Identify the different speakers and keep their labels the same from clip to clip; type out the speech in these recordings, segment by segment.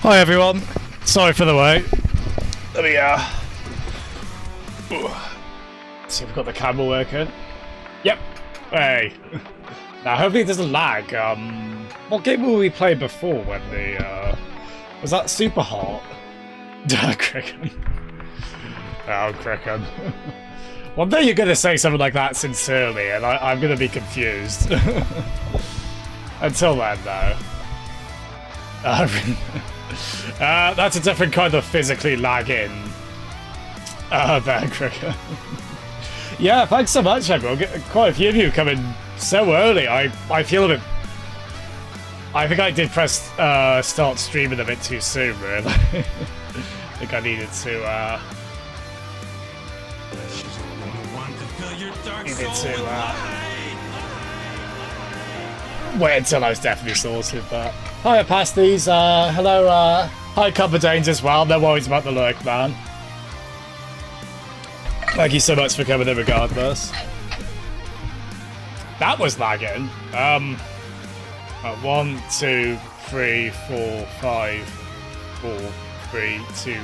Speaker 1: Hi everyone, sorry for the wait. Let me see if we've got the camera working. Yep. Hey. Now hopefully it doesn't lag. What game were we playing before when the was that super hot? Cricken. Oh, Cricken. One day you're gonna say something like that sincerely and I'm gonna be confused. Until then though. That's a different kind of physically lagging. Bear Cricket. Yeah, thanks so much, everyone. Quite a few of you coming so early. I feel a bit. I think I did press start streaming a bit too soon, really. I think I needed to. Wait until I was definitely sorted, but. Hiya, Pasties. Hello, hi, Cupperdanes as well. No worries about the lurk, man. Thank you so much for coming in regardless. That was lagging. 1, 2, 3, 4, 5, 4, 3, 2.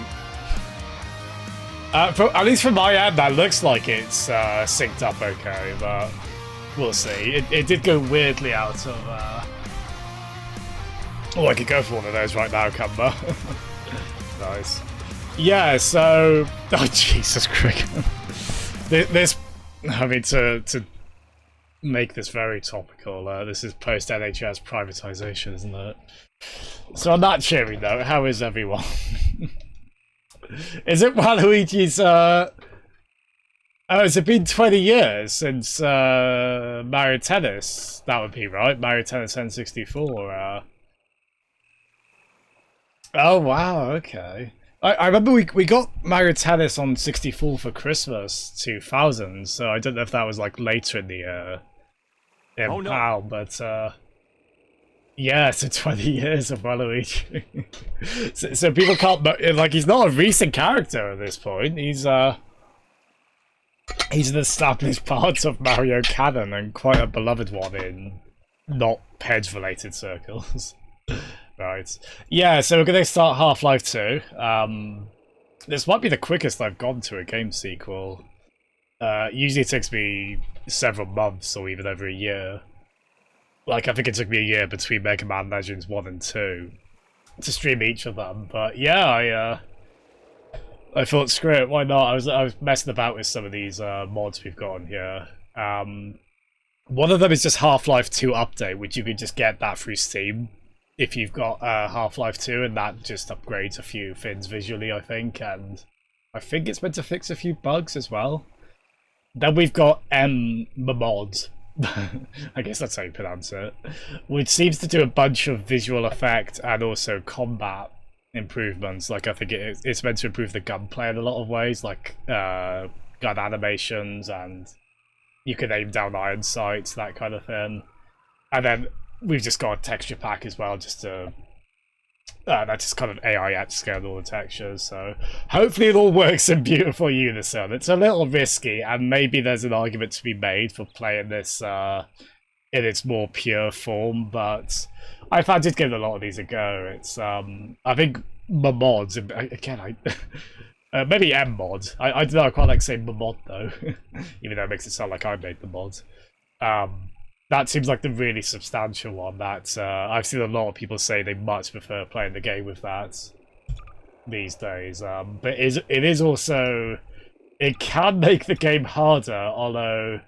Speaker 1: At least from my end, that looks like it's synced up okay, but we'll see. It did go weirdly out of. Oh, I could go for one of those right now, Cumber. Nice. Yeah, so... Oh, Jesus Christ. This... I mean, to make this very topical, this is post-NHS privatisation, isn't it? So on that cheery note, how is everyone? Is it Waluigi's, Oh, has it been 20 years since, Mario Tennis? That would be right, Mario Tennis N64, Oh wow, okay. I remember we got Mario Tennis on 64 for Christmas 2000, so I don't know if that was like later in the PAL, but yeah, so 20 years of Waluigi. so people can't, like, he's not a recent character at this point. He's an established part of Mario canon and quite a beloved one in not Peds related circles. Right. Yeah, so we're going to start Half-Life 2. This might be the quickest I've gone to a game sequel. Usually it takes me several months or even over a year. Like, I think it took me a year between Mega Man Legends 1 and 2 to stream each of them. But yeah, I thought, screw it, why not? I was messing about with some of these mods we've got on here. One of them is just Half-Life 2 Update, which you can just get that through Steam. If you've got Half-Life 2, and that just upgrades a few things visually, I think, and I think it's meant to fix a few bugs as well. Then we've got MMOD, I guess that's how you pronounce it, which seems to do a bunch of visual effect and also combat improvements. Like, I think it's meant to improve the gunplay in a lot of ways, like gun animations, and you can aim down iron sights, that kind of thing. And then we've just got a texture pack as well, just to that just kind of AI upscaled all the textures. So hopefully it all works in beautiful unison. It's a little risky, and maybe there's an argument to be made for playing this in its more pure form. But I fancied giving a lot of these a go. It's I think mods again. Maybe M-mod. I don't know. I quite like saying mod though, even though it makes it sound like I made the mod. That seems like the really substantial one that I've seen a lot of people say they much prefer playing the game with that these days. But it is also... It can make the game harder, although...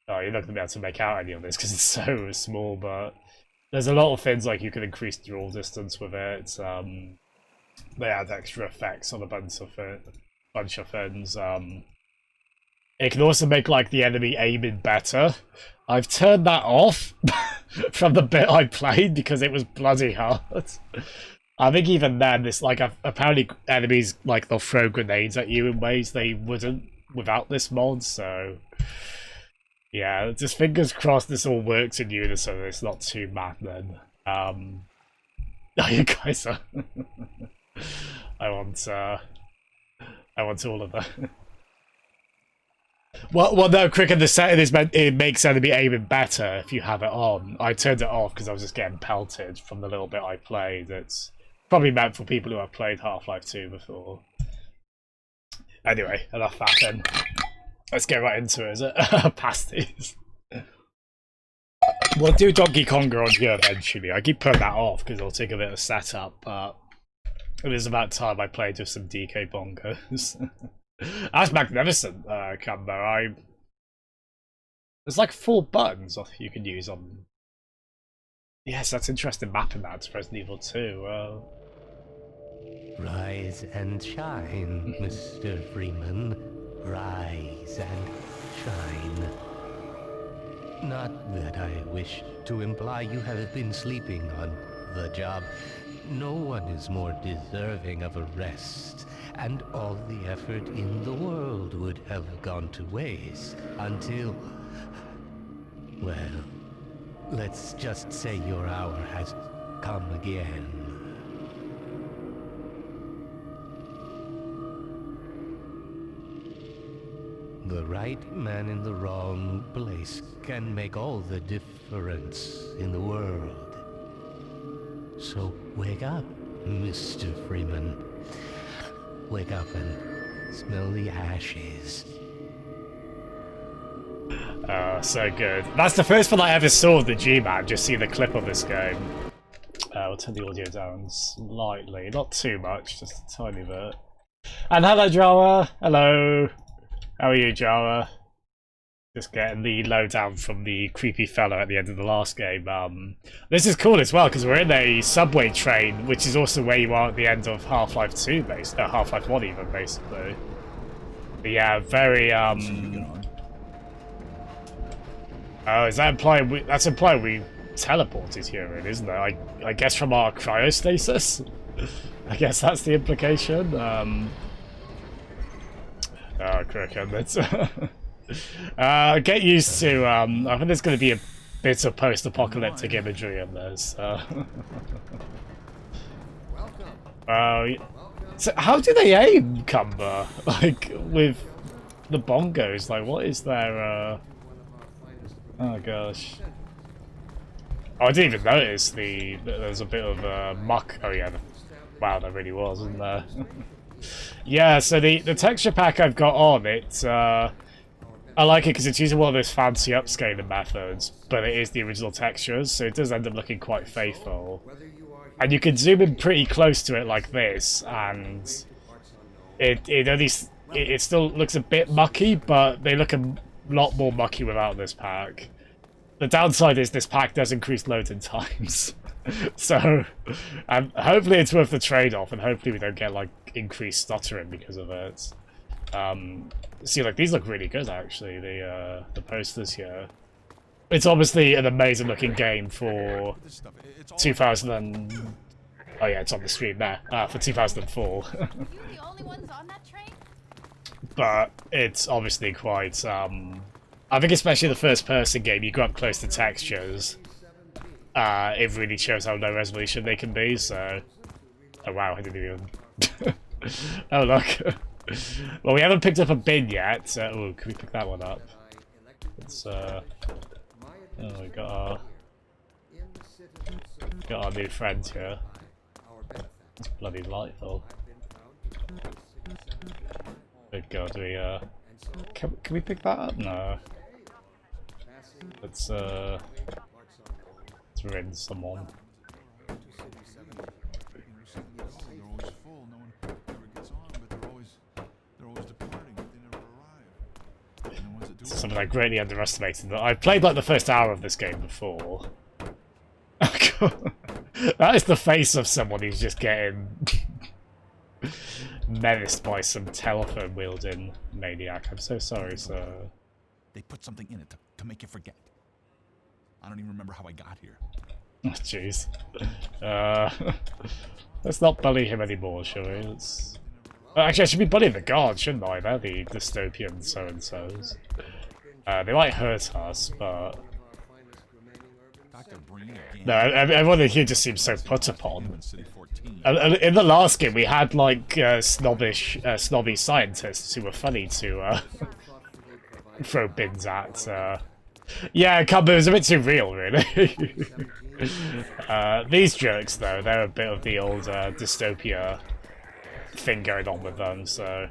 Speaker 1: Oh, you're not going to be able to make out any of this because it's so small, but there's a lot of things like you can increase draw distance with it. They add extra effects on a bunch of things. It can also make like the enemy aiming better. I've turned that off from the bit I played because it was bloody hard. I think even then, this like apparently enemies like they'll throw grenades at you in ways they wouldn't without this mod. So yeah, just fingers crossed this all works in unison. It's not too mad then. Oh, you guys are. I want all of that. Well, no, Cricket, the setting is meant it makes enemy aiming better if you have it on. I turned it off because I was just getting pelted from the little bit I played. Probably meant for people who have played Half-Life 2 before. Anyway, enough that then. Let's get right into it, is it? Pasties. We'll do Donkey Konga on here eventually. I keep putting that off because it'll take a bit of setup, but it is about time I played with some DK bongos. That's magnificent, Cambo. There's like 4 buttons you can use on... Yes, that's interesting mapping that to Resident Evil 2.
Speaker 2: Rise and shine, Mr. Freeman. Rise and shine. Not that I wish to imply you have been sleeping on the job. No one is more deserving of a rest, and all the effort in the world would have gone to waste until... well, let's just say your hour has come again. The right man in the wrong place can make all the difference in the world. So wake up, Mr. Freeman. Wake up and smell the ashes.
Speaker 1: So good. That's the first one I ever saw of the G-Man, just see the clip of this game. We'll turn the audio down slightly, not too much, just a tiny bit. And hello, Jara. Hello. How are you, Jara? Just getting the lowdown from the creepy fella at the end of the last game. This is cool as well because we're in a subway train, which is also where you are at the end of Half-Life 2, Half-Life 1 even, basically. But yeah, very Oh, is that implying that's implying we teleported here, isn't it? I guess from our cryostasis. I guess that's the implication. Oh, cricket. That's get used to. I think there's going to be a bit of post-apocalyptic imagery in this. So how do they aim, Cumber? Like with the bongos? Like, what is their? Oh gosh. Oh, I didn't even notice there's a bit of muck. Oh yeah. Wow, there really was, wasn't there? Yeah, so the texture pack I've got on it, I like it because it's using one of those fancy upscaling methods, but it is the original textures, so it does end up looking quite faithful. And you can zoom in pretty close to it like this, and it still looks a bit mucky, but they look a lot more mucky without this pack. The downside is this pack does increase loading times. So, hopefully it's worth the trade-off, and hopefully we don't get, like, increased stuttering because of it. See, like, these look really good, actually, the posters here. It's obviously an amazing-looking game for 2000 and... Oh yeah, it's on the screen there, for 2004. But it's obviously quite, I think especially the first-person game, you go up close to textures. It really shows how low resolution they can be, so... Oh wow, I didn't even... Oh look. Well, we haven't picked up a bin yet. Oh, can we pick that one up? It's, Oh, we got our new friend here. It's bloody delightful. Good god, can we pick that up? No. Let's rinse someone. Something I greatly underestimated. I've played like the first hour of this game before. That is the face of someone who's just getting menaced by some telephone wielding maniac. I'm so sorry, sir.
Speaker 3: They put something in it to make you forget. I don't even remember how I got here.
Speaker 1: Oh, jeez. Let's not bully him anymore, shall we? Let's... Actually, I should be bullying the guards, shouldn't I? They're the dystopian so-and-sos. They might hurt us, but... No, everyone here just seems so put upon. In the last game, we had, like, snobby scientists who were funny to throw bins at. Yeah, Cumber was a bit too real, really. These jerks, though, they're a bit of the old dystopia thing going on with them, so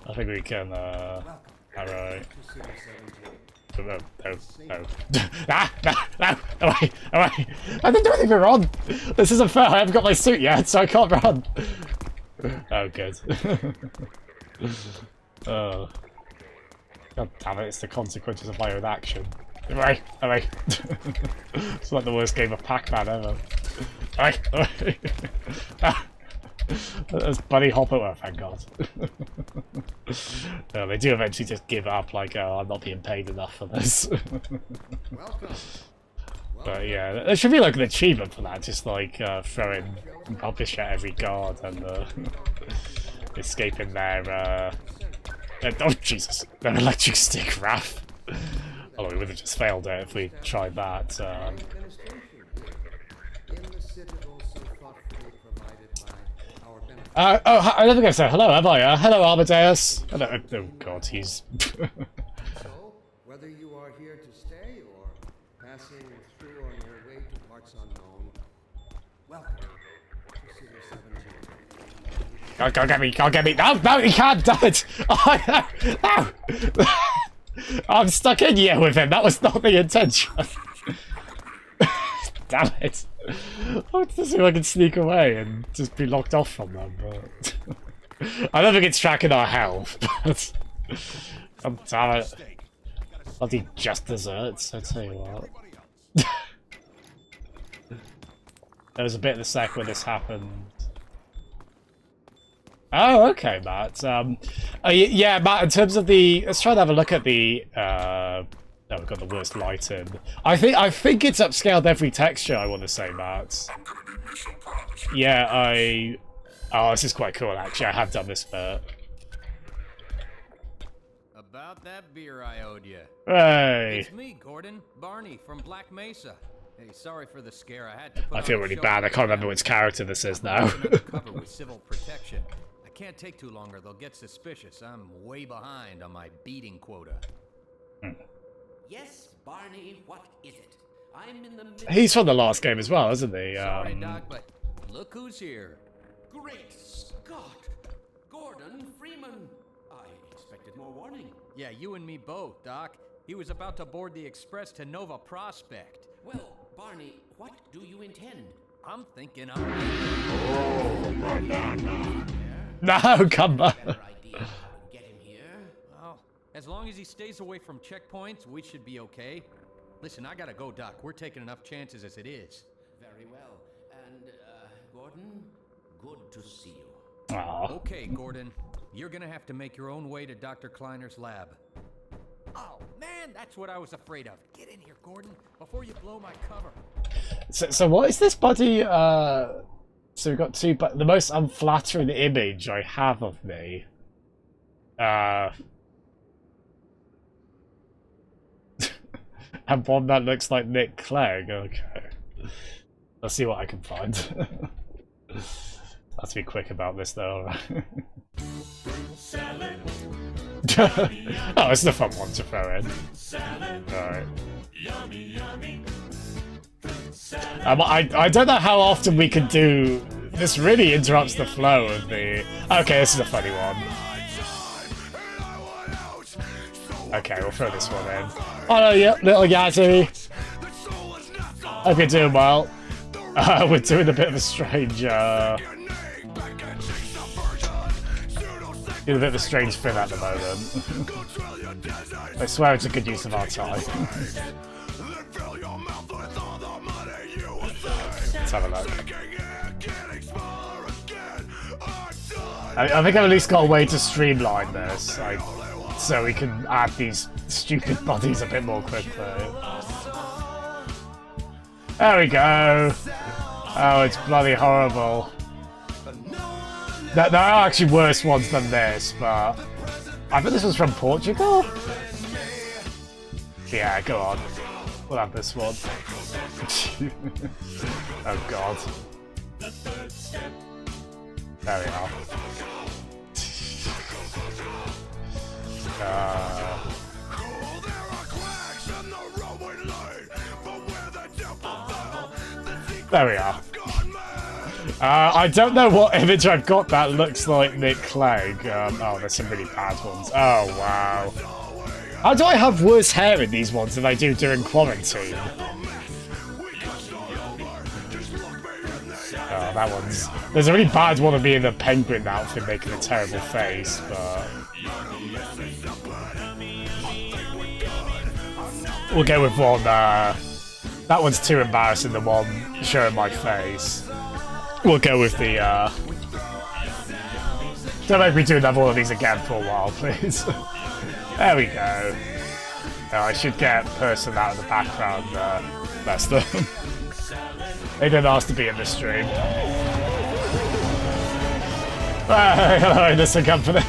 Speaker 1: I think we can, alright. No, no, no. Ah, no, no, away, away. I didn't do anything wrong. This isn't fair, I haven't got my suit yet, so I can't run. Oh, good. Oh. God damn it, it's the consequences of my own action. Away, away. It's like the worst game of Pac-Man ever. Away, away. Ah. That's Bunny Hopper, well, thank God. No, they do eventually just give up, like, oh, I'm not being paid enough for this. But yeah, there should be like an achievement for that, just like throwing rubbish at every guard and escaping their, oh Jesus, their electric stick wrath. Although we would have just failed it if we tried that. Oh, I don't think I said hello, have I? Hello, Amadeus. Hello. Oh God, he's.
Speaker 4: So, whether you are here to stay or passing through on your way to parts unknown, welcome to City 17.
Speaker 1: Go get me! Go get me! No, no, he can't! Damn it! Oh, no! I'm stuck in here with him. That was not the intention. Damn it! I want to see if I can sneak away and just be locked off from them, but I don't think it's tracking our health. But oh, damn it! Bloody just desserts. I tell you what. There was a bit in the sec when this happened. Oh, okay, Matt. Yeah, Matt. In terms of the, let's try to have a look at the. Oh, we've got the worst lighting. I think it's upscaled every texture. I want to say, Matt. Yeah, oh, this is quite cool. Actually, I have done this bit.
Speaker 5: About that beer I owed you.
Speaker 1: Hey.
Speaker 5: It's me, Gordon. Barney from Black Mesa. Hey, sorry for the scare. I had to put
Speaker 1: I feel really bad. I can't remember which character this is now.
Speaker 5: Cover with civil protection. I can't take too long or they'll get suspicious. I'm way behind on my beating quota.
Speaker 6: Yes, Barney, what is it? I'm in the middle.
Speaker 1: He's from the last game as well, isn't he?
Speaker 5: Sorry, Doc, but look who's here.
Speaker 6: Great Scott! Gordon Freeman! I expected more warning.
Speaker 5: Yeah, you and me both, Doc. He was about to board the express to Nova Prospect.
Speaker 6: Well, Barney, what do you intend?
Speaker 5: I'm thinking I'm...
Speaker 1: No, come on.
Speaker 6: Better idea how to get him here?
Speaker 5: Well, as long as he stays away from checkpoints, we should be okay. Listen, I gotta go, Doc. We're taking enough chances as it is.
Speaker 6: Very well. And, Gordon, good to see you.
Speaker 1: Aw.
Speaker 5: Okay, Gordon. You're gonna have to make your own way to Dr. Kleiner's lab. Oh, man, that's what I was afraid of. Get in here, Gordon, before you blow my cover.
Speaker 1: So what is this buddy? So we've got two, but the most unflattering image I have of me. And one that looks like Nick Clegg. Okay, let's see what I can find. Let's be quick about this, though. Oh, it's the fun one to throw in. Alright. I don't know how often we can do... This really interrupts the flow of the... Okay, this is a funny one. Okay, we'll throw this one in. Oh no, yeah, little Yazzie. Hope you're doing well. We're doing a bit of a strange... doing a bit of a strange thing at the moment. I swear it's a good use of our time. Let's have a look. I think I've at least got a way to streamline this, like, so we can add these stupid bodies a bit more quickly. There we go. Oh, it's bloody horrible. There are actually worse ones than this, but I think this was from Portugal? Yeah, go on. We'll have this one. Oh god. There we are. There we are. I don't know what image I've got that looks like Nick Clegg. Oh, there's some really bad ones. Oh, wow. How do I have worse hair in these ones than I do during quarantine? Oh, that one's... There's a really bad one of me in a penguin outfit making a terrible face, but... We'll go with one, that one's too embarrassing, the one showing my face. We'll go with the, Don't make me do another one of these again for a while, please. There we go. Oh, I should get person out of the background, messed up. They didn't ask to be in the stream. Hello, Innocent Company.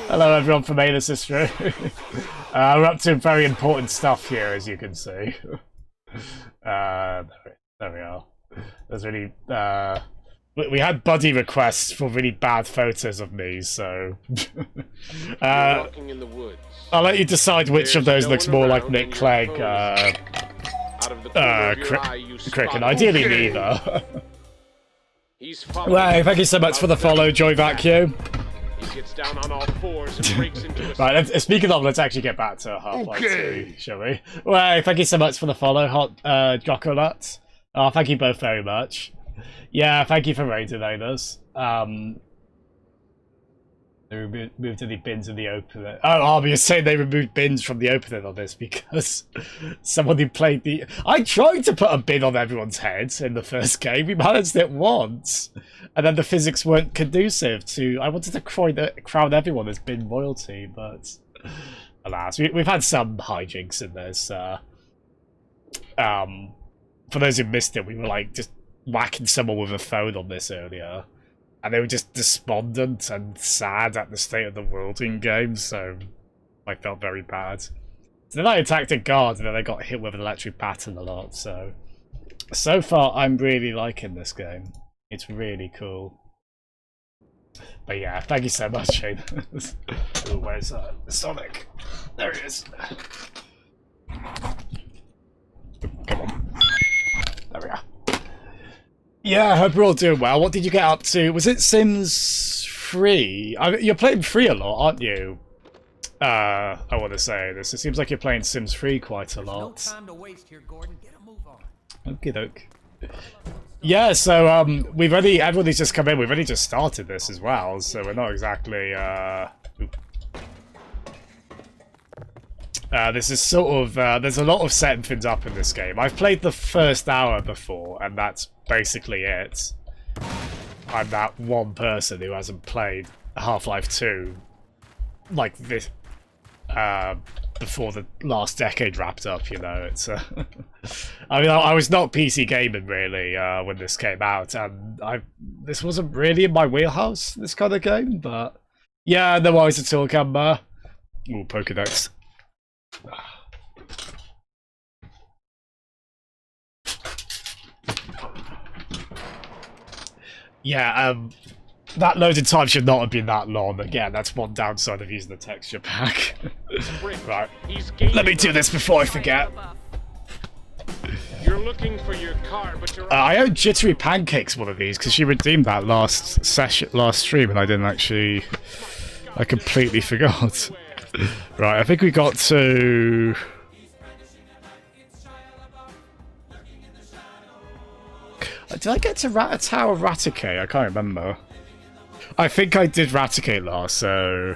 Speaker 1: Hello, everyone from Anus' stream. We're up to very important stuff here, as you can see. There we are. There's really... we had buddy requests for really bad photos of me, so...
Speaker 7: walking in the woods.
Speaker 1: I'll let you decide which of those looks more like Nick Clegg, Cricket. Ideally neither. Well, thank you so much for the follow, Joy Vacuum.
Speaker 7: He gets down on all fours and breaks into a...
Speaker 1: Right, speaking of, let's actually get back to Half-Life 2, shall we? Well, thank you so much for the follow, Jocolat. Oh, thank you both very much. Yeah, thank you for rating us. They removed any bins in the opener. Oh, you're saying they removed bins from the opening on this because someone who played the... I tried to put a bin on everyone's heads in the first game. We managed it once. And then the physics weren't conducive to... I wanted to crown everyone as bin royalty, but... Alas, we've had some hijinks in this. For those who missed it, we were like just whacking someone with a phone on this earlier. And they were just despondent and sad at the state of the world in games, so I felt very bad. So then I attacked a guard and then I got hit with an electric baton a lot, so... So far, I'm really liking this game. It's really cool. But yeah, thank you so much, Shane. Ooh, where's Sonic? There he is. Come on. There we are. Yeah, I hope we're all doing well. What did you get up to? Was it Sims 3? You're playing 3 a lot, aren't you? I want to say this. It seems like you're playing Sims 3 quite a lot.
Speaker 5: No time to waste here, Gordon. Get a move on.
Speaker 1: Okie doke. Yeah, so everybody's just come in. We've only just started this as well, so we're not exactly this is sort of there's a lot of setting things up in this game. I've played the first hour before, and that's basically it. I'm that one person who hasn't played Half-Life 2 like this before the last decade wrapped up, you know. It's I mean, I was not PC gaming really when this came out, and this wasn't really in my wheelhouse, this kind of game, but yeah, no worries at all, Camber. Ooh, Pokedex. Yeah, that loading time should not have been that long. Again, that's one downside of using the texture pack. Right, let me do this before I forget.
Speaker 7: You're looking for your car, but you're...
Speaker 1: I owe Jittery Pancakes one of these because she redeemed that last stream, and I didn't actually... I completely forgot. Right, I think we got to... Did I get to Rattata or Raticate? I can't remember. I think I did Raticate last, so...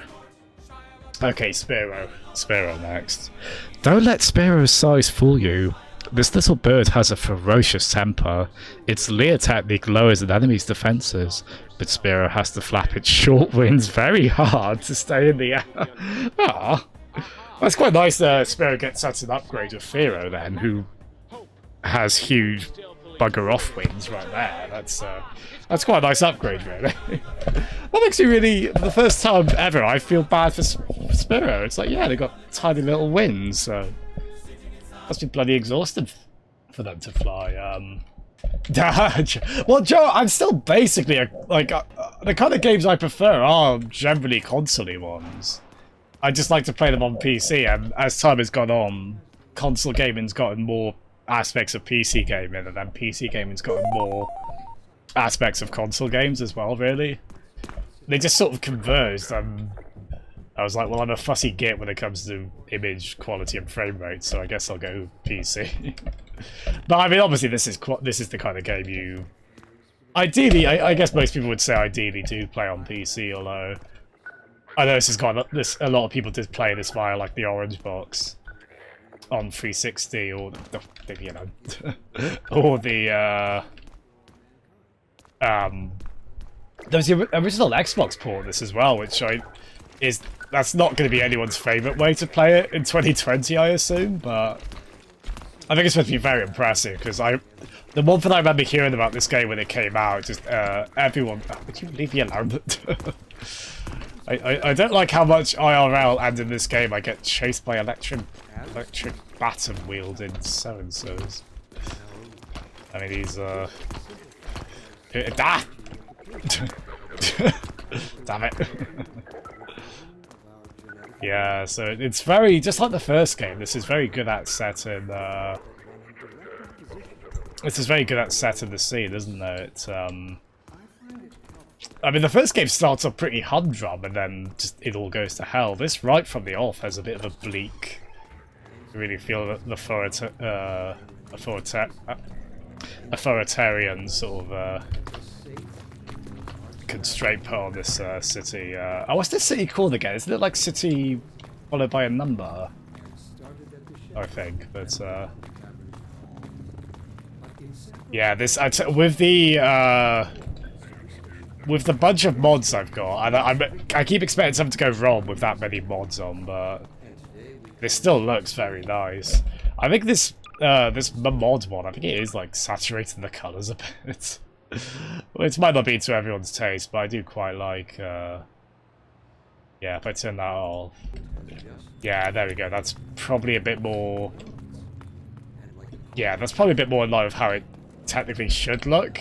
Speaker 1: Okay, Spiro. Spiro next. Don't let Spiro's size fool you. This little bird has a ferocious temper. Its Leer technique lowers an enemy's defenses, but Spiro has to flap its short wings very hard to stay in the air. Ah, that's quite nice that Spiro gets such an upgrade of Firo then, who has huge bugger off wings right there. That's quite a nice upgrade, really. That makes me really, for the first time ever, I feel bad for Spiro. It's like, yeah, they got tiny little wings, so must be bloody exhausted for them to fly. Well, Joe, I'm still basically the kind of games I prefer are generally console-y ones. I just like to play them on PC, and as time has gone on, console gaming's gotten more aspects of PC gaming, and then PC gaming's got more aspects of console games as well, really. They just sort of converged, and I was like, well, I'm a fussy git when it comes to image quality and frame rate, so I guess I'll go PC. But I mean, obviously, this is the kind of game you ideally, I guess most people would say ideally do play on PC, although I know a lot of people did play this via like the Orange Box on 360 or the you know or the there's the original Xbox port of this as well, which that's not going to be anyone's favourite way to play it in 2020, I assume, but I think it's supposed to be very impressive, because the one thing I remember hearing about this game when it came out, just everyone... would you leave me alone? I don't like how much IRL and in this game I get chased by electric baton wielding so-and-sos. I mean, he's damn it. Yeah, so it's very, just like the first game, this is very good at setting, the scene, isn't it? I mean, the first game starts off pretty humdrum, and then just it all goes to hell. This, right from the off, has a bit of a bleak, you really feel the authoritarian sort of constraint put on this city. What's this city called again? Isn't it like city followed by a number? I think, but yeah, this with the bunch of mods I've got, and I keep expecting something to go wrong with that many mods on, but this still looks very nice. I think this mod one, I think it is like saturating the colours a bit. Well, it might not be to everyone's taste, but I do quite like, yeah, if I turn that off. Yeah, there we go, that's probably a bit more... Yeah, that's probably a bit more in line with how it technically should look.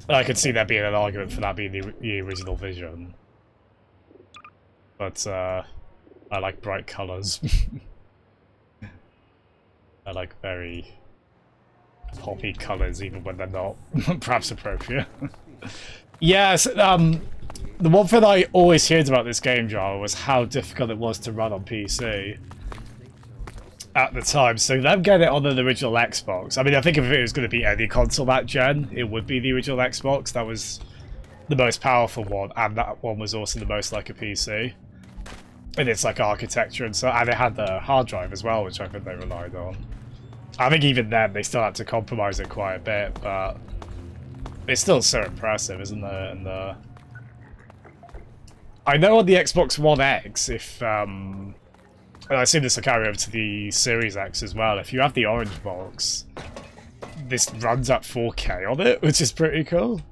Speaker 1: I could see there being an argument for that being the original vision. But, I like bright colours. I like very poppy colours, even when they're not perhaps appropriate. Yes, the one thing I always heard about this game, Jar, was how difficult it was to run on PC at the time. So them getting it on the original Xbox, I mean, I think if it was going to be any console that gen, it would be the original Xbox. That was the most powerful one, and that one was also the most like a PC. And it's like architecture and so, and it had the hard drive as well, which I think they relied on. I think even then they still had to compromise it quite a bit, but it's still so impressive, isn't it? And I know on the Xbox One X, if and I assume this will carry over to the Series X as well, if you have the Orange Box, this runs at 4K on it, which is pretty cool.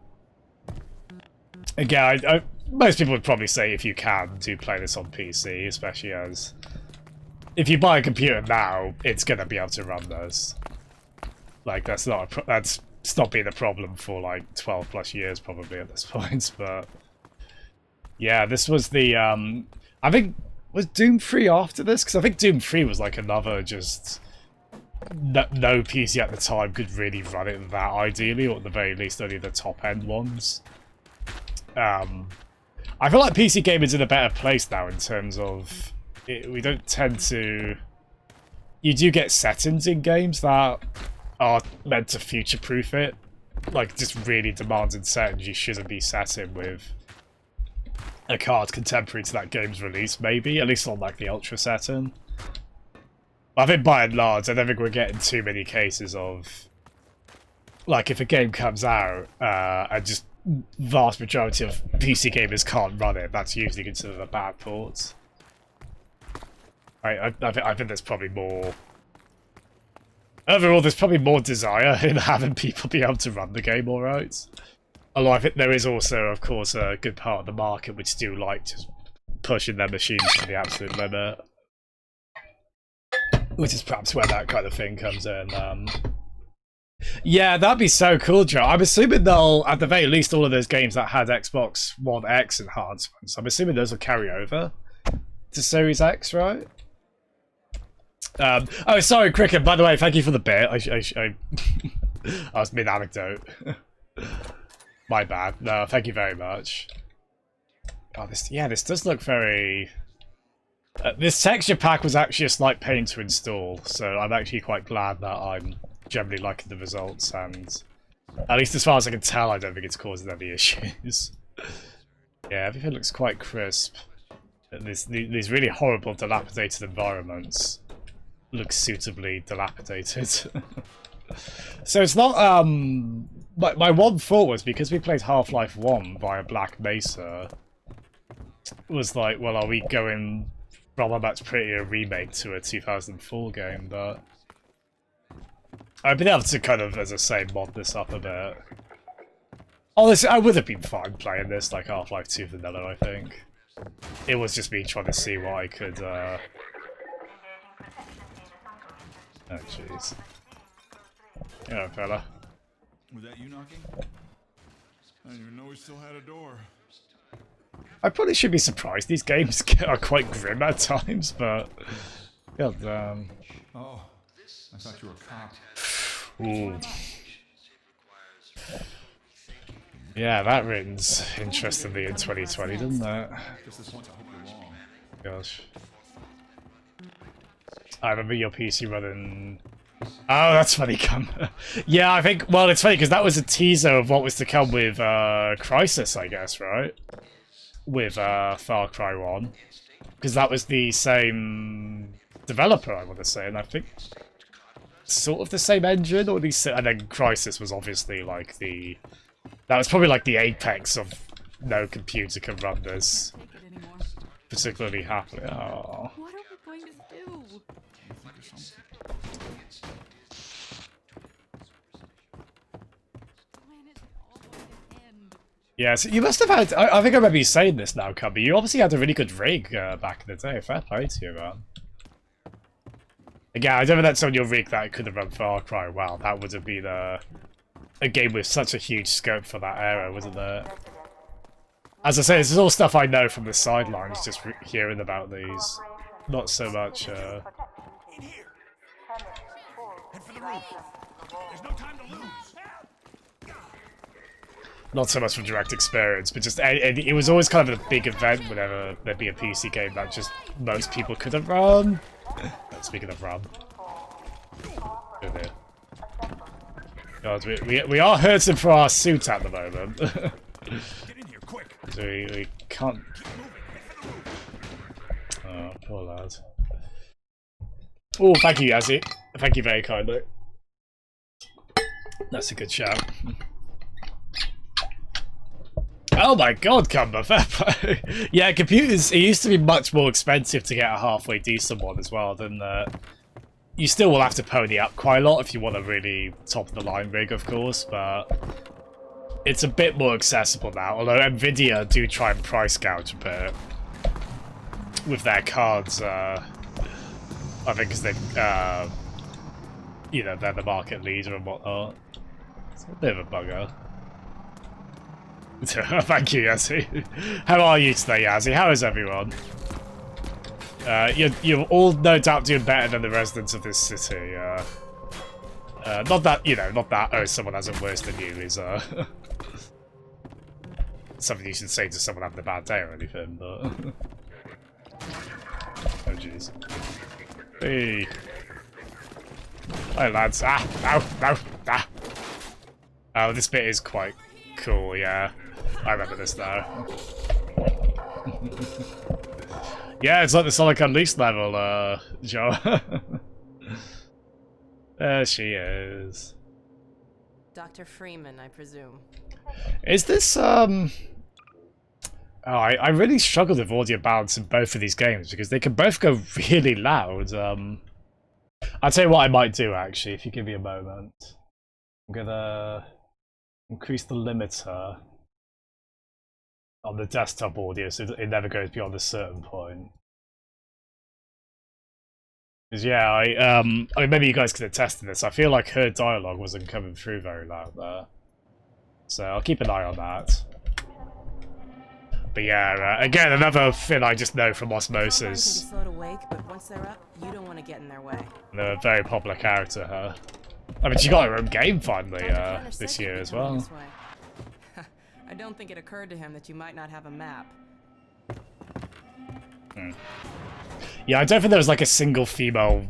Speaker 1: Again, most people would probably say if you can, do play this on PC, especially as... If you buy a computer now, it's going to be able to run this. Like, that's not been a problem for like 12 plus years probably at this point, but... Yeah, this was the, I think, was Doom 3 after this? Because I think Doom 3 was like another just... No PC at the time could really run it that ideally, or at the very least only the top-end ones. I feel like PC gaming's in a better place now in terms of... we don't tend to... You do get settings in games that are meant to future-proof it. Like, just really demanding settings you shouldn't be setting with a card contemporary to that game's release, maybe. At least on, like, the Ultra setting. But I think by and large, I don't think we're getting too many cases of... Like, if a game comes out, and just vast majority of PC gamers can't run it, that's usually considered a bad port. I think there's probably more... Overall, there's probably more desire in having people be able to run the game alright. Although I think there is also, of course, a good part of the market which do like just pushing their machines to the absolute limit. Which is perhaps where that kind of thing comes in. Yeah, that'd be so cool, Joe. I'm assuming they'll, at the very least, all of those games that had Xbox One X enhancements, I'm assuming those will carry over to Series X, right? Oh, sorry, Cricket. By the way, thank you for the bit. I was mid-anecdote. My bad. No, thank you very much. Oh, this does look very... this texture pack was actually a slight pain to install, so I'm actually quite glad that I'm generally liking the results, and at least as far as I can tell, I don't think it's causing any issues. Yeah, everything looks quite crisp. These really horrible, dilapidated environments look suitably dilapidated. So it's not, my one thought was, because we played Half-Life 1 via Black Mesa, was like, well, are we going from a much prettier remake to a 2004 game, but I've been able to kind of, as I say, mod this up a bit. Honestly, I would have been fine playing this like Half-Life 2 Vanilla, I think. It was just me trying to see what I could, oh, jeez. Yeah, fella.
Speaker 3: Was that you knocking? I didn't even know we still had a door.
Speaker 1: I probably should be surprised. These games are quite grim at times, but... God damn.
Speaker 3: Oh, I thought you were a cop.
Speaker 1: Ooh. Yeah, that rings interestingly in 2020, doesn't it?
Speaker 3: Just this once, I hope you're wrong.
Speaker 1: Gosh. I remember your PC running... Oh, that's funny, yeah, I think... Well, it's funny, because that was a teaser of what was to come with Crysis, I guess, right? With Far Cry 1. Because that was the same developer, I want to say, and I think... Sort of the same engine, or these... And then Crysis was obviously, like, the... That was probably, like, the apex of no computer can run this particularly happily. Oh.
Speaker 8: What are we going to do? When is it all going to end?
Speaker 1: Yeah, so you must have had... I think I remember you saying this now, Cubby. You obviously had a really good rig back in the day. Fair play to you, man. Again, I don't know if that's on your rig that could have run Far Cry well. That would have been a game with such a huge scope for that era, wasn't there? As I say, this is all stuff I know from the sidelines, just hearing about these. Not so much,
Speaker 3: In here! Head for the roof! There's no time to lose!
Speaker 1: not so much from direct experience, but just it was always kind of a big event whenever there'd be a PC game that just most people couldn't run. Speaking of run. Good here. God, we are hurting for our suit at the moment.
Speaker 3: Get in here, quick!
Speaker 1: So we can't... Oh, poor lad. Oh, thank you, Yazzie. Thank you very kindly. That's a good shout. Oh my god, Cumber, fair play. Yeah, computers, it used to be much more expensive to get a halfway decent one as well than... you still will have to pony up quite a lot if you want a really top-of-the-line rig, of course, but... It's a bit more accessible now, although Nvidia do try and price gouge a bit. With their cards, I think because they, you know, they're the market leader and whatnot. It's a bit of a bugger. Thank you, Yazzie. How are you today, Yazzie? How is everyone? You're all no doubt doing better than the residents of this city. Not that, you know, not that, oh, someone has it worse than you is, something you should say to someone having a bad day or anything, but... Oh, jeez. Hey. Hi, lads. Ah! No! No! Ah! Oh, this bit is quite cool, yeah. I remember this now. Yeah, it's like the Sonic Unleashed level, Joe. There she is.
Speaker 8: Dr. Freeman, I presume.
Speaker 1: Is this, Oh, I really struggled with audio balance in both of these games because they can both go really loud. I'll tell you what I might do, actually, if you give me a moment. I'm gonna increase the limiter on the desktop audio so it never goes beyond a certain point. Because, yeah, I mean, maybe you guys could attest to this. I feel like her dialogue wasn't coming through very loud there. So I'll keep an eye on that. But yeah, again, another thing I just know from osmosis
Speaker 8: once they're up, you don't want to get in their way.
Speaker 1: They're a very popular character, her. I mean, she got her own game finally
Speaker 8: Dr. Kleiner
Speaker 1: this
Speaker 8: said
Speaker 1: year
Speaker 8: you'd
Speaker 1: as
Speaker 8: be coming
Speaker 1: well.
Speaker 8: this way. I don't think it occurred to him that you might not have a map.
Speaker 1: Yeah, I don't think there was like a single female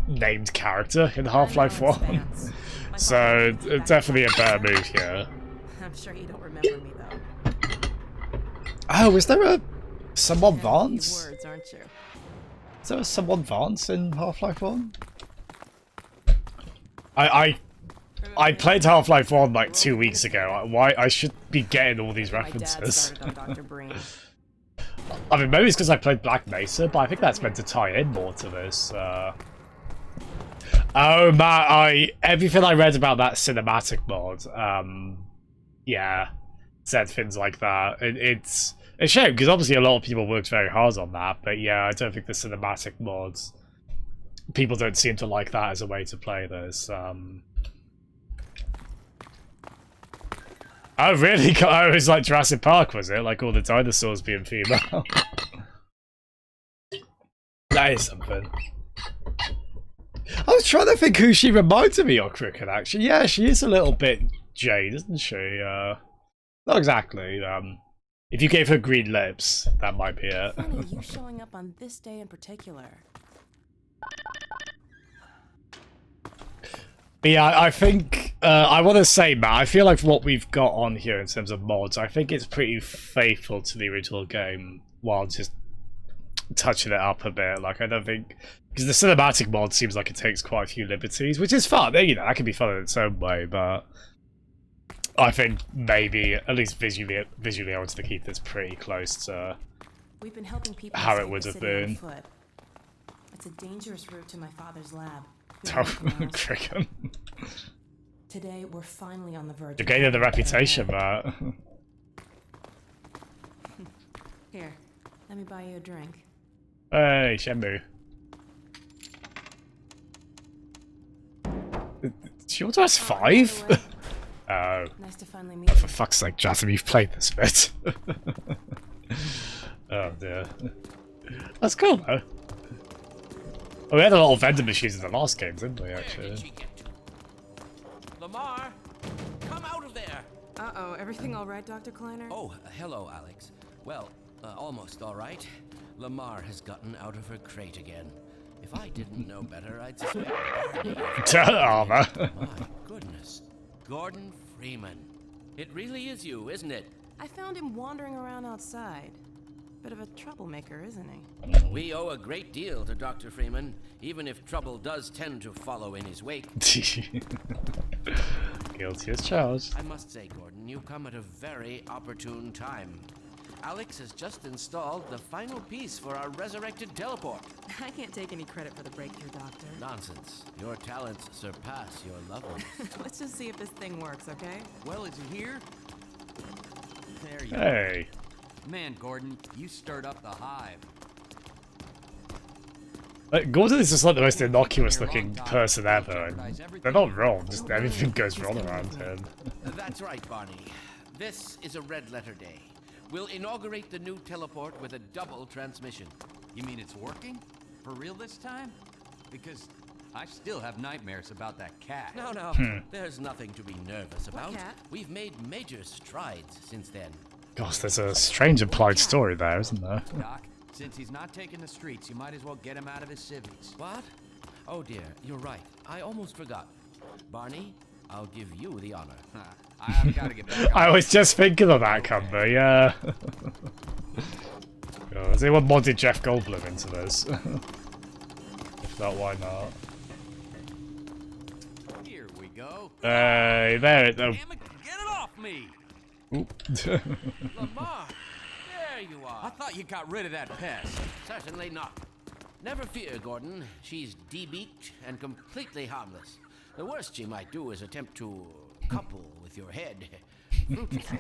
Speaker 1: named character in Half-Life 1. So, definitely a better move here.
Speaker 8: I'm sure you don't remember me though.
Speaker 1: Oh, is there a someone
Speaker 8: You have a few
Speaker 1: Vance?
Speaker 8: words, aren't you?
Speaker 1: Is there a someone Vance in Half-Life 1? I played Half-Life 1 like 2 weeks ago. Why I should be getting all these
Speaker 8: My dad
Speaker 1: references.
Speaker 8: started on Dr. Breen.
Speaker 1: I mean, maybe it's because I played Black Mesa, but I think that's meant to tie in more to this. Oh, Matt, everything I read about that cinematic mod, yeah, said things like that. It's a shame, because obviously a lot of people worked very hard on that, but yeah, I don't think the cinematic mods, people don't seem to like that as a way to play this. Oh, really? Oh, it was like Jurassic Park, was it? Like all the dinosaurs being female? That is something. I was trying to think who she reminded me of, Cricket, actually. Yeah, she is a little bit Jade, isn't she? Not exactly. If you gave her green lips, that might be it.
Speaker 8: Funny, you showing up on this day in particular.
Speaker 1: But yeah, I think, I want to say, Matt, I feel like what we've got on here in terms of mods, I think it's pretty faithful to the original game, while just touching it up a bit. Like, I don't think, because the cinematic mod seems like it takes quite a few liberties, which is fun, you know, that can be fun in its own way, but I think maybe, at least visually I wanted to keep this pretty close to
Speaker 8: We've been helping people
Speaker 1: how
Speaker 8: save
Speaker 1: it would
Speaker 8: the
Speaker 1: have
Speaker 8: city on
Speaker 1: been.
Speaker 8: foot. It's a dangerous route to my father's lab.
Speaker 1: Oh, Cricket.
Speaker 8: Today we're finally on the verge.
Speaker 1: You're gaining the reputation, Matt.
Speaker 8: Here, let me buy you a drink.
Speaker 1: Hey, Shenmue. She also has 5? Oh.
Speaker 8: Nice to finally meet
Speaker 1: Oh, for
Speaker 8: you.
Speaker 1: fuck's sake, Jasmine, you've played this bit. Oh dear. That's cool though. Oh, we had a lot of vending machines in the last game, didn't we, actually?
Speaker 6: Lamar, come out of there!
Speaker 8: Uh-oh, everything all right, Dr. Kleiner?
Speaker 6: Oh, hello, Alex. Well, almost all right. Lamar has gotten out of her crate again. If I didn't know better, I'd suspect Barney.
Speaker 1: Armor.
Speaker 6: My goodness. Gordon Freeman. It really is you, isn't it?
Speaker 8: I found him wandering around outside. Bit of a troublemaker, isn't he?
Speaker 6: We owe a great deal to Dr. Freeman, even if trouble does tend to follow in his wake.
Speaker 1: Guilty as charged.
Speaker 6: I must say, Gordon, you come at a very opportune time. Alex has just installed the final piece for our resurrected teleport.
Speaker 8: I can't take any credit for the breakthrough, Doctor.
Speaker 6: Nonsense. Your talents surpass your loveliness.
Speaker 8: Let's just see if this thing works, okay?
Speaker 5: Well, is he here? There you
Speaker 1: Hey.
Speaker 5: go. Man, Gordon, you stirred up the hive.
Speaker 1: Like, Gordon is just like the most innocuous looking person ever, and they're not wrong, just everything goes wrong around him.
Speaker 6: That's right, Barney. This is a red letter day. We'll inaugurate the new teleport with a double transmission.
Speaker 5: You mean it's working? For real this time? Because I still have nightmares about that cat.
Speaker 6: No, there's nothing to be nervous about.
Speaker 8: cat?
Speaker 6: We've made major strides since then.
Speaker 1: Gosh, there's a strange implied story there, isn't there?
Speaker 5: Doc, since he's not taking the streets, you might as well get him out of his civvies.
Speaker 6: What? Oh dear, you're right. I almost forgot. Barney, I'll give you the honor.
Speaker 5: I've got to get back
Speaker 1: I
Speaker 5: on.
Speaker 1: was just thinking of that, Cumber, yeah. God, has anyone modded Jeff Goldblum into this? If not, why not?
Speaker 5: Here we go.
Speaker 1: Hey, there it is.
Speaker 5: Damn it, get it off me!
Speaker 6: Lamar, there you
Speaker 5: I
Speaker 6: are.
Speaker 5: thought you got rid of that pest.
Speaker 6: Certainly not. Never fear, Gordon. She's debeaked and completely harmless. The worst she might do is attempt to couple with your head. Fruitlessly.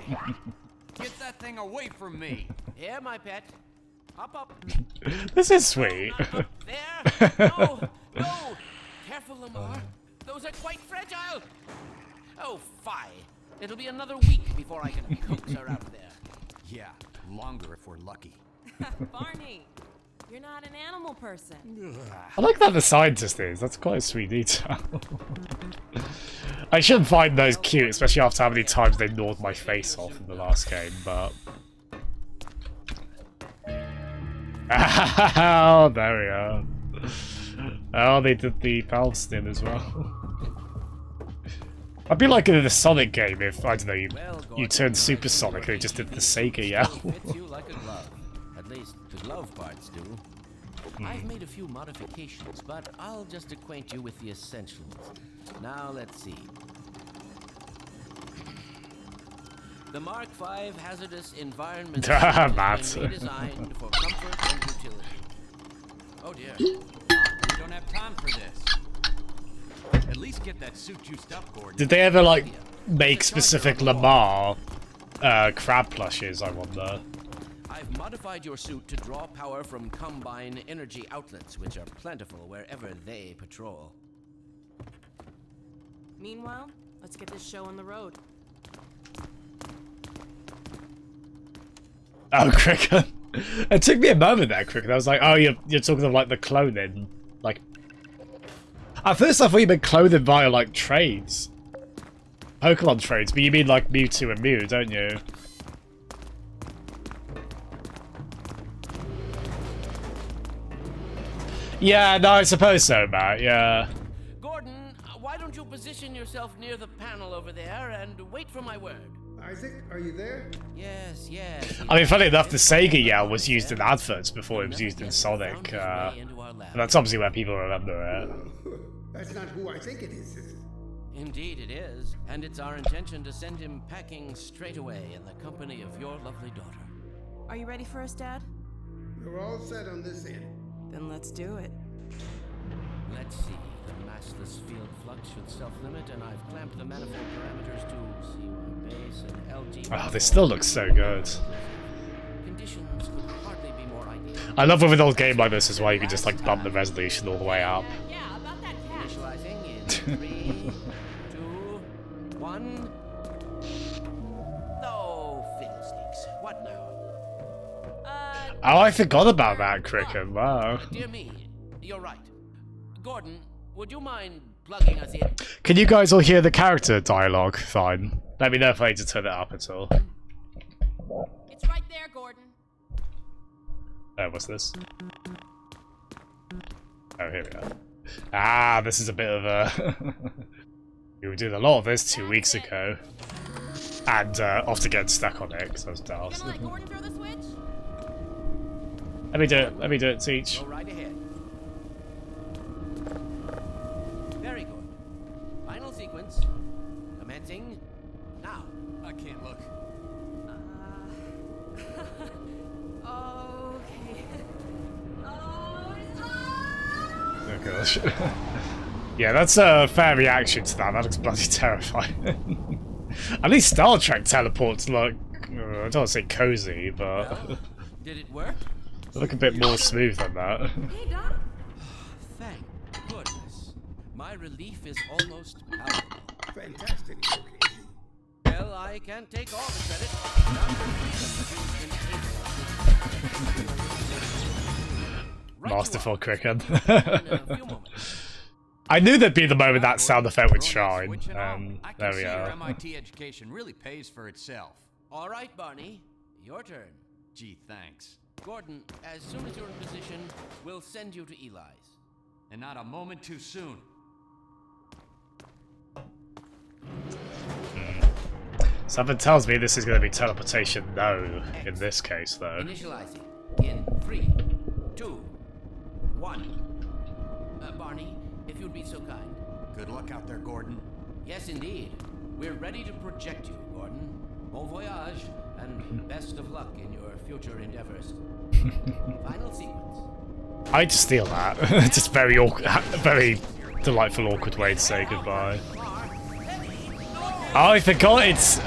Speaker 5: Get that thing away from me.
Speaker 6: Here, my pet. Hop up.
Speaker 1: This is sweet.
Speaker 6: Not up there. No, no. Careful, Lamar. Those are quite fragile. Oh, fie. It'll be another week before I can coax her out of there.
Speaker 5: Yeah, longer if we're lucky.
Speaker 8: Barney, you're not an animal person.
Speaker 1: I like that the scientist is. That's quite a sweet detail. I shouldn't find those cute, especially after how many times they gnawed my face off in the last game, but... Oh, there we are. Oh, they did the valve stim as well. I'd be like in the Sonic game if, I don't know, you turned supersonic and they just did the Sega yell.
Speaker 6: Fits you like a glove. At least the glove parts do. I've made a few modifications, but I'll just acquaint you with the essentials. Now let's see. The Mark V hazardous environment has been redesigned for comfort and utility. Oh dear.
Speaker 5: We don't have time for this. At least get that suit juiced up, Gordon.
Speaker 1: Did they ever, like, make specific Lamar crab plushes, I wonder?
Speaker 6: I've modified your suit to draw power from Combine energy outlets, which are plentiful wherever they patrol.
Speaker 8: Meanwhile, let's get this show on the road.
Speaker 1: Oh, Cricket. It took me a moment there, Cricket. I was like, oh, you're talking of, like, the cloning. Like, at first I thought you meant cloning via, like, trades. Pokemon trades, but you mean, like, Mewtwo and Mew, don't you? Yeah, no, I suppose so, Matt, yeah.
Speaker 6: Gordon, why don't you position yourself near the panel over there and wait for my word?
Speaker 4: Isaac, are you there?
Speaker 6: Yes, yes.
Speaker 1: I mean, funny enough, the Sega yell was used in adverts before it was used in Sonic. And that's obviously where people remember it.
Speaker 4: That's not who I think it is it?
Speaker 6: Indeed it is, and it's our intention to send him packing straight away in the company of your lovely daughter.
Speaker 8: Are you ready for us, Dad?
Speaker 4: We're all set on this end.
Speaker 8: Then let's do it.
Speaker 6: Let's see. The massless field flux should self-limit, and I've clamped the manifold parameters to C1 base and LG.
Speaker 1: Oh, this still looks so good.
Speaker 6: Conditions could hardly be more ideal.
Speaker 1: I love with an old game like this as well, you can just like bump the resolution all the way up.
Speaker 8: Yeah, about that cat.
Speaker 6: Initializing in 3, 2, 1. No fiddlesticks. What now?
Speaker 1: Oh, I forgot about that, Cricket. Wow.
Speaker 6: Dear me, you're right. Gordon, would you mind plugging us in?
Speaker 1: Can you guys all hear the character dialogue? Fine. Let me know if I need to turn it up at all.
Speaker 8: It's right there, Gordon.
Speaker 1: Oh, what's this? Oh, here we are. Ah, this is a bit of a... We were doing a lot of this 2 weeks ago. And often getting stuck on it, because I was daft.
Speaker 8: Gonna let Gordon throw the switch?
Speaker 1: Let me do it, Teach.
Speaker 6: Go right ahead. Very good. Final sequence. Commencing now.
Speaker 5: I can't look.
Speaker 8: Okay.
Speaker 1: Oh gosh. Yeah, that's a fair reaction to that. That looks bloody terrifying. At least Star Trek teleports look, I don't want to say cozy, but
Speaker 6: Well, did it work?
Speaker 1: they look a bit more smooth than that.
Speaker 8: Hey, Doc.
Speaker 6: Thank goodness. My relief is almost palpable.
Speaker 4: Fantastic.
Speaker 6: Well, I can't take all the credit.
Speaker 1: Masterful Cricket.
Speaker 6: In a few moments.
Speaker 1: I knew there'd be the moment that sound effect would
Speaker 5: Throwing that
Speaker 1: shine.
Speaker 5: switch and all. I
Speaker 1: There
Speaker 5: can
Speaker 1: we
Speaker 5: see your
Speaker 1: are.
Speaker 5: MIT education really pays for itself.
Speaker 6: All right, Barney. Your turn.
Speaker 5: Gee, thanks.
Speaker 6: Gordon, as soon as you're in position, we'll send you to Eli's.
Speaker 5: And not a moment too soon.
Speaker 1: Something tells me this is going to be teleportation no in this case, though.
Speaker 6: Initializing in 3, 2, 1. Barney, if you'd be so kind.
Speaker 5: Good luck out there, Gordon.
Speaker 6: Yes, indeed. We're ready to project you, Gordon. Bon voyage, and best of luck in your future endeavors. Final sequence.
Speaker 1: I'd steal that. Just very awkward, very delightful, awkward way to say goodbye. Oh, I forgot it's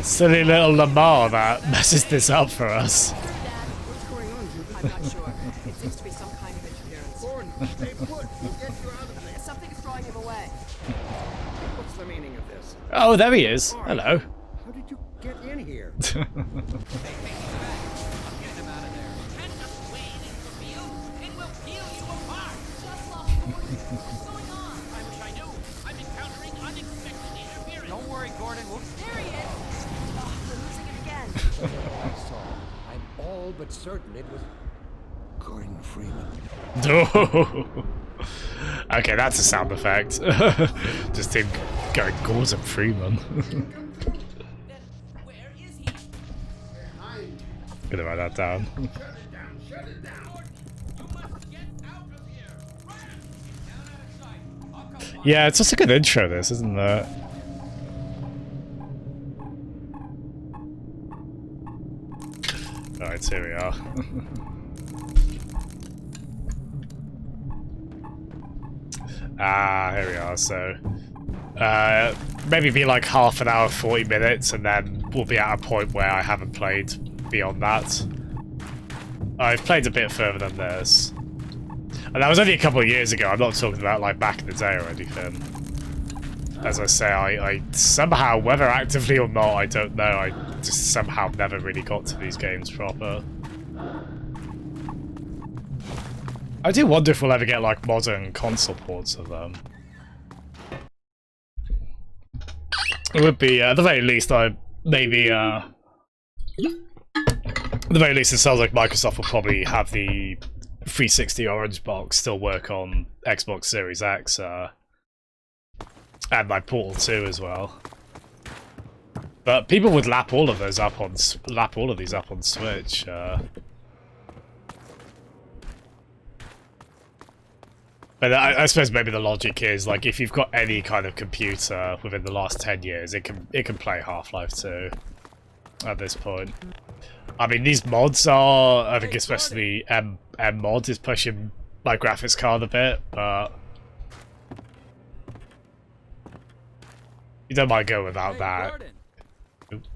Speaker 1: silly little Lamar that messes this up for us.
Speaker 4: What's going on, Jupiter?
Speaker 8: I'm not sure. It seems to be some kind of interference.
Speaker 4: Gordon, stay put. We'll get you out of there.
Speaker 8: Something is drawing him away.
Speaker 4: What's the meaning of this?
Speaker 1: Oh, there he is. Hello.
Speaker 4: How did you get in here?
Speaker 5: Get him out of there.
Speaker 4: all but certain it was Gordon Freeman.
Speaker 1: Okay, that's a sound effect. Just him going Gordon Freeman.
Speaker 6: Where is he?
Speaker 1: Gonna write that down.
Speaker 4: Shut it down.
Speaker 6: You must get out of here. Run! Down out of sight. I'll come find
Speaker 1: Yeah, it's just a good intro, this, isn't it? Alright, here we are. Here we are, so... maybe be like half an hour, 40 minutes, and then we'll be at a point where I haven't played beyond that. I've played a bit further than this. And that was only a couple of years ago, I'm not talking about like back in the day or anything. As I say, I somehow, whether actively or not, I don't know, I just somehow never really got to these games proper. I do wonder if we'll ever get like modern console ports of them. It would be, at the very least, at the very least, it sounds like Microsoft will probably have the 360 Orange box still work on Xbox Series X, and like Portal 2 as well. But people would lap all of these up on Switch. But I suppose maybe the logic is like if you've got any kind of computer within the last 10 years, it can play Half-Life 2 at this point. I mean, these mods are, I think especially MMOD is pushing my graphics card a bit, but you don't mind going without that.
Speaker 5: Gordon.
Speaker 1: Oop.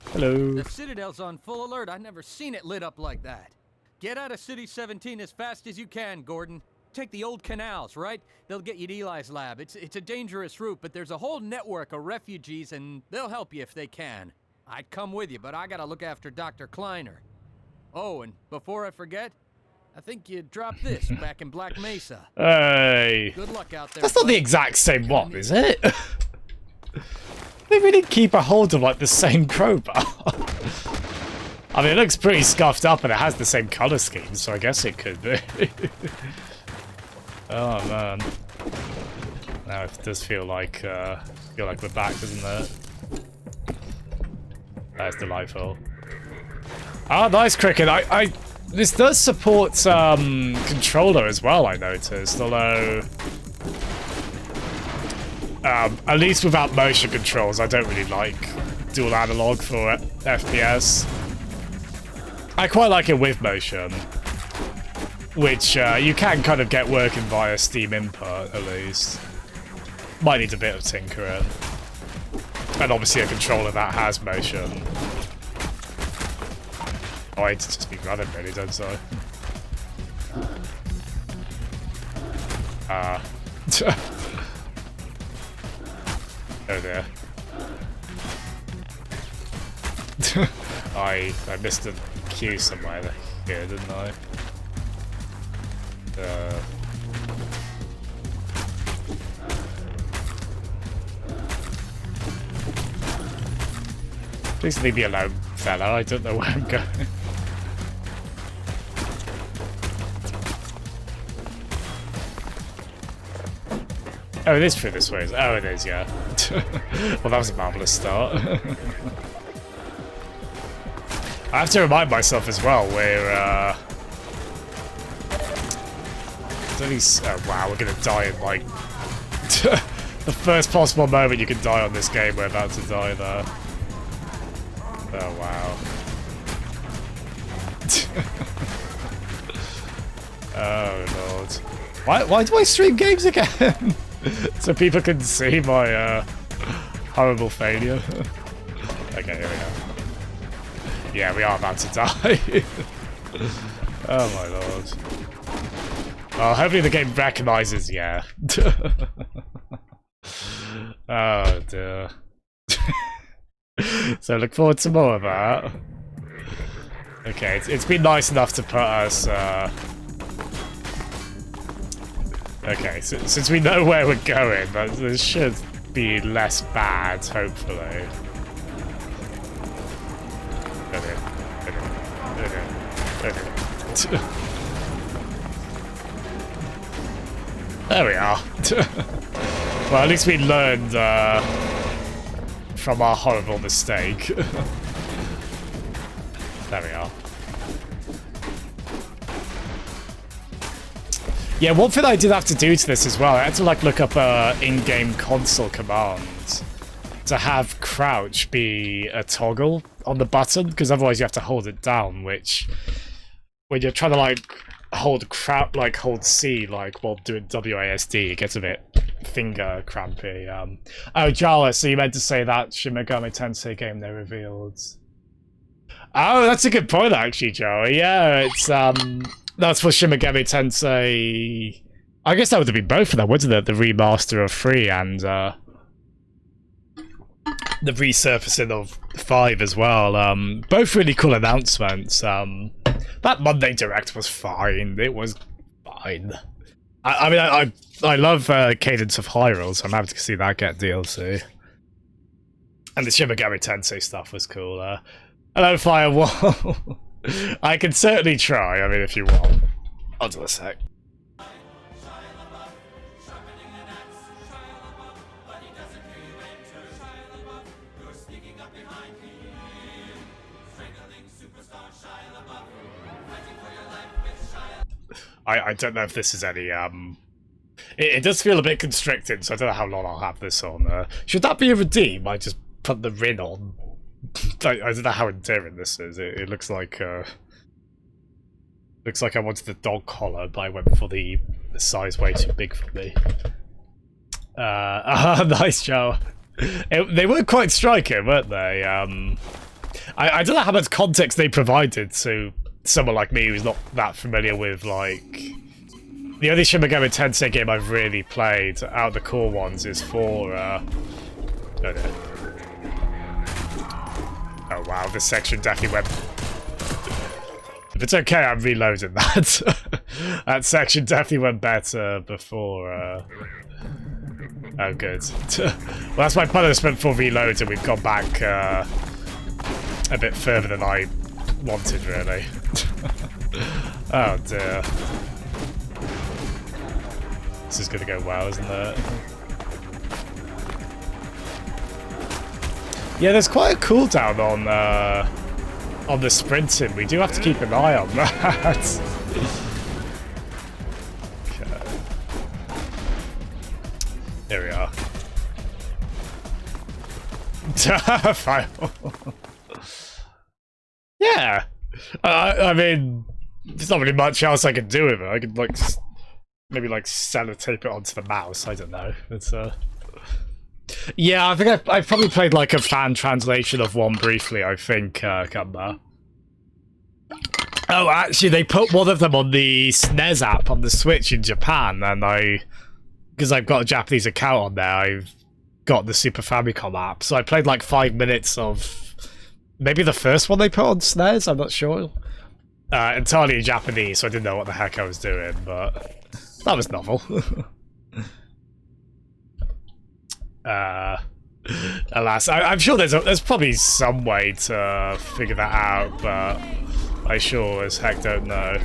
Speaker 1: Hello.
Speaker 5: The Citadel's on full alert. I've never seen it lit up like that. Get out of City 17 as fast as you can, Gordon. Take the old canals, right? They'll get you to Eli's lab. It's a dangerous route, but there's a whole network of refugees, and they'll help you if they can. I'd come with you, but I gotta look after Dr. Kleiner. Oh, and before I forget, I think you dropped this back in Black Mesa.
Speaker 1: Hey.
Speaker 5: Good luck out there.
Speaker 1: That's not the exact same one, is it? They really keep a hold of like the same crowbar. I mean, it looks pretty scuffed up and it has the same color scheme, so I guess it could be. Oh man. Now it does feel like we're back, doesn't it? That's delightful. Ah, nice cricket. This does support controller as well, I noticed, although at least without motion controls, I don't really like dual analog for FPS. I quite like it with motion, which you can kind of get working via Steam input, at least. Might need a bit of tinkering. And obviously a controller that has motion. Oh, I need to just be running really, don't I? Oh dear. I missed a cue somewhere here, didn't I? Please leave me alone, fella. I don't know where I'm going. Oh, it is through this way. Oh, it is, yeah. Well, that was a marvellous start. I have to remind myself as well, we're, oh, wow, we're gonna die in, like, the first possible moment you can die on this game, we're about to die there. Oh, wow. Oh, Lord. Why do I stream games again? So people can see my, horrible failure. Okay, here we go. Yeah, we are about to die. Oh, my Lord. Well, hopefully the game recognizes, yeah. Oh, dear. So look forward to more of that. Okay, it's been nice enough to put us, okay, so, since we know where we're going, this should be less bad, hopefully. Okay. There we are. Well, at least we learned from our horrible mistake. There we are. Yeah, one thing I did have to do to this as well, I had to like look up in-game console commands to have crouch be a toggle on the button, because otherwise you have to hold it down, which when you're trying to like hold C like while doing WASD, it gets a bit finger crampy. Oh, Jala, so you meant to say that Shin Megami Tensei game they revealed. Oh, that's a good point actually, Joey. Yeah, it's that's for Shin Megami Tensei. I guess that would have been both of them, wouldn't it? The remaster of 3 and the resurfacing of 5 as well. Both really cool announcements. That Monday Direct was fine. It was fine. I mean, I love Cadence of Hyrule, so I'm happy to see that get DLC. And the Shin Megami Tensei stuff was cool. Hello, Firewall. I can certainly try, I mean, if you want. Hold on a sec. I don't know if this is any, it does feel a bit constricting, so I don't know how long I'll have this on. Should that be a redeem? I just put the Rin on. I don't know how endearing this is. It looks like, looks like I wanted the dog collar, but I went for the size way too big for me. Nice, Joe. They were quite striking, weren't they? I don't know how much context they provided to someone like me who's not that familiar with, like... The only Shin Megami Tensei game I've really played out of the core ones is for, oh wow, this section definitely went... If it's okay, I'm reloading that. That section definitely went better before, oh, good. Well, that's my punishment for reloading. We've gone back, a bit further than I wanted, really. Oh, dear. This is gonna go well, isn't it? Yeah, there's quite a cooldown on the sprinting. We do have to keep an eye on that. Okay. There we are. Final. Yeah. I mean, there's not really much else I could do with it. I could like maybe like sellotape it onto the mouse. I don't know. It's yeah, I think I've probably played like a fan translation of one briefly, I think, Kamba. Oh, actually, they put one of them on the SNES app on the Switch in Japan, and because I've got a Japanese account on there, I've got the Super Famicom app, so I played like 5 minutes of maybe the first one they put on SNES, I'm not sure. Entirely in Japanese, so I didn't know what the heck I was doing, but that was novel. Alas, I'm sure there's probably some way to figure that out, but I sure as heck don't know.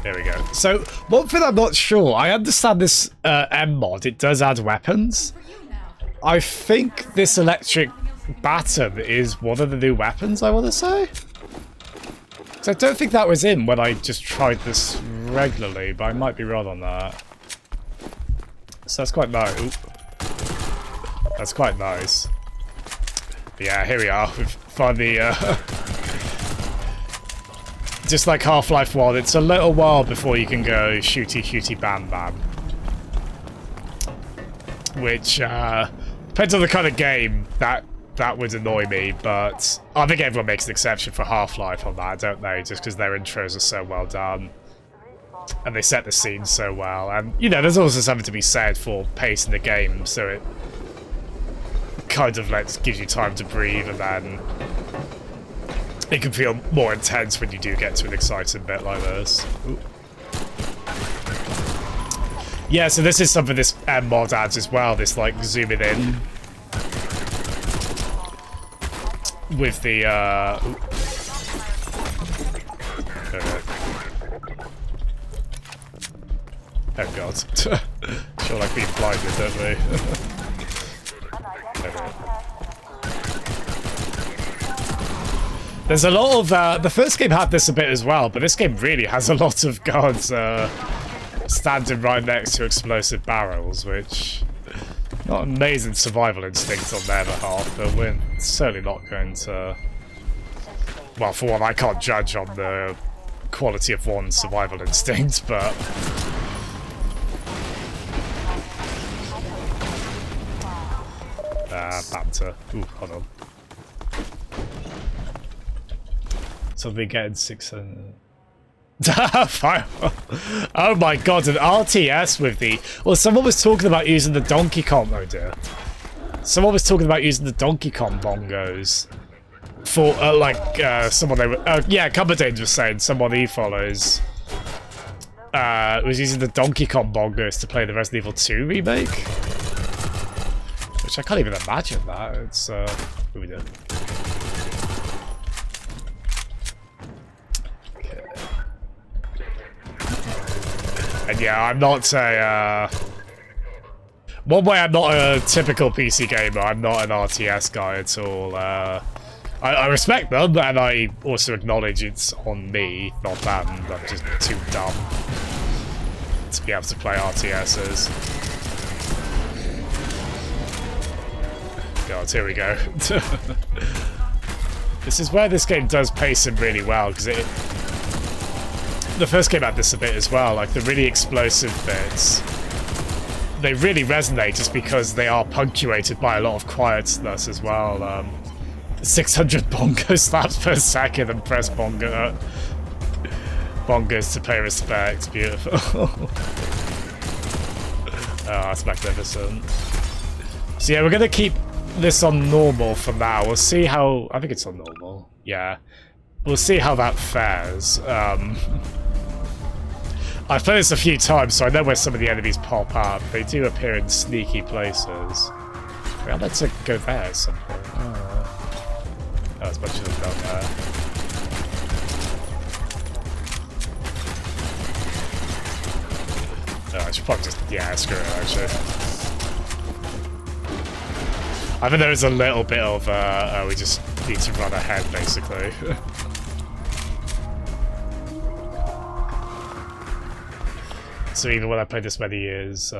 Speaker 1: There we go. So, one thing I'm not sure, I understand this MMOD, it does add weapons. I think this electric baton is one of the new weapons, I want to say. So I don't think that was in when I just tried this regularly, but I might be wrong on that. So that's quite nice. Oop. That's quite nice. But yeah, here we are. We've finally, just like Half-Life 1, it's a little while before you can go shooty shooty bam bam. Which, depends on the kind of game, that would annoy me, but I think everyone makes an exception for Half-Life on that, don't they? Just because their intros are so well done. And they set the scene so well, and you know, there's also something to be said for pacing the game, so it kind of gives you time to breathe, and then it can feel more intense when you do get to an exciting bit like this. Ooh. Yeah, so this is something this mod adds as well, this like zooming in with the Oh god. Sure like being blinded, don't we? There's a lot of, the first game had this a bit as well, but this game really has a lot of guards standing right next to explosive barrels, which... Not amazing survival instinct on their behalf, but we're certainly not going to... Well, for one, I can't judge on the quality of one's survival instinct, but... Banter. Ooh, hold on. Suddenly getting 600... Fire. Oh my god, an RTS with the... Well, someone was talking about using the Donkey Kong... Oh dear. Someone was talking about using the Donkey Kong bongos for, someone they were... yeah, Cumberdanes was saying someone he follows was using the Donkey Kong bongos to play the Resident Evil 2 remake. Which I can't even imagine that. It's, what do we do? And yeah, I'm not a, one way I'm not a typical PC gamer, I'm not an RTS guy at all. I respect them, and I also acknowledge it's on me, not them. I'm just too dumb to be able to play RTSs. God, here we go. This is where this game does pace him really well, because the first game had this a bit as well, like the really explosive bits. They really resonate just because they are punctuated by a lot of quietness as well. 600 bongo slaps per second and press bongos to pay respect. Beautiful. Oh, that's magnificent. So yeah, we're gonna keep this on normal for now. We'll see how... I think it's on normal. Yeah. We'll see how that fares. I've played this a few times, so I know where some of the enemies pop up. They do appear in sneaky places. Well, let's go there at some point. Oh, there's a bunch of them down there. Oh, I should probably just... Yeah, screw it, actually. I think there is a little bit of, we just need to run ahead, basically. So even when I played this many years,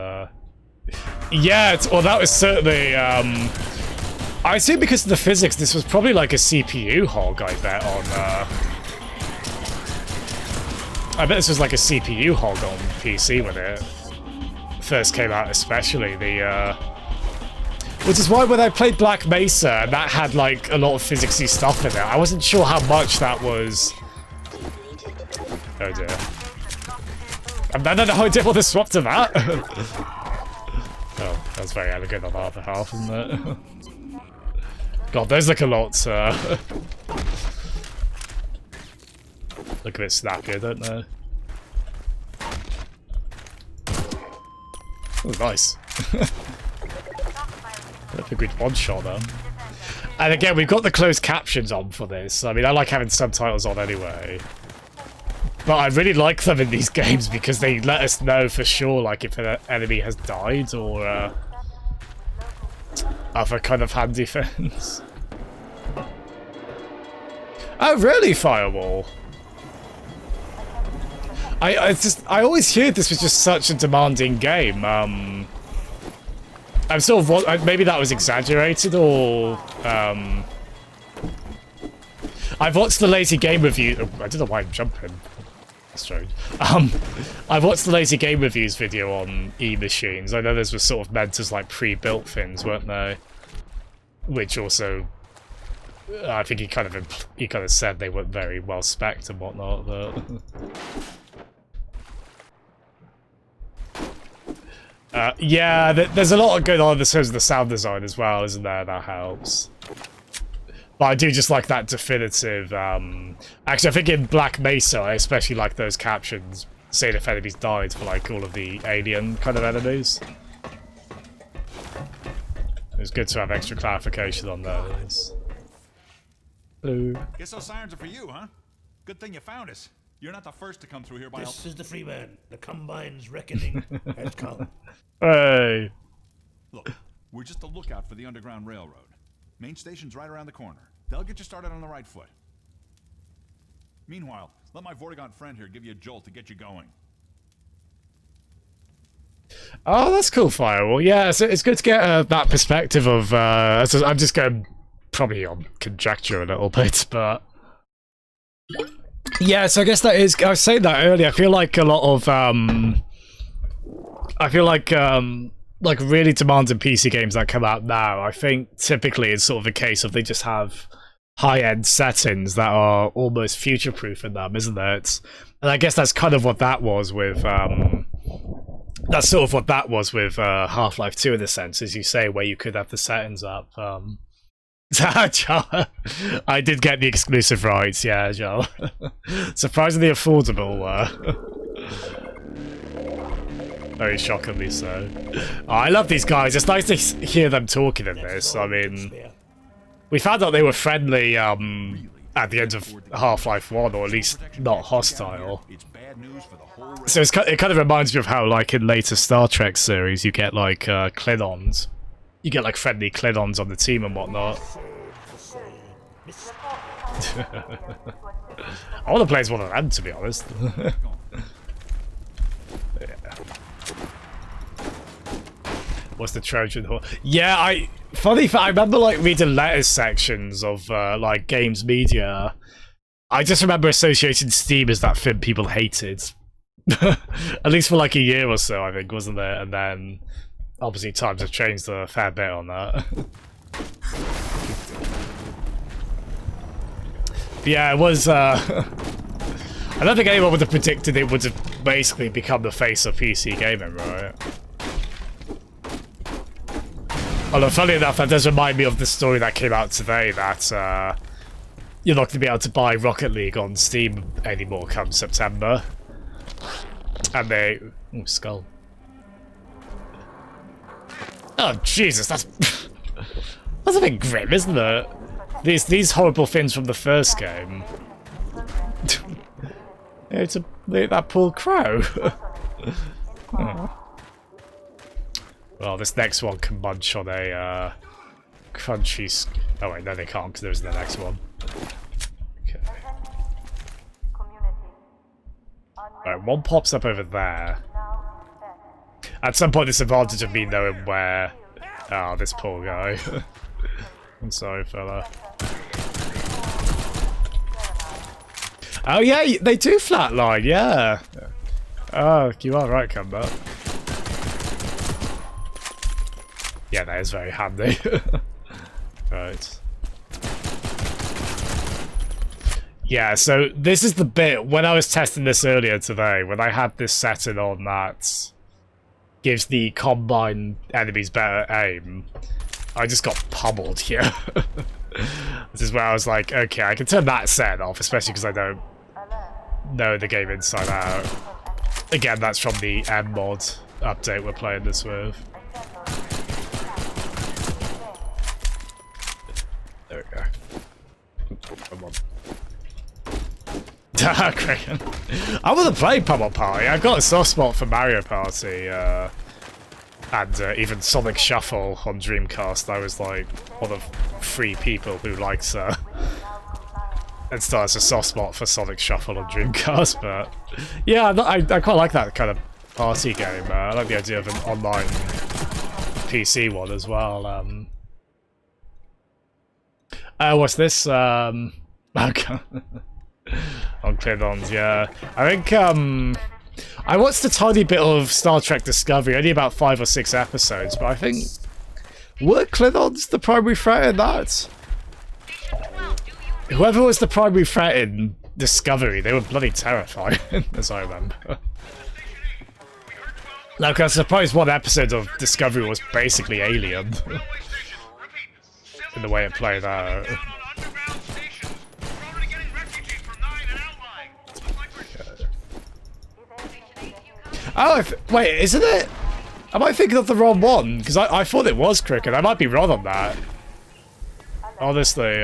Speaker 1: yeah, well, that was certainly, I assume because of the physics, this was probably like a CPU hog, I bet, on, I bet this was like a CPU hog on PC when it first came out, especially, which is why when I played Black Mesa, and that had like a lot of physicsy stuff in it, I wasn't sure how much that was... Oh dear. I don't know how I did want to swap to that. Oh, that was very elegant on our behalf, isn't it? God, those look a lot, look a bit snappier, don't they? Oh, nice. I don't think we'd one-shot them. And again, we've got the closed captions on for this. I mean, I like having subtitles on anyway. But I really like them in these games because they let us know for sure, like, if an enemy has died or other kind of handy things. Oh, really, Firewall? I always heard this was just such a demanding game. I'm sort of, maybe that was exaggerated, or I've watched the Lazy Game review. Oh, I don't know why I'm jumping. That's strange. I've watched the Lazy Game Reviews video on E-Machines. I know those were sort of meant as like pre-built things, weren't they? Which also, I think he kind of said they weren't very well spec'd and whatnot, but. Yeah, there's a lot going on in terms of the sound design as well, isn't there? That helps. But I do just like that definitive, actually I think in Black Mesa, I especially like those captions saying if enemies died for like all of the alien kind of enemies. It was good to have extra clarification on those. Hello.
Speaker 3: Guess those sirens are for you, huh? Good thing you found us. You're not the first to come through here by
Speaker 2: This is the Freeman. The Combine's reckoning has come.
Speaker 1: Hey.
Speaker 3: Look, we're just a lookout for the Underground Railroad. Main station's right around the corner. They'll get you started on the right foot. Meanwhile, let my Vortigaunt friend here give you a jolt to get you going.
Speaker 1: Oh, that's cool, Firewall. Yeah, so it's good to get that perspective of. So I'm just going probably on conjecture a little bit, but yeah. So I guess that is. I was saying that earlier. I feel like a lot of. I feel like really demanding PC games that come out now. I think typically it's sort of a case of they just have high-end settings that are almost future-proof in them, isn't it? And I guess that's kind of what that was with. That's sort of what that was with Half-Life 2 in a sense, as you say, where you could have the settings up. I did get the exclusive rights, yeah, Joel. Surprisingly affordable. Very shockingly so. Oh, I love these guys. It's nice to hear them talking in this. I mean, we found out they were friendly at the end of Half-Life 1, or at least not hostile. So it kind of reminds me of how, like, in later Star Trek series, you get, like, Klingons. You get, like, friendly Klingons on the team and whatnot. I want to play as one of them, to be honest. Yeah. What's the Trojan Horse? Yeah, I remember, like, reading letters sections of, like, games media. I just remember associating Steam as that thing people hated. At least for, like, a year or so, I think, wasn't it? And then, obviously, times have changed a fair bit on that. But yeah, it was, I don't think anyone would have predicted it would have basically become the face of PC gaming, right? Although, funny enough, that does remind me of the story that came out today that you're not going to be able to buy Rocket League on Steam anymore come September. And they... Ooh, skull. Oh, Jesus, that's... that's a bit grim, isn't it? These horrible things from the first game. It's that poor crow. Oh. Well, this next one can munch on a crunchy. Oh wait, no, they can't because there's the next one. Okay. Right, one pops up over there. At some point, this advantage of me knowing where. Oh, this poor guy. I'm sorry, fella. Oh yeah, they do flatline. Yeah. Oh, you are right, Combat. Yeah, that is very handy. Right. Yeah, so this is the bit, when I was testing this earlier today, when I had this setting on that gives the Combine enemies better aim, I just got pummeled here. This is where I was like, okay, I can turn that setting off, especially because I don't know the game inside out. Again, that's from the MMOD update we're playing this with. There we go. Come on. Kraken. I want to play Pummel Party. I've got a soft spot for Mario Party, and even Sonic Shuffle on Dreamcast. I was like one of 3 people who likes and still has a soft spot for Sonic Shuffle on Dreamcast. But yeah, I quite like that kind of party game. I like the idea of an online PC one as well. What's this? Okay. On Klingons, yeah. I think, I watched a tiny bit of Star Trek Discovery, only about 5 or 6 episodes, but I think... Were Klingons the primary threat in that? Whoever was the primary threat in Discovery, they were bloody terrifying, as I remember. Like, I suppose one episode of Discovery was basically Alien. In the way it played out. Oh, wait, isn't it? Am I thinking of the wrong one? Because I thought it was Cricket. I might be wrong on that. Honestly,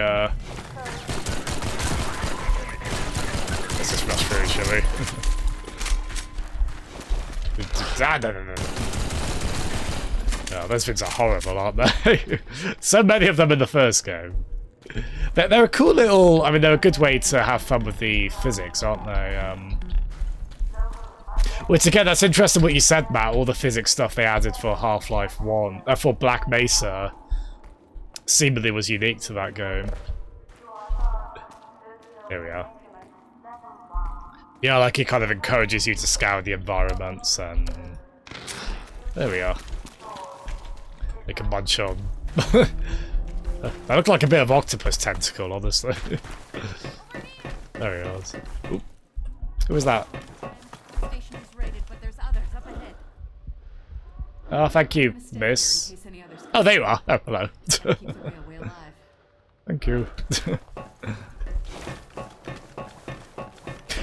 Speaker 1: just rush through, shall we? Oh, those things are horrible, aren't they? So many of them in the first game. They're a cool little... I mean, they're a good way to have fun with the physics, aren't they? Which, again, that's interesting what you said, Matt. All the physics stuff they added for Half-Life 1... for Black Mesa seemingly was unique to that game. Here we are. Yeah, like it kind of encourages you to scour the environments and... There we are. They can munch on. That looked like a bit of octopus tentacle, honestly. There he was. Oop. Who was that?
Speaker 9: Station is raided, but there's others up ahead.
Speaker 1: Oh, thank you, miss. Oh, there you are. Oh, hello. Thank you.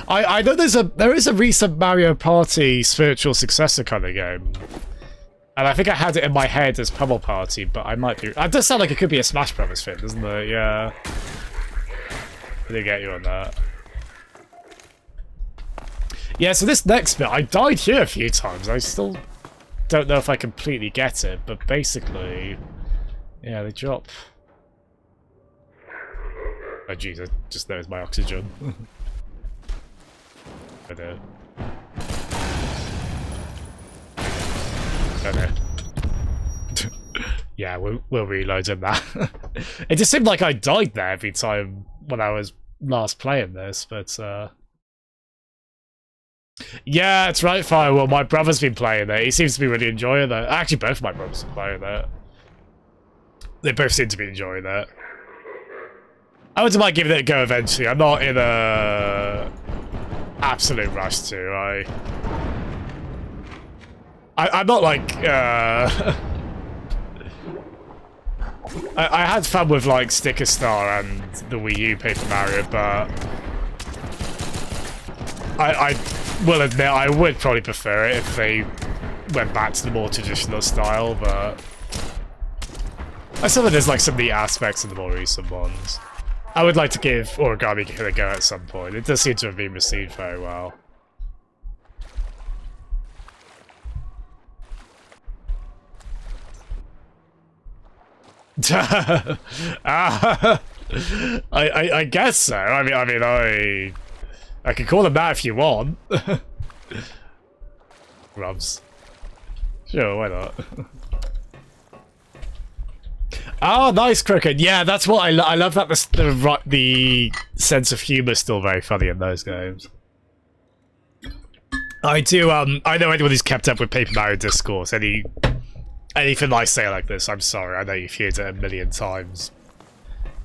Speaker 1: I know there is a recent Mario Party spiritual successor kind of game. And I think I had it in my head as Pummel Party, but I might be... It does sound like it could be a Smash Brothers thing, doesn't it? Yeah. I did get you on that. Yeah, so this next bit, I died here a few times. I still don't know if I completely get it, but basically... Yeah, they drop... Oh jeez, I just noticed my oxygen. I know. Oh no. Yeah, we'll reload him that. It just seemed like I died there every time when I was last playing this, but yeah, it's right, Firewall. My brother's been playing it. He seems to be really enjoying it. Actually, both of my brothers are playing it. They both seem to be enjoying it. I wouldn't mind giving it a go eventually. I'm not in a absolute rush to. I'm not like, I had fun with, like, Sticker Star and the Wii U Paper Mario, but I will admit I would probably prefer it if they went back to the more traditional style, but I still think there's, like, some neat aspects in the more recent ones. I would like to give Origami Kid a go at some point. It does seem to have been received very well. I guess so. I can call them that if you want. Rubs. Sure, why not? Oh, nice, Crooked. Yeah, that's what I love. That the sense of humor is still very funny in those games. I do. I know anyone who's kept up with Paper Mario discourse. Anything I say like this, I'm sorry. I know you've heard it a million times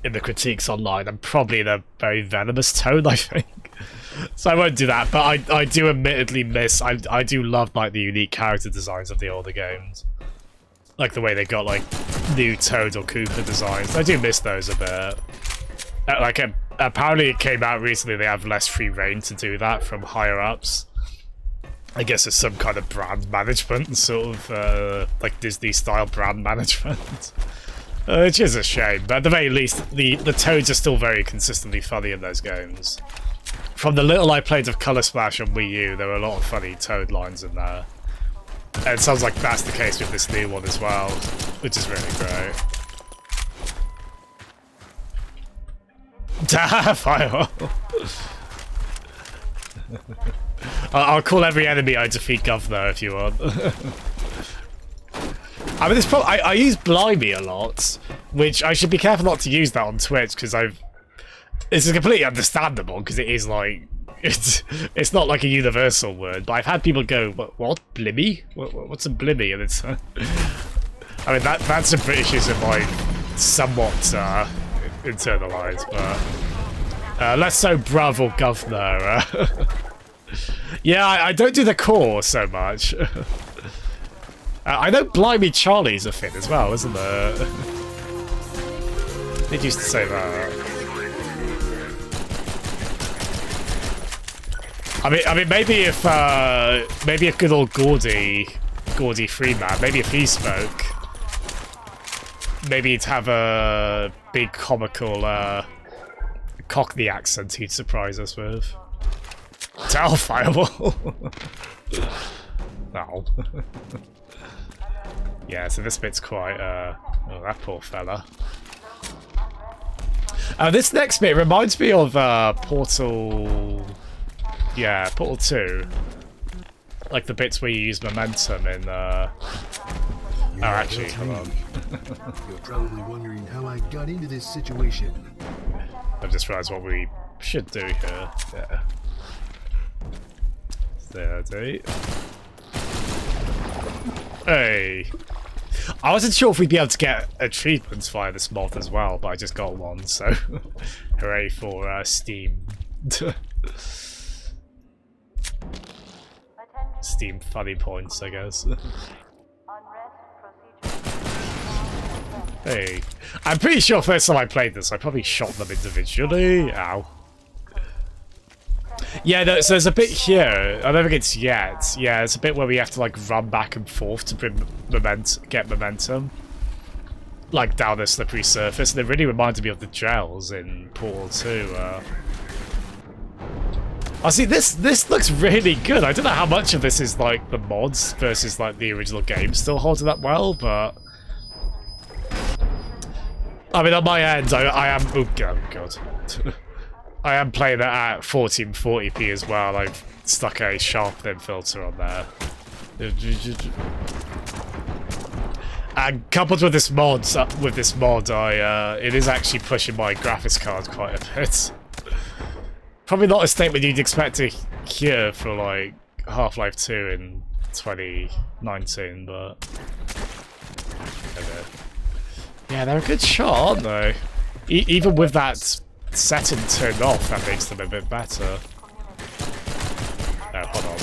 Speaker 1: in the critiques online. I'm probably in a very venomous tone, I think. So I won't do that. But I do admittedly miss. I do love like the unique character designs of the older games. Like the way they got like new Toad or Koopa designs. I do miss those a bit. Like apparently it came out recently. They have less free reign to do that from higher ups. I guess it's some kind of brand management, sort of like Disney-style brand management. Which is a shame, but at the very least, the Toads are still very consistently funny in those games. From the little I played of Color Splash on Wii U, there were a lot of funny Toad lines in there. And it sounds like that's the case with this new one as well, which is really great. Firewall! I'll call every enemy I defeat Governor if you want. I mean, I use Blimey a lot, which I should be careful not to use that on Twitch because this is completely understandable because it is like it's not like a universal word, but I've had people go, "What Blimmy? What's a Blimmy?" And it's I mean that's a Britishism I somewhat internalised, but less so bruv or governor. Yeah, I don't do the core so much. I know Blimey Charlie's a thing as well, isn't there? They used to say that. I mean, maybe if good old Gordy Freeman, maybe if he spoke, maybe he'd have a big comical Cockney accent he'd surprise us with. Tell fireball. No. Yeah, so this bit's quite, oh, that poor fella. This next bit reminds me of, Portal... Yeah, Portal 2. Like the bits where you use momentum in, Oh, actually, hold on.
Speaker 10: You're probably wondering how I got into this situation.
Speaker 1: I've just realised what we should do here. Yeah. 30. Hey! I wasn't sure if we'd be able to get achievements via this mod as well, but I just got one, so hooray for Steam. Steam funny points, I guess. Hey, I'm pretty sure first time I played this, I probably shot them individually. Ow. Yeah, so there's a bit here. I don't think it's yet. Yeah, it's a bit where we have to like run back and forth to bring get momentum, like down a slippery surface. And it really reminded me of the gels in Portal 2. I see this looks really good. I don't know how much of this is like the mods versus like the original game still holding up well, but I mean on my end, I am. Oh god. I am playing it at 1440p as well. I've stuck a sharpening filter on there. And coupled with this mod, it is actually pushing my graphics card quite a bit. Probably not a statement you'd expect to hear for like Half-Life 2 in 2019, but yeah, they're a good shot, aren't they? Even with that setting turned off, that makes them a bit better. Oh, hold on.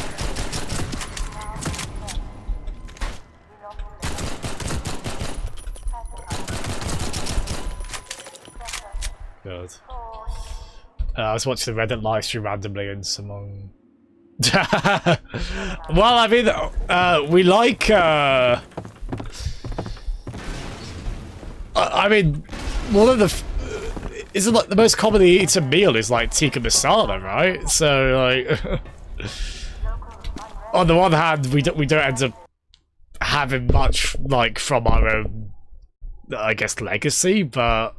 Speaker 1: Good. I was watching the Reddit live stream randomly and someone... Well, I mean, we like... I mean, one of the... Isn't like the most commonly eaten meal is like tikka masala, right? So like, on the one hand, we don't end up having much like from our own, I guess, legacy. But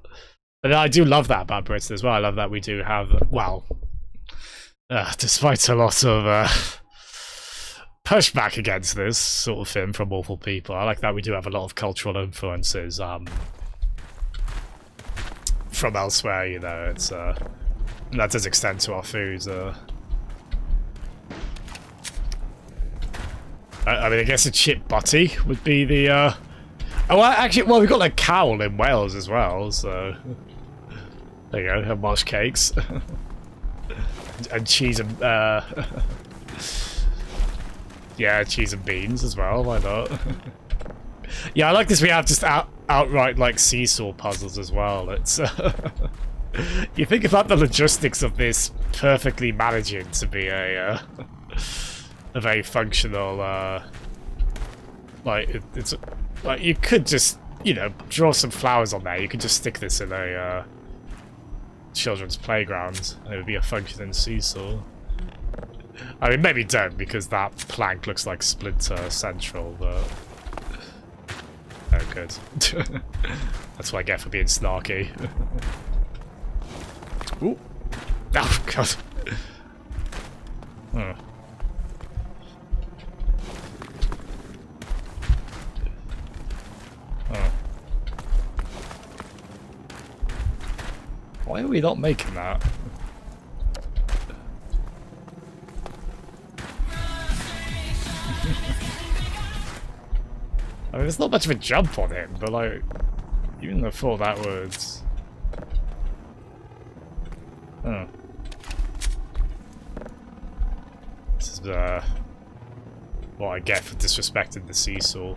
Speaker 1: I do love that about Britain as well. I love that we do have, well, despite a lot of pushback against this sort of thing from awful people, I like that we do have a lot of cultural influences. From elsewhere, you know, it's that does extend to our foods. I mean, I guess a chip butty would be the. Oh, well, actually, well, we've got like cowl in Wales as well, so there you go. Have marsh cakes and cheese and yeah, cheese and beans as well. Why not? Yeah, I like this. We have just outright like seesaw puzzles as well. It's you think about the logistics of this perfectly managing to be a very functional like it's like you could just, you know, draw some flowers on there. You could just stick this in a children's playground and it would be a functioning seesaw. I mean, maybe don't, because that plank looks like Splinter Central, but oh, good. That's what I get for being snarky. Ooh. Oh, God. Oh. Oh. Why are we not making that? I mean, there's not much of a jump on him, but like, even before that was... Oh. This is what I get for disrespecting the seesaw.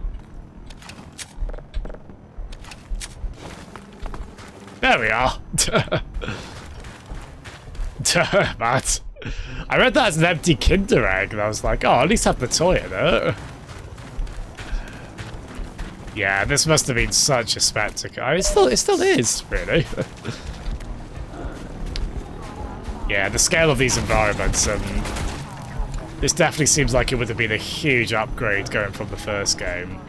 Speaker 1: There we are! Matt. I read that as an empty Kinder Egg, and I was like, oh, at least have the toy in it. Yeah, this must have been such a spectacle. I mean, it still is, really. Yeah, the scale of these environments and This definitely seems like it would have been a huge upgrade going from the first game.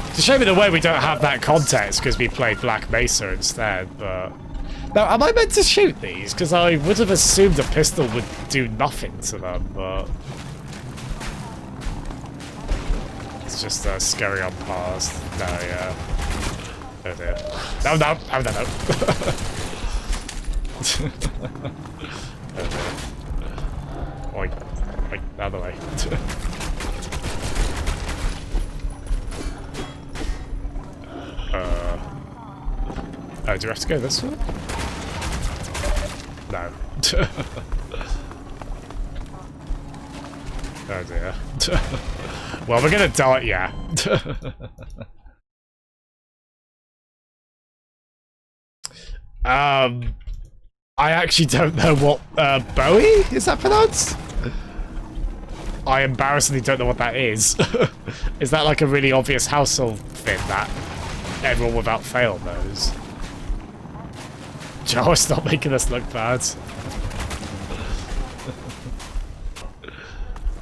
Speaker 1: It's a shame in a way we don't have that context because we played Black Mesa instead, but... Now, am I meant to shoot these? Because I would have assumed a pistol would do nothing to them, but... It's just scurry on past. No, yeah. Oh dear. No, no, no, no, no. Oh dear. Oi. Oi, the other way. Oh, do we have to go this way? No. Oh dear. Well, we're gonna die, yeah. I actually don't know what, Bowie? Is that pronounced? I embarrassingly don't know what that is. Is that like a really obvious household thing that everyone without fail knows? Joe, stop making us look bad.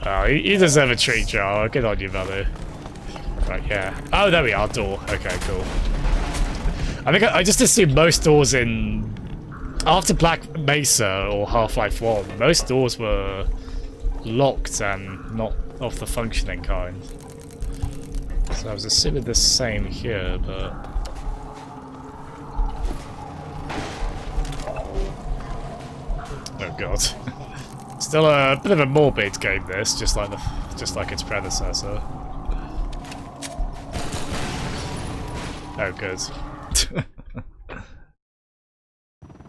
Speaker 1: Oh, you deserve a treat, Joe. Good on you, brother. Right, yeah. Oh, there we are, door. Okay, cool. I think I just assumed most doors in... After Black Mesa or Half-Life 1, most doors were locked and not of the functioning kind. So I was assuming the same here, but... Oh god. Still a bit of a morbid game, this, just like its predecessor. Oh, good.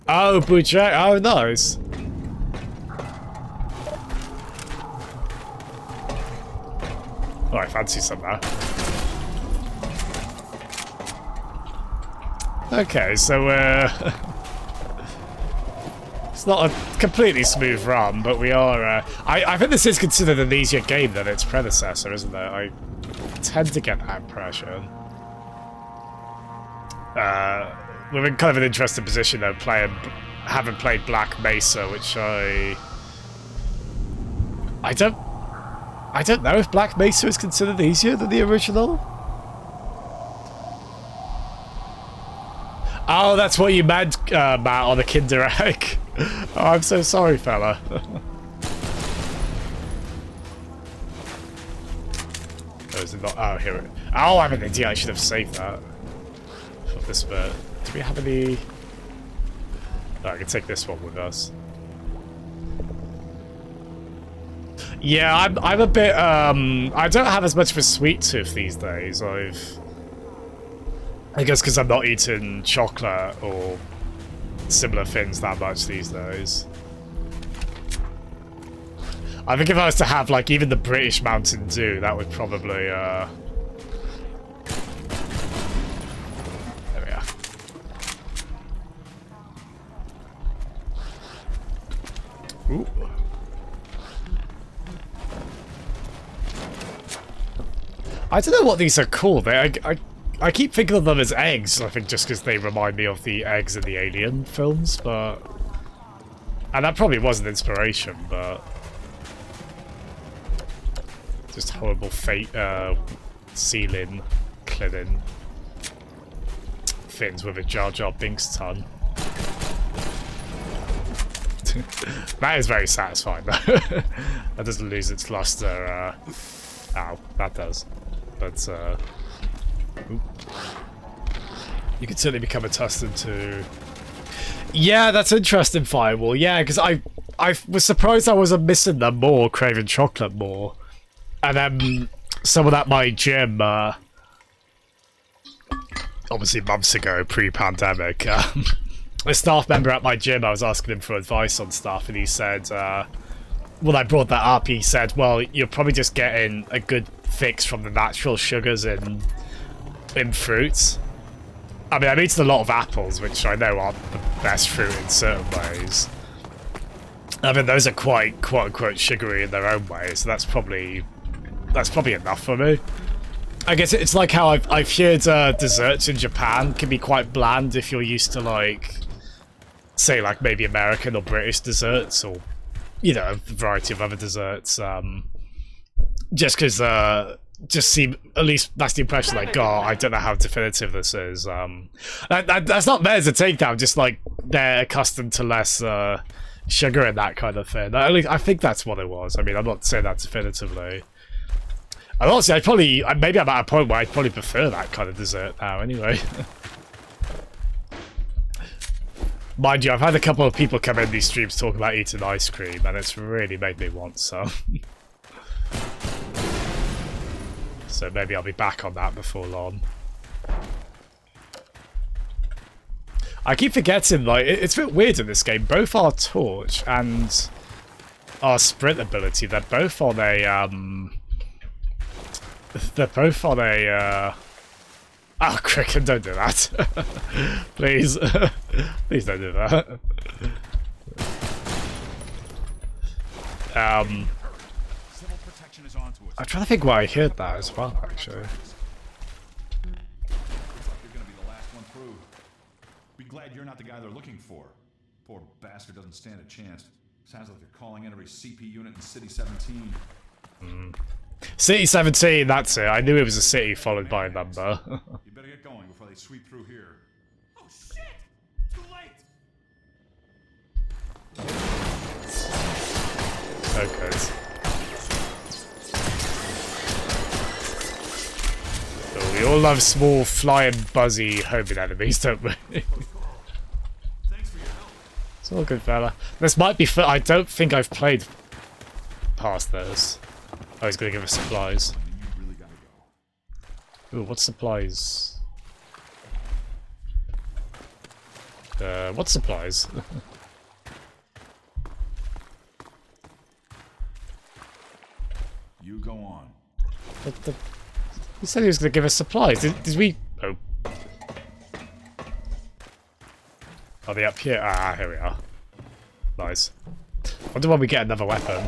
Speaker 1: Oh, budget! Oh, nice. Oh, I fancy some now. Okay, so it's not a completely smooth run, but we are... I think this is considered an easier game than its predecessor, isn't it? I tend to get that impression. We're in kind of an interesting position though, having played Black Mesa, which I don't know if Black Mesa is considered easier than the original. Oh, that's what you meant, Matt, on the Kinder Egg. Oh, I'm so sorry, fella. Oh, is it not? Oh, here it. Oh, I'm an idiot. I should have saved that for this bit. Do we have any? Oh, I can take this one with us. Yeah, I'm a bit. I don't have as much of a sweet tooth these days. I guess because I'm not eating chocolate or similar things that much these days. I think if I was to have, like, even the British Mountain Dew, that would probably, There we are. Ooh. I don't know what these are called. I keep thinking of them as eggs, I think just because they remind me of the eggs in the Alien films, but... And that probably was an inspiration, but... Just horrible fate, ceiling, cleaning fins with a Jar Jar Binks tongue. That is very satisfying, though. That doesn't lose its luster, Ow, that does. But, you can certainly become accustomed to... Yeah, that's interesting, Firewall. Yeah, because I was surprised I wasn't missing them more, craving chocolate more. And then someone at my gym, obviously months ago, pre-pandemic, a staff member at my gym, I was asking him for advice on stuff, and he said, when I brought that up, he said, well, you're probably just getting a good fix from the natural sugars in fruits. I mean, I've eaten a lot of apples, which I know aren't the best fruit in certain ways. I mean, those are quite, quote-unquote, sugary in their own way, so that's probably enough for me. I guess it's like how I've heard desserts in Japan can be quite bland if you're used to, like, say, like, maybe American or British desserts, or you know, a variety of other desserts. Just because, just seem, at least that's the impression I got. I don't know how definitive this is. That's not meant as a takedown, just like they're accustomed to less sugar and that kind of thing. At least I think that's what it was. I mean, I'm not saying that definitively. And honestly, maybe I'm at a point where I'd probably prefer that kind of dessert now anyway. Mind you, I've had a couple of people come in these streams talking about eating ice cream, and it's really made me want some. So maybe I'll be back on that before long. I keep forgetting, like, it's a bit weird in this game. Both our torch and our sprint ability, they're both on a, oh, Cricket, don't do that. Please. Please don't do that. I'm trying to think why I heard that as well, actually.
Speaker 3: Looks like you're gonna be the last one through. Be glad you're not the guy they're looking for. Poor bastard doesn't stand a chance. Sounds like they're calling in every CP unit in City 17.
Speaker 1: City 17, that's it. I knew it was a city followed by a number.
Speaker 3: You better get going before they sweep through here. Oh shit! Too late!
Speaker 1: Okay. Oh, we all love small, flying, buzzy, homing enemies, don't we?
Speaker 3: Thanks for your help.
Speaker 1: It's all good, fella. This might be. I don't think I've played past those. Oh, he's gonna give us supplies.
Speaker 3: You really gotta go.
Speaker 1: Ooh, what supplies? What supplies?
Speaker 3: You go on.
Speaker 1: What the? He said he was gonna give us supplies. Did we? Oh. Are they up here? Ah, here we are. Nice. Wonder when we get another weapon.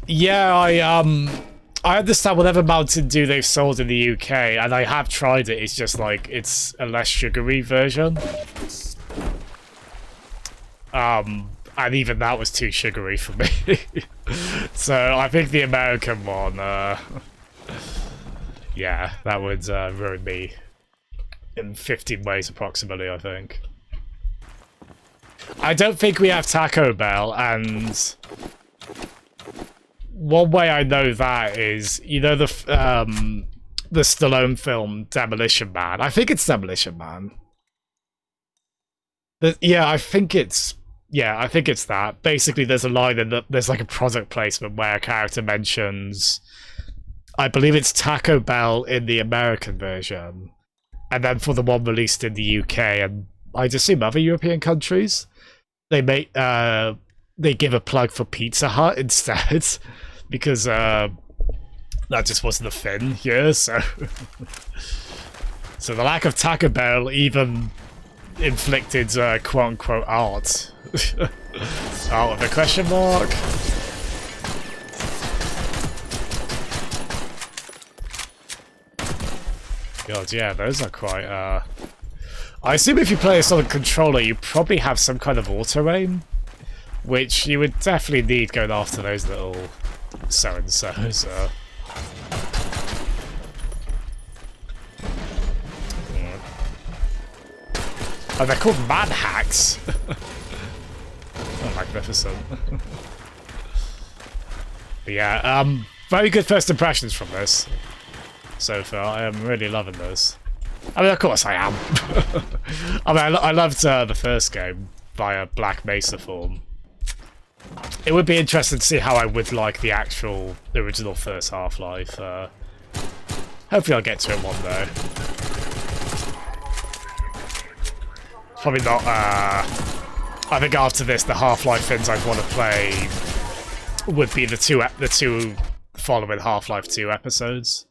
Speaker 1: Yeah, I understand whatever mountain dew they've sold in the UK, and I have tried it. It's just like it's a less sugary version. And even that was too sugary for me. So I think the American one, yeah, that would ruin me in 15 ways approximately, I think. I don't think we have Taco Bell, and one way I know that is, you know, the Stallone film Demolition Man. I think it's Demolition Man. Yeah, I think it's that. Basically, there's a line in there's like a product placement where a character mentions, I believe it's Taco Bell in the American version, and then for the one released in the UK and I'd assume other European countries, they give a plug for Pizza Hut instead, because that just wasn't a thing here. So so the lack of Taco Bell even inflicted quote-unquote art. Art with a question mark. God, yeah, those are quite I assume if you play this on a controller, you probably have some kind of auto-aim, which you would definitely need going after those little so-and-sos. Oh, they're called man hacks. Oh, magnificent. But yeah, very good first impressions from this so far. I am really loving this. I mean, of course I am. I mean, I loved the first game via Black Mesa form. It would be interesting to see how I would like the original first Half-Life. Hopefully I'll get to it one day. Probably not, I think after this, the Half-Life things I'd want to play would be the two following Half-Life 2 episodes.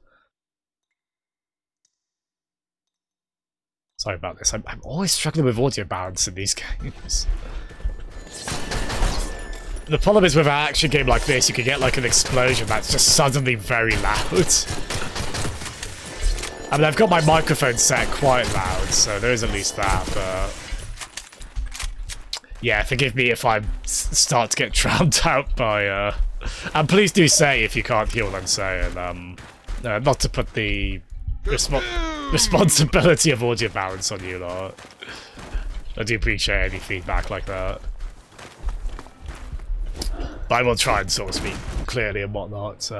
Speaker 1: Sorry about this. I'm always struggling with audio balance in these games. The problem is with an action game like this, you can get like an explosion that's just suddenly very loud. I mean, I've got my microphone set quite loud, so there is at least that, but... Yeah, forgive me if I start to get drowned out by, And please do say if you can't hear what I'm saying, not to put the responsibility of audio balance on you lot. I do appreciate any feedback like that. But I will try and sort of speak clearly and whatnot,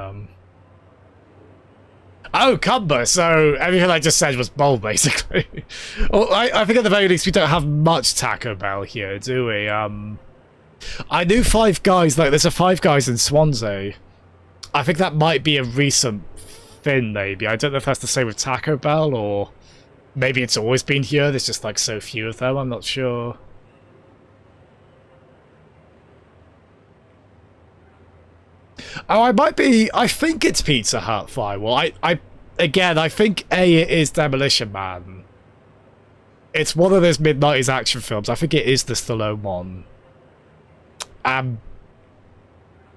Speaker 1: Oh, Cumber, so everything I just said was bold, basically. Well, I think at the very least we don't have much Taco Bell here, do we? I knew Five Guys, like, there's a Five Guys in Swansea. I think that might be a recent thing, maybe. I don't know if that's the same with Taco Bell, or maybe it's always been here, there's just, like, so few of them, I'm not sure. Oh, I think it's Pizza Hut Firewall. Again, I think it is Demolition Man. It's one of those mid-90s action films. I think it is the Stallone one.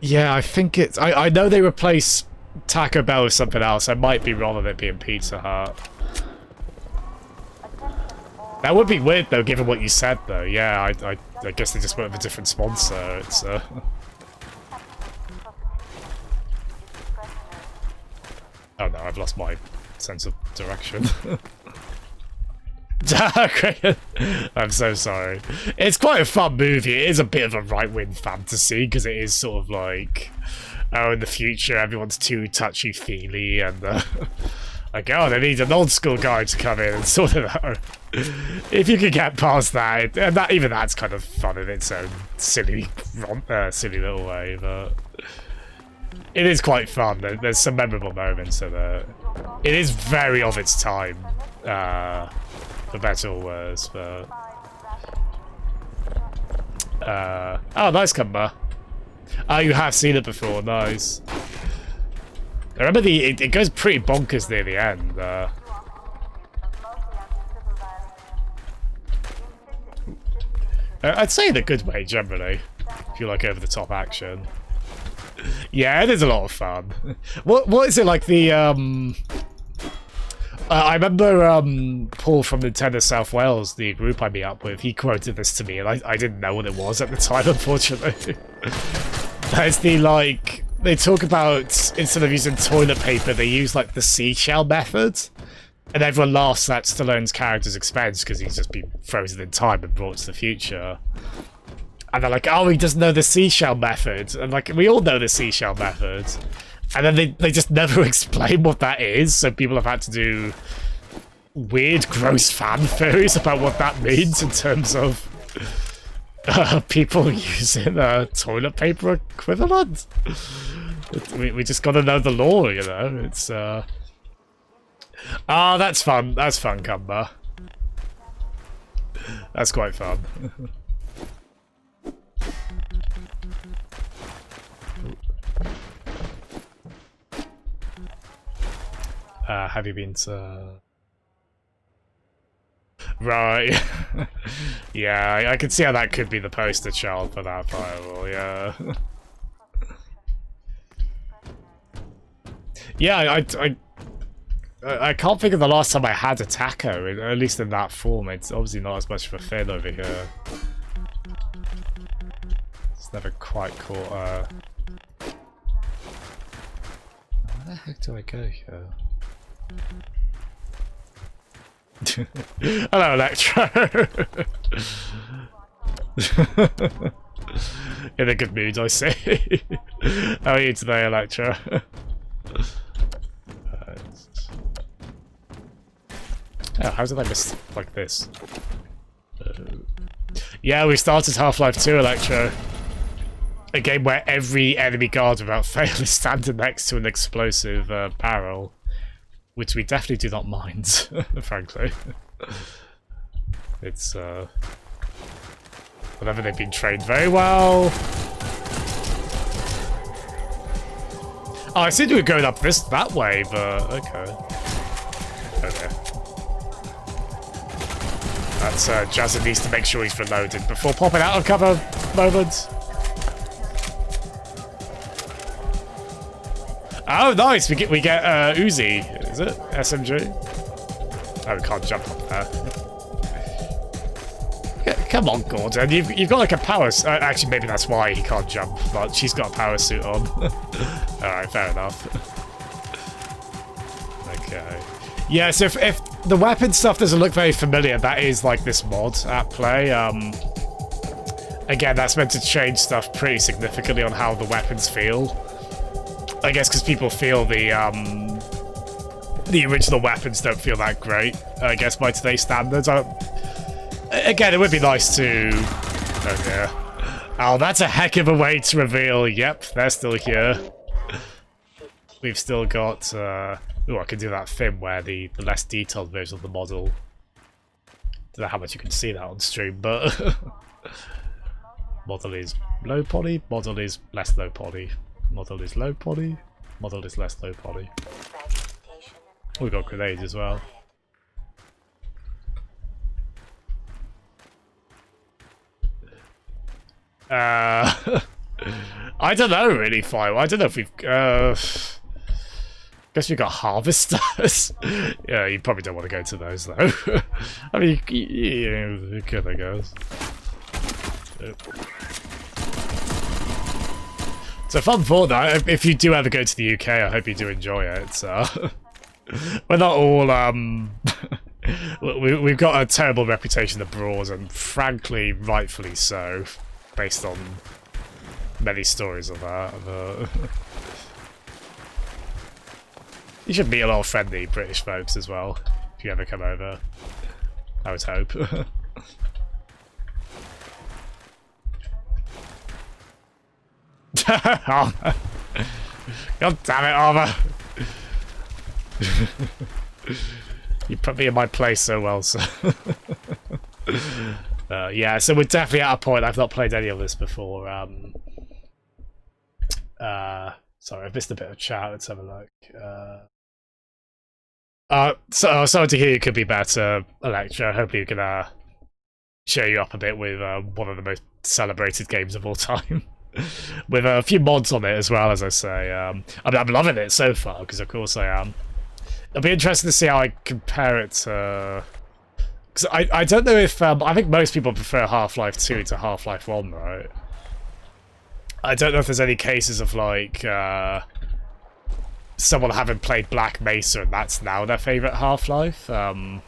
Speaker 1: Yeah, I think it's... I know they replace Taco Bell with something else. I might be wrong on it being Pizza Hut. That would be weird, though, given what you said, though. Yeah, I guess they just went with a different sponsor. It's, Oh no, I've lost my sense of direction. I'm so sorry. It's quite a fun movie. It is a bit of a right-wing fantasy, because it is sort of like, oh, in the future everyone's too touchy-feely, and like, oh, they need an old-school guy to come in and sort it out. If you could get past that, and even that's kind of fun in its own silly little way, but... It is quite fun. There's some memorable moments in it. It is very of its time, for better or worse. But oh, nice Cumber. Oh, you have seen it before. Nice. I remember it goes pretty bonkers near the end. I'd say in a good way generally. If you like over the top action. Yeah, it is a lot of fun. What is it like the I remember Paul from Nintendo South Wales, the group I meet up with, he quoted this to me and I didn't know what it was at the time, unfortunately. It's the, like, they talk about, instead of using toilet paper, they use like the seashell method. And everyone laughs at Stallone's character's expense because he's just been frozen in time and brought to the future. And they're like, oh, he doesn't know the seashell method. And like, we all know the seashell method. And then they just never explain what that is, so people have had to do weird, gross fan theories about what that means in terms of people using toilet paper equivalent. We just gotta know the law, you know? It's, oh, that's fun. That's fun, Cumber. That's quite fun. Have you been to... Right. Yeah, I can see how that could be the poster child for that firewall, yeah. Yeah, I can't think of the last time I had a taco, at least in that form. It's obviously not as much of a thing over here. It's never quite caught, Where the heck do I go here? Hello, Electro. In a good mood, I see. How are you today, Electro? Oh, how did I miss like this? Yeah, we started Half-Life 2, Electro. A game where every enemy guard without fail is standing next to an explosive barrel. Which we definitely do not mind, frankly. It's, whenever they've been trained very well. Oh, I seem to be going up that way, but okay. Okay. That's, Jazza needs to make sure he's reloaded before popping out of cover moments. Oh, nice! We get Uzi, is it? SMG? Oh, we can't jump up there. Come on, Gordon. You've got like a power... actually, maybe that's why he can't jump, but she's got a power suit on. Alright, fair enough. Okay. Yeah, so if the weapon stuff doesn't look very familiar, that is like this mod at play. Again, that's meant to change stuff pretty significantly on how the weapons feel. I guess because people feel the original weapons don't feel that great, I guess, by today's standards. Again, it would be nice to... Oh, dear. Oh, that's a heck of a way to reveal. Yep, they're still here. We've still got... Oh, I can do that thing where the less detailed version of the model... Don't know how much you can see that on stream, but... Model is low poly, model is less low poly. Model is low poly, model is less low poly. We got grenades as well. I don't know really, Fire. I don't know if we've guess we got harvesters. Yeah, you probably don't want to go to those though. I mean, you could, I guess. So fun for that. If you do ever go to the UK, I hope you do enjoy it. We're not all we've got a terrible reputation abroad, and frankly, rightfully so, based on many stories of that. You should meet a lot of friendly British folks as well if you ever come over. I would hope. Armor. God damn it, Armor! You put me in my place so well, so... yeah, so we're definitely at a point. I've not played any of this before. Sorry, I've missed a bit of chat. Let's have a look. So sorry to hear you could be better, Electra. Hopefully we can cheer you up a bit with one of the most celebrated games of all time. With a few mods on it as well, as I say. I'm loving it so far, because of course I am. It'll be interesting to see how I compare it to... Because I don't know if... I think most people prefer Half-Life 2 to Half-Life 1, right? I don't know if there's any cases of, like, someone having played Black Mesa and that's now their favourite Half-Life. So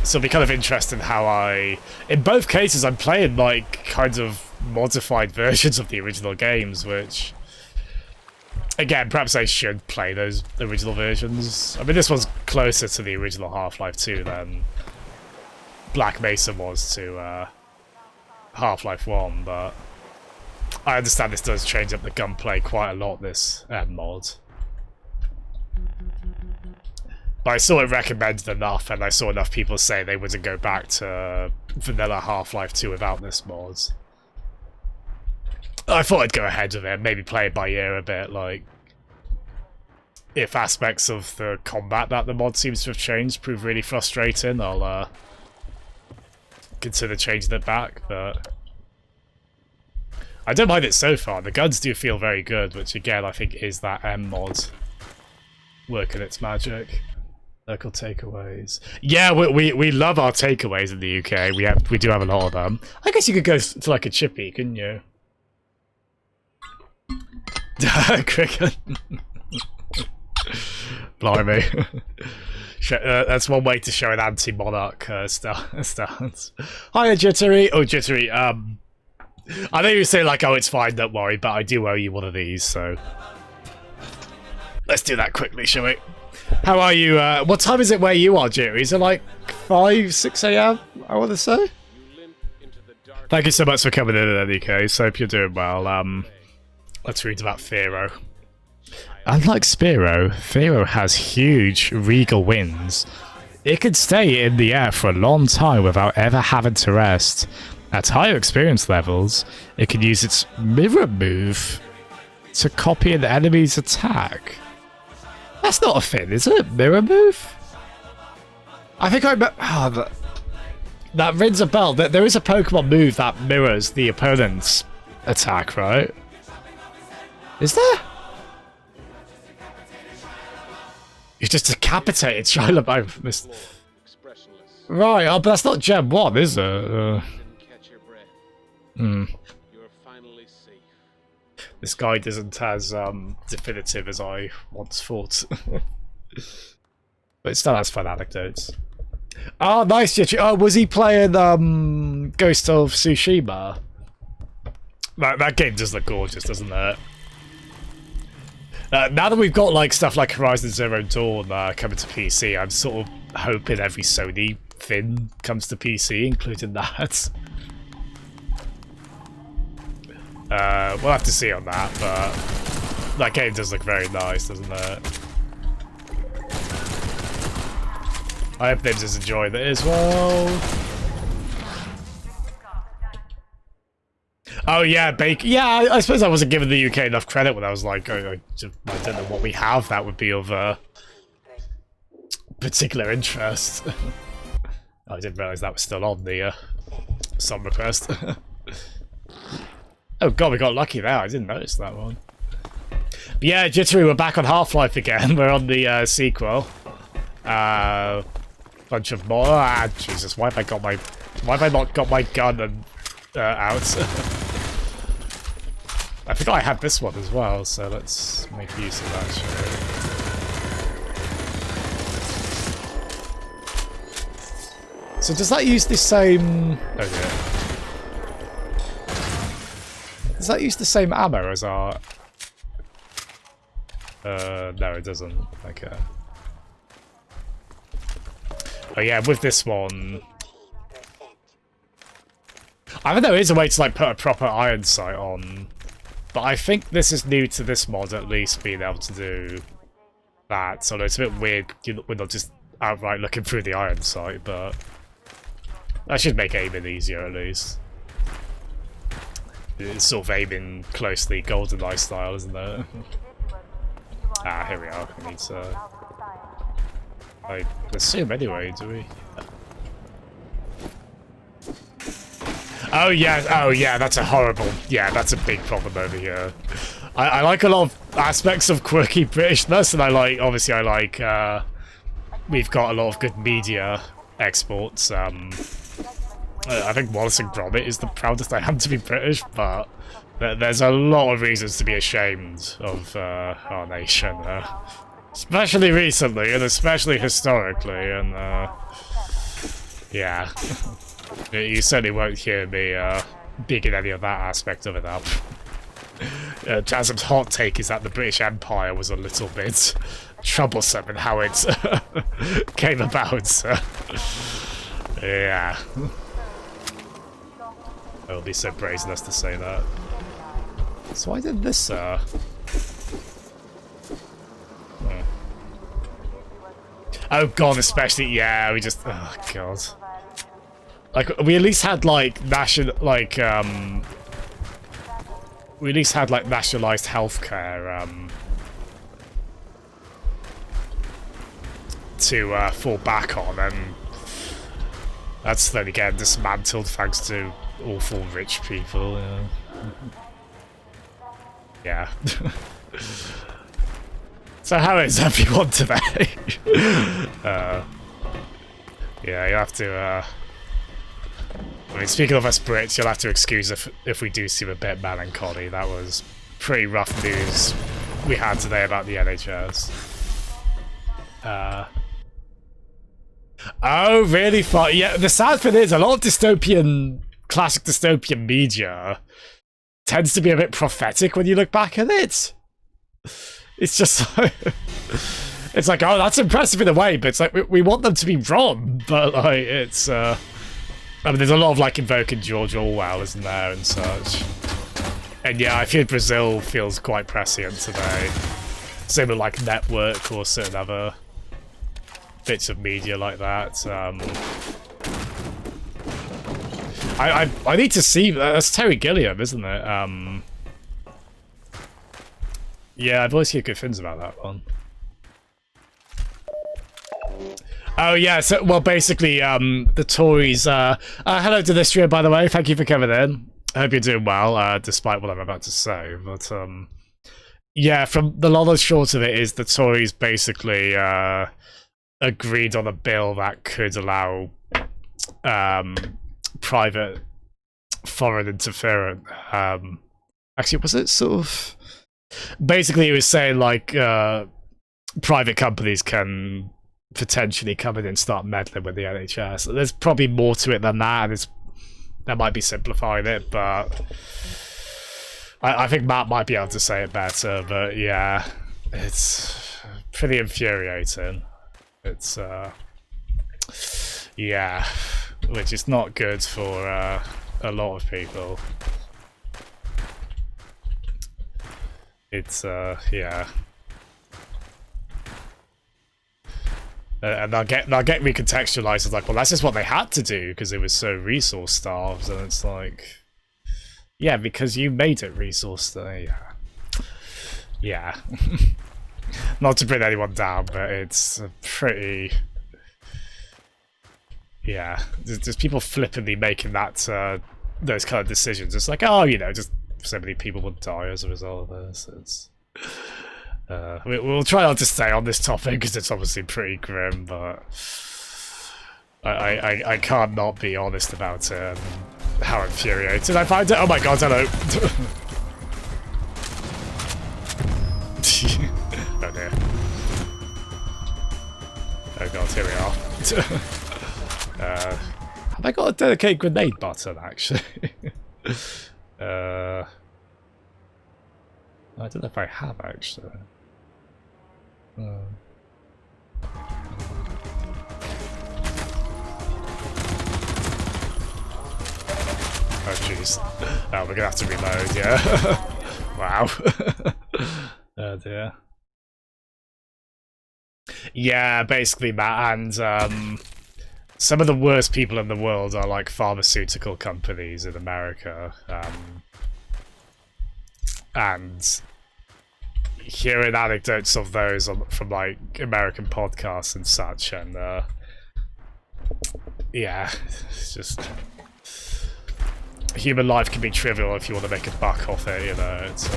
Speaker 1: it'll be kind of interesting how in both cases, I'm playing, like, kind of modified versions of the original games, which... Again, perhaps I should play those original versions. I mean, this one's closer to the original Half-Life 2 than Black Mesa was to Half-Life 1, but I understand this does change up the gunplay quite a lot, this mod. But I saw it recommended enough, and I saw enough people say they wouldn't go back to vanilla Half-Life 2 without this mod. I thought I'd go ahead with it, maybe play it by ear a bit, like... If aspects of the combat that the mod seems to have changed prove really frustrating, I'll consider changing it back, but... I don't mind it so far. The guns do feel very good, which again I think is that M mod working its magic. Local takeaways. Yeah, we love our takeaways in the UK. We do have a lot of them. I guess you could go to like a chippy, couldn't you? Cricket. Blimey. That's one way to show an anti-monarch stance. Hiya, Jittery. Oh, Jittery. I know you say like, oh, it's fine, don't worry, but I do owe you one of these, so let's do that quickly, shall we? How are you? What time is it where you are, Jittery? Is it like 5, 6 a.m. I want to say. Thank you so much for coming in any case. Hope you're doing well. Let's read about Fero. Unlike Spiro, Fero has huge, regal wings. It can stay in the air for a long time without ever having to rest. At higher experience levels, it can use its mirror move to copy an enemy's attack. That's not a thing, is it? Mirror move? I think that rings a bell. There is a Pokemon move that mirrors the opponent's attack, right? Is there? You just decapitated Shia LaBeouf.
Speaker 7: Expressionless.
Speaker 1: Right, oh, but that's not Gen 1, is it?
Speaker 7: Didn't catch your breath.
Speaker 1: Hmm.
Speaker 7: You're finally safe.
Speaker 1: This guide isn't as definitive as I once thought. But it still has fun anecdotes. Oh, nice, Jitchy. Oh, was he playing Ghost of Tsushima? That game does look gorgeous, doesn't it? Now that we've got like stuff like Horizon Zero Dawn coming to PC, I'm sort of hoping every Sony thing comes to PC, including that. We'll have to see on that, but that game does look very nice, doesn't it? I hope Nibs is enjoying it as well. Oh yeah, Bake. Yeah, I suppose I wasn't giving the UK enough credit when I was like, I don't know what we have that would be of particular interest. I didn't realise that was still on the song request. Oh god, we got lucky there. I didn't notice that one. But yeah, Jittery, we're back on Half-Life again. We're on the sequel. Bunch of more. Ah, Jesus, why have I not got my gun and out? I forgot I had this one as well, so let's make use of that, shall we? So does that use the same... Oh dear. Does that use the same ammo as our... no it doesn't. Okay. Oh yeah, with this one... I don't know, it is a way to like put a proper iron sight on. But I think this is new to this mod, at least, being able to do that. So it's a bit weird, we're not just outright looking through the iron sight, but that should make aiming easier, at least. It's sort of aiming closely GoldenEye style, isn't it? Ah, here we are. We need to... I assume anyway, do we? Oh yeah, that's a horrible... Yeah, that's a big problem over here. I like a lot of aspects of quirky Britishness, and obviously I like, we've got a lot of good media exports. I think Wallace and Gromit is the proudest I am to be British, but there's a lot of reasons to be ashamed of our nation. Especially recently, and especially historically, and yeah. You certainly won't hear me bigging any of that aspect of it up. Jasm's hot take is that the British Empire was a little bit troublesome in how it came about, so... Yeah. I will be so brazen as to say that. So why did this, Oh god, especially, yeah, we just... Oh god. Like, we at least had, like, national... Like, we at least had, like, nationalised healthcare, to, fall back on, and... That's then again dismantled thanks to awful rich people, yeah. So how is everyone today? Yeah, you have to, I mean, speaking of us Brits, you'll have to excuse if we do seem a bit melancholy. That was pretty rough news we had today about the NHS. Oh, really? Yeah, the sad thing is, a lot of classic dystopian media tends to be a bit prophetic when you look back at it. It's just like... It's like, oh, that's impressive in a way, but it's like, we want them to be wrong, but, like, it's, I mean, there's a lot of, like, invoking George Orwell, isn't there, and such. And yeah, I feel Brazil feels quite prescient today. Same with, like, Network or certain other bits of media like that. I need to see... That's Terry Gilliam, isn't it? Yeah, I've always heard good things about that one. Oh yeah, so, well, basically, the Tories, hello to this stream, by the way, thank you for coming in. I hope you're doing well, despite what I'm about to say, but, Yeah, from the long and short of it is the Tories basically agreed on a bill that could allow private foreign interference. Actually, was it sort of... Basically, it was saying, like, private companies can potentially come in and start meddling with the NHS. There's probably more to it than that, and that might be simplifying it, but... I think Matt might be able to say it better, but yeah, it's pretty infuriating. It's, yeah, which is not good for a lot of people. It's, yeah. And they'll get recontextualized as like, well, that's just what they had to do because it was so resource starved, and it's like... Yeah, because you made it resource, yeah. Yeah. Not to bring anyone down, but it's a pretty... Yeah. There's people flippantly making that, those kind of decisions. It's like, oh, you know, just so many people would die as a result of this. It's... we'll try not to stay on this topic, because it's obviously pretty grim, but... I can't not be honest about it. How infuriated I find it. Oh my god, hello. Oh dear. Oh god, here we are. Have I got a dedicated grenade button, actually? I don't know if I have, actually. Oh jeez. Oh, we're gonna have to reload, yeah. Wow. Oh dear. Yeah, basically, Matt, and some of the worst people in the world are like pharmaceutical companies in America. And hearing anecdotes of those from like American podcasts and such, and yeah, it's just... Human life can be trivial if you want to make a buck off it, you know. It's,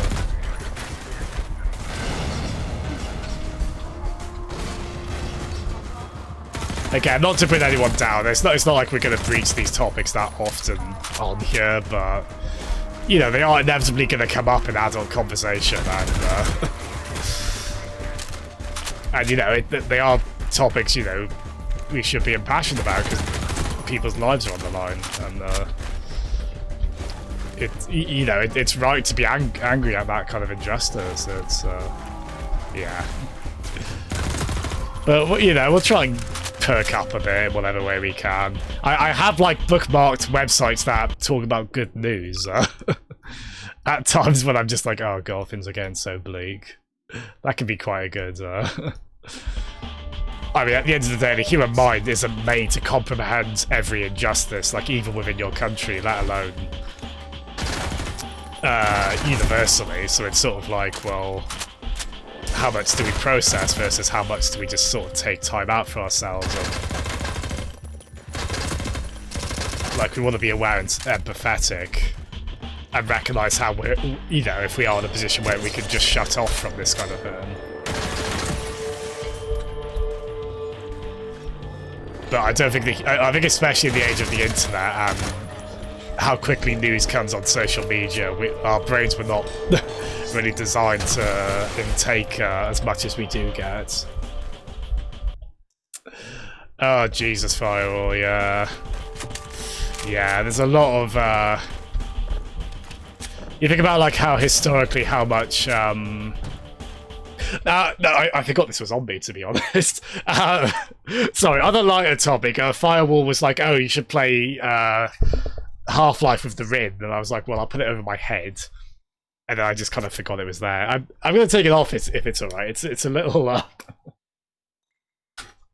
Speaker 1: again, not to bring anyone down. It's not like we're going to breach these topics that often on here, but you know, they are inevitably going to come up in adult conversation, and you know, they are topics, you know, we should be impassioned about because people's lives are on the line, and you know, it's right to be angry at that kind of injustice. It's yeah, but you know, we'll try and perk up a bit in whatever way we can. I have like bookmarked websites that talk about good news at times when I'm just like, oh god, things are getting so bleak. That can be quite a good I mean, at the end of the day, the human mind isn't made to comprehend every injustice, like even within your country, let alone universally. So it's sort of like, well, how much do we process versus how much do we just sort of take time out for ourselves? And, like, we want to be aware and empathetic and recognise how we're, you know, if we are in a position where we can just shut off from this kind of thing. But I don't think I think especially in the age of the internet and how quickly news comes on social media, our brains were not really designed to intake as much as we do get. Oh, Jesus, Firewall, yeah. Yeah, there's a lot of... You think about, like, how historically, how much... No, I forgot this was on me, to be honest. Sorry, on a lighter topic, Firewall was like, oh, you should play... Half-Life with the Rin, and I was like, well, I'll put it over my head, and then I just kind of forgot it was there. I'm gonna take it off if it's alright. It's a little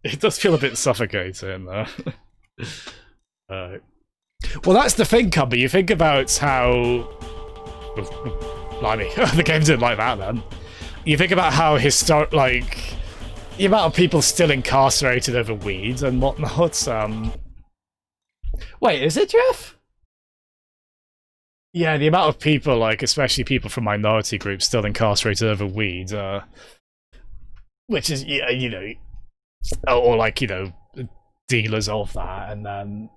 Speaker 1: it does feel a bit suffocating though. Well, that's the thing, Cumber. You think about how blimey, the game didn't like that then. You think about how like the amount of people still incarcerated over weed and whatnot. Wait, is it Jeff? Yeah, the amount of people, like, especially people from minority groups, still incarcerated over weed, which is, yeah, you know, or like, you know, dealers of that, and then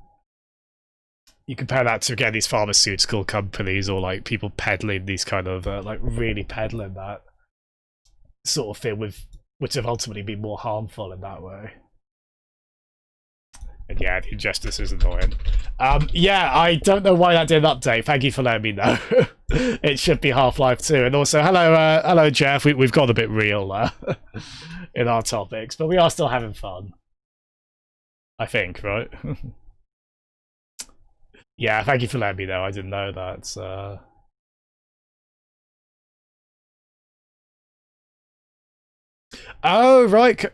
Speaker 1: you compare that to, again, these pharmaceutical companies or like people peddling these kind of, like, really peddling that sort of thing, with which have ultimately been more harmful in that way. And yeah, the injustice is annoying. Yeah, I don't know why that didn't update. Thank you for letting me know. It should be Half-Life 2. And also, hello, Jeff. We've got a bit real in our topics, but we are still having fun. I think, right? Yeah, thank you for letting me know. I didn't know that. Oh, right.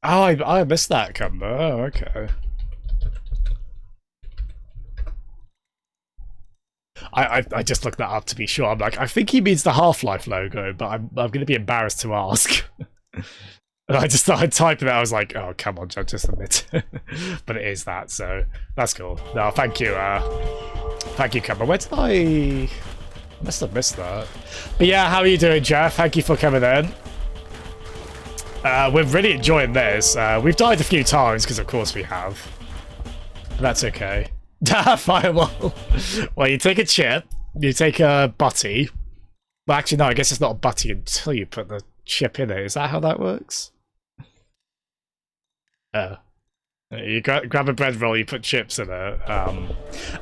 Speaker 1: Oh, I missed that, Cumber. Oh, okay. I just looked that up to be sure. I'm like, I think he means the Half-Life logo, but I'm going to be embarrassed to ask. And I just started typing it. I was like, oh, come on, John, just admit. But it is that, so that's cool. No, thank you. Thank you, Cumber. Where did I must have missed that. But yeah, how are you doing, Jeff? Thank you for coming in. We're really enjoying this. We've died a few times, because of course we have. That's okay. Firewall. Well, you take a chip, you take a butty. Well, actually, no, I guess it's not a butty until you put the chip in it. Is that how that works? You grab a bread roll, you put chips in it.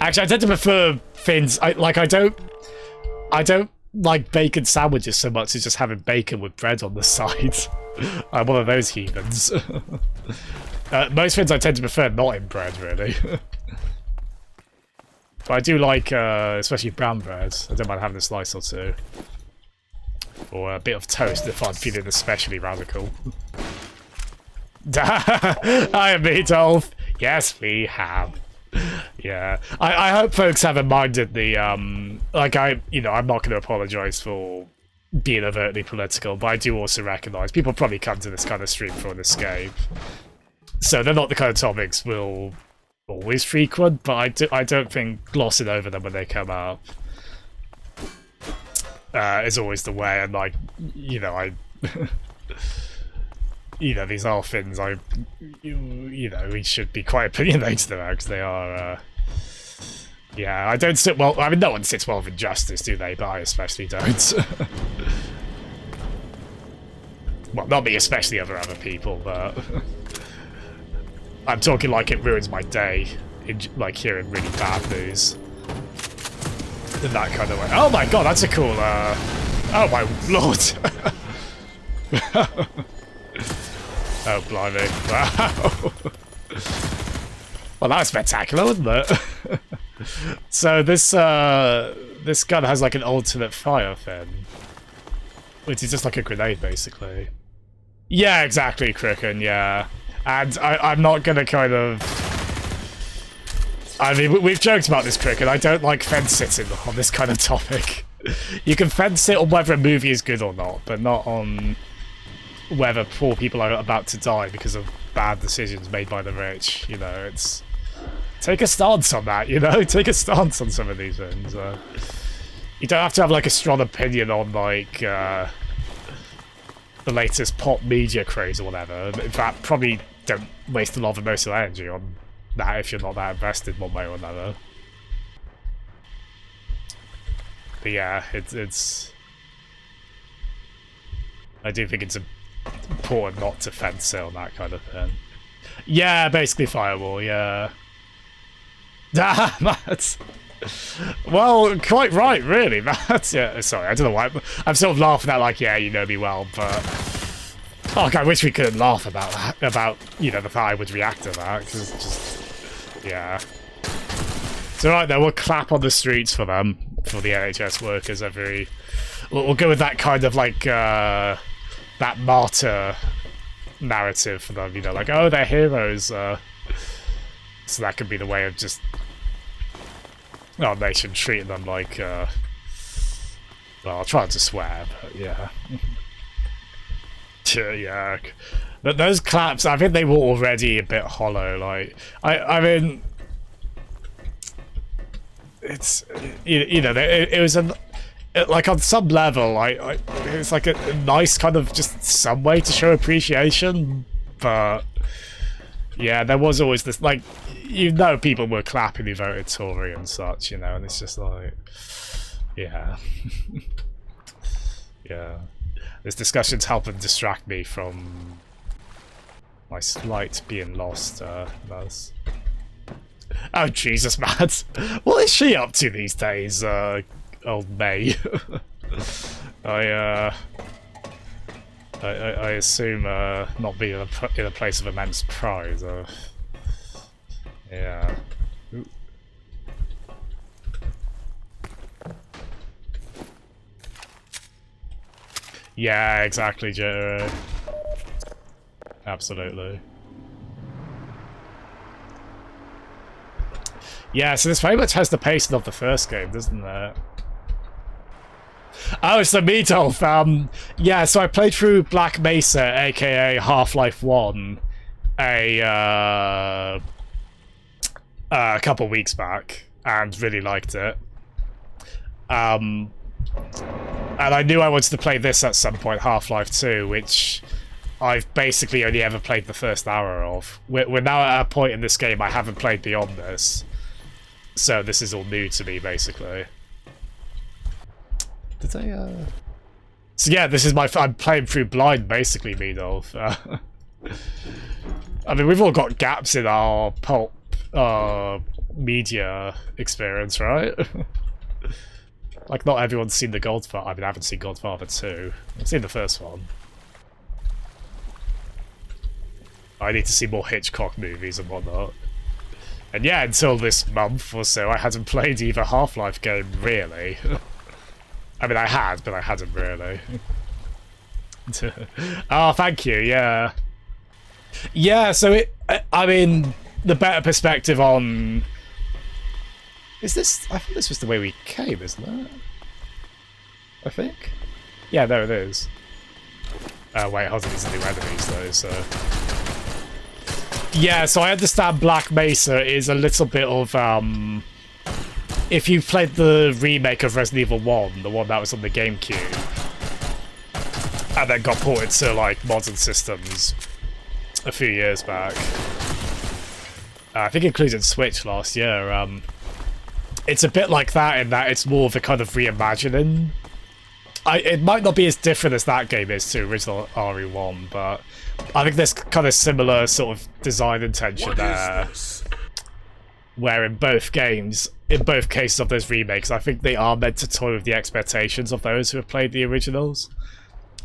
Speaker 1: Actually, I tend to prefer thins. I don't like bacon sandwiches so much as just having bacon with bread on the side. I'm one of those heathens. Most things I tend to prefer not in bread, really. But I do like, especially brown bread. I don't mind having a slice or two. Or a bit of toast if I'm feeling especially radical. Hi, Meatolf. Yes, we have. Yeah, I hope folks haven't minded the like I'm not going to apologise for being overtly political, but I do also recognise people probably come to this kind of stream for an escape, so they're not the kind of topics we'll always frequent. But I don't think glossing over them when they come up is always the way. And like these are things we should be quite opinionated about, because they are yeah, I don't sit well. I mean, no one sits well with injustice, do they? But I especially don't. Well, not me especially, other people, but I'm talking like it ruins my day, like hearing really bad news in that kind of way. Oh my god, that's a cool oh my lord. Oh, blimey. Wow. Well, that was spectacular, wasn't it? So this gun has like an alternate fire thing, which is just like a grenade, basically. Yeah, exactly, Cricken, yeah. And I'm not gonna kind of... I mean, we've joked about this, Cricken. I don't like fence sitting on this kind of topic. You can fence sit on whether a movie is good or not, but not on whether poor people are about to die because of bad decisions made by the rich. It's... Take a stance on that, Take a stance on some of these things. You don't have to have, like, a strong opinion on, like, the latest pop media craze or whatever. In fact, probably don't waste a lot of emotional energy on that if you're not that invested one way or another. But yeah, it's... I do think it's important not to fence it on that kind of thing. Yeah, basically firewall, yeah. Matt. Well, quite right, really, Matt. Yeah, sorry, I don't know why. I'm sort of laughing at, like, yeah, you know me well, but... Oh, I wish we could laugh about that, the fact I would react to that, because it's just... Yeah. It's alright, though, we'll clap on the streets for them, for the NHS workers every... We'll go with that kind of, like, that martyr narrative for them, like, oh, they're heroes, So that could be the way of just our nation treating them like, well, I'll try not to swear, but yeah. Yeah. But those claps, I think they were already a bit hollow, like, I mean, it's you know it was like on some level it's like a nice kind of just some way to show appreciation, but yeah, there was always this like people were clapping who voted Tory and such, you know, and it's just like yeah. Yeah, this discussion's helping distract me from my slight being lost. Buzz. Oh Jesus, Matt! What is she up to these days, old May? I assume not being in a place of immense pride. Yeah. Ooh. Yeah, exactly, Joe. Absolutely. Yeah, so this very much has the pacing of the first game, doesn't it? Oh, it's the Meatolf. Yeah, so I played through Black Mesa, aka Half-Life 1, a couple weeks back, and really liked it. And I knew I wanted to play this at some point, Half-Life 2, which I've basically only ever played the first hour of. We're now at a point in this game I haven't played beyond this. So this is all new to me, basically. Did I, So yeah, this is I'm playing through blind, basically, Meadolf. I mean, we've all got gaps in our pulp, media experience, right? Like, not everyone's seen The Godfather. I mean, I haven't seen Godfather 2. I've seen the first one. I need to see more Hitchcock movies and whatnot. And yeah, until this month or so, I hadn't played either Half-Life game, really. I mean, I had, but I hadn't really. Oh, thank you, yeah. Yeah, so I mean, the better perspective on... Is this... I thought this was the way we came, isn't it? I think? Yeah, there it is. Wait, hold on, these are new enemies, though, so... Yeah, so I understand Black Mesa is a little bit of, if you've played the remake of Resident Evil 1, the one that was on the GameCube, and then got ported to, like, modern systems a few years back. I think it included Switch last year. It's a bit like that in that it's more of a kind of reimagining. It might not be as different as that game is to original RE1, but I think there's kind of similar sort of design intention there. Where in both games, in both cases of those remakes, I think they are meant to toy with the expectations of those who have played the originals.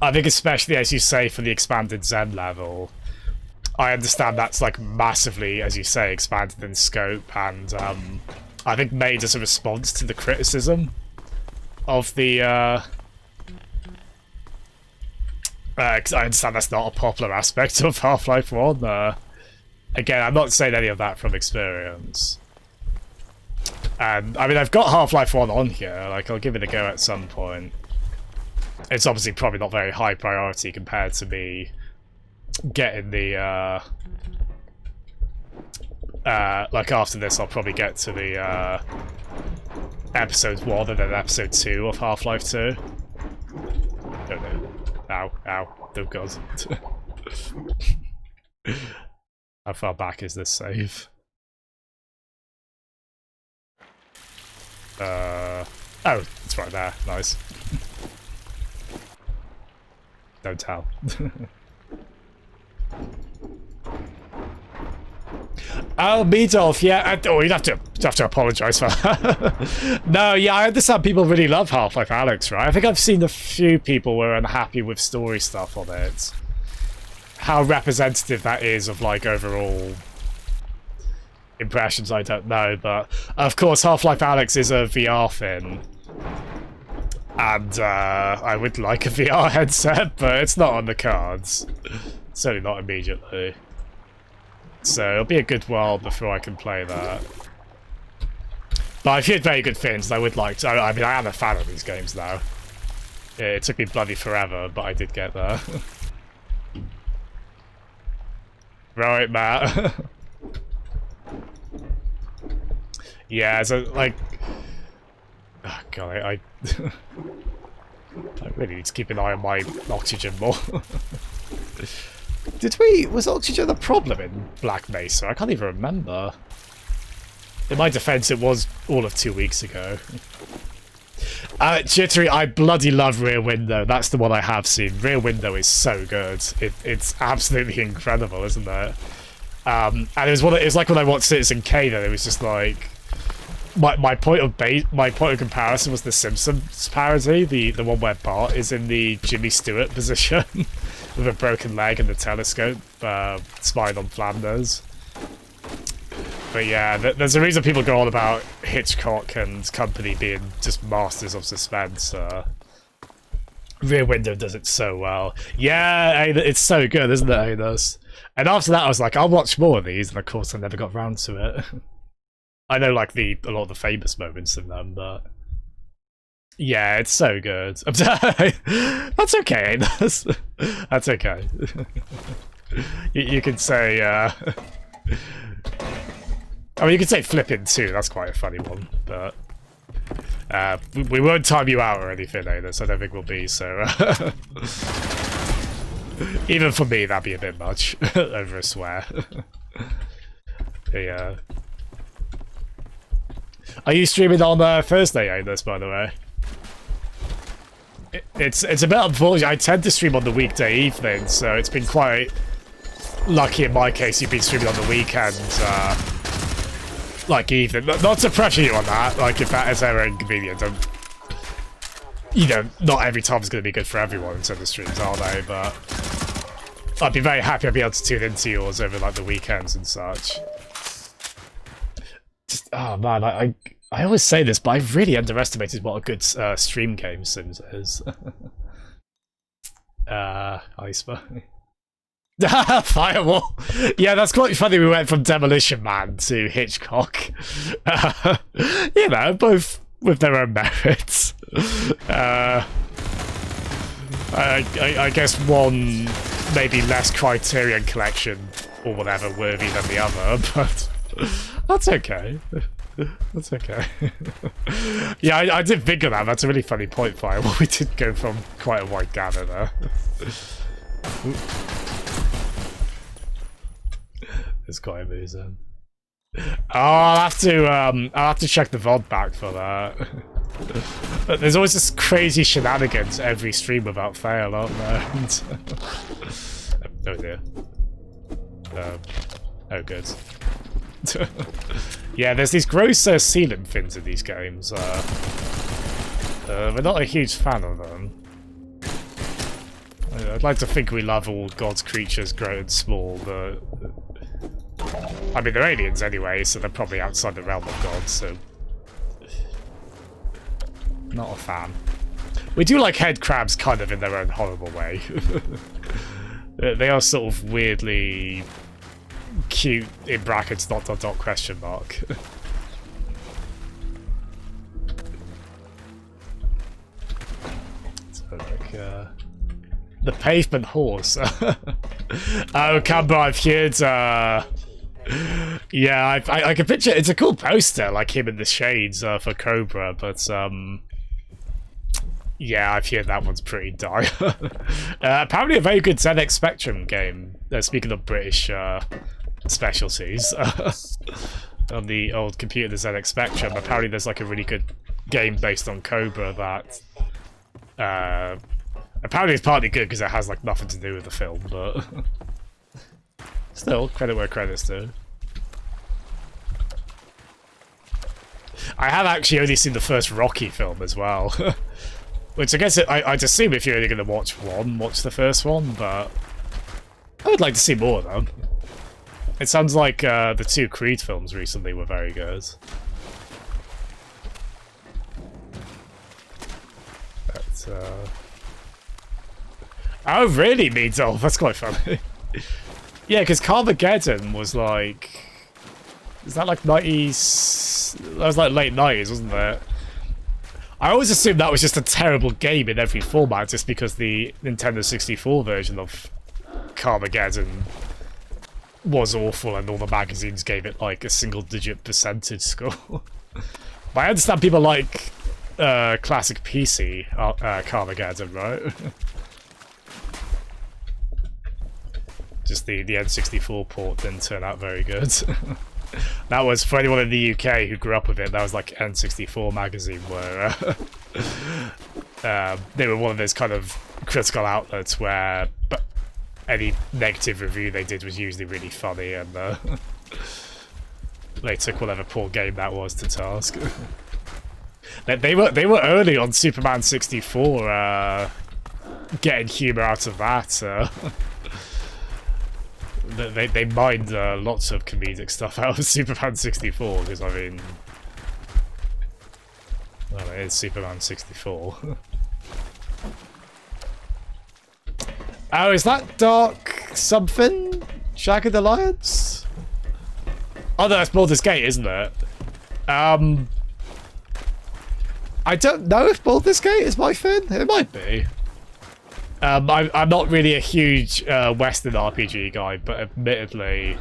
Speaker 1: I think especially, as you say, for the expanded Zen level, I understand that's like massively, as you say, expanded in scope, and I think made as a response to the criticism of the... because I understand that's not a popular aspect of Half-Life 1. Again, I'm not saying any of that from experience. And, I mean, I've got Half-Life 1 on here, like, I'll give it a go at some point. It's obviously probably not very high priority compared to me getting the, like, after this I'll probably get to the, episode 1 and then episode 2 of Half-Life 2. Don't know. Ow, ow, oh god. How far back is this save? Oh, it's right there. Nice. Don't tell. Oh, Meatolf, yeah. Oh, you'd have to apologise for that. No, yeah, I understand people really love Half-Life Alyx, right? I think I've seen a few people were unhappy with story stuff on it. How representative that is of, like, overall impressions, I don't know. But, of course, Half-Life Alyx is a VR thing. And, I would like a VR headset, but it's not on the cards. Certainly not immediately. So it'll be a good while before I can play that. But I've heard very good things, and I would like to. I mean, I am a fan of these games now. It took me bloody forever, but I did get there. Right, Matt. Yeah, so, like... God, I really need to keep an eye on my oxygen more. Was oxygen a problem in Black Mesa? I can't even remember. In my defense, it was all of 2 weeks ago. Jittery, I bloody love Rear Window. That's the one I have seen. Rear Window is so good. It's absolutely incredible, isn't it? And it was like when I watched Citizen Kane, and it was just like my point of comparison was the Simpsons parody, the one where Bart is in the Jimmy Stewart position with a broken leg and the telescope, spying on Flanders. But yeah, there's a reason people go on about Hitchcock and company being just masters of suspense. Rear Window does it so well. Yeah, it's so good, isn't it, Anos? And after that, I was like, I'll watch more of these, and of course, I never got round to it. I know, like, a lot of the famous moments in them, but yeah, it's so good. That's okay, Anos. That's okay. You can say, I mean, you could say Flippin' too, that's quite a funny one, but we won't time you out or anything, Anos. I don't think we'll be, so even for me, that'd be a bit much over a swear. Yeah. Are you streaming on Thursday, Anos, by the way? It's a bit unfortunate. I tend to stream on the weekday evening, so it's been quite lucky in my case you've been streaming on the weekend, like evening. Not to pressure you on that, like if that is ever inconvenient, you know, not every time is going to be good for everyone in terms of streams, are they? But I'd be very happy I'd be able to tune into yours over like the weekends and such. Just, oh man, I always say this, but I've really underestimated what a good stream game Sims is. Iceberg. Firewall. Yeah, that's quite funny. We went from Demolition Man to Hitchcock. You know, both with their own merits. I guess one maybe less Criterion Collection or whatever worthy than the other, but that's okay. That's okay. Yeah, I did think of that. That's a really funny point, Firewall. We did go from quite a wide gather there. It's quite amusing. Oh, I'll have to check the VOD back for that. But there's always this crazy shenanigans every stream without fail, aren't there? Oh dear. Oh good. Yeah, there's these gross sealant fins in these games. We're not a huge fan of them. I'd like to think we love all God's creatures, great and small, but I mean, they're aliens anyway, so they're probably outside the realm of God, so not a fan. We do like head crabs kind of in their own horrible way. They are sort of weirdly cute, in brackets, ... question mark. So like, the pavement horse. Oh, Camber, I've heard, yeah, I can picture, it's a cool poster, like him in the shades for Cobra, but yeah, I've heard that one's pretty dire. Apparently a very good ZX Spectrum game, speaking of British specialties, on the old computer, the ZX Spectrum. Apparently there's like a really good game based on Cobra that apparently it's partly good because it has like nothing to do with the film, but still, credit where credit's due. I have actually only seen the first Rocky film as well. Which I guess I'd assume if you're only going to watch one, watch the first one, but I would like to see more of them. It sounds like the two Creed films recently were very good. But, oh, really, Meadolf? That's quite funny. Yeah, because Carmageddon was like... Is that like 90s? That was like late 90s, wasn't it? I always assumed that was just a terrible game in every format, just because the Nintendo 64 version of Carmageddon was awful and all the magazines gave it like a single-digit percentage score. But I understand people like classic PC Carmageddon, right? Just the N64 port didn't turn out very good. That was, for anyone in the UK who grew up with it, that was like N64 magazine, where they were one of those kind of critical outlets where any negative review they did was usually really funny, and they took whatever poor game that was to task. They were early on Superman 64, getting humour out of that. They mined lots of comedic stuff out of Superman 64, because I mean, well, it is Superman 64. Oh, is that Dark something? Shagged Alliance? Oh, no, that's Baldur's Gate, isn't it? I don't know if Baldur's Gate is my thing. It might be. I'm not really a huge Western RPG guy, but admittedly,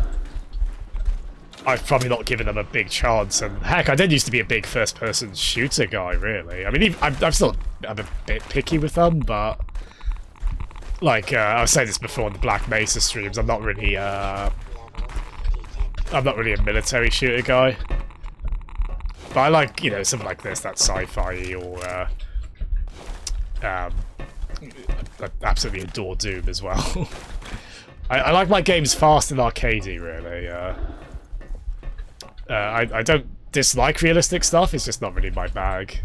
Speaker 1: I've probably not given them a big chance. And heck, I did used to be a big first-person shooter guy, really. I mean, I'm a bit picky with them, but like I was saying this before on the Black Mesa streams, I'm not really a military shooter guy. But I like, you know, something like this, that's sci-fi, or I absolutely adore Doom as well. I like my games fast and arcadey, really. I don't dislike realistic stuff, it's just not really my bag.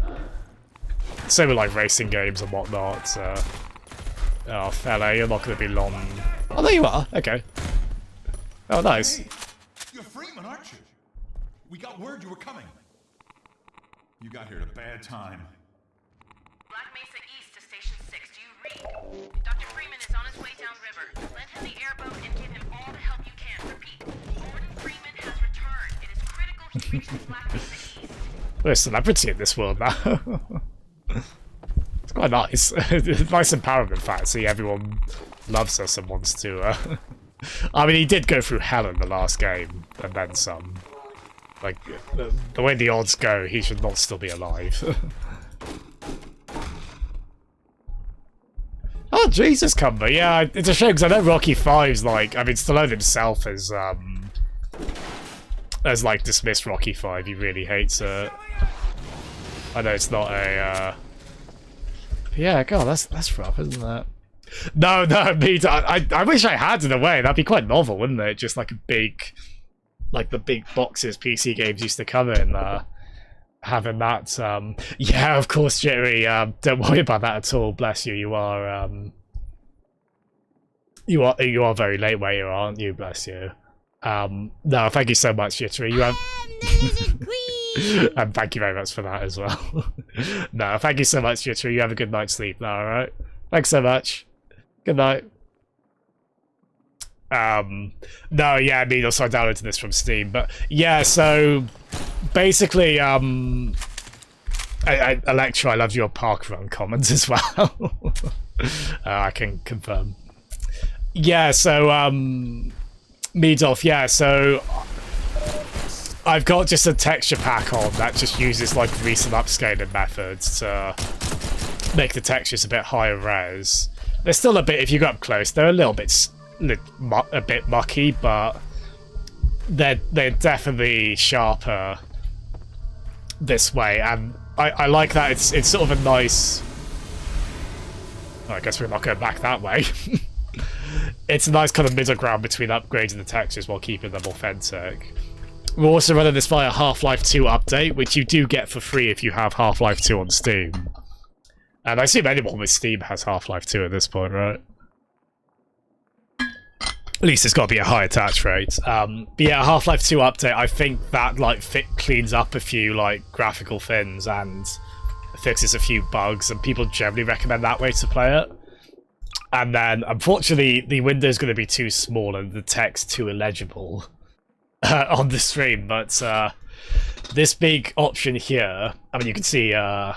Speaker 1: Same with like racing games and whatnot. Oh, fella, you're not going to be long. Oh, there you are. Okay. Oh, nice.
Speaker 3: Hey, you're Freeman, aren't you? We got word you were coming. You got here at a bad time.
Speaker 11: Black Mesa East to Station 6. Do you read? Dr. Freeman is on his way downriver. Lend him the airboat and give him all the help you can. Repeat. Gordon Freeman has returned. It is critical he reaches Black Mesa East.
Speaker 1: There's a celebrity in this world now. It's quite nice. It's nice empowerment, fancy. Everyone loves us and wants to. I mean, he did go through hell in the last game, and then some. Like, the way the odds go, he should not still be alive. Oh, Jesus, Cumber. Yeah, it's a shame, because I know Rocky 5's like... I mean, Stallone himself has like, dismissed Rocky 5. He really hates it. I know it's not a... Yeah, God, that's rough, isn't it? No, me, I wish I had, in a way. That'd be quite novel, wouldn't it? Just like a big... Like the big boxes PC games used to come in, having that. Yeah, of course, Jerry. Don't worry about that at all. Bless you. You are very late where you are, aren't you? Bless you. No, thank you so much, Jittery. You have. And thank you very much for that as well. No, thank you so much, Jittery. You have a good night's sleep now. All right. Thanks so much. Good night. No, yeah, I mean, also I downloaded this from Steam, but yeah, so basically, Electra, I love your parkrun comments as well. I can confirm. Yeah, so, Meadolf, yeah, so I've got just a texture pack on that just uses like recent upscaling methods to make the textures a bit higher res. They're still a bit, if you go up close, they're a little bit a bit mucky, but they're definitely sharper this way, and I like that. It's sort of a nice. Oh, I guess we're not going back that way. It's a nice kind of middle ground between upgrading the textures while keeping them authentic. We're also running this via Half-Life 2 update, which you do get for free if you have Half-Life 2 on Steam. And I assume anyone with Steam has Half-Life 2 at this point, right? At least it's got to be a high attach rate. But yeah, Half-Life 2 update, I think that like cleans up a few like graphical things and fixes a few bugs, and people generally recommend that way to play it. And then, unfortunately, the window's going to be too small and the text too illegible on the stream. But this big option here, I mean, you can see on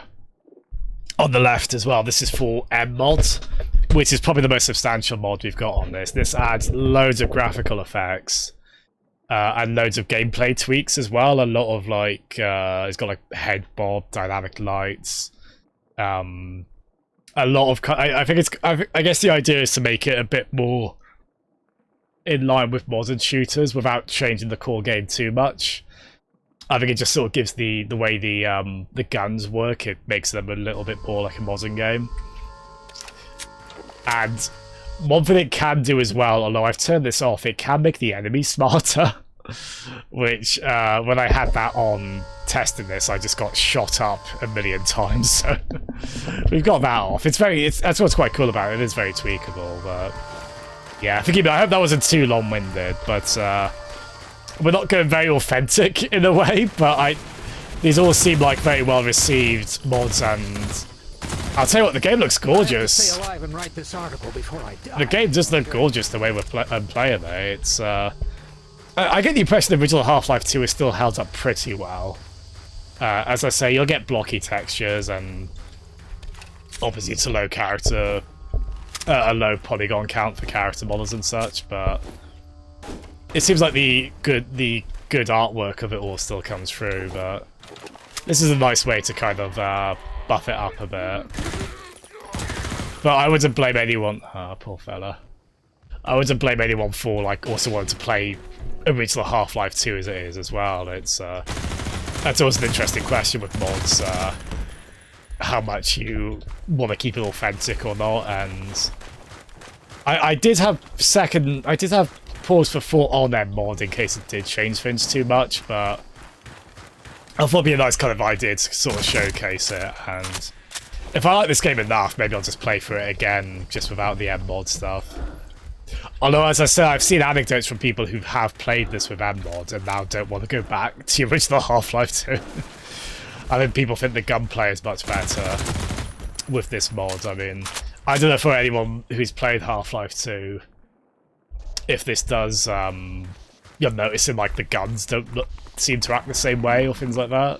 Speaker 1: the left as well, this is for MMOD, which is probably the most substantial mod we've got on this. This adds loads of graphical effects. and loads of gameplay tweaks as well. A lot of like it's got like head bob, dynamic lights. A lot of I think it's I guess the idea is to make it a bit more in line with modern shooters without changing the core game too much. I think it just sort of gives the way the guns work, it makes them a little bit more like a modern game. And one thing it can do as well, although I've turned this off, it can make the enemy smarter. Which, when I had that on testing this, I just got shot up a million times. So we've got that off. That's what's quite cool about it. It is very tweakable, but yeah, forgive me. I hope that wasn't too long-winded, but we're not going very authentic in a way. But these all seem like very well-received mods, and I'll tell you what, the game looks gorgeous.
Speaker 12: Stay alive and write this article before I die.
Speaker 1: The game does look gorgeous the way I'm playing it. It's I get the impression the original Half-Life 2 is still held up pretty well. As I say, you'll get blocky textures and obviously it's a low polygon count for character models and such, but it seems like the good artwork of it all still comes through. But this is a nice way to kind of buff it up a bit. But I wouldn't blame anyone. Ah, poor fella. I wouldn't blame anyone for like also wanting to play original Half-Life 2 as it is as well. It's that's always an interesting question with mods, how much you want to keep it authentic or not. And I did have pause for full on MMOD in case it did change things too much, but I thought it'd be a nice kind of idea to sort of showcase it. And if I like this game enough, maybe I'll just play through it again just without the MMOD stuff. Although, as I said, I've seen anecdotes from people who have played this with MMOD and now don't want to go back to the original Half-Life 2. I think people think the gunplay is much better with this mod. I mean, I don't know for anyone who's played Half-Life 2 if this does, you're noticing like the guns don't seem to act the same way or things like that.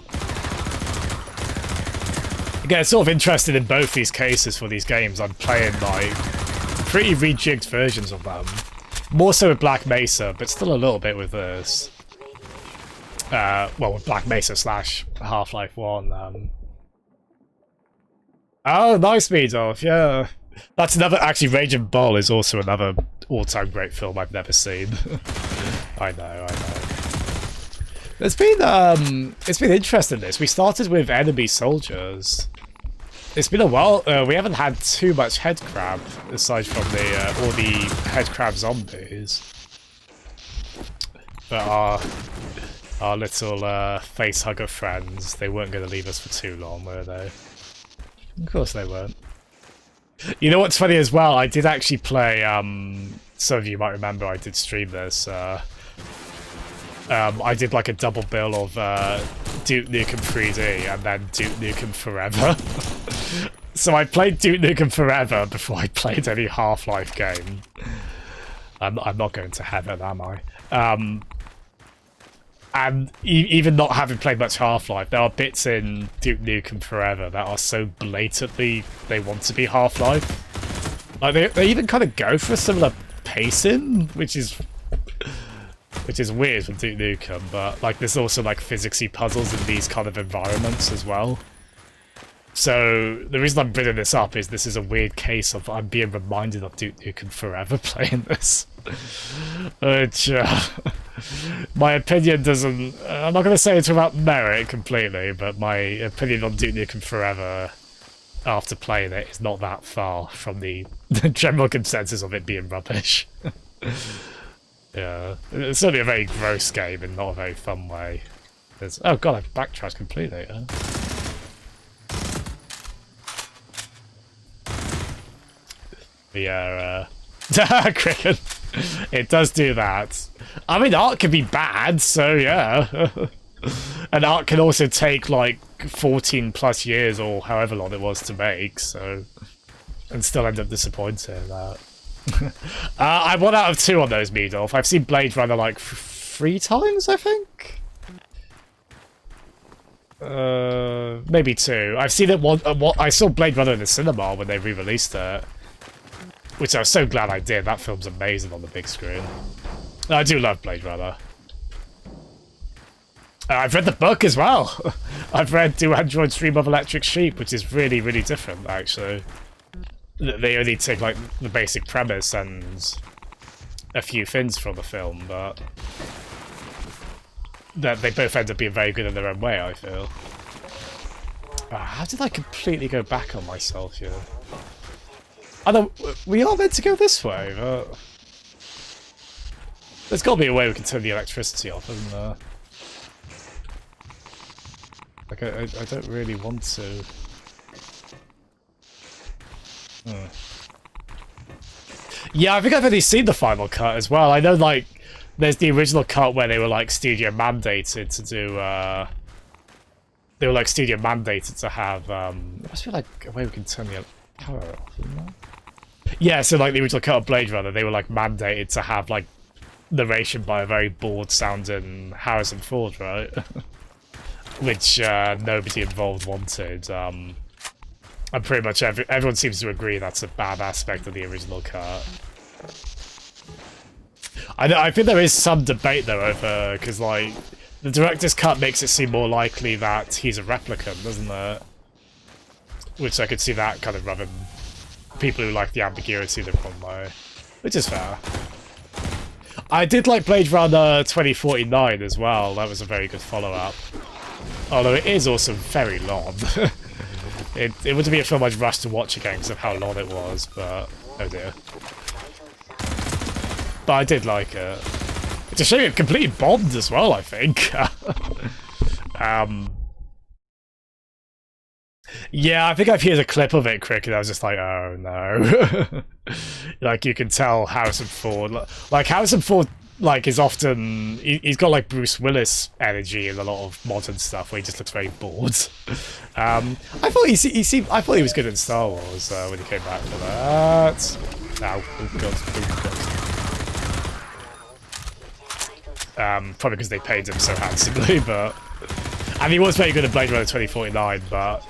Speaker 1: Again, it's sort of interested in both these cases for these games. I'm playing like pretty rejigged versions of them. More so with Black Mesa, but still a little bit with this. Well, with Black Mesa / Half-Life 1. Oh, nice, Meadolf, yeah. That's another... Actually, Raging Bull is also another all-time great film I've never seen. I know. It's been interesting, this. We started with enemy soldiers. It's been a while. We haven't had too much headcrab, aside from all the headcrab zombies. But our little facehugger friends, they weren't going to leave us for too long, were they? Of course they weren't. You know what's funny as well? I did actually play, some of you might remember I did stream this. I did like a double bill of Duke Nukem 3D and then Duke Nukem Forever. So I played Duke Nukem Forever before I played any Half-Life game. I'm not going to heaven, am I? And even not having played much Half-Life, there are bits in Duke Nukem Forever that are so blatantly they want to be Half-Life. Like they even kind of go for a similar pacing, which is weird from Duke Nukem, but like there's also like physicsy puzzles in these kind of environments as well. So the reason I'm bringing this up is this is a weird case of I'm being reminded of Duke Nukem Forever playing this. Which, my opinion doesn't... I'm not going to say it's without merit completely, but my opinion on Duke Nukem Forever after playing it is not that far from the general consensus of it being rubbish. Yeah, it's certainly a very gross game in not a very fun way. Oh god, I've backtracked completely. Yeah, Cricket. It does do that. I mean, art can be bad, so yeah. And art can also take like 14 plus years or however long it was to make, so... And still end up disappointing that. I'm 1 out of 2 on those, Meadolf. I've seen Blade Runner like 3 times, I think? Maybe 2. I've seen it I saw Blade Runner in the cinema when they re-released it. Which I was so glad I did. That film's amazing on the big screen. I do love Blade Runner. I've read the book as well. I've read Do Androids Dream of Electric Sheep, which is really, really different, actually. They only take, like, the basic premise and a few things from the film, but that they both end up being very good in their own way, I feel. How did I completely go back on myself here? I know we are meant to go this way, but there's got to be a way we can turn the electricity off, isn't there? Like, I don't really want to. Yeah, I think I've only seen the final cut as well. I know, like, there's the original cut where they were, like, studio mandated to do, they were, like, studio mandated to have, there must be, like, a way we can turn the power off, isn't there? Yeah, so, like, the original cut of Blade Runner, they were, like, mandated to have, like, narration by a very bored-sounding Harrison Ford, right? Which nobody involved wanted. And pretty much everyone seems to agree that's a bad aspect of the original cut. I think there is some debate though over, because like the director's cut makes it seem more likely that he's a replicant, doesn't it? Which I could see that kind of rubbing people who like the ambiguity the wrong way, which is fair. I did like Blade Runner 2049 as well. That was a very good follow-up. Although it is also very long. it wouldn't be a film I'd rush to watch again because of how long it was, but oh dear. But I did like it. It's a shame it completely bombed as well, I think. Yeah, I think I've heard a clip of it, Crick, and I was just like, oh no. Like, you can tell Harrison Ford... Like, Harrison Ford, like, is often... He's got, like, Bruce Willis energy in a lot of modern stuff where he just looks very bored. I thought he seemed... I thought he was good in Star Wars when he came back for that. Ow. Oh, God. Oh, God. Probably because they paid him so handsomely, but... And he was very good at Blade Runner 2049, but...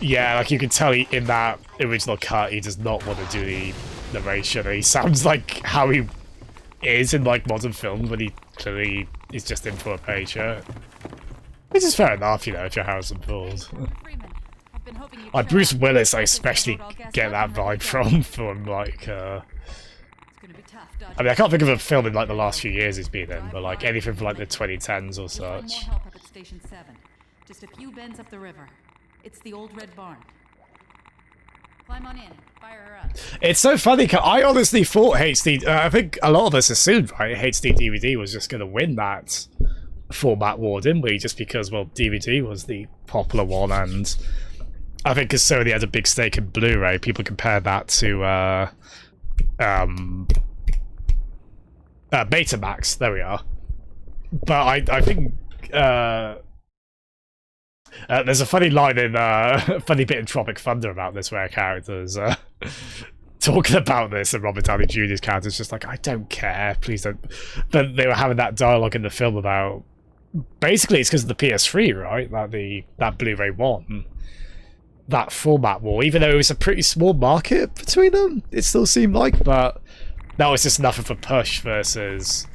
Speaker 1: Yeah, like, you can tell in that original cut, he does not want to do the narration. He sounds like how he is in, like, modern films, when he clearly is just in for a paycheck. Which is fair enough, you know, if you're Harrison Ford. Like, Bruce Willis, I especially get that vibe from, like, I mean, I can't think of a film in, like, the last few years he's been in, but, like, anything from, like, the 2010s or such.
Speaker 9: Station 7. Just a few bends up the river. It's the old red barn. Climb on in. Fire her up.
Speaker 1: It's so funny, I honestly thought HD... I think a lot of us assumed, right, HD DVD was just going to win that format war, didn't we? Just because, well, DVD was the popular one, and I think because Sony had a big stake in Blu-ray, people compared that to Betamax. There we are. But I think... there's a funny line in funny bit in Tropic Thunder about this where characters talking about this, and Robert Downey Jr.'s character's just like, I don't care, please don't. But they were having that dialogue in the film about basically it's because of the PS3, right? That Blu-ray one, that format war. Even though it was a pretty small market between them, it still seemed like, but that was just nothing for push versus.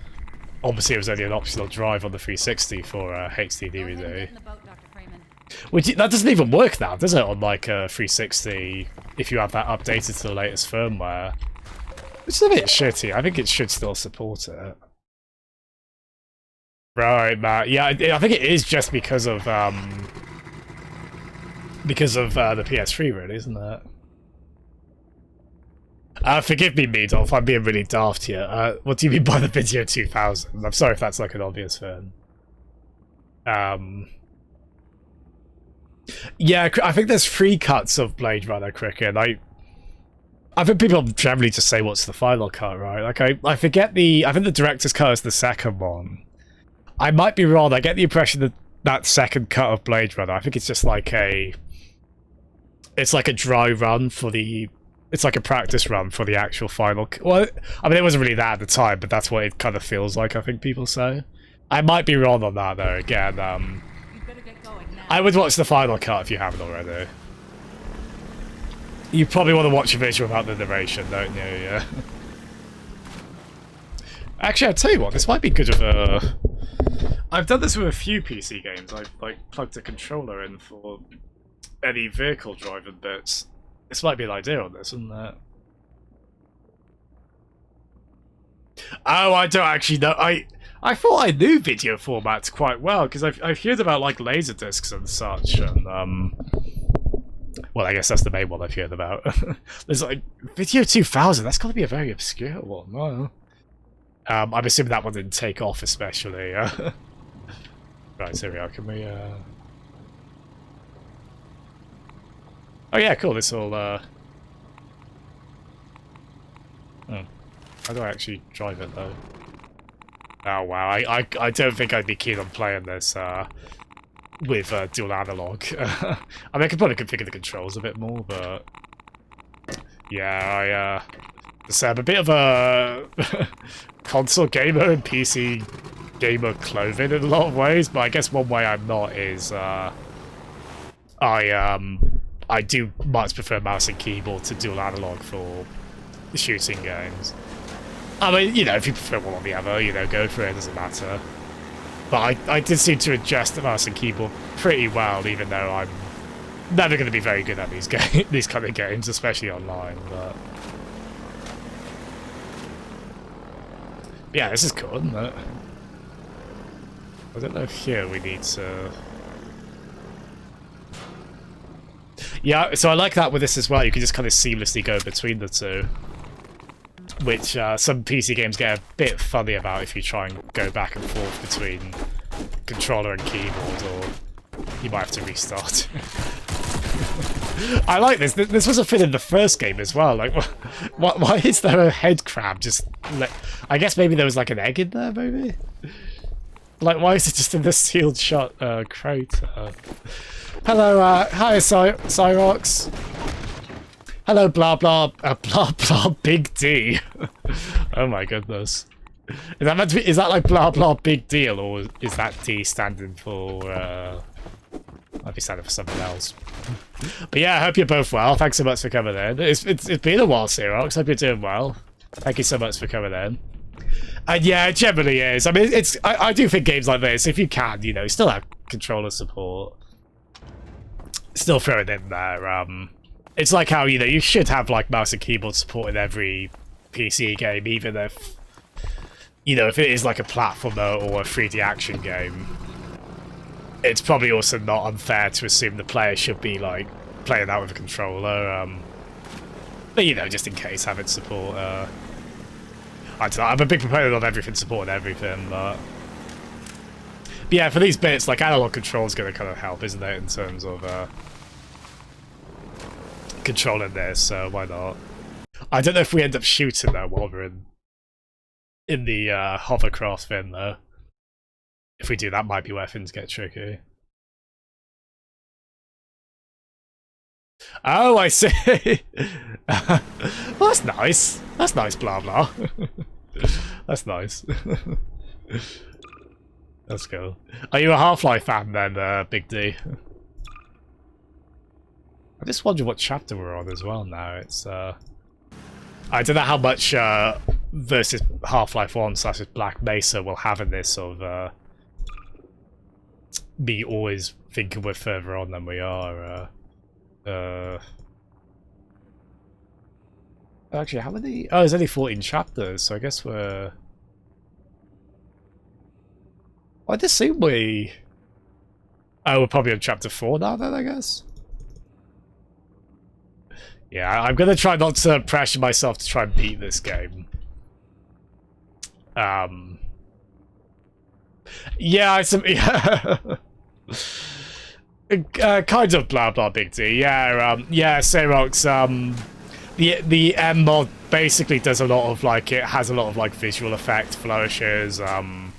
Speaker 1: Obviously, it was only an optional drive on the 360 for HD DVD. Which, that doesn't even work now, does it, on like a 360 if you have that updated to the latest firmware? Which is a bit shitty. I think it should still support it. Right, Matt. Yeah, I think it is just because of the PS3, really, isn't it? Forgive me, Meadolf, I'm being really daft here. What do you mean by the Video 2000? I'm sorry if that's like an obvious thing. Yeah, I think there's 3 cuts of Blade Runner, Cricket. I think people generally just say what's the final cut, right? Like, I forget I think the director's cut is the second one. I might be wrong, I get the impression that that second cut of Blade Runner, I think it's just like it's like a dry run for the... It's like a practice run for the actual final... Well, I mean, it wasn't really that at the time, but that's what it kind of feels like, I think people say. I might be wrong on that, though, again. I would watch the final cut if you haven't already. You probably want to watch a visual about the narration, don't you? Yeah. Actually, I'll tell you what, this might be good of a... I've done this with a few PC games. I've like plugged a controller in for any vehicle driving bits. This might be an idea on this, isn't it? Oh, I don't actually know. I thought I knew video formats quite well because I've heard about like laser discs and such, and well, I guess that's the main one I've heard about. There's like Video 2000. That's got to be a very obscure one. Wow. I'm assuming that one didn't take off especially. Right, here we are. Can we? Oh yeah, cool. This will. Oh. How do I actually drive it though? Oh wow, I don't think I'd be keen on playing this with dual analog. I mean, I could probably configure the controls a bit more, but yeah, I'm a bit of a console gamer and PC gamer clothing in a lot of ways, but I guess one way I'm not is I do much prefer mouse and keyboard to dual analog for shooting games. I mean, you know, if you prefer one or the other, you know, go for it, doesn't matter. But I did seem to adjust the mouse and keyboard pretty well, even though I'm never going to be very good at these these kind of games, especially online. But yeah, this is cool, isn't it? I don't know if here we need to... Yeah, so I like that with this as well. You can just kind of seamlessly go between the two. Which some PC games get a bit funny about if you try and go back and forth between controller and keyboard, or you might have to restart. I like this. This was a thing in the first game as well. Like, why is there a head crab just... I guess maybe there was like an egg in there, maybe? Like, why is it just in the sealed shut crater? Hello, hi, Cyrox. Hello, blah blah, blah blah, big D. Oh my goodness. Is that meant to be, is that like blah blah big deal, or is that D standing for, might be standing for something else. But yeah, I hope you're both well. Thanks so much for coming in. It's been a while, Cyrox. Hope you're doing well. Thank you so much for coming in. And yeah, it generally is. I mean, I do think games like this, if you can, you know, still have controller support. Still throw it in there. It's like how, you know, you should have like mouse and keyboard support in every PC game, even if, you know, if it is like a platformer or a 3D action game. It's probably also not unfair to assume the player should be like playing that with a controller. But you know, just in case, having support. I don't know, I'm a big proponent of everything supporting everything, but yeah, for these bits, like analog control is going to kind of help, isn't it, in terms of controlling this, so why not? I don't know if we end up shooting though while we're in the hovercraft thing though. If we do, that might be where things get tricky. Oh, I see. Well, that's nice. That's nice, blah blah. That's nice. That's cool. Are you a Half-Life fan then, Big D? I just wonder what chapter we're on as well now. It's I don't know how much versus Half-Life 1 / Black Mesa will have in this sort of me always thinking we're further on than we are. Actually, how many? Oh, there's only 14 chapters, so I guess we're... I'd assume we... Oh, we're probably on chapter 4 now then, I guess? Yeah, I'm gonna try not to pressure myself to try and beat this game. Yeah, kind of blah blah big D. Yeah, yeah, Xerox, the MMOD basically does a lot of like, it has a lot of like visual effect flourishes, and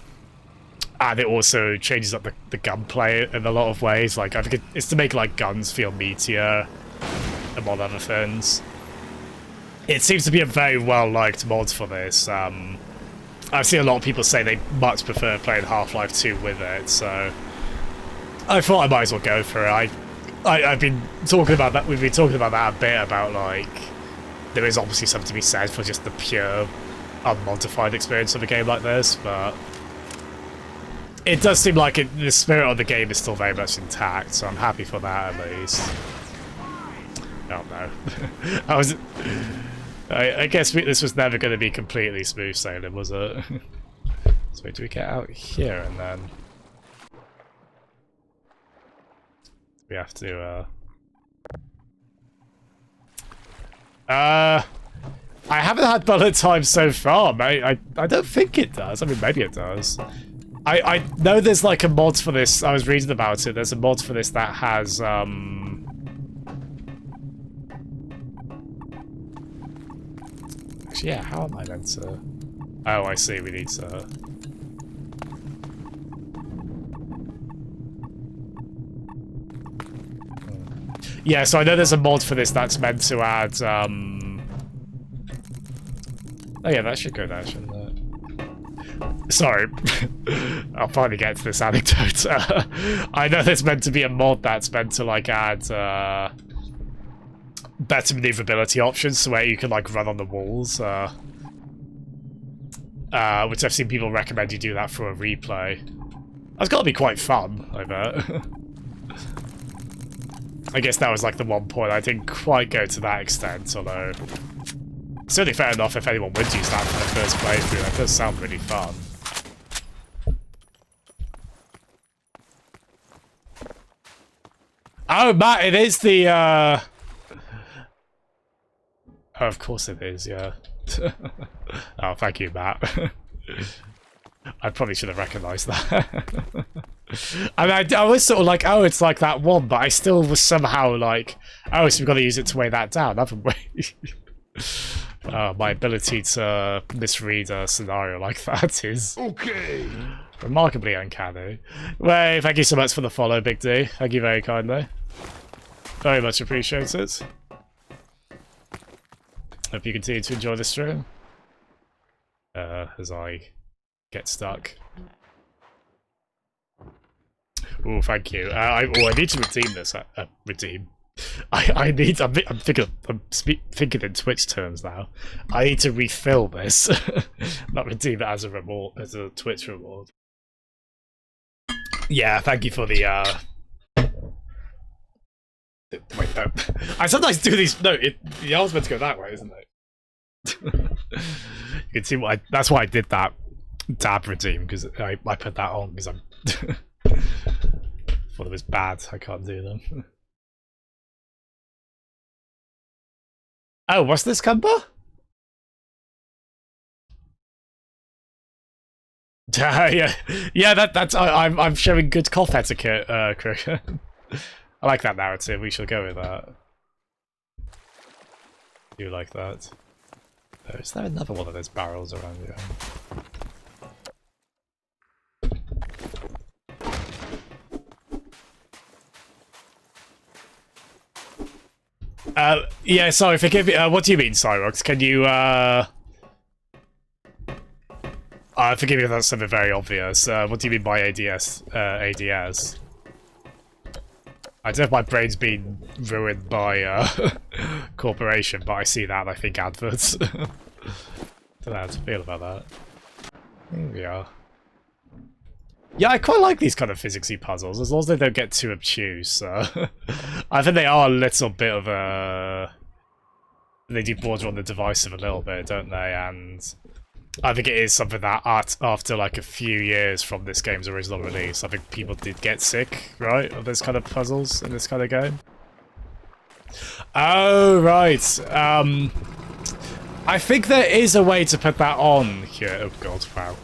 Speaker 1: it also changes up the gunplay in a lot of ways. Like, I think it's to make like guns feel meatier, among other things. It seems to be a very well-liked mod for this. I've seen a lot of people say they much prefer playing Half-Life 2 with it, so I thought I might as well go for it. I've been talking about that, we've been talking about that a bit, about like, there is obviously something to be said for just the pure, unmodified experience of a game like this, but it does seem like the spirit of the game is still very much intact, so I'm happy for that at least. Oh no. I guess this was never going to be completely smooth sailing, was it? So wait, do we get out here and then... We have to, I haven't had bullet time so far, mate. I don't think it does. I mean, maybe it does. I know there's like a mod for this. I was reading about it. There's a mod for this that has, Actually, yeah, how am I meant to... Oh, I see, we need to... Yeah, so I know there's a mod for this that's meant to add, Oh yeah, that should go there, shouldn't it? Sorry. I'll finally get to this anecdote. I know there's meant to be a mod that's meant to, like, add, better maneuverability options, so where you can, like, run on the walls, which I've seen people recommend you do that for a replay. That's gotta be quite fun, I bet. I guess that was like the one point. I didn't quite go to that extent, although it's certainly fair enough if anyone would use that for the first playthrough. That does sound really fun. Oh, Matt, it is the, Oh, of course it is, yeah. Oh, thank you, Matt. I probably should have recognised that. I mean, I was sort of like, oh, it's like that one, but I still was somehow like, oh, so we've got to use it to weigh that down, haven't we? My ability to misread a scenario like that is remarkably uncanny. Well, thank you so much for the follow, Big D. Thank you very kindly. Very much appreciated. Hope you continue to enjoy the stream. As I get stuck. Oh, thank you. I need to redeem this. Redeem. I'm thinking in Twitch terms now. I need to refill this, not redeem it as a reward, as a Twitch reward. Yeah, thank you for the. Wait, no. I sometimes do these. No, the arm's meant to go that way, isn't it? You can see what that's why I did that dab redeem, because I put that on because I'm thought it was bad. I can't do them. Oh, what's this number? Yeah, that's I'm showing good cough etiquette, Cricket. I like that narrative. We shall go with that. I do like that. Is there another one of those barrels around here? Yeah, sorry, forgive me. What do you mean, Cyrox? Can you, forgive me if that's something very obvious. What do you mean by ADS? ADS? I don't know if my brain's been ruined by, corporation, but I see that and I think adverts. Don't know how to feel about that. Here we are. Yeah, I quite like these kind of physicsy puzzles, as long as they don't get too obtuse. I think they are a little bit of a... They do border on the divisive a little bit, don't they? And I think it is something that after like a few years from this game's original release, I think people did get sick, right, of this kind of puzzles in this kind of game. Oh, right. I think there is a way to put that on here. Oh god, wow.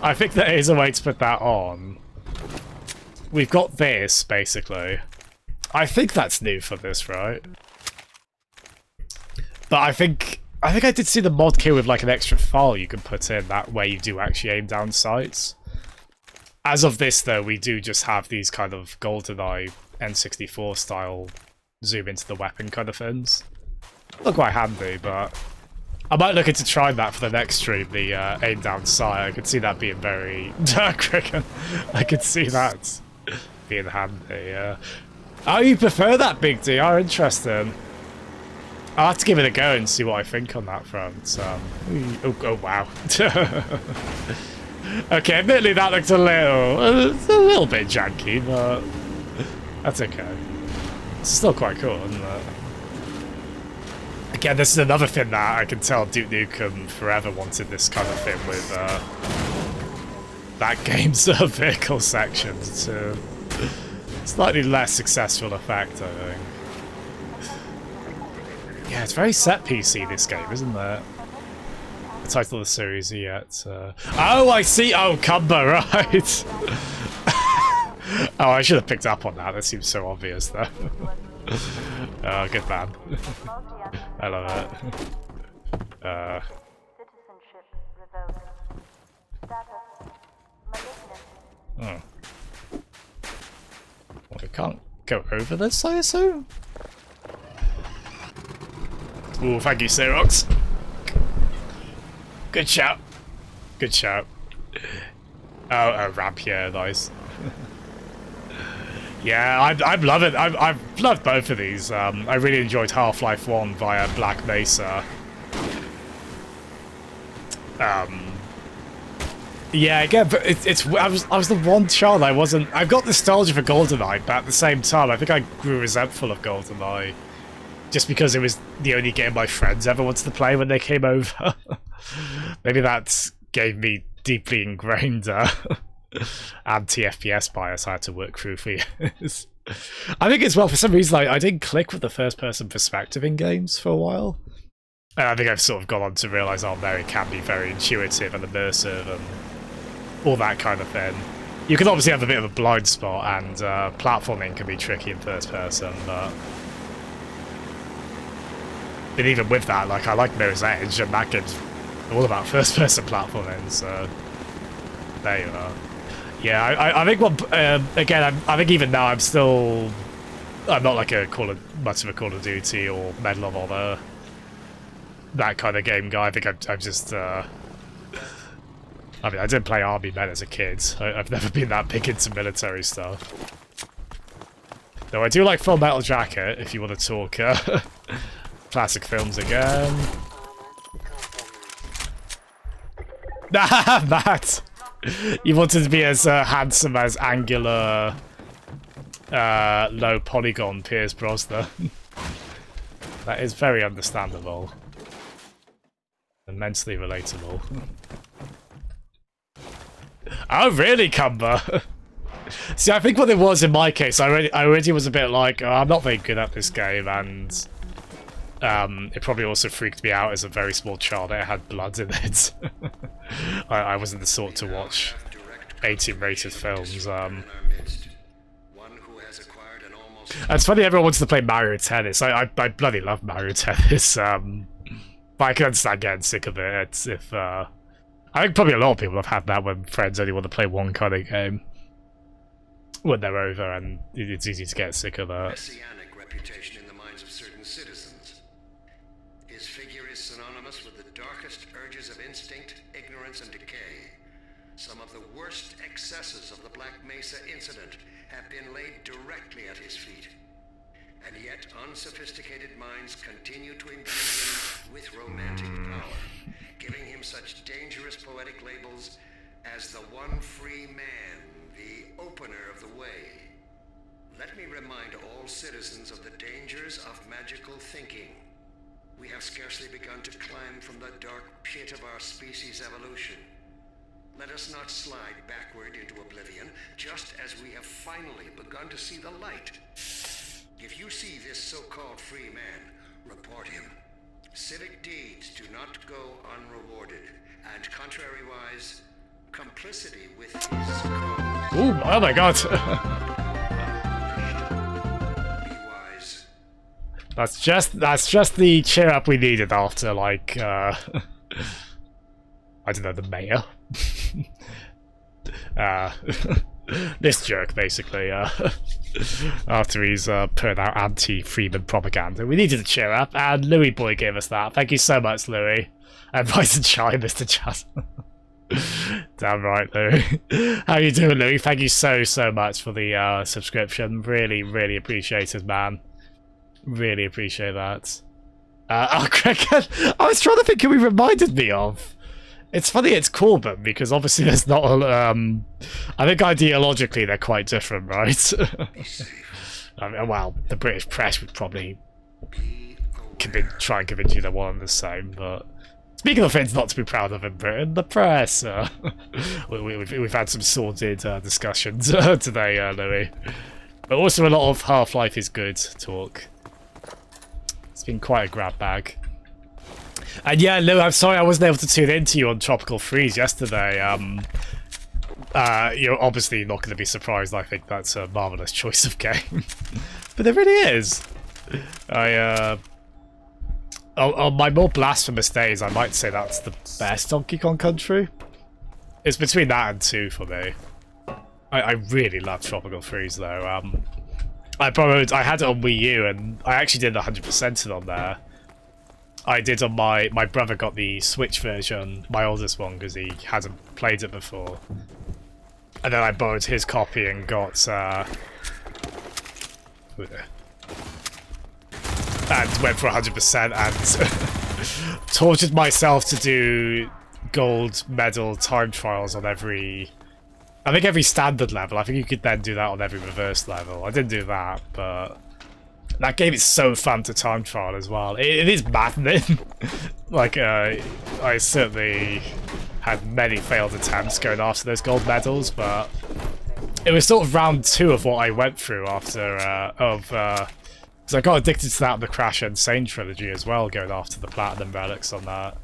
Speaker 1: I think there is a way to put that on. We've got this, basically. I think that's new for this, right? But I think I did see the mod kit with like an extra file you can put in, that way you do actually aim down sights. As of this though, we do just have these kind of GoldenEye N64 style zoom into the weapon kind of things. Look quite handy, but I might look into trying that for the next stream, the aim down sight. I could see that being very quick. I could see that being handy, yeah. Oh, you prefer that, Big D? Oh, interesting. I'll have to give it a go and see what I think on that front. Oh wow. Okay, admittedly that looks a little bit janky, but that's okay. It's still quite cool, isn't it? Again, this is another thing that I can tell Duke Nukem forever wanted this kind of thing with that game's vehicle section to slightly less successful effect, I think. Yeah, it's very set PC, this game, isn't it? The title of the series yet. Oh, I see! Oh, Cumber, right! Oh, I should have picked up on that. That seems so obvious, though. Oh, good man. I love it. Oh. Well, we can't go over this, I assume? Ooh, thank you, Xerox. Good shout. Good shout. Oh, a ramp here, nice. Yeah, I'm loving. I've loved both of these. I really enjoyed Half-Life 1 via Black Mesa. Yeah, again, but I was the one child I wasn't. I've got nostalgia for GoldenEye, but at the same time, I think I grew resentful of GoldenEye, just because it was the only game my friends ever wanted to play when they came over. Maybe that gave me deeply ingrained anti-FPS bias I had to work through for years. I think as well, for some reason, I didn't click with the first-person perspective in games for a while. And I think I've sort of gone on to realise, oh, there it can be very intuitive and immersive and all that kind of thing. You can obviously have a bit of a blind spot, and platforming can be tricky in first-person, but even with that, like, I like Mirror's Edge, and that game's all about first-person platforming, so there you are. Yeah, I think again, I think even now I'm not like much of a Call of Duty or Medal of Honor, that kind of game guy. I think I'm just, I mean, I didn't play Army Men as a kid. I've never been that big into military stuff. Though I do like Full Metal Jacket, if you want to talk classic films again. Matt! You wanted to be as handsome as angular, low polygon Pierce Brosnan. That is very understandable. Immensely relatable. Oh, really, Cumber? See, I think what it was in my case, I already was a bit like, oh, I'm not very good at this game, and it probably also freaked me out as a very small child that it had blood in it. I wasn't the sort to watch 18-rated films. It's funny everyone wants to play Mario Tennis. I bloody love Mario Tennis. But I can understand getting sick of it. I think probably a lot of people have had that when friends only want to play one kind of game when they're over, and it's easy to get sick of that.
Speaker 4: Messianic reputation in the minds of certain citizens. His figure is synonymous with the darkest urges of instinct, ignorance, and decay. Some of the worst excesses of the Black Mesa incident have been laid directly at his feet. And yet unsophisticated minds continue to imbue him with romantic power, giving him such dangerous poetic labels as the one free man, the opener of the way. Let me remind all citizens of the dangers of magical thinking. We have scarcely begun to climb from the dark pit of our species' evolution. Let us not slide backward into oblivion, just as we have finally begun to see the light. If you see this so-called free man, report him. Civic deeds do not go unrewarded, and contrariwise, complicity with his cause.
Speaker 1: Ooh, oh my god.
Speaker 4: Be wise.
Speaker 1: That's just the cheer up we needed after, like, I don't know, the mayor. This jerk, basically, after he's put out anti-Freeman propaganda. We needed to cheer up, and Louis Boy gave us that. Thank you so much, Louis. And rise and shine, Mr. Chas. Damn right, Louis. How you doing, Louis? Thank you so much for the subscription. Really appreciated, man. Really appreciate that. Oh, Craig, I was trying to think who he reminded me of. It's funny it's called them because obviously there's not a, I think ideologically they're quite different, right? I mean, well, the British press would probably try and convince you they're one and the same, but speaking of things not to be proud of in Britain, the press. We've had some sordid discussions today, Louis. But also a lot of Half-Life is good talk. It's been quite a grab bag. And yeah, Lou, I'm sorry I wasn't able to tune into you on Tropical Freeze yesterday. You're obviously not going to be surprised. I think that's a marvellous choice of game. But it really is. On my more blasphemous days, I might say that's the best Donkey Kong Country. It's between that and 2 for me. I really love Tropical Freeze though. I had it on Wii U and I actually did 100% it on there. I did on my brother got the Switch version, my oldest one, because he hasn't played it before. And then I borrowed his copy and got and went for 100% and tortured myself to do gold medal time trials on every standard level. I think you could then do that on every reverse level. I didn't do that, but that game is so fun to time trial as well. It is maddening. Like, I certainly had many failed attempts going after those gold medals, but it was sort of round 2 of what I went through after, because I got addicted to that in the Crash and Sane trilogy as well, going after the Platinum Relics on that.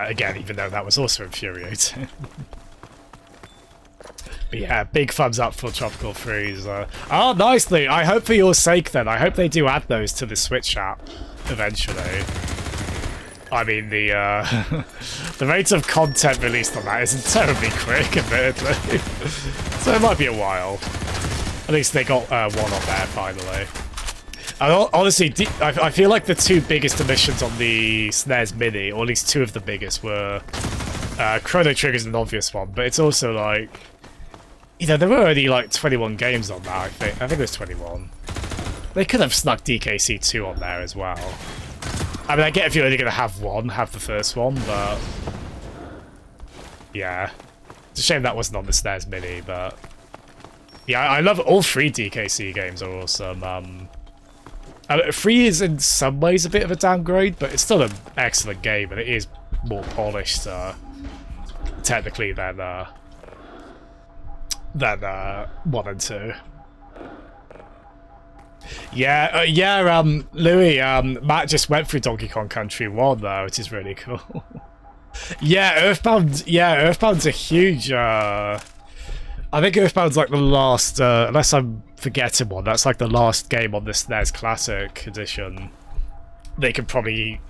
Speaker 1: Again, even though that was also infuriating. But yeah, big thumbs up for Tropical Freeze. Oh, nicely! I hope for your sake then, I hope they do add those to the Switch app eventually. I mean, the rate of content released on that isn't terribly quick, admittedly. So it might be a while. At least they got one on there, finally. And honestly, I feel like the 2 biggest omissions on the SNES Mini, or at least 2 of the biggest, were Chrono Trigger's an obvious one, but it's also like, you know, there were only like 21 games on that, I think. I think it was 21. They could have snuck DKC 2 on there as well. I mean, I get if you're only going to have one, have the first one, but yeah. It's a shame that wasn't on the SNES Mini, but yeah, I love all 3 DKC games are awesome. 3 is in some ways a bit of a downgrade, but it's still an excellent game, and it is more polished, technically, than 1 and 2. Yeah, Louis, Matt just went through Donkey Kong Country 1 though, which is really cool. Yeah, Earthbound's a huge, I think Earthbound's like the last, unless I'm forgetting one, that's like the last game on this SNES Classic Edition. They could probably,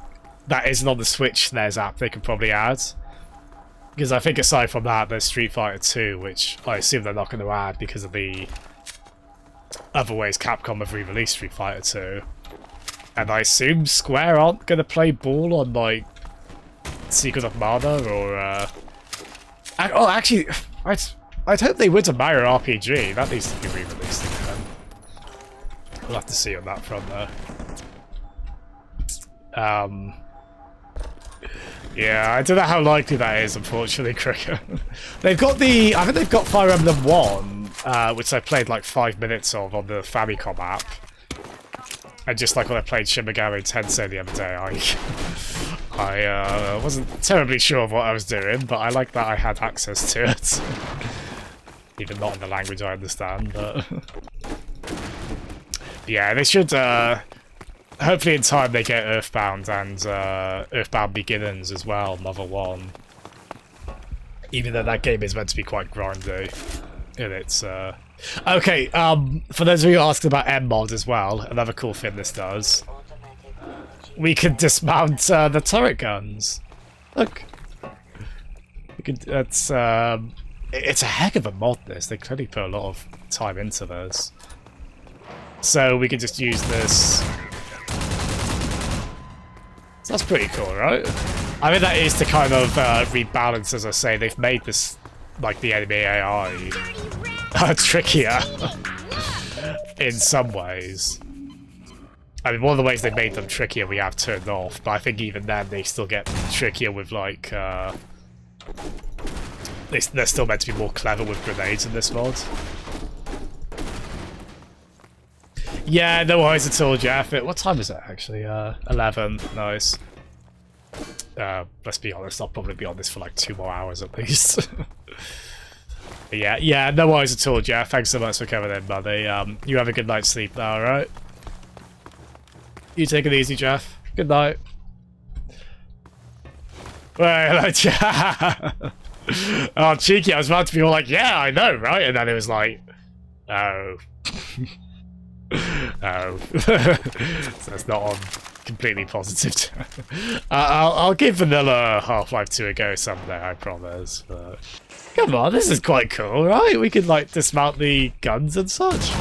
Speaker 1: that isn't on the Switch SNES app, they could probably add. Because I think aside from that, there's Street Fighter 2, which I assume they're not going to add because of the other ways Capcom have re-released Street Fighter 2. And I assume Square aren't going to play ball on, like, Secret of Mana, or, oh, actually, I'd hope they would on Mario RPG. That needs to be re-released again. We'll have to see on that front, though. Yeah, I don't know how likely that is, unfortunately, Cricket. They've got I think they've got Fire Emblem 1, which I played like 5 minutes of on the Famicom app. And just like when I played Shin Megami Tensei the other day, I wasn't terribly sure of what I was doing, but I like that I had access to it. Even not in the language I understand, but yeah, they should, hopefully in time they get Earthbound and Earthbound Beginnings as well, Mother 1. Even though that game is meant to be quite grindy. And it's, okay, for those of you who asked about MMOD as well, another cool thing this does. We can dismount the turret guns. Look. We could, it's a heck of a mod, this. They clearly put a lot of time into this. So we can just use this. So that's pretty cool, right? I mean, that is to kind of rebalance, as I say. They've made this, like, the enemy AI trickier in some ways. I mean, one of the ways they made them trickier we have turned off, but I think even then they still get trickier with, like, they're still meant to be more clever with grenades in this mod. Yeah, no worries at all, Jeff. What time is it, actually? 11. Nice. Let's be honest, I'll probably be on this for, like, 2 more hours at least. Yeah, no worries at all, Jeff. Thanks so much for coming in, buddy. You have a good night's sleep now, alright? You take it easy, Jeff. Good night. Well, Jeff. Oh, cheeky. I was about to be all like, yeah, I know, right? And then it was like, oh. Oh. So it's not on completely positive. I'll give Vanilla Half-Life 2 a go someday, I promise. But come on, this is quite cool, right? We can, like, dismount the guns and such.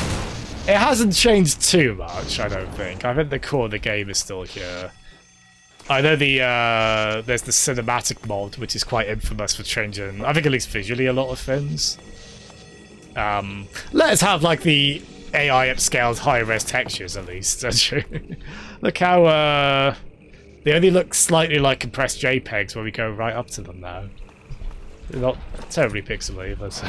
Speaker 1: It hasn't changed too much, I don't think. I think the core of the game is still here. I know there's the cinematic mod, which is quite infamous for changing, I think at least visually, a lot of things. Let's have, like, the AI upscaled high-res textures, at least. Look how, they only look slightly like compressed JPEGs when we go right up to them now. They're not terribly pixely, but...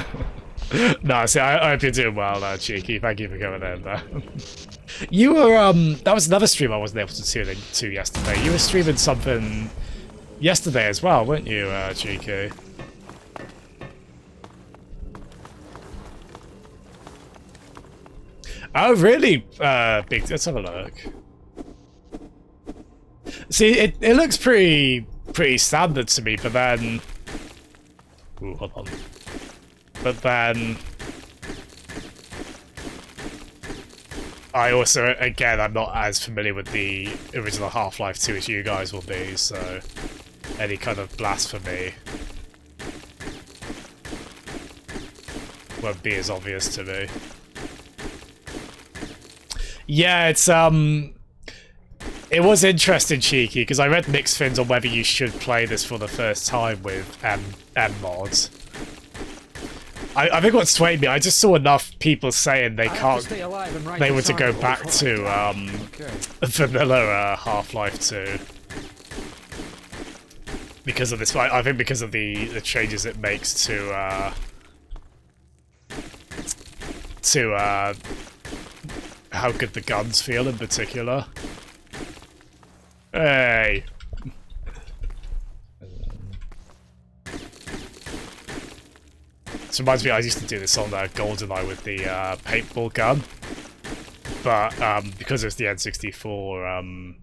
Speaker 1: No, see, I hope you're doing well, Cheeky. Thank you for coming in, though. You were, that was another stream I wasn't able to tune into yesterday. You were streaming something yesterday as well, weren't you, Cheeky? Oh, really? Big. Let's have a look. See, it looks pretty standard to me, but then... Ooh, hold on. But then... I also, again, I'm not as familiar with the original Half-Life 2 as you guys will be, so... Any kind of blasphemy won't be as obvious to me. Yeah, it's, it was interesting, Cheeky, because I read mixed things on whether you should play this for the first time with MMOD. I think what swayed me, I just saw enough people saying they can't, they were to go back to vanilla Half-Life 2 because of this. I think because of the changes it makes to how good the guns feel in particular. Hey. This reminds me, I used to do this on GoldenEye with the paintball gun, but because it's the N64,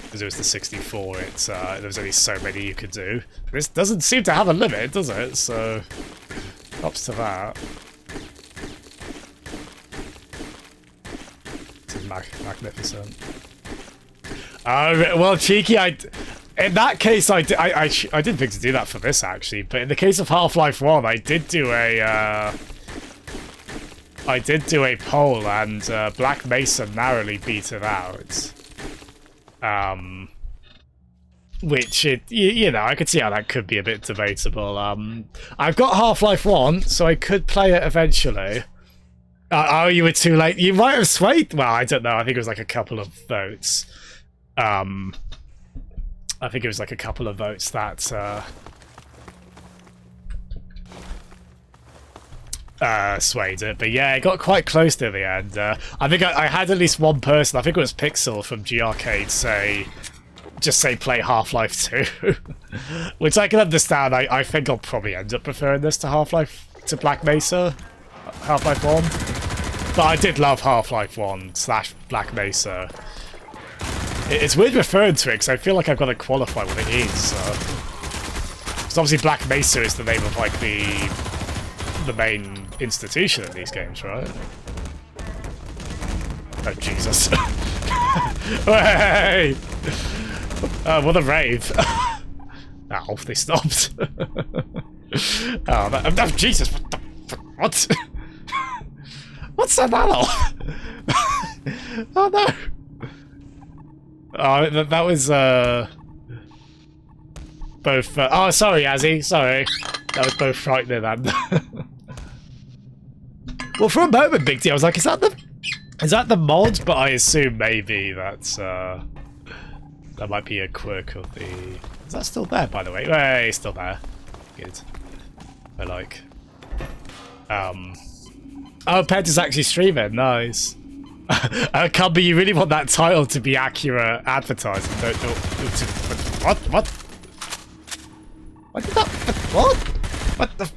Speaker 1: because it was the 64, it's there was only so many you could do. This doesn't seem to have a limit, does it? So, props to that. This is magnificent. Well, Cheeky, in that case, I didn't think to do that for this, actually, but in the case of Half-Life 1, I did do a poll, and Black Mesa narrowly beat it out. Which, you know, I could see how that could be a bit debatable. I've got Half-Life 1, so I could play it eventually. Oh, you were too late. You might have swayed. Well, I don't know. I think it was like a couple of votes. I think it was like a couple of votes that swayed it, but yeah, it got quite close to the end. I think I had at least one person, I think it was Pixel from G Arcade, just say play Half-Life 2, which I can understand. I think I'll probably end up preferring this to to Black Mesa, Half-Life 1, but I did love Half-Life 1 / Black Mesa. It's weird referring to it, because I feel like I've got to qualify what it is. Because obviously Black Mesa is the name of, like, the main institution in these games, right? Oh, Jesus. Hey! What a rave. Ow, they stopped. Oh, Jesus, what? What's that battle? Oh, no. Oh, that was, both, oh, sorry, Azzy, sorry. That was both frightening and... Well, for a moment, Big D, I was like, is that the mod? But I assume maybe that's that might be a quirk of the. Is that still there, by the way? Hey, it's still there. Good. I like. Oh, Pet is actually streaming. Nice. Cumby, you really want that title to be accurate advertising? What? What? What did that? What? What the?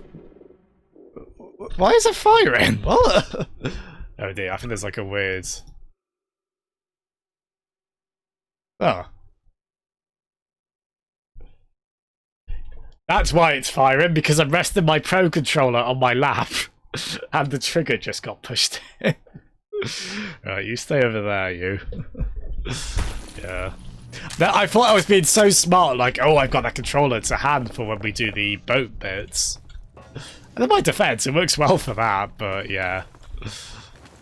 Speaker 1: Why is it firing? What? Oh dear, I think there's like a weird. Oh. That's why it's firing, because I'm resting my Pro Controller on my lap, and the trigger just got pushed in. Right, you stay over there, you. Yeah. Now, I thought I was being so smart, like, oh, I've got that controller to hand for when we do the boat bits. And in my defense, it works well for that, but yeah.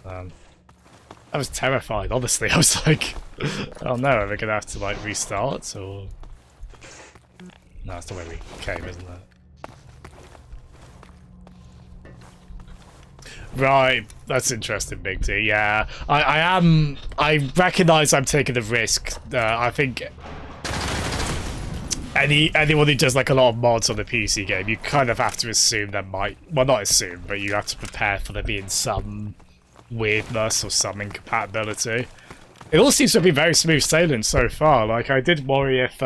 Speaker 1: I was terrified, honestly. I was like, oh no, are we gonna have to, like, restart, or... No, that's the way we came, isn't it? Right, that's interesting, Big D. Yeah, I recognise I'm taking the risk. I think anyone who does like a lot of mods on the PC game, you kind of have to assume there might, well, not assume, but you have to prepare for there being some weirdness or some incompatibility. It all seems to be very smooth sailing so far. Like, I did worry if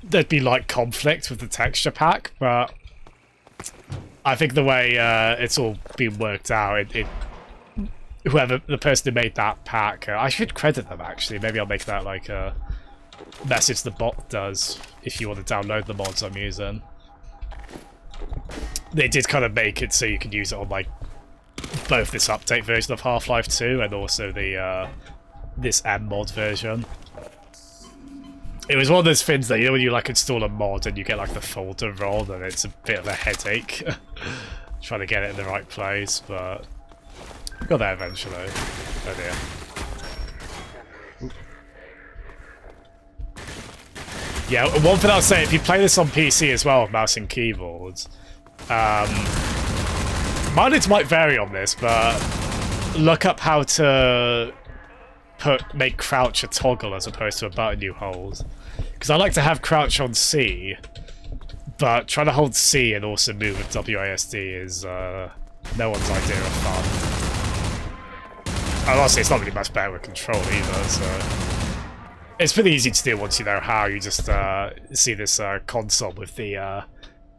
Speaker 1: there'd be like conflict with the texture pack, but I think the way it's all been worked out, whoever the person who made that pack, I should credit them actually. Maybe I'll make that like a message the bot does if you want to download the mods I'm using. They did kind of make it so you could use it on like both this update version of Half-Life 2 and also the this MMOD version. It was one of those things that, you know, when you like install a mod and you get like the folder wrong and it's a bit of a headache trying to get it in the right place, but we got there eventually. Oh dear. Yeah, one thing I'll say, if you play this on PC as well with mouse and keyboard, mileage might vary on this, but look up how to make crouch a toggle as opposed to a button you hold. Because I like to have crouch on C, but trying to hold C and also move with WASD is no one's idea of fun. And honestly, it's not really much better with control either, so... It's pretty easy to do once you know how. You just see this console with the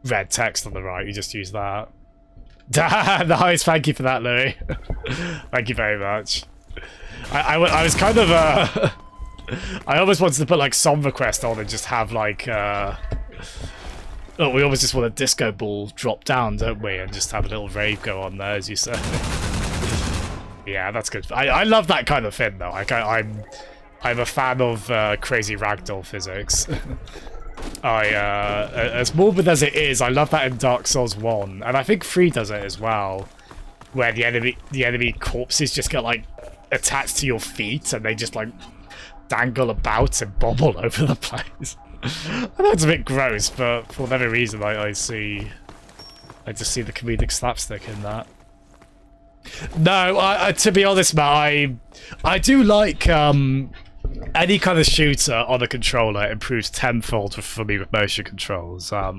Speaker 1: red text on the right, you just use that. Nice, thank you for that, Louis. Thank you very much. I was kind of I almost wanted to put like Song Request on and just have like oh, we always just want a disco ball drop down, don't we, and just have a little rave go on there, as you said. Yeah, that's good. I love that kind of thing though. Like I'm a fan of crazy ragdoll physics. As morbid as it is, I love that in Dark Souls 1, and I think 3 does it as well, where the enemy corpses just get like attached to your feet and they just like dangle about and bobble over the place. I know it's a bit gross, but for whatever reason I just see the comedic slapstick in that. No, to be honest, Matt, I do like any kind of shooter on a controller improves tenfold for me with motion controls. I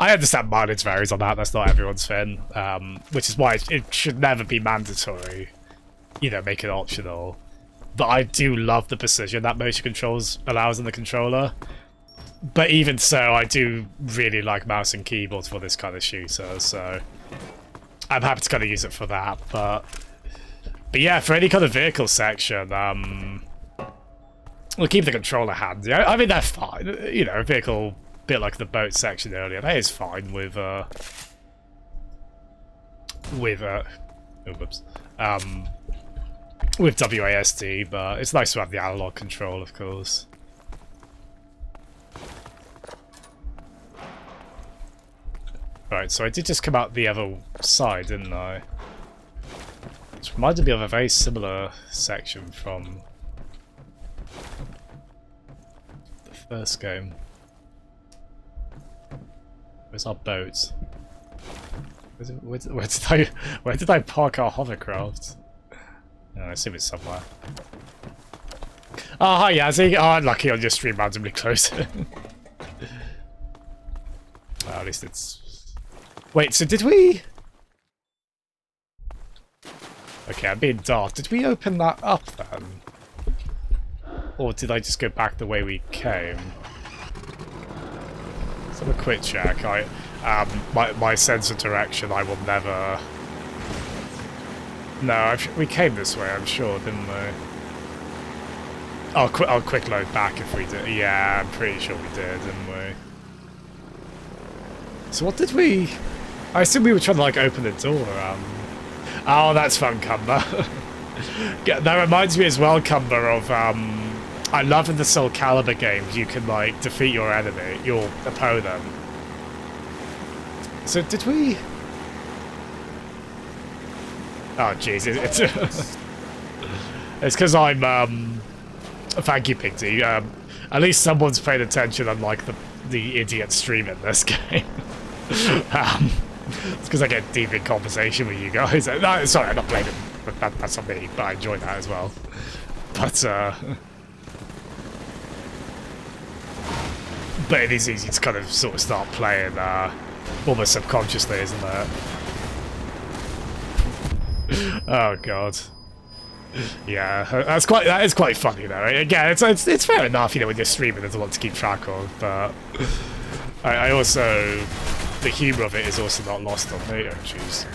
Speaker 1: understand mileage varies on that, that's not everyone's thing, which is why it should never be mandatory. You know, make it optional. But I do love the precision that motion controls allows in the controller. But even so, I do really like mouse and keyboard for this kind of shooter, so I'm happy to kind of use it for that. But yeah, for any kind of vehicle section, we'll keep the controller handy. I mean, they're fine. You know, a vehicle, bit like the boat section earlier, that is fine with oh, whoops. With WASD, but it's nice to have the analog control, of course. Right, so I did just come out the other side, didn't I? Which reminded me of a very similar section from the first game. Where's our boat? Where did I park our hovercraft? Oh, I assume it's somewhere. Oh, hi, Yazzie. Oh, lucky on your stream randomly close. Well, at least it's... Wait, so did we... Okay, I'm being daft. Did we open that up then? Or did I just go back the way we came? Let's have a quick check. My sense of direction, I will never... No, we came this way, I'm sure, didn't we? I'll quick load back if we did. Yeah, I'm pretty sure we did, didn't we? So what did we... I assume we were trying to, like, open the door. Oh, that's fun, Cumber. That reminds me as well, Cumber, of... I love in the Soul Calibur games, you can, like, defeat your enemy, your opponent. So did we... Oh, jeez, it's because I'm, Thank you, Pigty. At least someone's paid attention, unlike the idiot stream in this game. It's because I get deep in conversation with you guys. No, sorry, I'm not blaming. That's on me, but I enjoy that as well. But it is easy to kind of sort of start playing almost subconsciously, isn't it? Oh god. Yeah, that is quite funny though. Again, it's fair enough, you know, when you're streaming there's a lot to keep track of, but I also, the humour of it is also not lost on me. Oh jeez.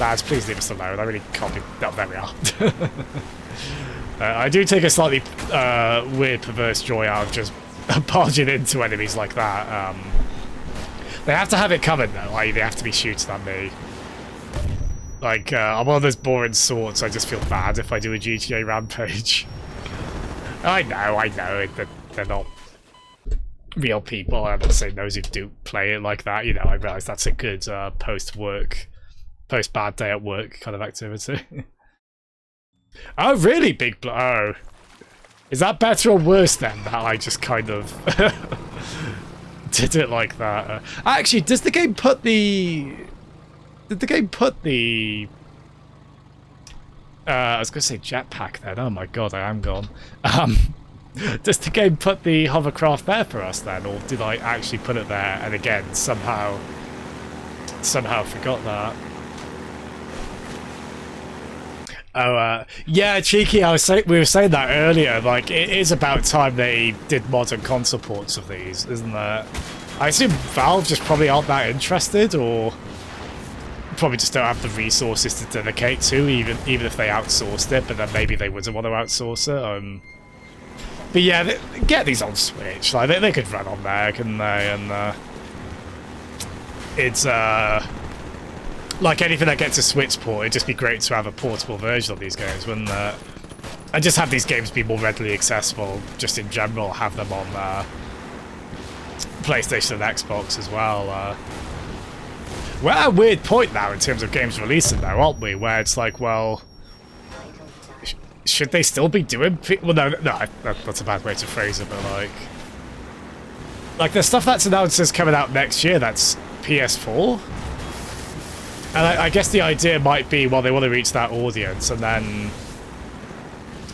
Speaker 1: Lads, please leave us alone. I really can't be... Oh, there we are. I do take a slightly weird, perverse joy out of just barging into enemies like that. They have to have it covered though, like they have to be shooting at me. Like, I'm one of those boring sorts, I just feel bad if I do a GTA rampage. I know, they're not real people. I'm not saying those who do play it like that, you know, I realise that's a good post-bad day at work kind of activity. Oh, really, Big Oh. Is that better or worse then, that I just kind of did it like that? Actually, does the game put the... Did the game put the... I was going to say jetpack then. Oh my god, I am gone. Does the game put the hovercraft there for us then? Or did I actually put it there and again somehow forgot that? Oh, yeah, Cheeky, we were saying that earlier, like, it is about time they did modern console ports of these, isn't it? I assume Valve just probably aren't that interested, or probably just don't have the resources to dedicate to, even if they outsourced it, but then maybe they wouldn't want to outsource it. But yeah, get these on Switch, like, they could run on there, couldn't they? And, it's, like anything that gets a Switch port, it'd just be great to have a portable version of these games, wouldn't it? And just have these games be more readily accessible, just in general, have them on PlayStation and Xbox as well. We're at a weird point now in terms of games releasing though, aren't we? Where it's like, well, should they still be doing... Well, no, that's a bad way to phrase it, but like there's stuff that's announced as coming out next year that's PS4. And I guess the idea might be, well, they want to reach that audience, and then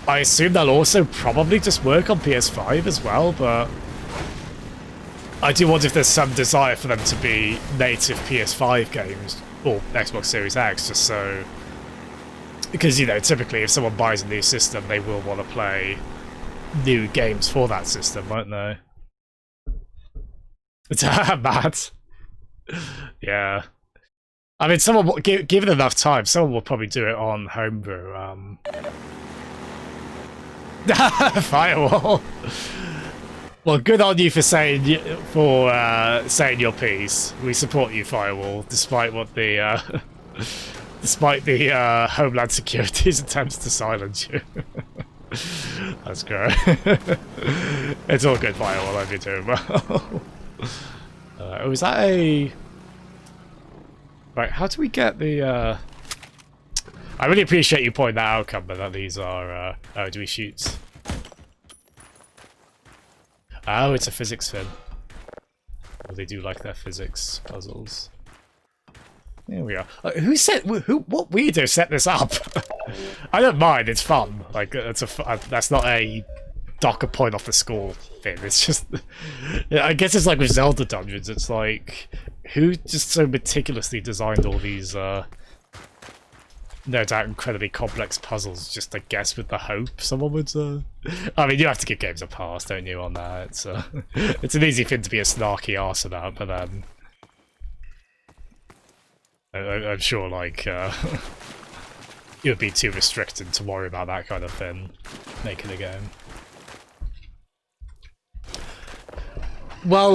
Speaker 1: I assume they'll also probably just work on PS5 as well, but I do wonder if there's some desire for them to be native PS5 games, or Xbox Series X, just so... Because, you know, typically if someone buys a new system, they will want to play new games for that system, won't they? It's mad. Yeah. I mean, someone will, given enough time, someone will probably do it on Homebrew. Firewall. Well, good on you for saying your piece. We support you, Firewall, despite what the despite the Homeland Security's attempts to silence you. That's great. It's all good, Firewall. I'll be doing well. Oh, is that a? Right, how do we get the, I really appreciate you pointing that out, Cumber, that these are, oh, do we shoot? Oh, it's a physics fin. Or they do like their physics puzzles. There we are. Who set? What weirdo set this up? I don't mind. It's fun. Like that's not a docker point off the score thing. It's just, I guess it's like with Zelda dungeons. It's like, who just so meticulously designed all these, no doubt incredibly complex puzzles, just I guess with the hope someone would. I mean, you have to give games a pass, don't you? On that, it's an easy thing to be a snarky arse about, but then. I'm sure, like, it would be too restricted to worry about that kind of thing, making a game. Well,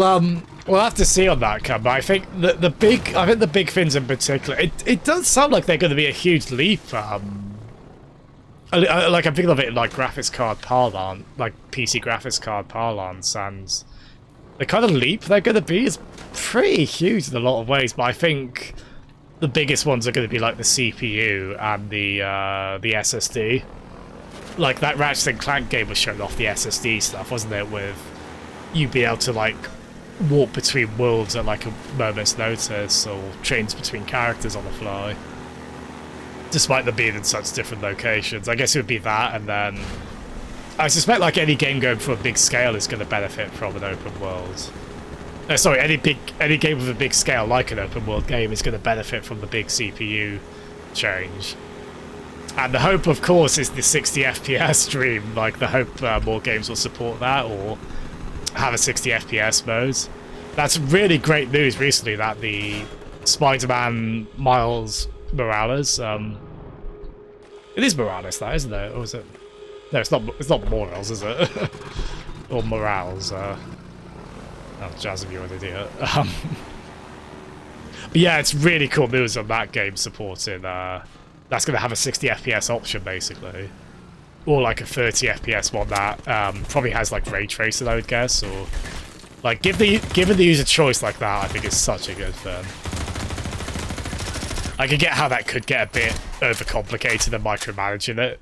Speaker 1: we'll have to see on that, Cam, but I think the big things in particular, it does sound like they're going to be a huge leap. Like, I'm thinking of it in, like, graphics card parlance, like, PC graphics card parlance, and the kind of leap they're going to be is pretty huge in a lot of ways, but I think the biggest ones are going to be like the CPU and the SSD. Like that Ratchet & Clank game was showing off the SSD stuff, wasn't it? With you being able to like walk between worlds at like a moment's notice, or change between characters on the fly, despite them being in such different locations. I guess it would be that, and then I suspect like any game going for a big scale is going to benefit from an open world. Sorry, any game with a big scale, like an open world game, is going to benefit from the big CPU change. And the hope, of course, is the 60 FPS stream. Like, the hope more games will support that, or have a 60 FPS mode. That's really great news recently, that the Spider-Man Miles Morales, it is Morales, that, isn't it? Or is it? No, it's not Morales, is it? Or Morales, Oh, Jazz, you're an idiot. But yeah, it's really cool news on that game supporting, that's going to have a 60 FPS option, basically. Or like a 30 FPS one that probably has like ray tracing, I would guess, or like given the user choice like that, I think it's such a good thing. I can get how that could get a bit overcomplicated and micromanaging it,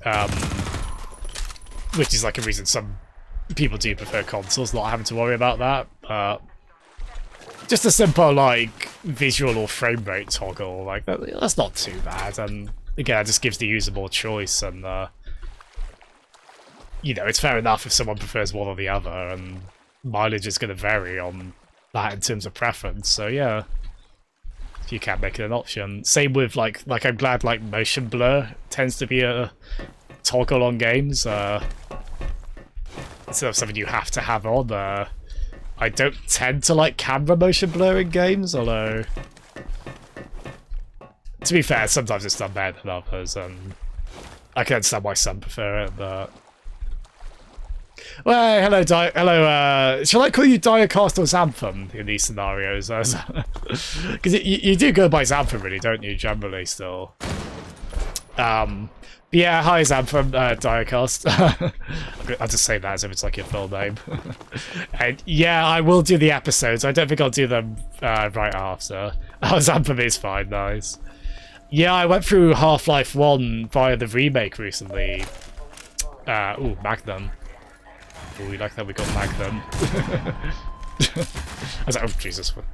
Speaker 1: which is like a reason some people do prefer consoles, not having to worry about that. Just a simple like visual or frame rate toggle, like that's not too bad, and again, it just gives the user more choice, and you know, it's fair enough if someone prefers one or the other, and mileage is going to vary on that in terms of preference. So yeah, if you can make it an option. Same with like I'm glad like motion blur tends to be a toggle on games. Instead of something you have to have on. I don't tend to like camera motion blur in games, although to be fair, sometimes it's done better than others, and I can understand why some prefer it, but well, hello, shall I call you Diacast or Xanthem in these scenarios? Because you do go by Xanthem, really, don't you, generally, still? Yeah, hi Xanthem, Diacast. I'll just say that as if it's like your full name. And yeah, I will do the episodes. I don't think I'll do them right after. Oh, Xanthem is fine, nice. Yeah, I went through Half-Life 1 via the remake recently. Ooh, Magnum. Ooh, we like that we got Magnum. I was like, oh Jesus. What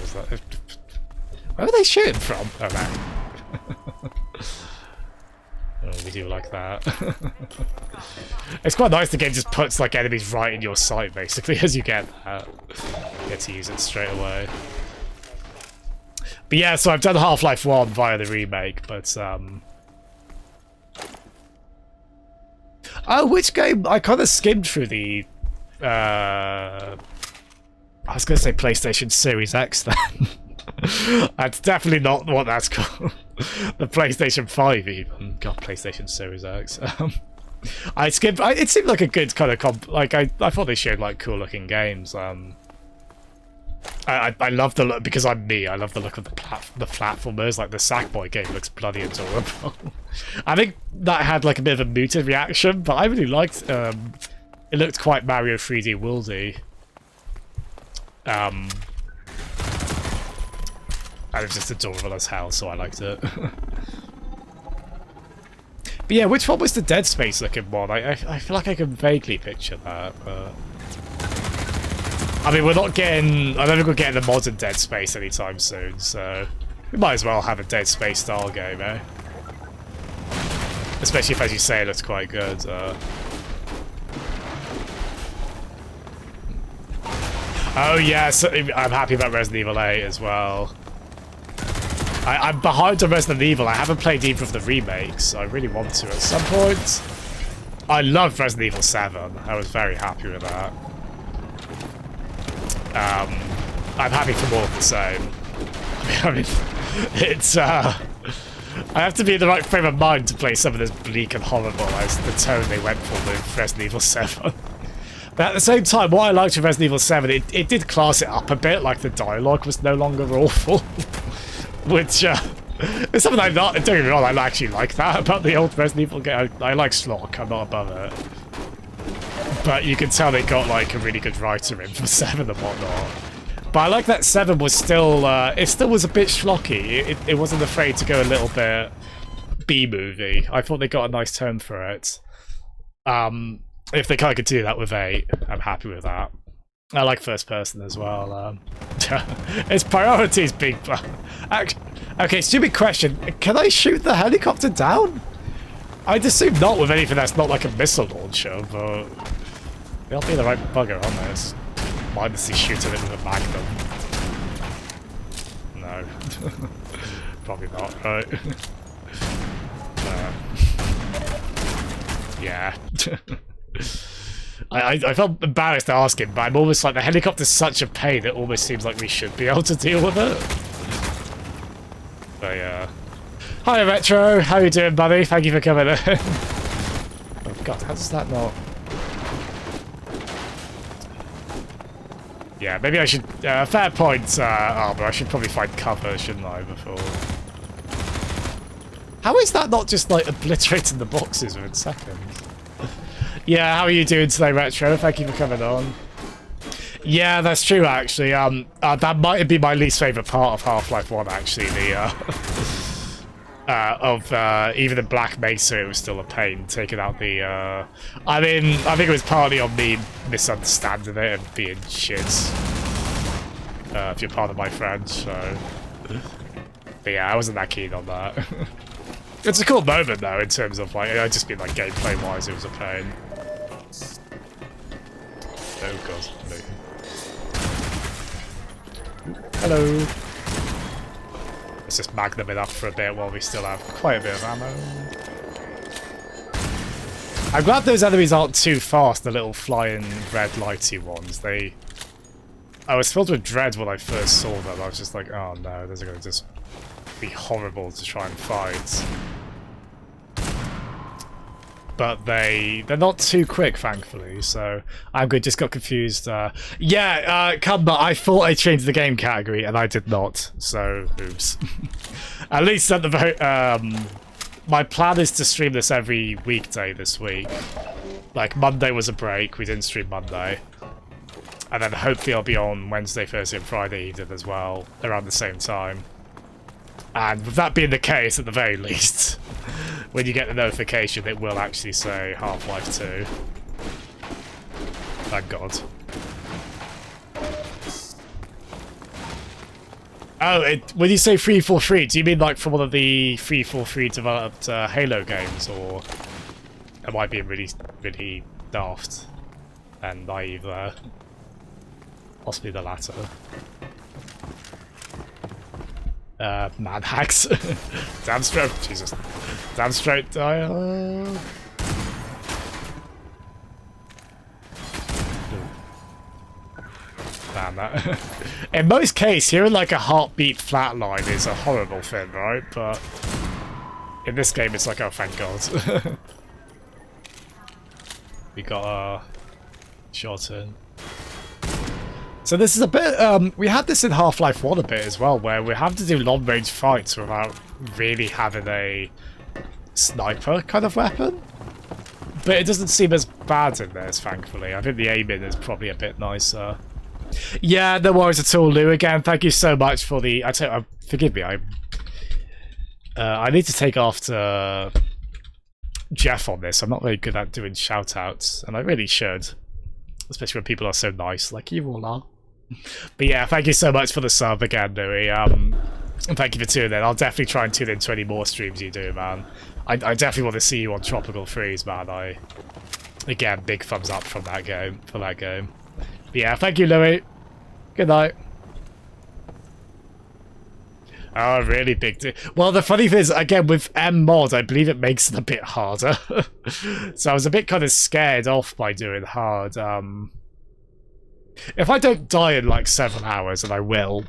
Speaker 1: was that? Where were they shooting from? Oh man. Oh, we do like that. It's quite nice the game just puts like enemies right in your sight basically as you get that. You get to use it straight away. But yeah, so I've done Half-Life 1 via the remake, but oh, which game? I kind of skimmed through the I was going to say PlayStation Series X then. That's definitely not what that's called. The PlayStation 5 even. God, PlayStation Series X. I skipped. It seemed like a good kind of like I thought they showed like cool looking games. I love the look because I'm me. I love the look of the platformers. Like the Sackboy game looks bloody adorable. I think that had like a bit of a muted reaction, but I really liked. It looked quite Mario 3D worldy. And it was just adorable as hell, so I liked it. But yeah, which one was the Dead Space looking one? I feel like I can vaguely picture that, but I mean, we're not getting... I don't think we're getting a modern Dead Space anytime soon, so... We might as well have a Dead Space style game, eh? Especially if, as you say, it looks quite good. Oh yeah, so I'm happy about Resident Evil 8 as well. I'm behind on Resident Evil. I haven't played either of the remakes. I really want to at some point. I loved Resident Evil 7. I was very happy with that. I'm happy for more of the same. I mean, it's I have to be in the right frame of mind to play some of this bleak and horrible as the tone they went for with Resident Evil 7. But at the same time, what I liked with Resident Evil 7, it did class it up a bit, like the dialogue was no longer awful. Which, is something I'm not, don't get me wrong, I actually like that about the old Resident Evil game. I like Slock, I'm not above it. But you can tell they got, like, a really good writer in for 7 and whatnot. But I like that 7 was still, it still was a bit schlocky. It wasn't afraid to go a little bit B-movie. I thought they got a nice tone for it. If they kind of continue that with 8, I'm happy with that. I like first person as well. Its priorities big. Okay, stupid question. Can I shoot the helicopter down? I'd assume not with anything that's not like a missile launcher, but they'll be the right bugger on this. Mindlessly shooting it with a magnum. No. Probably not, right? Yeah. I felt embarrassed asking, but I'm almost like the helicopter's such a pain, it almost seems like we should be able to deal with it. But yeah. Hi Retro, how you doing, buddy? Thank you for coming in. Oh god, how does that not... Yeah, maybe I should... fair point, Armor, I should probably find cover, shouldn't I, before... How is that not just, like, obliterating the boxes within seconds? Yeah, how are you doing today, Retro? Thank you for coming on. Yeah, that's true, actually. That might be my least favourite part of Half-Life 1, actually. The, even in Black Mesa, it was still a pain, taking out the, I mean, I think it was partly on me misunderstanding it and being shit. If you're part of my French, so... But yeah, I wasn't that keen on that. It's a cool moment, though, in terms of, like, I just mean, like, gameplay-wise, it was a pain. Oh, God. Hello. Let's just magnum it up for a bit while we still have quite a bit of ammo. I'm glad those enemies aren't too fast, the little flying red lighty ones. I was filled with dread when I first saw them. I was just like, oh no, those are going to just be horrible to try and fight. But they're not too quick, thankfully, so I'm good. Just got confused. Yeah, Cumber, I thought I changed the game category, and I did not, so oops. At least at the very... my plan is to stream this every weekday this week. Like, Monday was a break, we didn't stream Monday. And then hopefully I'll be on Wednesday, Thursday, and Friday evening as well, around the same time. And with that being the case, at the very least, when you get the notification, it will actually say Half-Life 2. Thank God. Oh, when you say 343, do you mean like from one of the 343 developed Halo games, or am I being really, really daft and naive there? Possibly the latter. Man hacks. Damn straight. Jesus. Damn straight dialogue. Damn that. In most cases, hearing like a heartbeat flatline is a horrible thing, right? But in this game, it's like, oh, thank God. We got a shot in. So this is a bit, we had this in Half-Life 1 a bit as well, where we have to do long-range fights without really having a sniper kind of weapon. But it doesn't seem as bad in this, thankfully. I think the aiming is probably a bit nicer. Yeah, no worries at all, Lou. Again, thank you so much for the... forgive me, I need to take after Jeff on this. I'm not very good at doing shout-outs, and I really should. Especially when people are so nice, like you all are. But yeah, thank you so much for the sub again, Louis. And thank you for tuning in. I'll definitely try and tune in to any more streams you do, man. I definitely want to see you on Tropical Freeze, man. Again, big thumbs up from that game, for that game. But yeah, thank you, Louis. Good night. Oh, really big. Well, the funny thing is, again, with MMOD, I believe it makes it a bit harder. So I was a bit kind of scared off by doing hard. If I don't die in like 7 hours, and I will,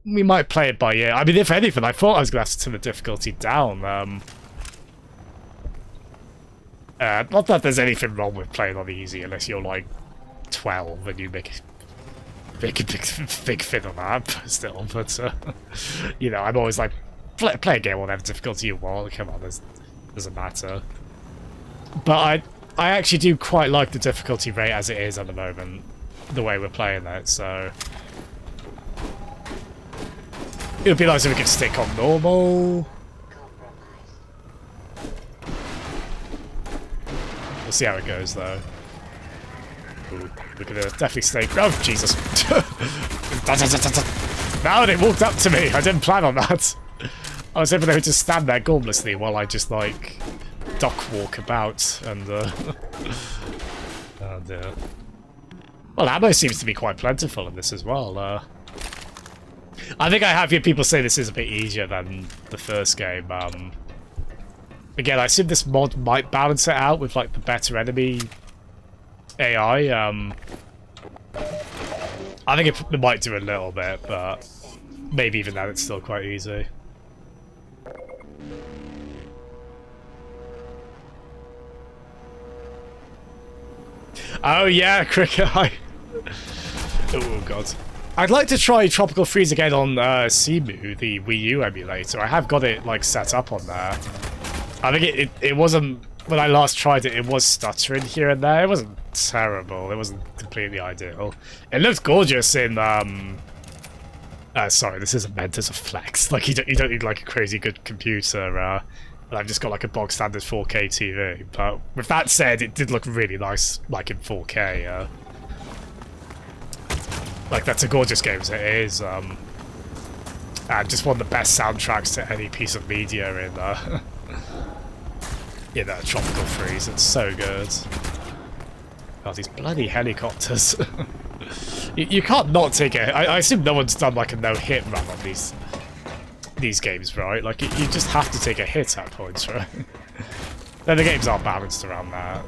Speaker 1: we might play it by ear. I mean, if anything, I thought I was going to have to turn the difficulty down. Not that there's anything wrong with playing on easy, unless you're like 12 and you make a big fin on that still. But, you know, I'm always like, play a game on whatever difficulty you want. Come on, doesn't matter. But I actually do quite like the difficulty rate as it is at the moment, the way we're playing it, so it would be nice if we could stick on normal. We'll see how it goes, though. Ooh, we're gonna definitely stay. Oh, Jesus! No, they walked up to me. I didn't plan on that. I was hoping they would just stand there gormlessly while I just like duck walk about and. Oh dear. Well, ammo seems to be quite plentiful in this as well. I think I have heard people say this is a bit easier than the first game. Again, I assume this mod might balance it out with like the better enemy AI. I think it might do a little bit, but maybe even then it's still quite easy. Oh yeah, cricket. Oh god. I'd like to try Tropical Freeze again on Cemu, the Wii U emulator. I have got it like set up on there. I think it wasn't, when I last tried it, it was stuttering here and there. It wasn't terrible. It wasn't completely ideal. It looked gorgeous in sorry, this isn't meant as a flex. Like you don't need like a crazy good computer. But I've just got like a bog standard 4K TV. But with that said, it did look really nice, like in 4K. Like that's a gorgeous game as it is. And just one of the best soundtracks to any piece of media in Tropical Freeze. It's so good. God, these bloody helicopters. you can't not take it. I assume no one's done like a no-hit run on these games, right? Like you just have to take a hit at points, right? Then the games are balanced around that,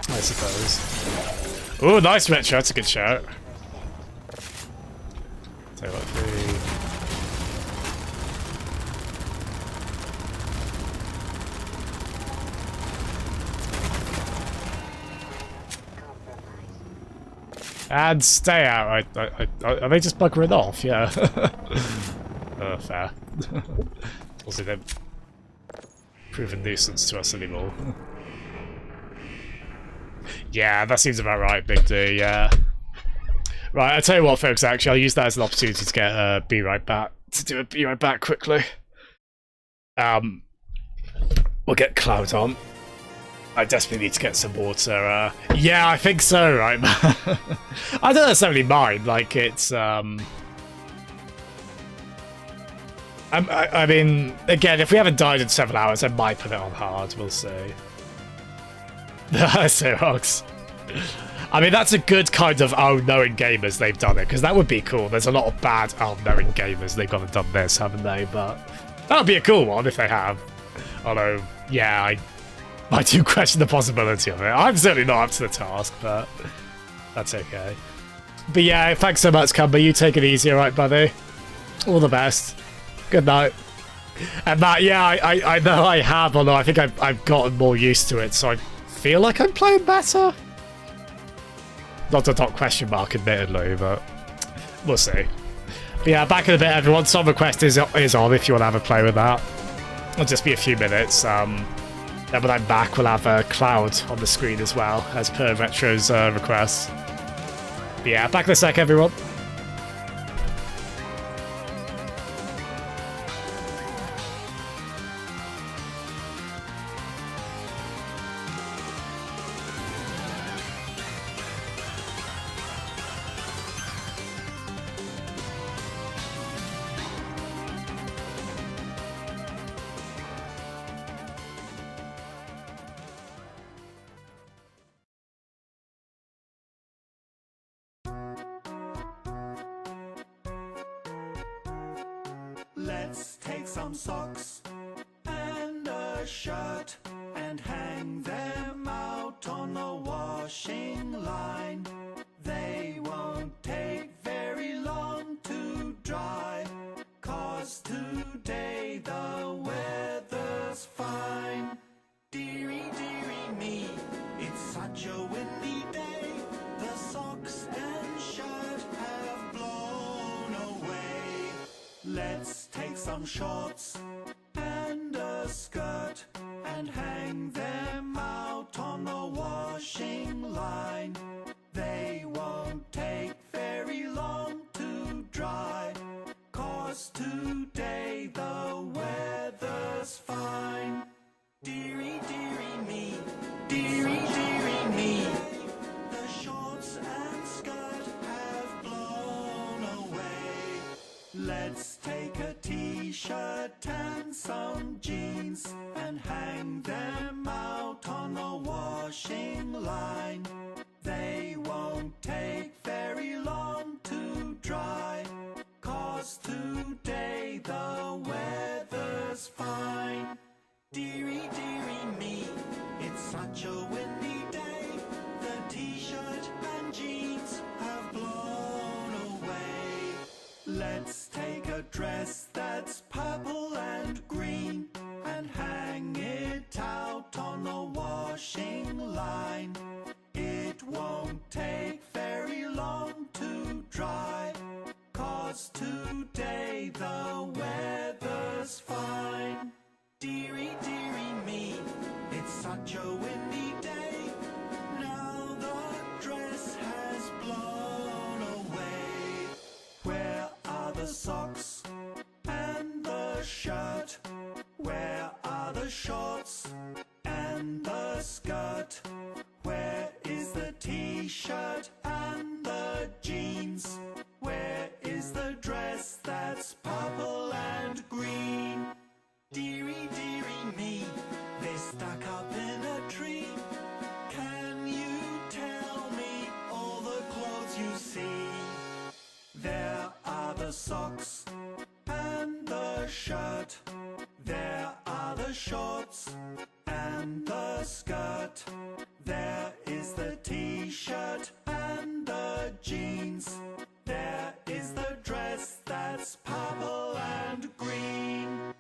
Speaker 1: I suppose. Oh, nice retro. That's a good shout. Tell you what, and stay out. Are they just buggering off? Yeah. Fair. Also, they don't prove a nuisance to us anymore. Yeah, that seems about right, Big D. Yeah. Right, I'll tell you what, folks. Actually, I'll use that as an opportunity to get Be Right Back. To do a Be Right Back quickly. We'll get Cloud on. I desperately need to get some water. Yeah, I think so, right, man? I don't necessarily mind. Like, it's I mean, again, if we haven't died in 7 hours, I might put it on hard. We'll see. So, Hogs. I mean, that's a good kind of knowing gamers they've done it, because that would be cool. There's a lot of bad knowing gamers they've gone and done this, haven't they? But that would be a cool one if they have. Although, yeah, I do question the possibility of it. I'm certainly not up to the task, but that's okay. But yeah, thanks so much, Cumber. You take it easy, alright, buddy? All the best. Good night. And Matt, yeah, I know I have, although I think I've gotten more used to it, so I feel like I'm playing better. Not a question mark, admittedly, but we'll see. But yeah, back in a bit, everyone. Song request is on if you want to have a play with that. It'll just be a few minutes. Then when I'm back, we'll have a Cloud on the screen as well, as per Retro's request. But yeah, back in a sec, everyone.
Speaker 13: Let's take some socks and a shirt and hang them out on the washing line. They won't take very long to dry, 'cause today the weather's fine. Dearie, dearie me, it's such a windy day. The socks and shirt have blown away. Let's take some shorts and a skirt and hang them out on the washing line. They won't take very long to dry, 'cause today the weather's fine. Dearie, dearie me, dearie, dearie me, the shorts and skirt have blown away. Let's take a t-shirt and some jeans and hang them out on the washing line. They won't take very long to dry, 'cause today the weather's fine. Dearie, dearie me, it's such a windy day. The t-shirt and jeans have blown away. Let's take a dress that's purple and green and hang it out on the washing line. It won't take very long to dry, 'cause today the weather's fine. Dearie, dearie me, it's such a windy day. Now the dress has blown away. Where are the socks and the shirt? Where are the shorts and the skirt? Where is the t-shirt and the jeans? Where is the dress that's purple and green? Dearie, dearie me, they're stuck up in a tree. Can you tell me all the clothes you see? There are the socks and the shirt. There are the shorts and the skirt. There is the t-shirt and the jeans. There is the dress that's purple and green.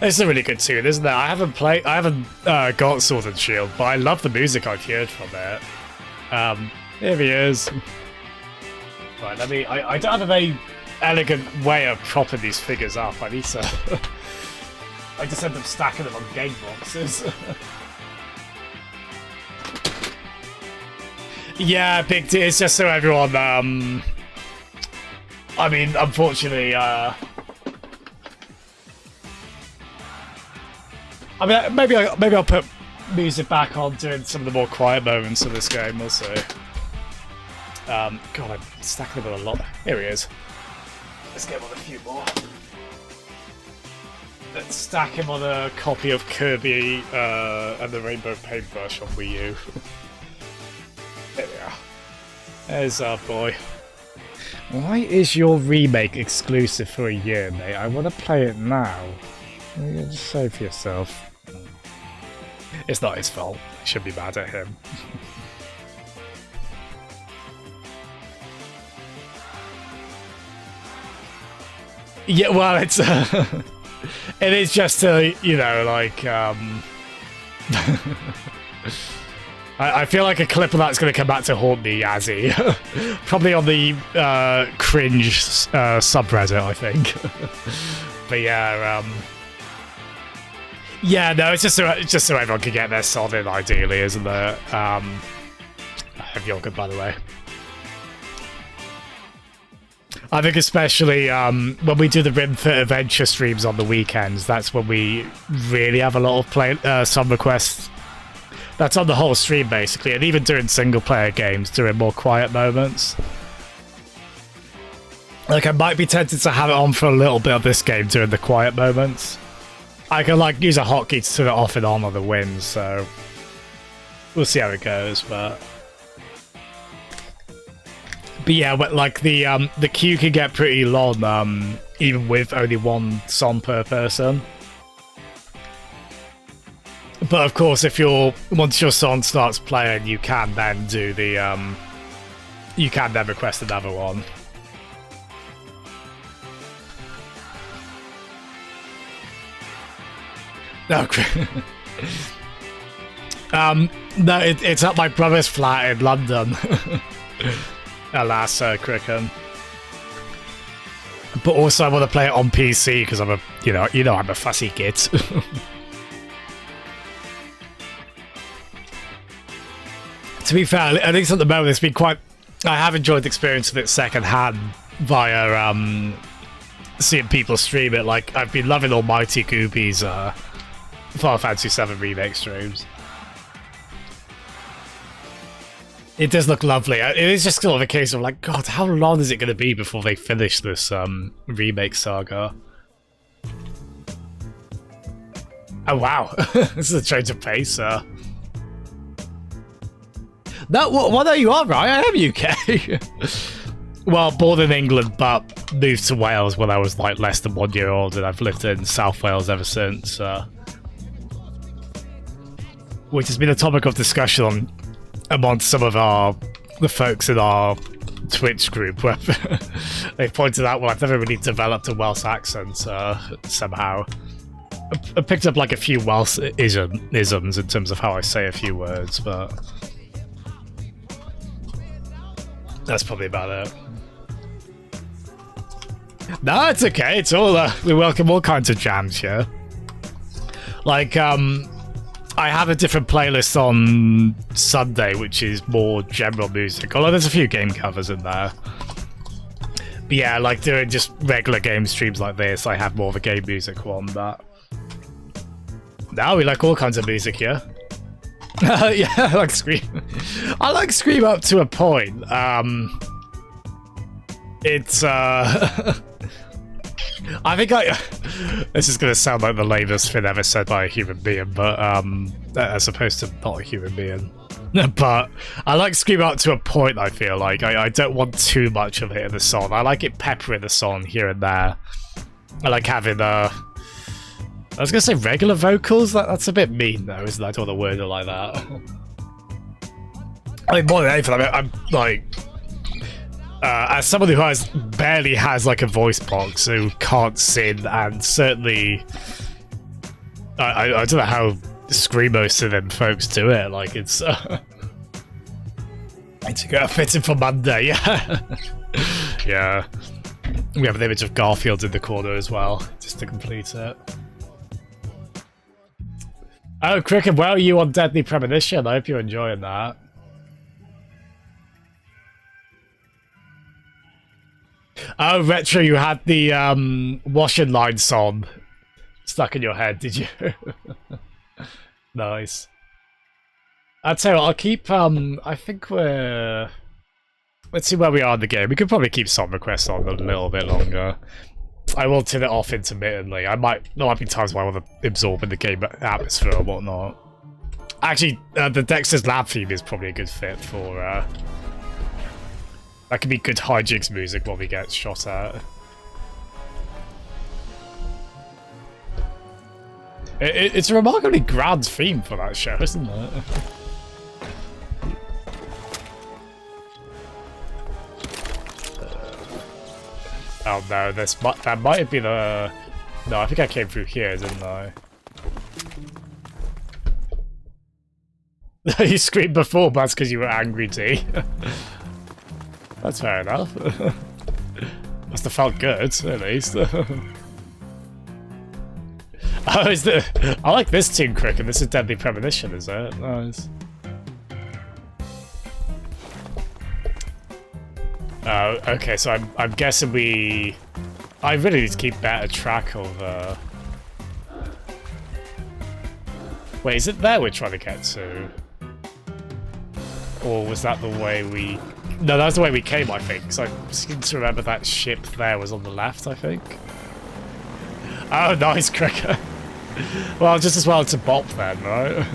Speaker 1: It's a really good tune, isn't it? I haven't got Sword and Shield, but I love the music I've heard from it. Here he is. Right, I don't have a very elegant way of propping these figures up. I need to... I just end up stacking them on game boxes. Yeah, big deal. It's just so everyone, I mean, unfortunately, I mean, maybe I'll put music back on during some of the more quiet moments of this game, we'll see. God, I'm stacking him with a lot. Here he is. Let's get him on a few more. Let's stack him on a copy of Kirby and the Rainbow Paintbrush on Wii U. There we are. There's our boy. Why is your remake exclusive for a year, mate? I want to play it now. You just say for yourself. It's not his fault. I should be mad at him. Yeah, well, it's it is just to, you know, like I feel like a clip of that's going to come back to haunt me, Yazzie. Probably on the cringe subreddit, I think. But yeah, yeah, no, it's just so everyone can get their sod in, ideally, isn't it? I have yogurt, by the way. I think especially when we do the Rim Fit Adventure streams on the weekends, that's when we really have a lot of some requests. That's on the whole stream, basically, and even during single-player games, during more quiet moments. Like, I might be tempted to have it on for a little bit of this game during the quiet moments. I can, like, use a hotkey to turn it off and on the wins, so we'll see how it goes, but yeah, but like the queue can get pretty long, even with only one song per person. But of course, if once your song starts playing, you can then do the you can then request another one. Okay. No, it's at my brother's flat in London. Alas, Cricken. But also, I want to play it on PC because I'm I'm a fussy kid. To be fair, I think at the moment it's been quite. I have enjoyed the experience of it secondhand via seeing people stream it. Like, I've been loving Almighty Goopy's Final Fantasy VII Remake streams. It does look lovely. It is just sort of a case of like, God, how long is it going to be before they finish this remake saga? Oh wow, this is a change of pace. No, well, no, you are right. I am UK. Well, born in England, but moved to Wales when I was like less than 1 year old, and I've lived in South Wales ever since. Which has been a topic of discussion among some of the folks in our Twitch group, where they pointed out, well, I've never really developed a Welsh accent somehow. I picked up like a few Welsh isms in terms of how I say a few words, but that's probably about it. No, it's okay. It's all we welcome all kinds of jams here. Like I have a different playlist on Sunday, which is more general music. Although there's a few game covers in there. But yeah, like doing just regular game streams like this, I have more of a game music one. But now we like all kinds of music here. Yeah, I like Scream. I like Scream up to a point. It's I think this is gonna sound like the lamest thing ever said by a human being, but as opposed to not a human being. But I like Scream up to a point. I feel like I don't want too much of it in the song. I like it peppering the song here and there. I like having I was gonna say regular vocals. That's a bit mean though, isn't it? I don't want to word it like that. I mean, more than anything, I'm like, as someone who barely has like a voice box, who can't sing, and certainly I don't know how screamo singing folks do it. Like it's a fitting for Monday, yeah. Yeah. We have an image of Garfield in the corner as well, just to complete it. Oh, Cricket, where are you on Deadly Premonition? I hope you're enjoying that. Oh, Retro, you had the washing line song stuck in your head, did you? Nice. I'll tell you what, I'll keep, I think we're... Let's see where we are in the game. We could probably keep song requests on a little bit longer. I will turn it off intermittently. There might be times where I want to absorb in the game atmosphere or whatnot. Actually, the Dexter's Lab theme is probably a good fit for, that could be good hijinks music while we get shot at. It's a remarkably grand theme for that show, isn't it? Oh no, that might have been a... No, I think I came through here, didn't I? You screamed before, but that's because you were angry, T. That's fair enough. Must have felt good, at least. Oh, is the... I like this tune, Cricket. This is Deadly Premonition, is it? Nice. Oh, okay, so I'm guessing we... I really need to keep better track of, Wait, is it there we're trying to get to? Or was that the way we... No, that was the way we came, I think. So I seem to remember that ship there was on the left, I think. Oh, nice, Cricket. Well, just as well to bop then, right?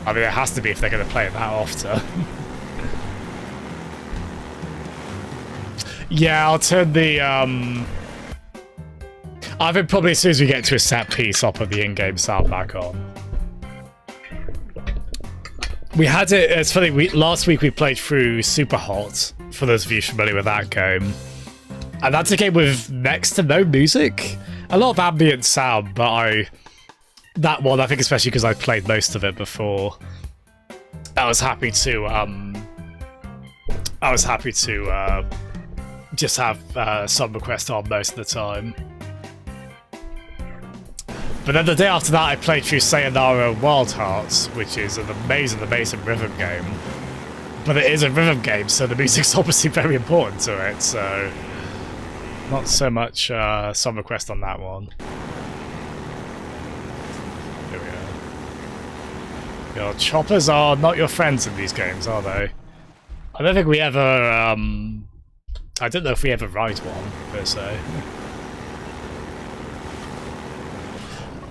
Speaker 1: I mean, it has to be if they're going to play it that often. Yeah, I'll turn the, I think probably as soon as we get to a set piece, I'll put the in-game sound back on. We had it, it's funny, last week we played through Super Hot, for those of you familiar with that game. And that's a game with next to no music. A lot of ambient sound, but that one, I think especially because I played most of it before, I was happy to, just have some request on most of the time. But then the day after that I played through Sayonara Wild Hearts, which is an amazing rhythm game. But it is a rhythm game, so the music's obviously very important to it, so... Not so much some request on that one. Here we go. Your choppers are not your friends in these games, are they? I don't think we ever, I don't know if we ever ride one, per se.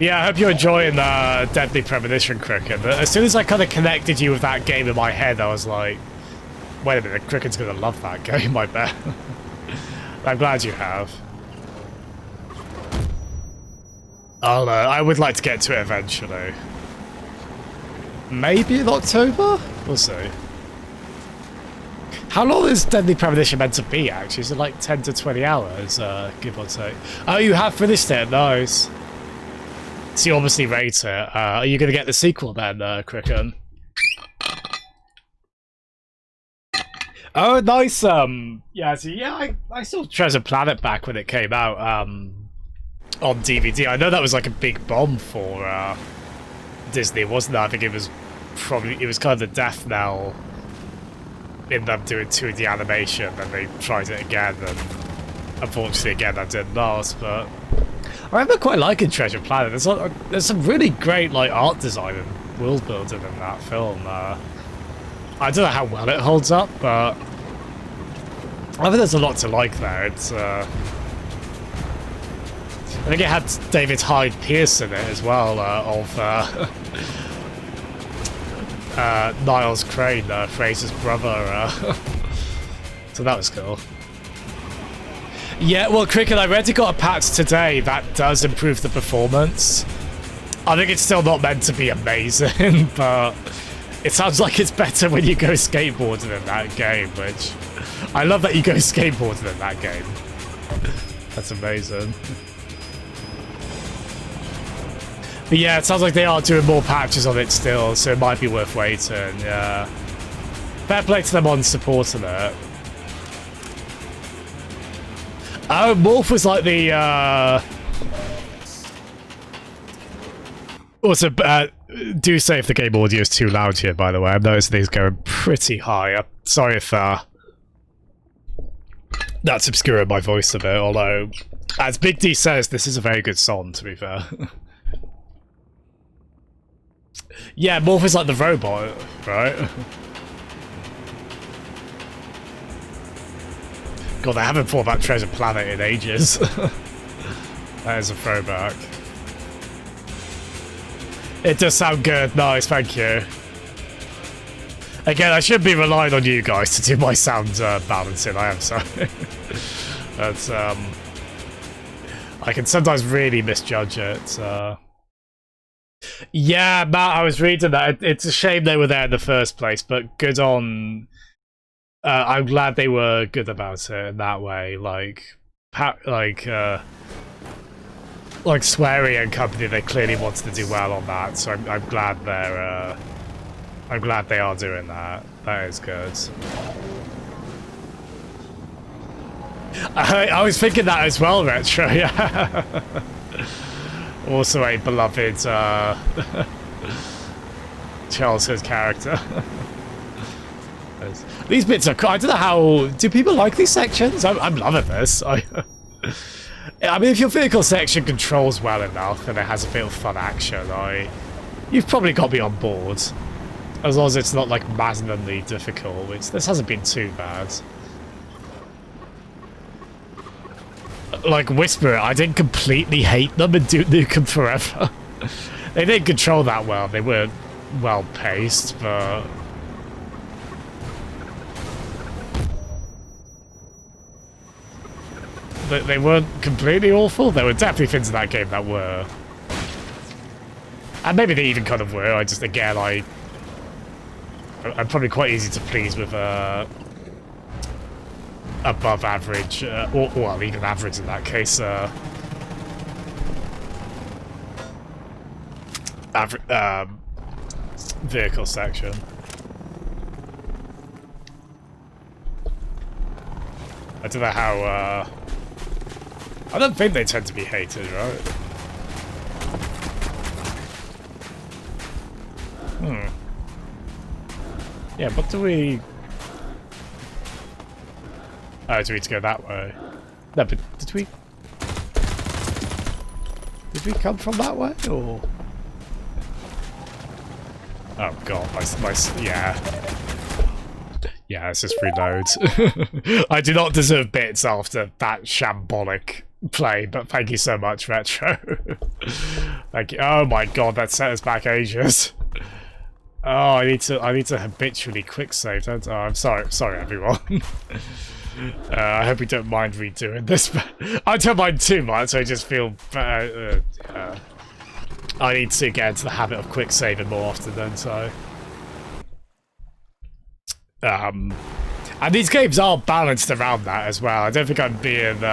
Speaker 1: Yeah, I hope you're enjoying Deadly Premonition, Cricket. As soon as I kind of connected you with that game in my head, I was like, wait a minute, Cricket's going to love that game, I bet. I'm glad you have. I would like to get to it eventually. Maybe in October? We'll see. How long is Deadly Premonition meant to be, actually? Is it like 10 to 20 hours, give or take? Oh, you have finished it, nice. So you obviously rate it. Are you going to get the sequel then, Cricket? Oh, nice. Yeah, so yeah, I saw Treasure Planet back when it came out on DVD. I know that was like a big bomb for Disney, wasn't it? I think it was kind of the death knell in them doing 2D animation, and they tried it again, and unfortunately again that didn't last, but I remember quite liking Treasure Planet. There's some really great like art design and world building in that film. I don't know how well it holds up, but I think there's a lot to like there. It's I think it had David Hyde Pierce in it as well, of Niles Crane, Fraser's brother. So that was cool. Yeah, well, Cricket, I read it got a patch today that does improve the performance. I think it's still not meant to be amazing, but it sounds like it's better when you go skateboarding in that game, which... I love that you go skateboarding in that game. That's amazing. But yeah, it sounds like they are doing more patches on it still, so it might be worth waiting, yeah. Fair play to them on supporting it. Oh, Morph was like the, Also, do say if the game audio is too loud here, by the way. I've noticed these going pretty high. I'm sorry if That's obscuring my voice a bit, although, as Big D says, this is a very good song, to be fair. Yeah, Morph is like the robot, right? God, I haven't thought about Treasure Planet in ages. That is a throwback. It does sound good. Nice, thank you. Again, I should be relying on you guys to do my sound balancing. I am sorry. But I can sometimes really misjudge it. Yeah, Matt, I was reading that. It's a shame they were there in the first place, but good on... I'm glad they were good about it in that way. Like Swery and company, they clearly wanted to do well on that, so I'm glad they're... I'm glad they are doing that. That is good. I was thinking that as well, Retro, yeah. Also a beloved childhood character. These bits are cool. I don't know how... Do people like these sections? I'm loving this. I mean, if your vehicle section controls well enough and it has a bit of fun action, you've probably got me on board. As long as it's not like maddeningly difficult, which this hasn't been too bad. Like Whisper, I didn't completely hate them and Duke Nukem Forever. They didn't control that well. They weren't well paced, but they weren't completely awful. There were definitely things in that game that were, and maybe they even kind of were. I just, again, I'm probably quite easy to please with above average, or well, even average in that case, vehicle section. I don't know how, I don't think they tend to be hated, right? Yeah, but do we... Oh, do we need to go that way? No, but did we... Did we come from that way, or...? Oh god, yeah. Yeah, let's just reload. I do not deserve bits after that shambolic play, but thank you so much, Retro. Thank you. Oh my god, that set us back ages. Oh, I need to habitually quick save, don't I? I'm sorry everyone. I hope you don't mind redoing this, but I don't mind too much. I just feel I need to get into the habit of quick saving more often, don't I? And these games are balanced around that as well. I don't think I'm being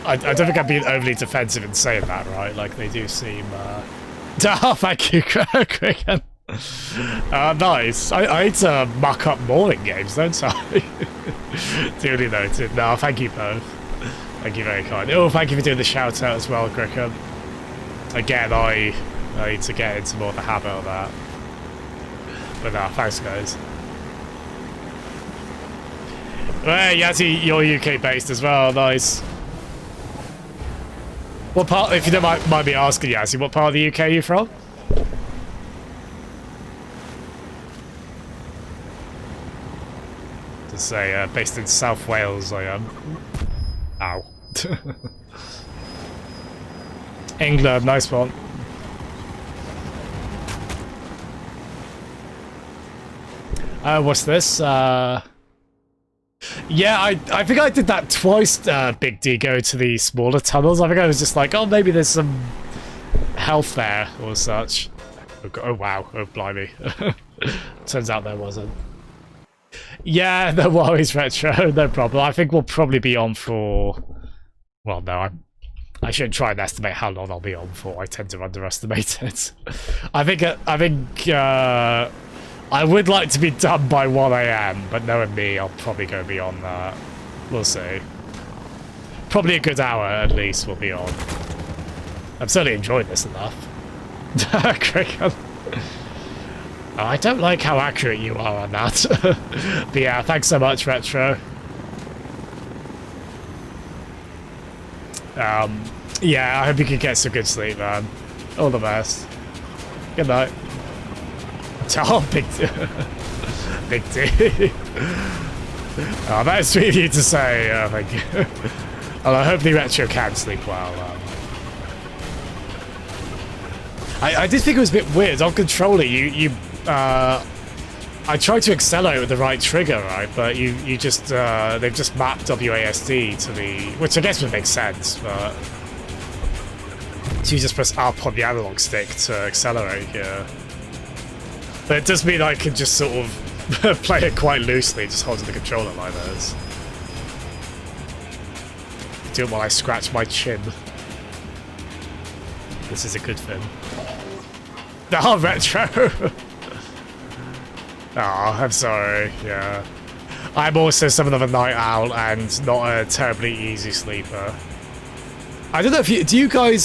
Speaker 1: I don't think I'm being overly defensive in saying that, right? Like, they do seem... Oh, thank you, Cricket. Nice. I need to muck up morning games, don't I? Duly noted. No, thank you both. Thank you very kind. Oh, thank you for doing the shout-out as well, Cricket. Again, I need to get into more of the habit of that. But no, thanks, guys. Hey, Yati, you're UK-based as well. Nice. What part, if you don't mind me asking, Yassi, what part of the UK are you from? To say, based in South Wales, I am. Ow. England, nice one. What's this? Yeah, I think I did that twice, Big D, go to the smaller tunnels. I think I was just like, oh, maybe there's some health there or such. Oh wow, oh blimey. Turns out there wasn't. Yeah, no worries, Retro, no problem. I think we'll probably be on for... Well, no, I shouldn't try and estimate how long I'll be on for. I tend to underestimate it. I think I would like to be done by 1 AM, but knowing me, I'll probably go beyond that. We'll see. Probably a good hour, at least, we'll be on. I'm certainly enjoying this enough. Cricket. Oh, I don't like how accurate you are on that. But yeah, thanks so much, Retro. Yeah, I hope you can get some good sleep, man. All the best. Good night. Oh, big D. Big D. Oh, that is sweet of you to say. Thank you. Well, I hope the Retro can sleep well. I did think it was a bit weird. On controller, I tried to accelerate with the right trigger, right? But you just they've just mapped WASD to the, which I guess would make sense, but so you just press up on the analog stick to accelerate here. But it does mean I can just sort of play it quite loosely, just holding the controller like this. Do it while I scratch my chin. This is a good thing. Oh, Retro! Oh, I'm sorry, yeah. I'm also something of a night owl and not a terribly easy sleeper. I don't know if you...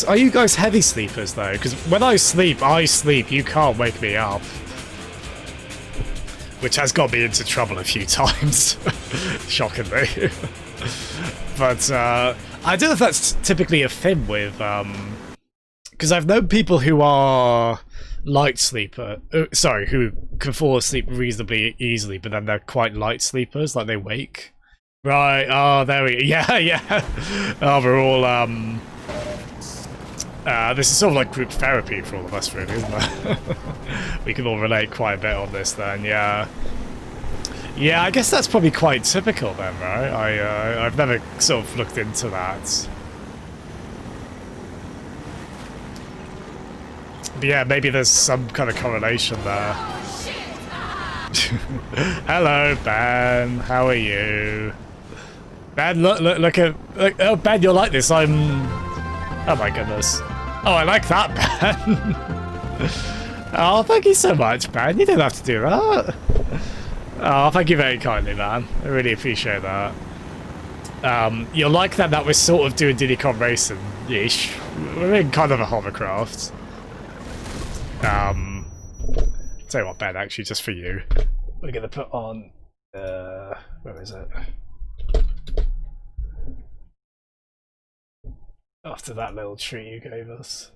Speaker 1: are you guys heavy sleepers, though? Because when I sleep, you can't wake me up. Which has got me into trouble a few times, shockingly. But, I don't know if that's typically a thing with, because I've known people who are light sleeper, who can fall asleep reasonably easily, but then they're quite light sleepers, like they wake. Right, oh, there we go. Yeah, yeah. Oh, we're all, this is sort of like group therapy for all of us, really, isn't it? We can all relate quite a bit on this then, yeah. Yeah, I guess that's probably quite typical then, right? I've never sort of looked into that. But yeah, maybe there's some kind of correlation there. Hello, Ben. How are you? Ben, look at... oh, Ben, you're like this. Oh my goodness. Oh, I like that, Ben. Oh, thank you so much, Ben. You didn't have to do that. Oh, thank you very kindly, man. I really appreciate that. You're like that we're sort of doing Diddy Kong Racing-ish. We're in kind of a hovercraft. Tell you what, Ben, actually, just for you, we're gonna put on, where is it? After that little treat you gave us.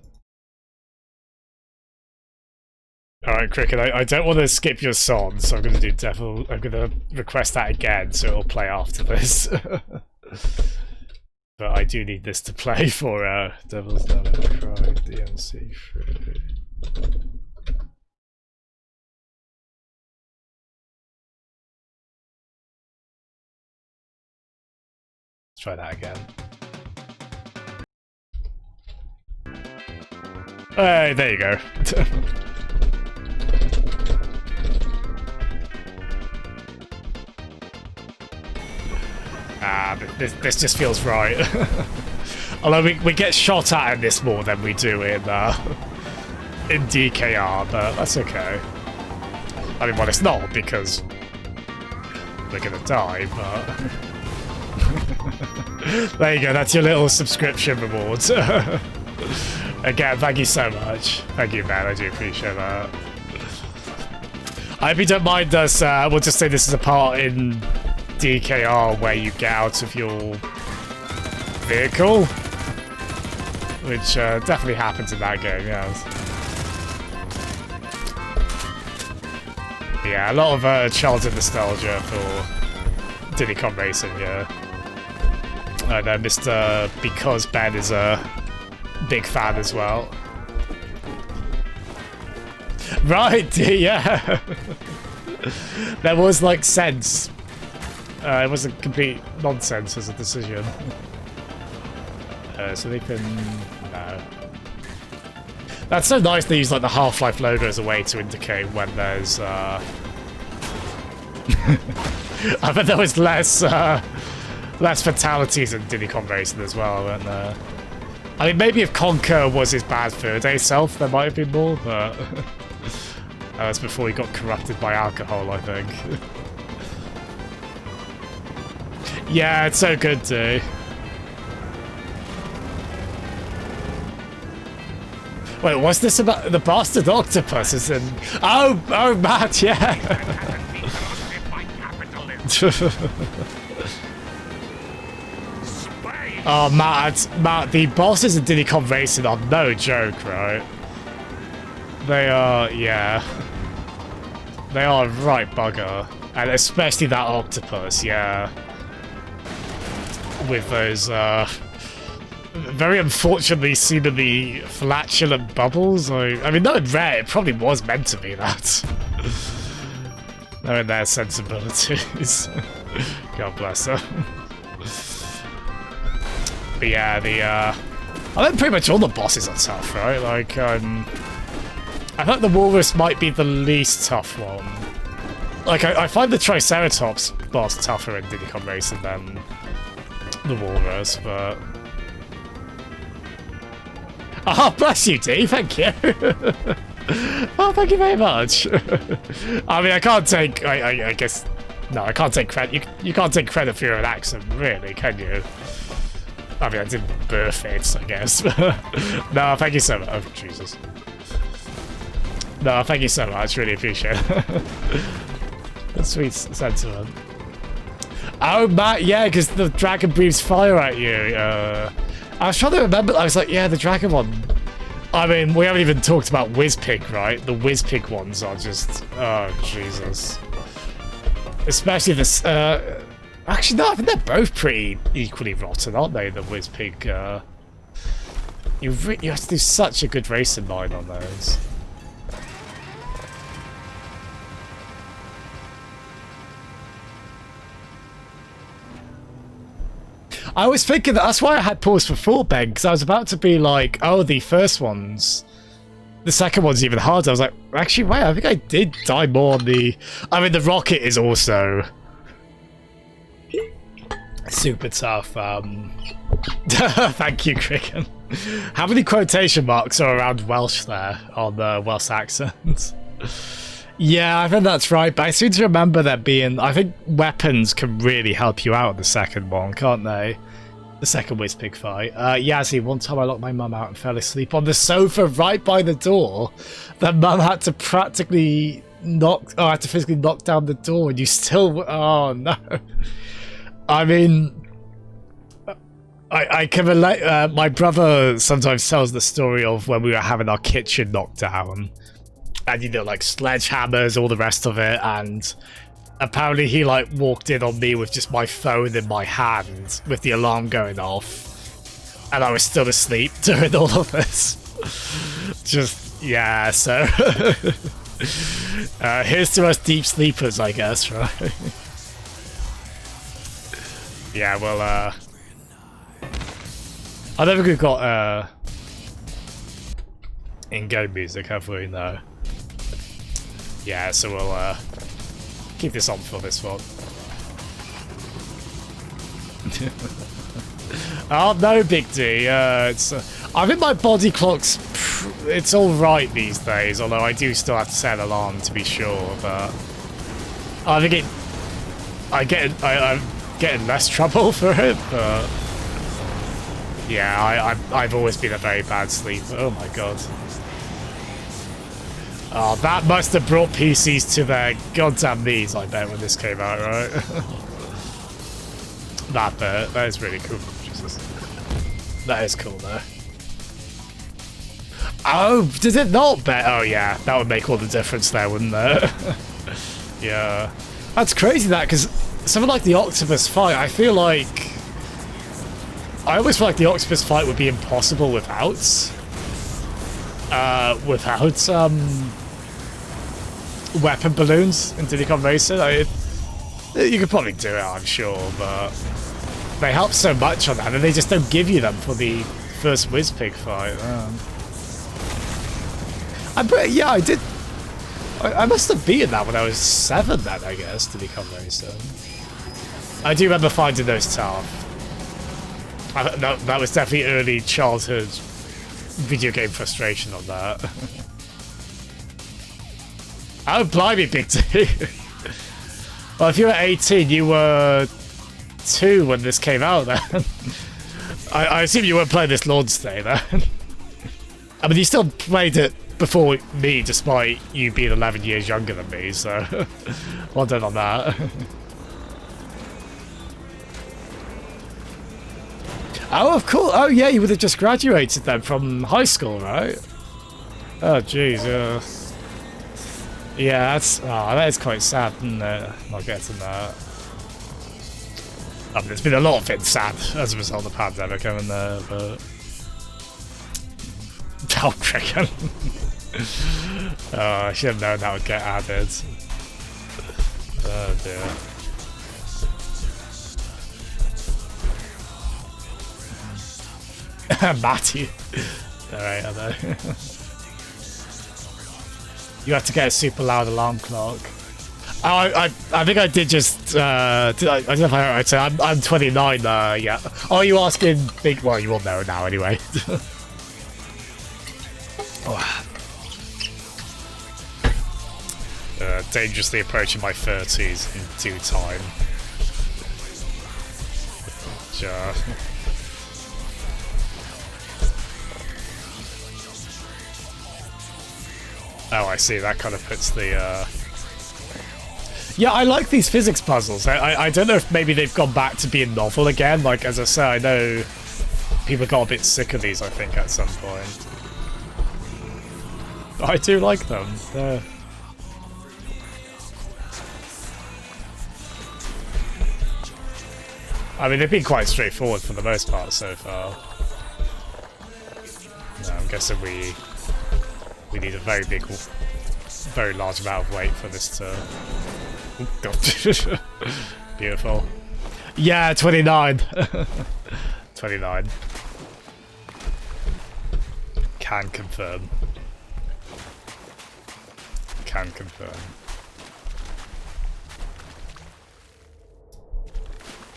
Speaker 1: Alright, Cricket, I don't want to skip your song, so I'm gonna do I'm gonna request that again, so it'll play after this. But I do need this to play for, Devil's Never Cried DMC 3. Let's try that again. Hey, there you go. This just feels right. Although we get shot at in this more than we do in DKR, but that's okay. I mean, well, it's not because we're gonna die, but there you go. That's your little subscription reward. Again, thank you so much. Thank you, man. I do appreciate that. I hope you don't mind us. We'll just say this is a part in DKR where you get out of your vehicle, which definitely happens in that game, yes. Yeah, a lot of childhood nostalgia for Diddy Kong Racing, yeah. I know Mr. Because Ben is a big fan as well. Right, yeah. There was like sense. It wasn't complete nonsense as a decision. So they can... no. That's so nice they use like the Half-Life logo as a way to indicate when there's I bet there was less fatalities in Diddy Kong Racing as well, and I mean, maybe if Conker was his bad third day self, there might have been more, but that was before he got corrupted by alcohol, I think. Yeah, it's so good, too. Wait, what's this about the bastard octopus? Is in... Oh, Matt, yeah. Oh, Matt, the bosses in Diddy Kong Racing are no joke, right? They are, yeah. They are right bugger. And especially that octopus, yeah. With those, very unfortunately seemingly flatulent bubbles. I mean, knowing Rare, it probably was meant to be that. Knowing their sensibilities. God bless them. But yeah, I think pretty much all the bosses are tough, right? Like, I think the Walrus might be the least tough one. Like, I find the Triceratops boss tougher in Diddy Kong Racing than the Walrus, but... Oh, bless you, D, thank you! Oh, thank you very much! I mean, I can't take... I guess... No, I can't take credit. You can't take credit for your accent, really, can you? I mean, I didn't birth it, I guess. No, thank you so much. Oh, Jesus. No, thank you so much. Really appreciate it. That's sweet sentiment. Oh, Matt, yeah, because the dragon breathes fire at you. I was trying to remember. I was like, yeah, the dragon one. I mean, we haven't even talked about Whizpig, right? The Whizpig ones are just... Oh, Jesus. Especially this... Actually, no, I think they're both pretty equally rotten, aren't they, the Whizpig? You have to do such a good racing line on those. I was thinking that's why I had pause for full, Ben, because I was about to be like, oh, the first one's... The second one's even harder. I was like, actually, wait, I think I did die more on the... I mean, the rocket is also... super tough. Thank you, Cricken. How many quotation marks are around Welsh there on the Welsh accent? Yeah, I think that's right, but I seem to remember there being... I think weapons can really help you out in the second one, can't they? The second Whizpig fight. Yazzie, one time I locked my mum out and fell asleep on the sofa right by the door. That mum had to practically knock... Oh, I had to physically knock down the door and you still... Oh, no. I mean... I can relate... my brother sometimes tells the story of when we were having our kitchen knocked down. And, you know, like, sledgehammers, all the rest of it, and apparently he, like, walked in on me with just my phone in my hand, with the alarm going off, and I was still asleep during all of this. Just, yeah, so... here's to us deep sleepers, I guess, right? Yeah, well, I don't think we've got, in-game music, have we? No. Yeah, so we'll keep this on for this one. Oh no, Big D. It's I think my body clock's it's all right these days. Although I do still have to set an alarm to be sure. But I think I'm getting less trouble for it. But yeah, I've always been a very bad sleeper. Oh my god. Oh, that must have brought PCs to their goddamn knees, I bet, when this came out, right? That bit. That is really cool. Jesus. That is cool, though. Oh, did it not bet? Oh, yeah. That would make all the difference there, wouldn't it? Yeah. That's crazy, that, because something like the octopus fight, I feel like... I always feel like the octopus fight would be impossible without weapon balloons in Diddy Kong Racing. You could probably do it, I'm sure, but they help so much on that, and they just don't give you them for the first Whizpig fight. Yeah, I did. I must have beaten that when I was 7 then, I guess, Diddy Kong Racing. I do remember finding those tough. That was definitely early childhood video game frustration on that. Oh, blimey, Big T. Well, if you were 18, you were 2 when this came out then. I assume you weren't playing this launch day then. I mean, you still played it before me, despite you being 11 years younger than me, so well done on that. Oh, of course. Oh, yeah, you would have just graduated then from high school, right? Oh, jeez, yeah. Yeah, that is quite sad, isn't it? Not getting that. I mean, there's been a lot of things sad as a result of the pandemic, haven't there? But oh, cricket. Oh, I should have known that would get added. Oh dear. Matty. Alright, I know. You have to get a super loud alarm clock. Oh, I think I did just, I don't know if I heard right, so I'm 29, yeah. Oh, you asking big, well, you will know now anyway. Oh. Dangerously approaching my 30s in due time. Sure. Oh, I see, that kind of puts the, Yeah, I like these physics puzzles. I don't know if maybe they've gone back to being novel again. Like, as I say, I know people got a bit sick of these, I think, at some point. But I do like them. I mean, they've been quite straightforward for the most part so far. No, I'm guessing we need a very big, very large amount of weight for this to... Oh, God. Beautiful. Yeah, 29. 29. Can confirm. Can confirm.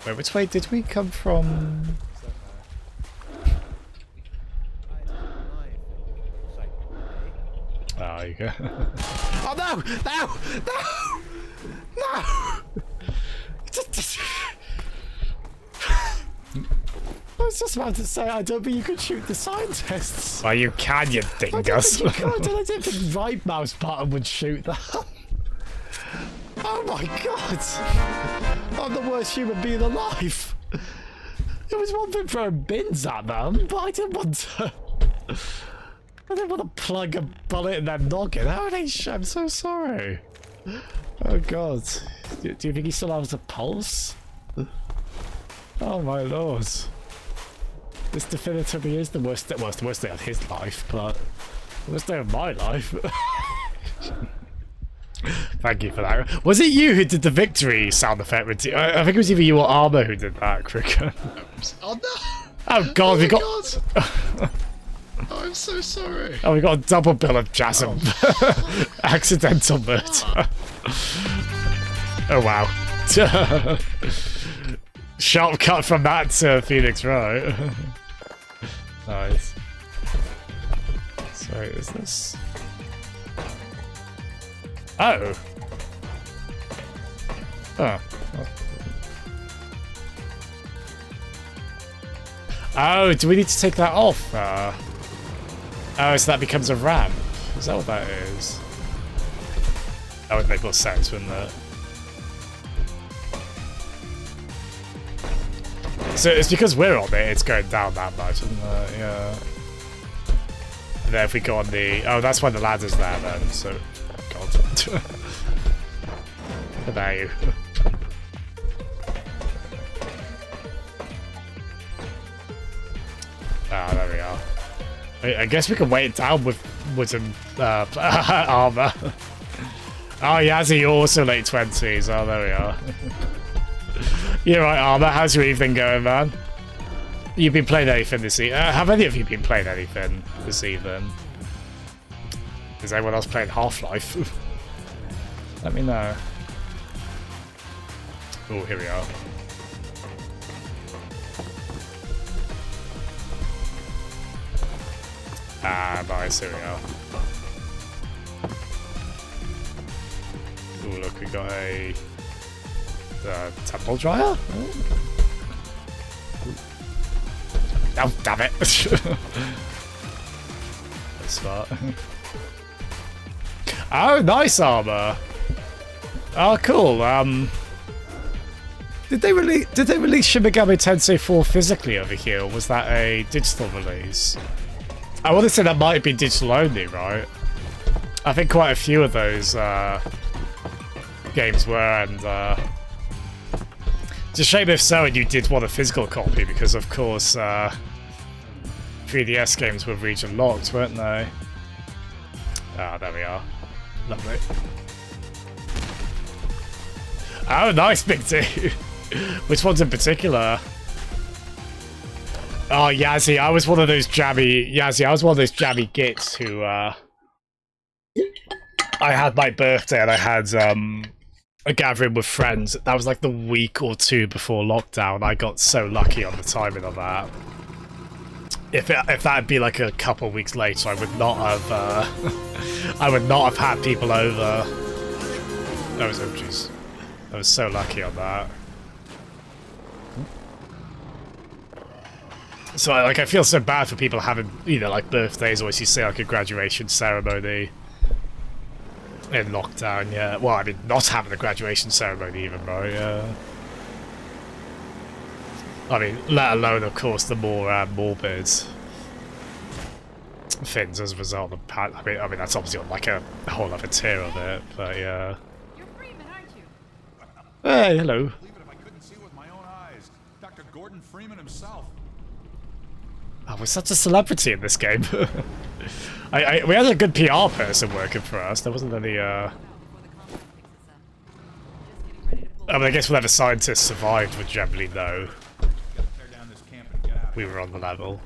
Speaker 1: Wait, which way did we come from? Oh, there you go. Oh no! No! No! No! I was just about to say, I don't think you can shoot the scientists. Well, you can, you dingus. I don't think the right mouse button would shoot that. Oh my god! I'm the worst human being alive. It was one thing throwing bins at them, but I didn't want to... I didn't want to plug a bullet in their noggin. How are they? I'm so sorry. Oh god. Do you think he still has a pulse? Oh my lord. This definitively is the worst day, well, it's the worst day of his life, but the worst day of my life. Thank you for that. Was it you who did the victory sound effect? I think it was either you or Armour who did that, Cricket.
Speaker 10: Oh no!
Speaker 1: Oh god, we got...
Speaker 10: Oh, I'm so sorry.
Speaker 1: Oh, we got a double bill of Jasm. Oh. Accidental murder. Oh wow. Sharp cut from that to Phoenix, right? Nice. Sorry, is this... Oh. Oh. Oh, do we need to take that off? Oh, so that becomes a ramp. Is that what that is? That would make more sense, wouldn't it? So it's because we're on it, it's going down that much, isn't it? Yeah. And then if we go on the... Oh, that's why the ladder's there then, so... God. What about you? Ah, there we are. I guess we can weigh it down with some armor. Oh, Yazzie, also late 20s. Oh, there we are. You're right, Armor. How's your evening going, man? You've been playing anything this evening? Have any of you been playing anything this evening? Is anyone else playing Half-Life? Let me know. Oh, here we are. Ah, nice, here we are. Oh, look, we got a temple dryer? Oh, damn it. Smart. Oh, nice armor. Oh, cool. Did they release Shin Megami Tensei 4 physically over here, or was that a digital release? I want to say that might have been digital only, right? I think quite a few of those games were, and it's a shame if so and you did want a physical copy, because of course 3DS games were region locked, weren't they? Ah, there we are. Lovely. Oh, nice, Big T! Which ones in particular? Oh, Yazzie, I was one of those jammy gits who, I had my birthday and I had, a gathering with friends. That was like the week or two before lockdown. I got so lucky on the timing of that. If that'd be like a couple of weeks later, I would not have, I would not have had people over. That was, oh jeez. I was so lucky on that. So, like, I feel so bad for people having, you know, like, birthdays, or as you say, like, a graduation ceremony in lockdown, yeah. Well, I mean, not having a graduation ceremony even, bro, yeah. I mean, let alone, of course, the more morbid things as a result of the I mean, that's obviously on, like, a whole other tier of it, but, yeah.
Speaker 9: You're Freeman, aren't you?
Speaker 1: Hey, hello.
Speaker 3: Believe it if I couldn't see with my own eyes. Dr. Gordon Freeman himself.
Speaker 1: Oh, we're such a celebrity in this game. We had a good PR person working for us. There wasn't any, I mean, I guess whatever scientists survived would generally know we were on the level.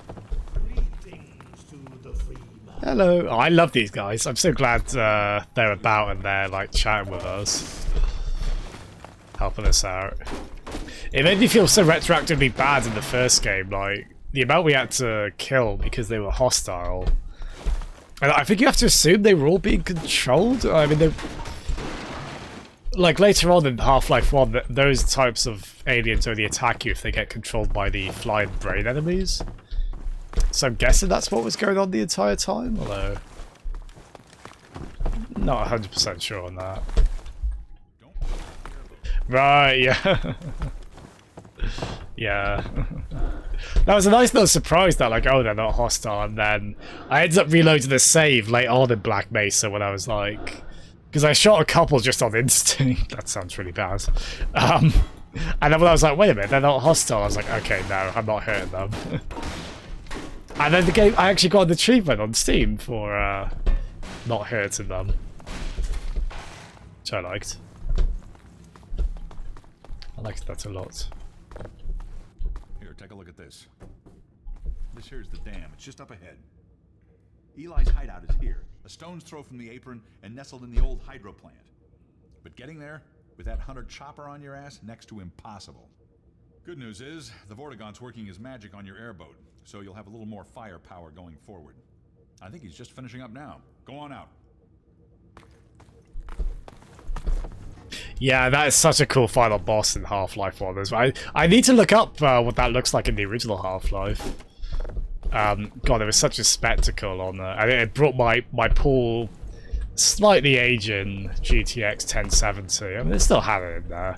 Speaker 1: Hello. Oh, I love these guys. I'm so glad they're about and they're, like, chatting with us. Helping us out. It made me feel so retroactively bad in the first game, like, the amount we had to kill because they were hostile. And I think you have to assume they were all being controlled. I mean, they... Like, later on in Half-Life 1, those types of aliens only attack you if they get controlled by the flying brain enemies. So I'm guessing that's what was going on the entire time, although... Not 100% sure on that. Right, yeah. Yeah. That was a nice little surprise that, like, oh, they're not hostile, and then I ended up reloading the save late on in Black Mesa when I was like... Because I shot a couple just on instinct. That sounds really bad. And then when I was like, wait a minute, they're not hostile, I was like, okay, no, I'm not hurting them. And then the game, I actually got an achievement on Steam for not hurting them. Which I liked. I liked that a lot.
Speaker 3: Here, take a look at this. This here's the dam. It's just up ahead. Eli's hideout is here, a stone's throw from the apron and nestled in the old hydro plant. But getting there, with that hunter chopper on your ass, next to impossible. Good news is, the Vortigaunt's working his magic on your airboat, so you'll have a little more firepower going forward. I think he's just finishing up now. Go on out.
Speaker 1: Yeah, that is such a cool final boss in Half-Life 1 as well. I need to look up what that looks like in the original Half-Life. God, it was such a spectacle on there. And it brought my poor, slightly aging GTX 1070. I mean, it still had it in there.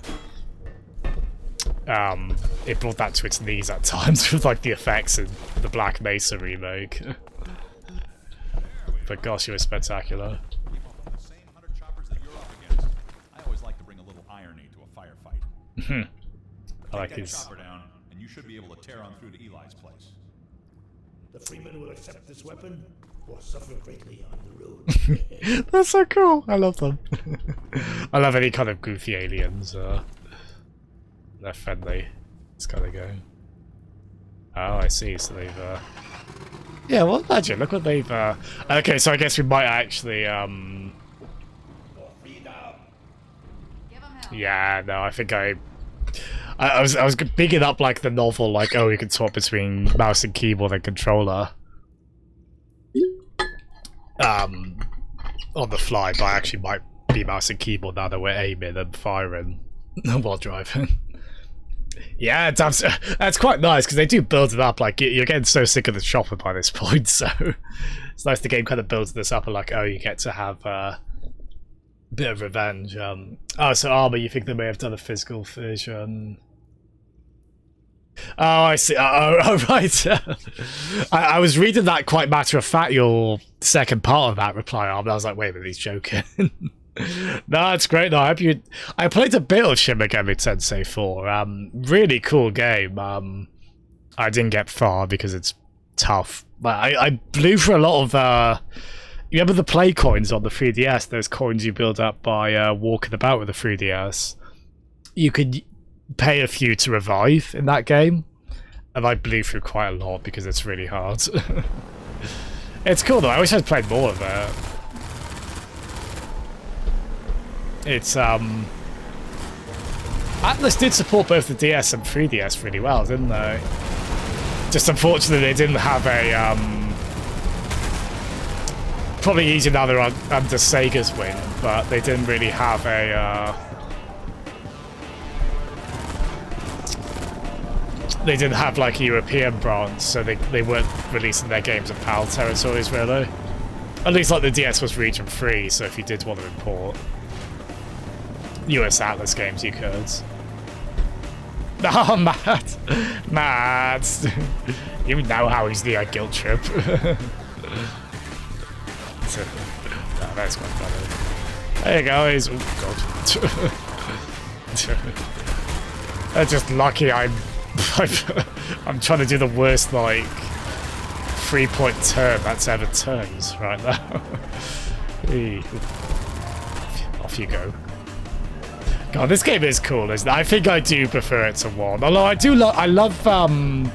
Speaker 1: It brought that to its knees at times with, like, the effects in the Black Mesa remake. But gosh, it was spectacular. I like his...
Speaker 3: chopper down, and you should be able to tear on through to Eli's place.
Speaker 10: The Freeman will accept this weapon or suffer greatly on the road.
Speaker 1: That's so cool. I love them. I love any kind of goofy aliens. They're friendly. It's kind of going. Oh, I see. So they've. Yeah, well, imagine. Look what they've. Okay, so I guess we might actually. Yeah, no, I think I was bigging up like the novel, like, oh, you can swap between mouse and keyboard and controller. On the fly, but I actually might be mouse and keyboard now that we're aiming and firing while driving. Yeah, that's quite nice because they do build it up. Like, you're getting so sick of the chopper by this point, so It's nice the game kind of builds this up and like, oh, you get to have a bit of revenge. Oh, so Armor, you think they may have done a physical version? Oh, I see. Right. I was reading that quite matter of fact, your second part of that reply, Armor. I was like, wait a minute, he's joking. No, it's great though. I played a bit of Shin Megami Tensei 4. Really cool game. I didn't get far because it's tough. But I blew for a lot of you remember the play coins on the 3DS? Those coins you build up by walking about with the 3DS. You could pay a few to revive in that game. And I blew through quite a lot because it's really hard. It's cool though. I wish I'd played more of it. It's Atlas did support both the DS and 3DS really well, didn't they? Just unfortunately they didn't have a probably easier now they're under Sega's wing, but they didn't really have a they didn't have like a European branch, so they weren't releasing their games in PAL territories really. At least like the DS was region free, so if you did want to import US Atlas games you could. Oh, Matt! Matt! You know how he's the guilt trip. Oh, that's quite funny. There you go, he's... Oh, God. I'm just lucky I'm trying to do the worst, like, 3-point turn that's ever turned right now. Off you go. God, this game is cool, isn't it? I think I do prefer it to 1. Although I do I love, I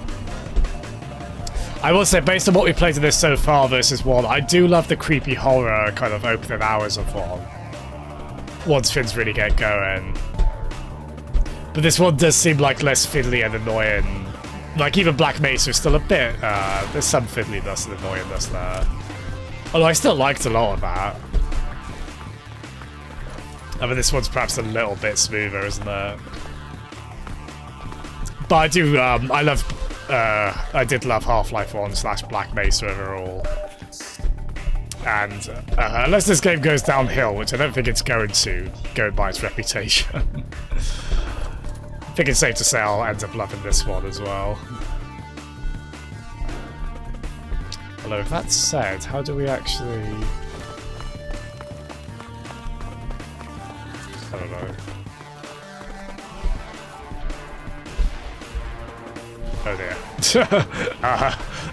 Speaker 1: will say, based on what we played in this so far versus 1, I do love the creepy horror kind of opening hours of 1. Once things really get going. But this one does seem like less fiddly and annoying. Like, even Black Mesa is still a bit, there's some fiddliness and annoyingness there. Although I still liked a lot of that. I mean, this one's perhaps a little bit smoother, isn't it? But I do, I did love Half-Life 1 / Black Mesa overall. And unless this game goes downhill, which I don't think it's going to, going by its reputation, I think it's safe to say I'll end up loving this one as well. Although, with that said, how do we actually... I don't know. Oh dear.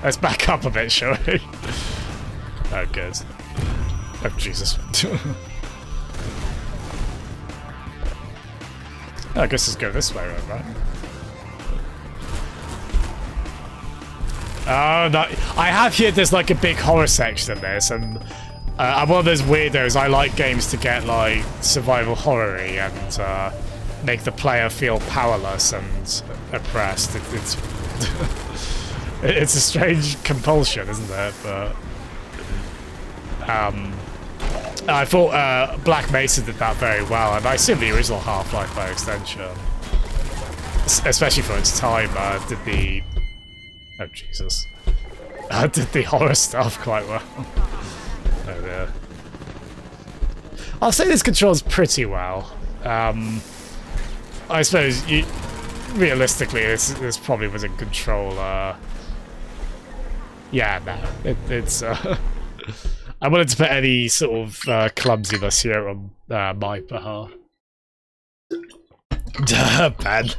Speaker 1: Let's back up a bit, shall we? Oh, good. Oh, Jesus. I guess let's go this way, right? Oh, no. I have here, there's like a big horror section in this, and I'm one of those weirdos. I like games to get like survival horror-y and make the player feel powerless and oppressed. It's it's a strange compulsion, isn't it? But I thought Black Mesa did that very well, and I assume the original Half-Life by extension, especially for its time, did the did the horror stuff quite well. Oh dear. I'll say this controls pretty well. I suppose realistically, this probably was in control. Yeah, no, it's. I wanted to put any sort of clumsiness here on my behalf. Ben.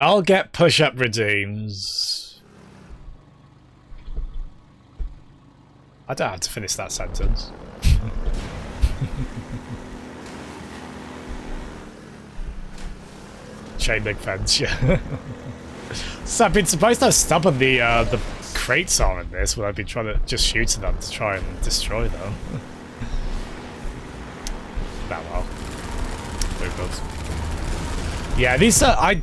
Speaker 1: I'll get push-up redeems. I don't have to finish that sentence. Chain link fence, yeah. So I've been surprised how stubborn the crates are in this, when I've been trying to just shoot them to try and destroy them. That well. Very good. Yeah, these I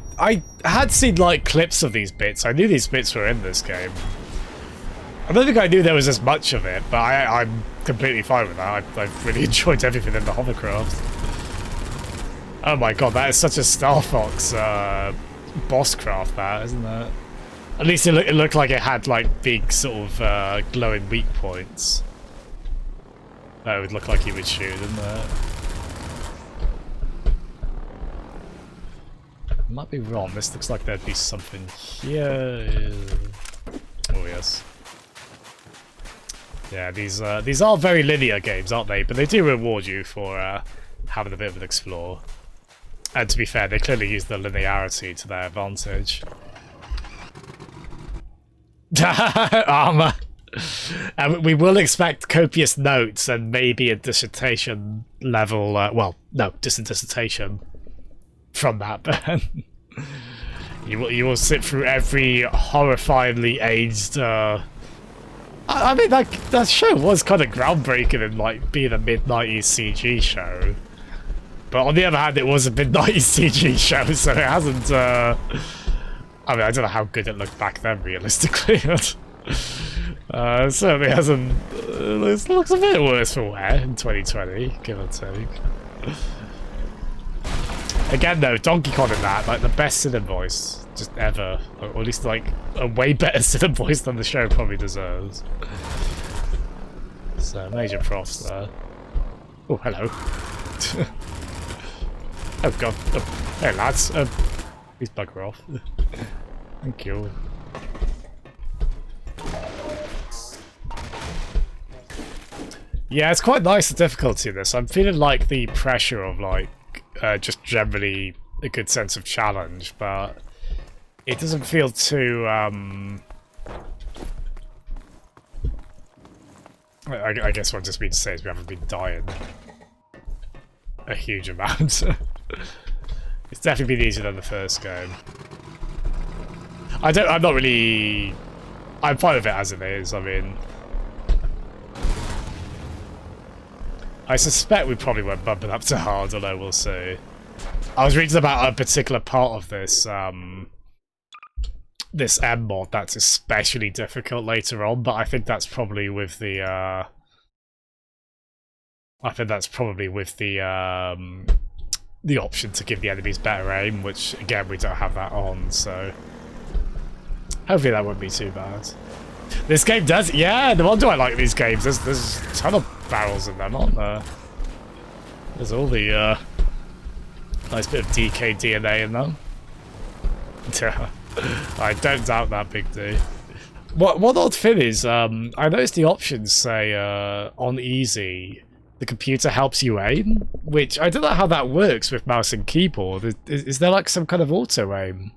Speaker 1: had seen like clips of these bits. I knew these bits were in this game. I don't think I knew there was as much of it, but I'm completely fine with that. I've really enjoyed everything in the hovercraft. Oh my god, that is such a Star Fox boss craft, that, isn't it? At least it looked like it had like big sort of glowing weak points. That would look like he would shoot, didn't it? I might be wrong. This looks like there'd be something here. Oh yes. Yeah, these are very linear games, aren't they? But they do reward you for having a bit of an explore. And to be fair, they clearly use the linearity to their advantage. Armor. And we will expect copious notes and maybe a dissertation level. Well, no, just a dissertation from that. But you will sit through every horrifyingly aged. I mean, that show was kind of groundbreaking in like being a mid-90s CG show. But on the other hand, it was a mid-90s CG show, so it hasn't. I mean, I don't know how good it looked back then, realistically. It certainly hasn't. It looks a bit worse for wear in 2020, give or take. Again, though, Donkey Kong in that, like the best Cinnamon voice just ever, or at least like a way better Cinnamon voice than the show probably deserves. So major props there. Oh, hello. Oh god. Oh, hey lads. Please bugger off. Thank you. Yeah, it's quite nice, the difficulty of this. I'm feeling like the pressure of like just generally a good sense of challenge, but it doesn't feel too I guess what I just mean to say is we haven't been dying a huge amount. It's definitely been easier than the first game. I'm not really... I'm fine with it as it is, I mean... I suspect we probably won't bump it up to hard, although we'll see. I was reading about a particular part of this, this MMOD that's especially difficult later on, but I think that's probably with the, the option to give the enemies better aim, which, again, we don't have that on, so... Hopefully that won't be too bad. This game does... Yeah, no wonder I like these games. There's a ton of barrels in them, aren't there? There's all the, nice bit of DK DNA in them. I don't doubt that, Big D. What odd thing is, I noticed the options say, on easy, the computer helps you aim, which I don't know how that works with mouse and keyboard. Is there like some kind of auto aim?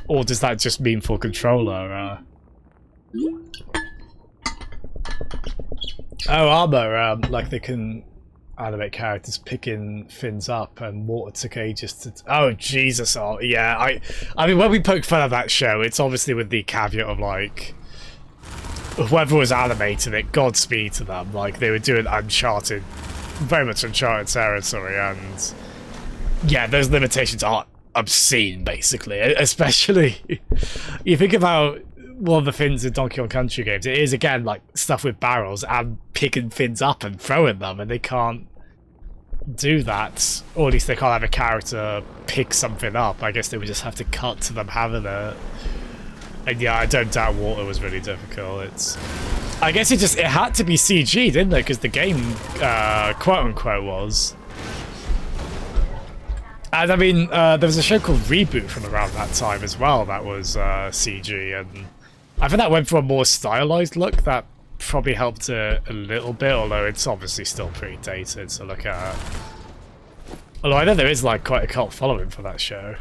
Speaker 1: Or does that just mean for controller? Oh, armor, like they can animate characters picking things up, and water took ages to... Oh, Jesus, oh, yeah, I mean, when we poke fun at that show, it's obviously with the caveat of, like, whoever was animating it, Godspeed to them, like, they were doing Uncharted, very much Uncharted territory, and, yeah, those limitations are obscene, basically, especially, you think about one of the things in Donkey Kong Country games, it is, again, like, stuff with barrels and picking things up and throwing them, and they can't do that. Or at least they can't have a character pick something up. I guess they would just have to cut to them having it. And yeah, I don't doubt water was really difficult. I guess it had to be CG, didn't it? Because the game, quote-unquote, was. And I mean, there was a show called Reboot from around that time as well that was CG, and I think that went for a more stylized look that probably helped a little bit, although it's obviously still pretty dated to look at. Although I know there is like quite a cult following for that show.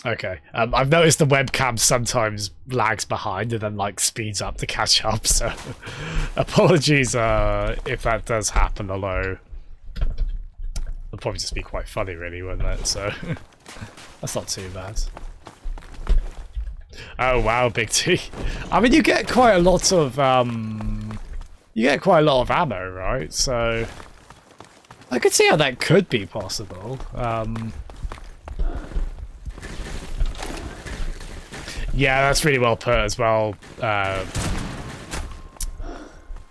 Speaker 1: Okay, I've noticed the webcam sometimes lags behind and then like speeds up to catch up, so apologies if that does happen, although it'll probably just be quite funny really, wouldn't it? So that's not too bad. Oh wow, Big T. I mean, you get quite a lot of ammo, right? So I could see how that could be possible. Yeah, that's really well put as well.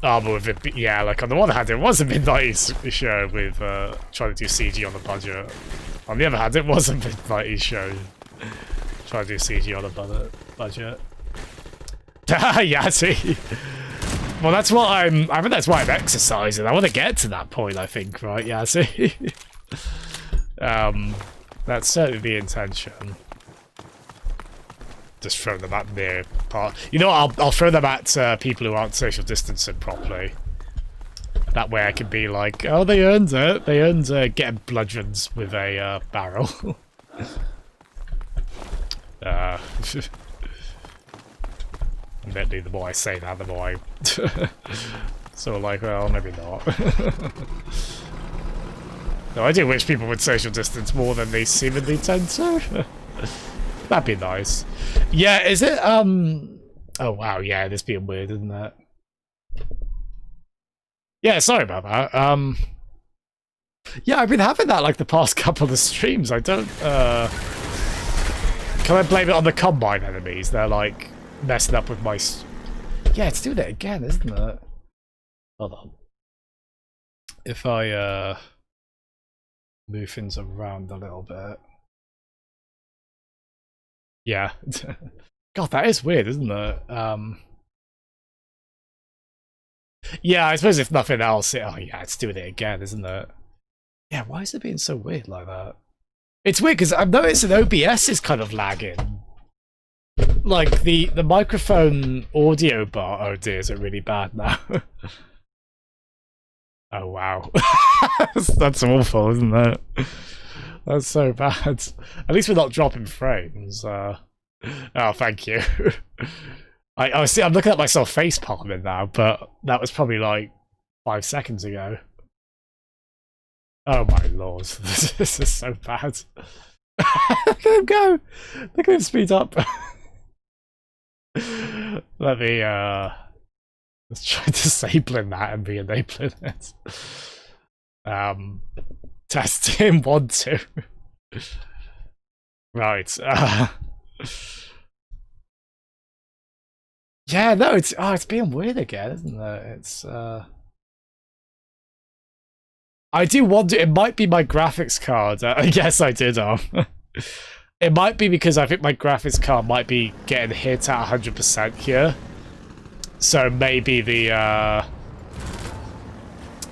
Speaker 1: armor with it. Yeah, like on the one hand, it was a mid-90s show with trying to do CG on the budget. On the other hand, it was a mid-90s show trying to do CG on a budget. Yeah, see. Well, that's what I think that's why I'm exercising. I want to get to that point, I think, right? Yeah, see. That's certainly the intention. Just throw them at near part. You know what? I'll throw them at people who aren't social distancing properly. That way I can be like, oh, they earned it. They earned getting bludgeons with a barrel. Admittedly, the more I say that, the more I sort of like, well, maybe not. No, I do wish people would social distance more than they seemingly tend to. That'd be nice. Yeah, is it, oh wow, yeah, this being weird, isn't it? Yeah, sorry about that. Yeah, I've been having that like the past couple of streams. I don't, can I blame it on the Combine enemies? They're like messing up with my... Yeah, it's doing it again, isn't it? Hold on. If I, move things around a little bit. Yeah. God, that is weird, isn't it? Yeah, I suppose if nothing else, oh yeah, it's doing it again, isn't it? Yeah, why is it being so weird like that? It's weird because I've noticed that OBS is kind of lagging. Like the microphone audio bar, oh dear, is it really bad now? Oh wow. That's awful, isn't it? That's so bad. At least we're not dropping frames. Oh, thank you. I see. I'm looking at myself face palming now, but that was probably like 5 seconds ago. Oh my lord, this is so bad. Look at him go. Look at him speed up. Let me let's try disabling that and re-enabling it. Testing 1, 2. Right. Yeah, no, it's being weird again, isn't it? It's I do wonder, it might be my graphics card. Yes, I did. It might be because I think my graphics card might be getting hit at 100% here. So maybe the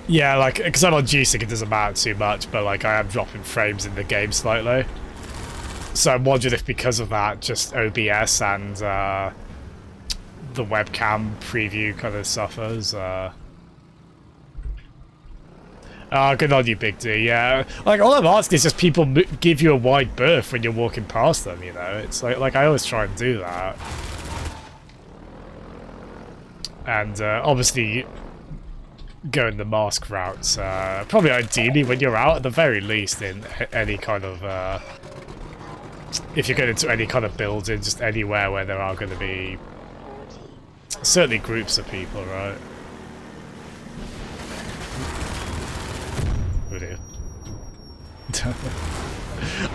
Speaker 1: yeah, like, because I'm on G-Sync, it doesn't matter too much, but like I am dropping frames in the game slightly. So I'm wondering if because of that, just OBS and the webcam preview kind of suffers. Oh, good on you, Big D, yeah. Like, all I'm asking is just people give you a wide berth when you're walking past them, you know? It's like I always try and do that. And obviously, going the mask routes, probably ideally when you're out, at the very least, in any kind of, if you're going into any kind of building, just anywhere where there are going to be certainly groups of people, right? Oh dear.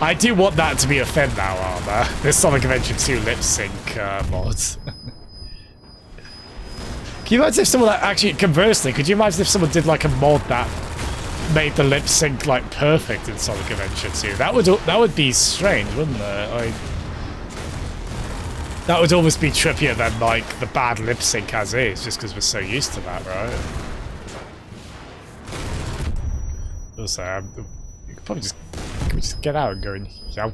Speaker 1: I do want that to be a thing now, armor. There's Sonic Adventure 2 lip sync mods. Can you imagine if someone actually, conversely, could you imagine if someone did like a mod that made the lip sync like perfect in Sonic Adventure 2? That would be strange, wouldn't it? That would almost be trippier than like the bad lip sync as is, just because we're so used to that, right? Also, you could probably just, can we just get out and go in? No,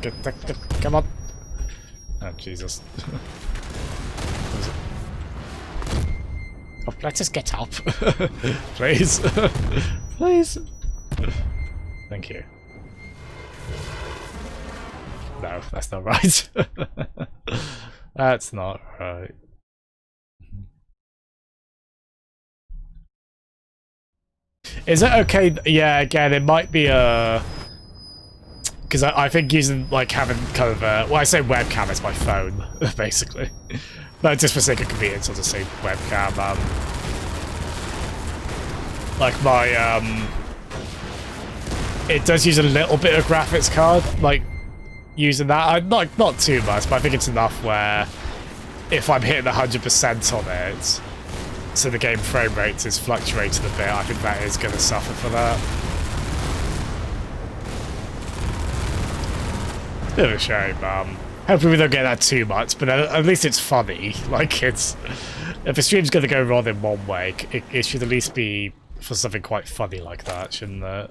Speaker 1: get, come on. Oh, Jesus. Oh, let us get up. Please. Please. Thank you. No, that's not right. That's not right. Is it okay? Yeah, again, it might be a... Because I think using, like, having kind of a... Well, I say webcam, it's my phone, basically. But just for sake of convenience, I'll just say webcam. Like, my, it does use a little bit of graphics card, like, using that. Not too much, but I think it's enough where if I'm hitting 100% on it, so the game frame rate is fluctuating a bit. I think that is going to suffer for that. Bit of a shame. Hopefully we don't get that too much, but at least it's funny. Like, it's... If a stream's going to go wrong in one way, it should at least be for something quite funny like that, shouldn't it?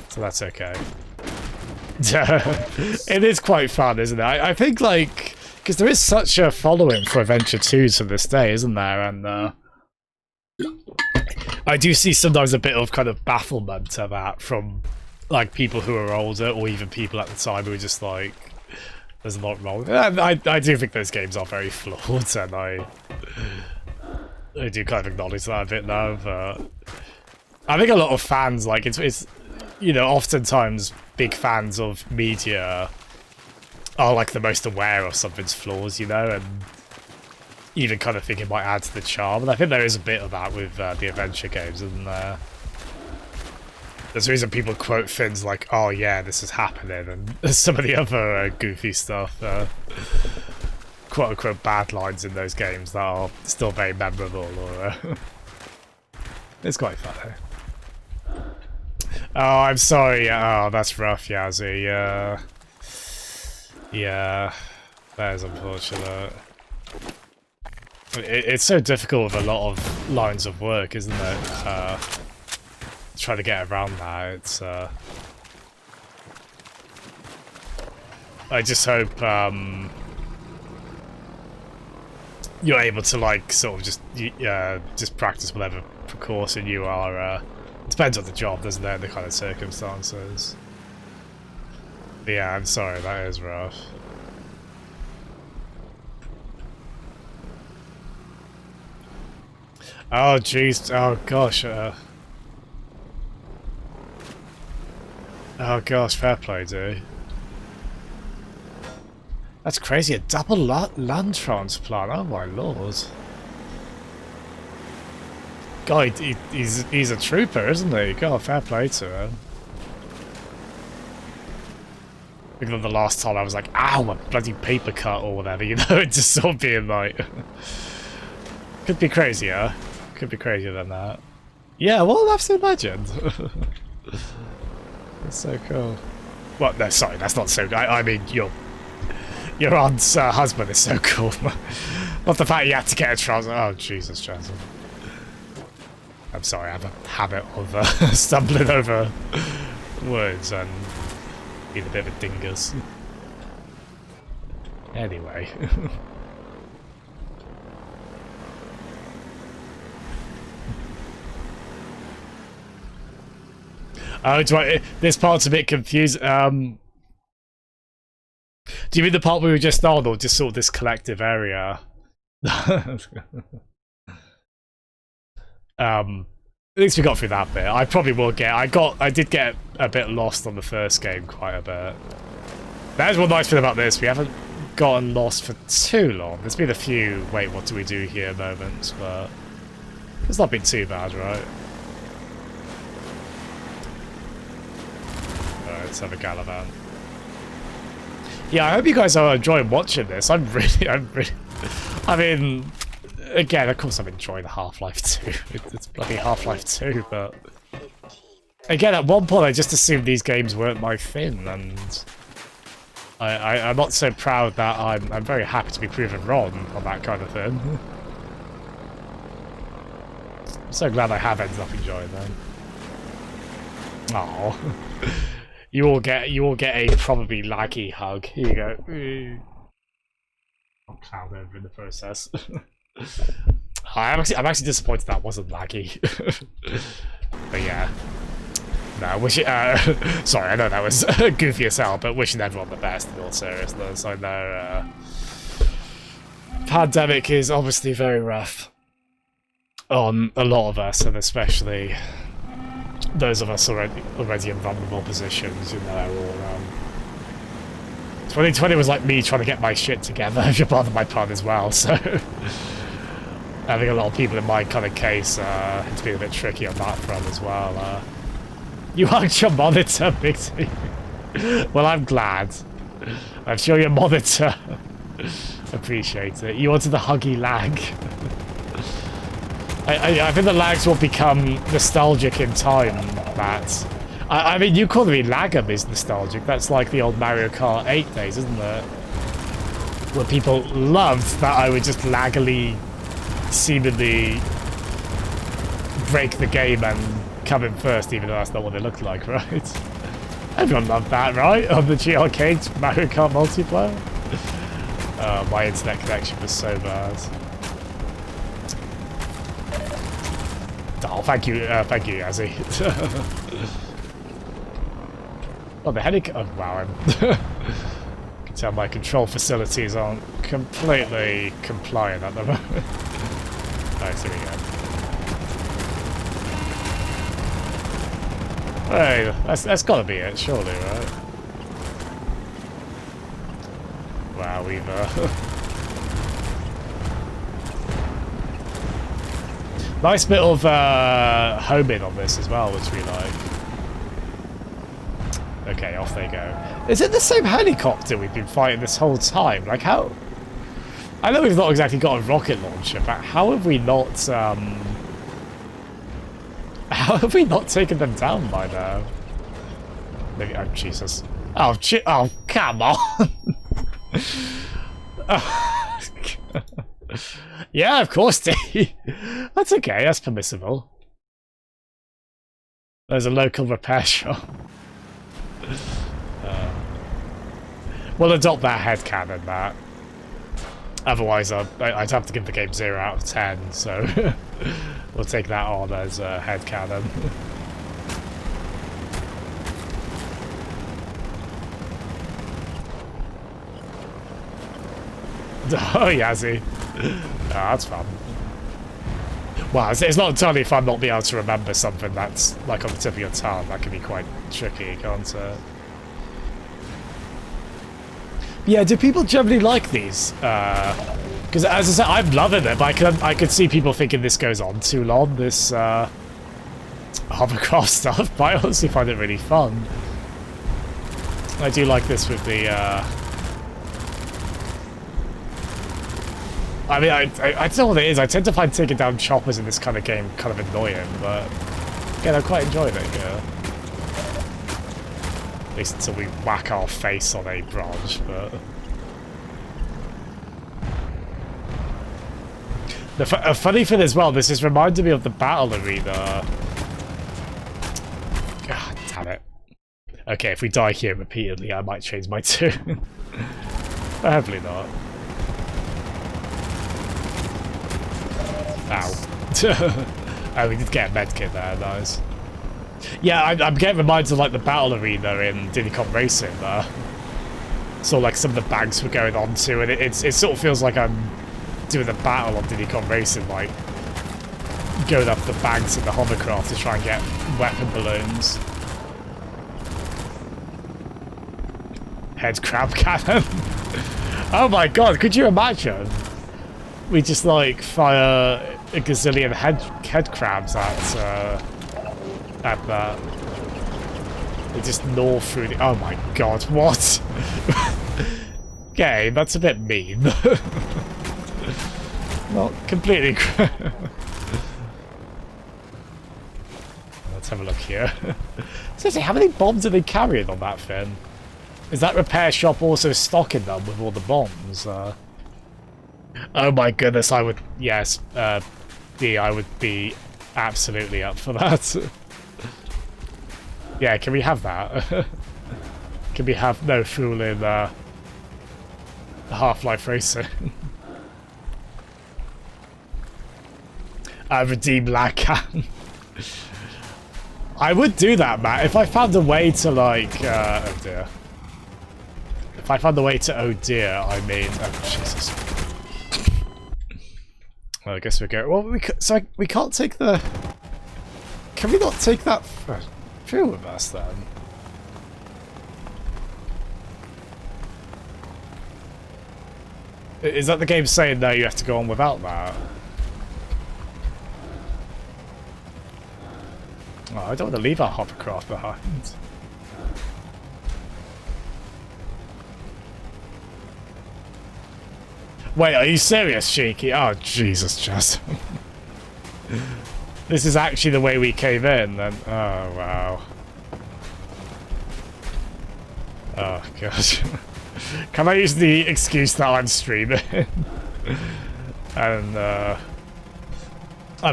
Speaker 1: So that's okay. It is quite fun, isn't it? I think, like... Because there is such a following for Adventure 2s to this day, isn't there? And I do see sometimes a bit of kind of bafflement at that from... like people who are older, or even people at the time who are just like, there's a lot wrong. I do think those games are very flawed, and I do kind of acknowledge that a bit now, but I think a lot of fans, like, it's you know, oftentimes big fans of media are like the most aware of something's flaws, you know, and even kind of think it might add to the charm, and I think there is a bit of that with the adventure games, isn't there? There's a reason people quote things like, oh yeah, this is happening, and some of the other goofy stuff, quote-unquote bad lines in those games that are still very memorable, or it's quite funny. Oh, I'm sorry, oh, that's rough, Yazzie, yeah, that is unfortunate. It's so difficult with a lot of lines of work, isn't it? Try to get around that. It's I just hope you're able to, like, sort of just practice whatever precaution you are. Depends on the job, doesn't it? The kind of circumstances. But yeah, I'm sorry, that is rough. Oh jeez, oh gosh. Oh gosh, fair play, dude. That's crazy, a double land transplant, oh my lord. God, he's a trooper, isn't he? God, fair play to him. Because of the last time I was like, ow, a bloody paper cut or whatever, you know, it just sort of being like... Could be crazier. Could be crazier than that. Yeah, well, absolute legend. That's so cool. Well, no, sorry, that's not so good. I mean, your aunt's husband is so cool. Not the fact you had to get a trouser. Oh, Jesus, Johnson. I'm sorry, I have a habit of stumbling over words and being a bit of a dingus. Anyway. Oh, this part's a bit confused. Do you mean the part we were just on, or just sort of this collective area? At least we got through that bit. I probably will get... I did get a bit lost on the first game quite a bit. That is one nice thing about this. We haven't gotten lost for too long. There's been a few, wait, what do we do here moments, but it's not been too bad, right? Let's have a gallivant. Yeah, I hope you guys are enjoying watching this. I'm really... I mean, again, of course I'm enjoying Half-Life 2. It's bloody Half-Life 2, but... Again, at one point I just assumed these games weren't my thing, and... I'm not so proud that I'm very happy to be proven wrong on that kind of thing. I'm so glad I have ended up enjoying them. Aww. You all get a probably laggy hug. Here you go. I'll cloud over in the process. I'm actually disappointed that wasn't laggy. But yeah. No, wish it, sorry, I know that was goofy as hell, but wishing everyone the best in all seriousness. I know pandemic is obviously very rough on a lot of us, and especially those of us already in vulnerable positions, you know, or 2020 was like me trying to get my shit together, if you're part of my pun as well, so I think a lot of people in my kind of case, it's been a bit tricky on that front as well. You hugged your monitor, Big T. Well, I'm glad. I'm sure your monitor appreciates it. You wanted the huggy lag. I think the lags will become nostalgic in time, Matt. I mean, you call me Lag'em is nostalgic. That's like the old Mario Kart 8 days, isn't it? Where people loved that I would just laggily, seemingly break the game and come in first, even though that's not what they look like, right? Everyone loved that, right? On the G Arcade Mario Kart multiplayer. My internet connection was so bad. Oh, thank you, Yazzie. Oh, the headache. Oh, wow. I can tell my control facilities aren't completely compliant at the moment. Alright, here we go. Hey, that's gotta be it, surely, right? Wow, we've nice bit of homing on this as well, which we like. Okay, off they go. Is it the same helicopter we've been fighting this whole time? Like, how... I know we've not exactly got a rocket launcher, but how have we not, how have we not taken them down by now? Maybe... Oh, Jesus. Oh, oh, come on! Yeah, of course, Dee. That's okay, that's permissible. There's a local repair shop. We'll adopt that headcanon, Matt. Otherwise, I'd have to give the game 0 out of 10, so we'll take that on as a headcanon. Oh, Yazzie. Oh, that's fun. Well, it's not entirely fun not being able to remember something that's like on the tip of your tongue. That can be quite tricky, can't it? Yeah, do people generally like these? Because as I said, I'm loving it, but I could see people thinking this goes on too long, this hovercraft stuff, but I honestly find it really fun. I do like this with the I mean, I don't know what it is. I tend to find taking down choppers in this kind of game kind of annoying, but again, I'm quite enjoying it, yeah. At least until we whack our face on a branch, but... The funny thing as well, this is reminding me of the battle arena. God damn it. Okay, if we die here repeatedly, I might change my tune. But hopefully not. Ow. Oh, we did get a medkit there, nice. Yeah, I'm getting reminded of like the battle arena in Diddy Kong Racing there. So like some of the banks we're going on to, and it sort of feels like I'm doing the battle on Diddy Kong Racing, like going up the banks in the hovercraft to try and get weapon balloons. Head crab cannon. Oh my god, could you imagine? We just like fire a gazillion head crabs at that. They just gnaw through the... Oh my god, what? Okay, that's a bit mean. Not completely... Let's have a look here. Seriously, how many bombs are they carrying on that thing? Is that repair shop also stocking them with all the bombs? Oh my goodness, I would... Yes, D, I would be absolutely up for that. Yeah, can we have that? Can we have no fool in Half-Life Racing? Redeem Lacan. I would do that, Matt, if I found a way to like... oh dear. If I found a way to... Oh dear, I mean... Oh, Jesus. Well, I guess we go... Well, we can't take the... Can we not take that through with us, then? Is that the game saying no, you have to go on without that? Oh, I don't want to leave our hovercraft behind. Wait, are you serious, Cheeky? Oh, Jesus, Jazz. This is actually the way we came in, then. Oh, wow. Oh, gosh. Can I use the excuse that I'm streaming? And, I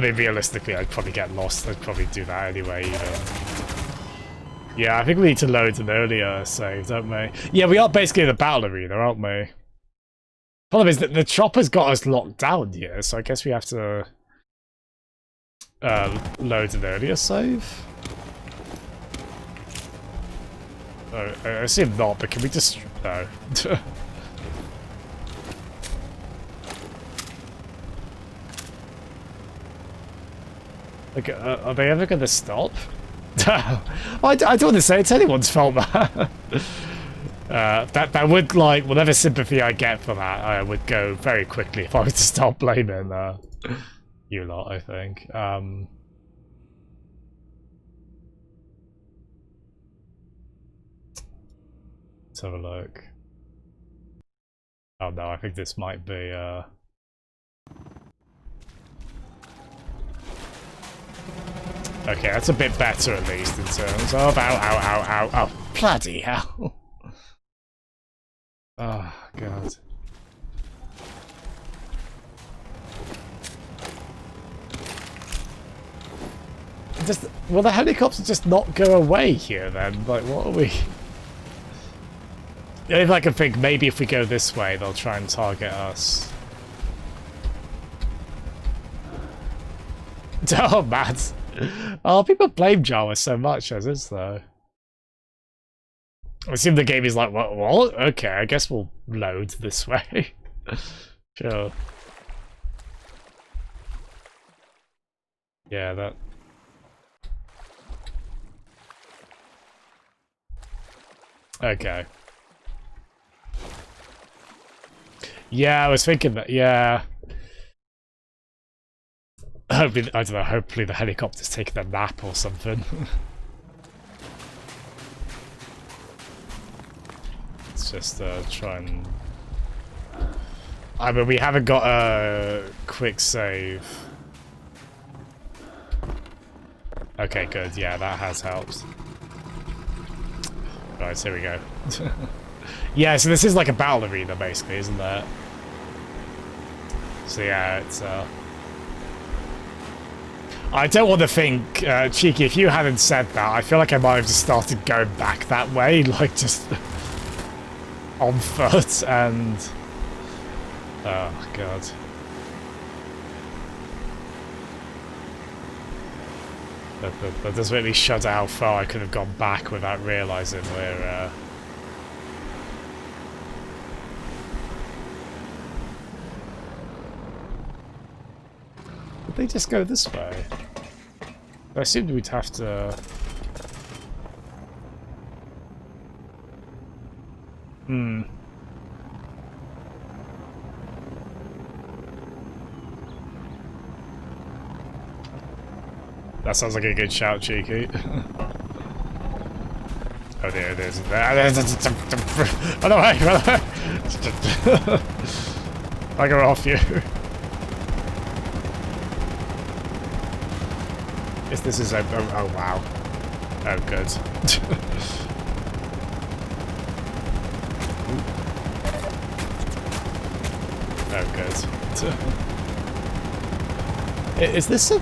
Speaker 1: mean, realistically, I'd probably get lost. I'd probably do that anyway, you know. Yeah, I think we need to load an earlier save, don't we? Yeah, we are basically in the battle arena, aren't we? Problem is that the chopper's got us locked down here, so I guess we have to load an earlier save. I assume not, but can we just... no. Like, are they ever gonna stop? I don't want to say it's anyone's fault, man. That would, like, whatever sympathy I get for that, I would go very quickly if I was to start blaming you lot, I think. Let's have a look. Oh no, I think this might be okay, that's a bit better at least in terms of ow, bloody hell. Oh god. Just will the helicopter just not go away here then? Like, what are we? If I can think, maybe if we go this way, they'll try and target us. Oh, man. Oh, people blame Jawa so much as is, though. I assume the game is like, what? Okay, I guess we'll load this way. Sure. Yeah, that... Okay. Yeah, I was thinking that, yeah. Hopefully, I don't know, hopefully the helicopter's taking a nap or something. Let's just try and... I mean, we haven't got a quick save. Okay, good, yeah, that has helped. Right, here we go. Yeah, so this is like a battle arena, basically, isn't it? So yeah, it's I don't want to think, Cheeky, if you hadn't said that, I feel like I might have just started going back that way, like just on foot and... Oh, God. That does really shut out how far I could have gone back without realising we're... Did they just go this way? I assumed we'd have to... Hmm. That sounds like a good shout, Cheeky. Oh, there it is. Run away, run away! Bugger off, you. This is a... oh, wow. Oh, good. Oh, good. Is this a...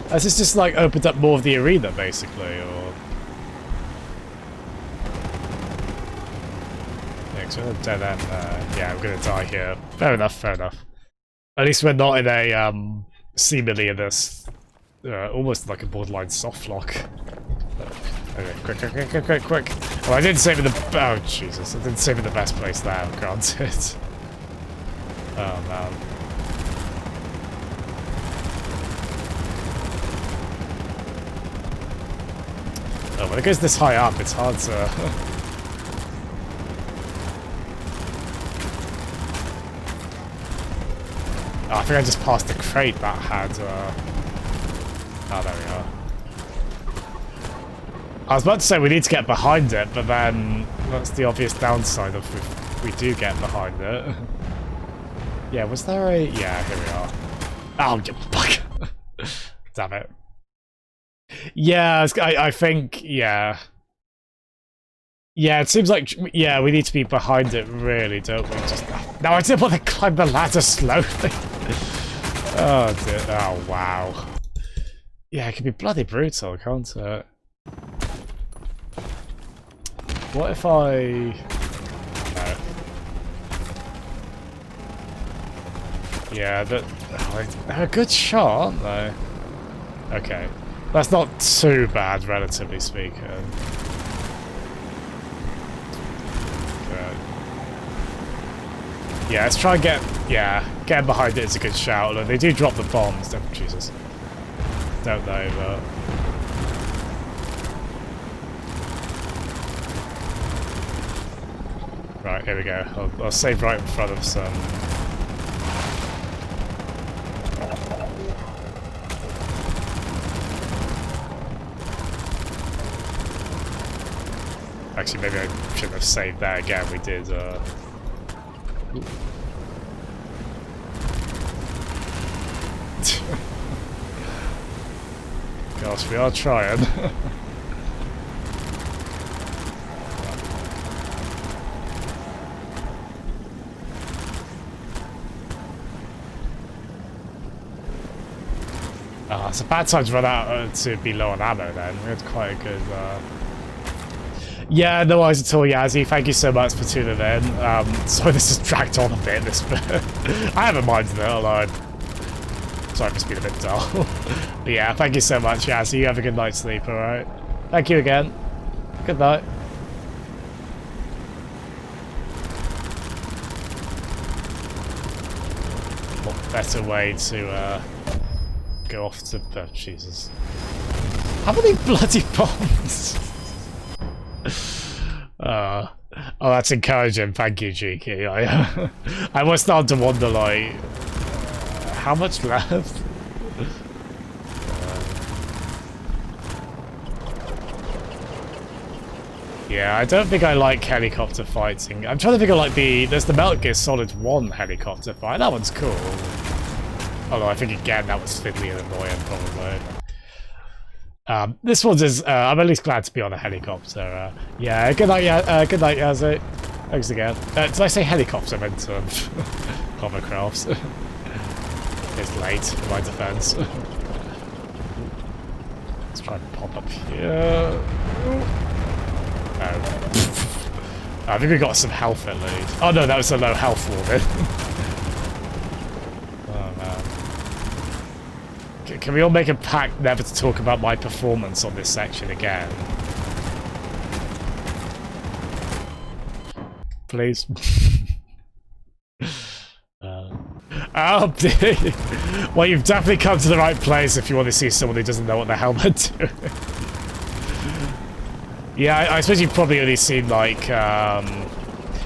Speaker 1: Has this just, like, opened up more of the arena, basically, or... Yeah, because we're dead end there. Yeah, I'm gonna die here. Fair enough, fair enough. At least we're not in a, seemingly in this... almost like a borderline soft lock. Okay, quick. Well, I didn't save in the... oh, Jesus. I didn't save in the best place there, granted. Oh, man. Oh, when it goes this high up, it's hard to... Oh, I think I just passed the crate that had... Oh, there we are. I was about to say we need to get behind it, but then that's the obvious downside of if we do get behind it. Yeah, was there a... yeah, here we are. Oh, you fuck. Damn it. Yeah, I think, yeah. Yeah, it seems like, yeah, we need to be behind it, really, don't we? Just, no, I didn't want to climb the ladder slowly. Oh, dear. Oh, wow. Yeah, it can be bloody brutal, can't it? What if I... No. Yeah, they're a good shot, aren't they? Okay. That's not too bad, relatively speaking. Yeah, let's try and getting behind it is a good shout. Although they do drop the bombs, don't Jesus. Don't they, but... Right, here we go. I'll save right in front of some... Actually, maybe I shouldn't have saved that again. We did, Gosh, we are trying. It's a bad time to run out to be low on ammo then. We had quite a good... Yeah, no worries at all, Yazzie. Thank you so much for tuning in. Sorry this has dragged on a bit, this bit. I haven't minded it, although I'm sorry if it's been a bit dull. But yeah, thank you so much, Yazzie. You have a good night's sleep, alright? Thank you again. Good night. What better way to go off to... Oh, Jesus. How many bloody bombs? Oh, that's encouraging. Thank you, Cheeky. I was starting to wonder, like, how much left? Yeah, I don't think I like helicopter fighting. I'm trying to think of, like, there's the Metal Gear Solid 1 helicopter fight. That one's cool. Although I think, again, that was fiddly and annoying, probably. This one's is, I'm at least glad to be on a helicopter. Yeah, good night, Yazzie. Thanks again. Did I say helicopter? I meant hovercrafts. It's late, in my defense. Let's try and pop up here. Oh. I think we got some health at least. Oh no, that was a low health warning. Can we all make a pact never to talk about my performance on this section again? Please. Oh, dear. Well, you've definitely come to the right place if you want to see someone who doesn't know what the hell they're doing. Yeah, I suppose you've probably only seen, like, yeah,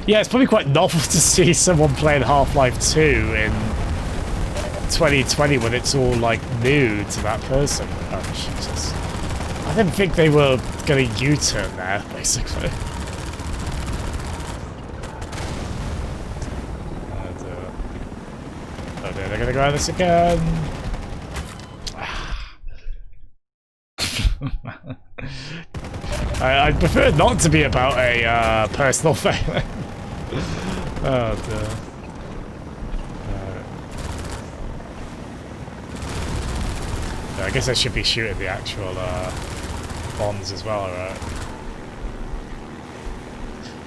Speaker 1: it's probably quite novel to see someone playing Half-Life 2 in 2020 when it's all like new to that person. Oh Jesus! I didn't think they were going to U-turn there, basically. Oh dear, they're going to go at this again. I'd prefer it not to be about a personal failing. Oh dear. I guess I should be shooting the actual bombs as well, right?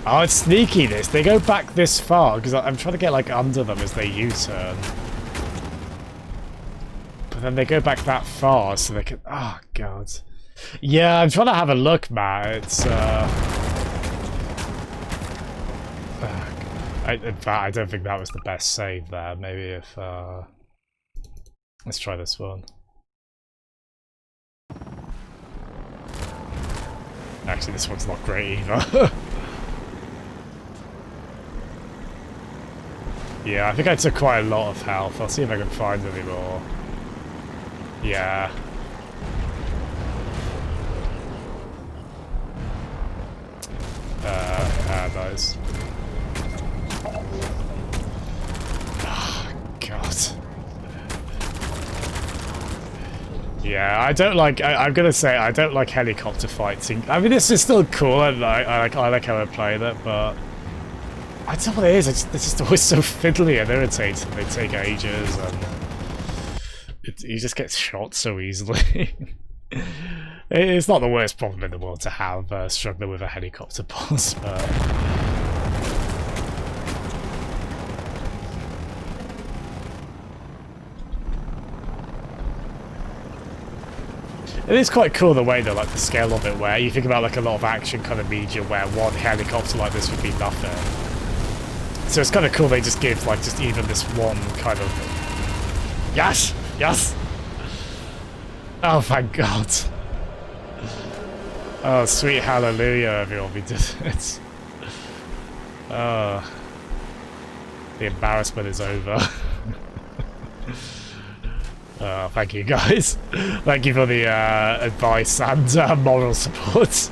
Speaker 1: Oh, it's sneaky this. They go back this far, because I'm trying to get like under them as they U-turn. But then they go back that far, so they can... Oh, God. Yeah, I'm trying to have a look, Matt. It's, in fact, I don't think that was the best save there. Maybe if, let's try this one. Actually, this one's not great either. Yeah, I think I took quite a lot of health. I'll see if I can find any more. Yeah. Nice. Oh, God. Yeah, I don't like. I'm gonna say I don't like helicopter fighting. I mean, this is still cool, and I like how I play that, but I don't know what it is. They're just always so fiddly and irritating. They take ages, and you just get shot so easily. It's not the worst problem in the world to have, struggling with a helicopter boss, but. It is quite cool the way though, like the scale of it, where you think about like a lot of action kind of media where one helicopter like this would be nothing. So it's kind of cool they just give like just even this one kind of... Yes! Yes! Oh thank God. Oh sweet hallelujah everyone, we did it. Oh. The embarrassment is over. Thank you guys. Thank you for the advice and moral support.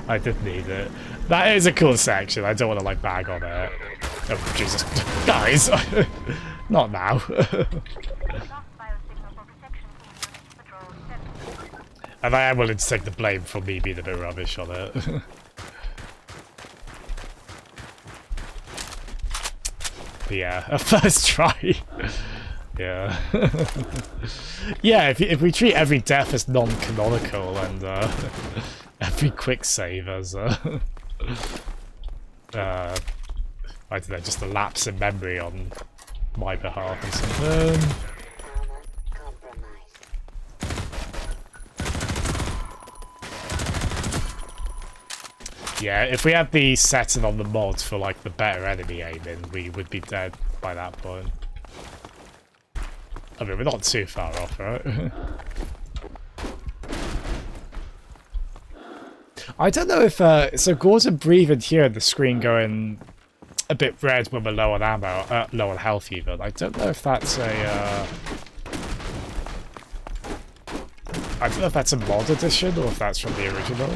Speaker 1: I did need it. That is a cool section. I don't want to like bag on it. Oh Jesus, guys! Not now. And I am willing to take the blame for me being a bit rubbish on it. But yeah, a first try. Yeah. Yeah, if we treat every death as non-canonical and every quick save as I don't know, just a lapse in memory on my behalf or something. Yeah, if we had the setting on the mod for like the better enemy aiming, we would be dead by that point. I mean, we're not too far off, right? I don't know if, so Gordon breathing here and the screen going a bit red when we're low on ammo, low on health even. I don't know if that's a, I don't know if that's a mod edition or if that's from the original.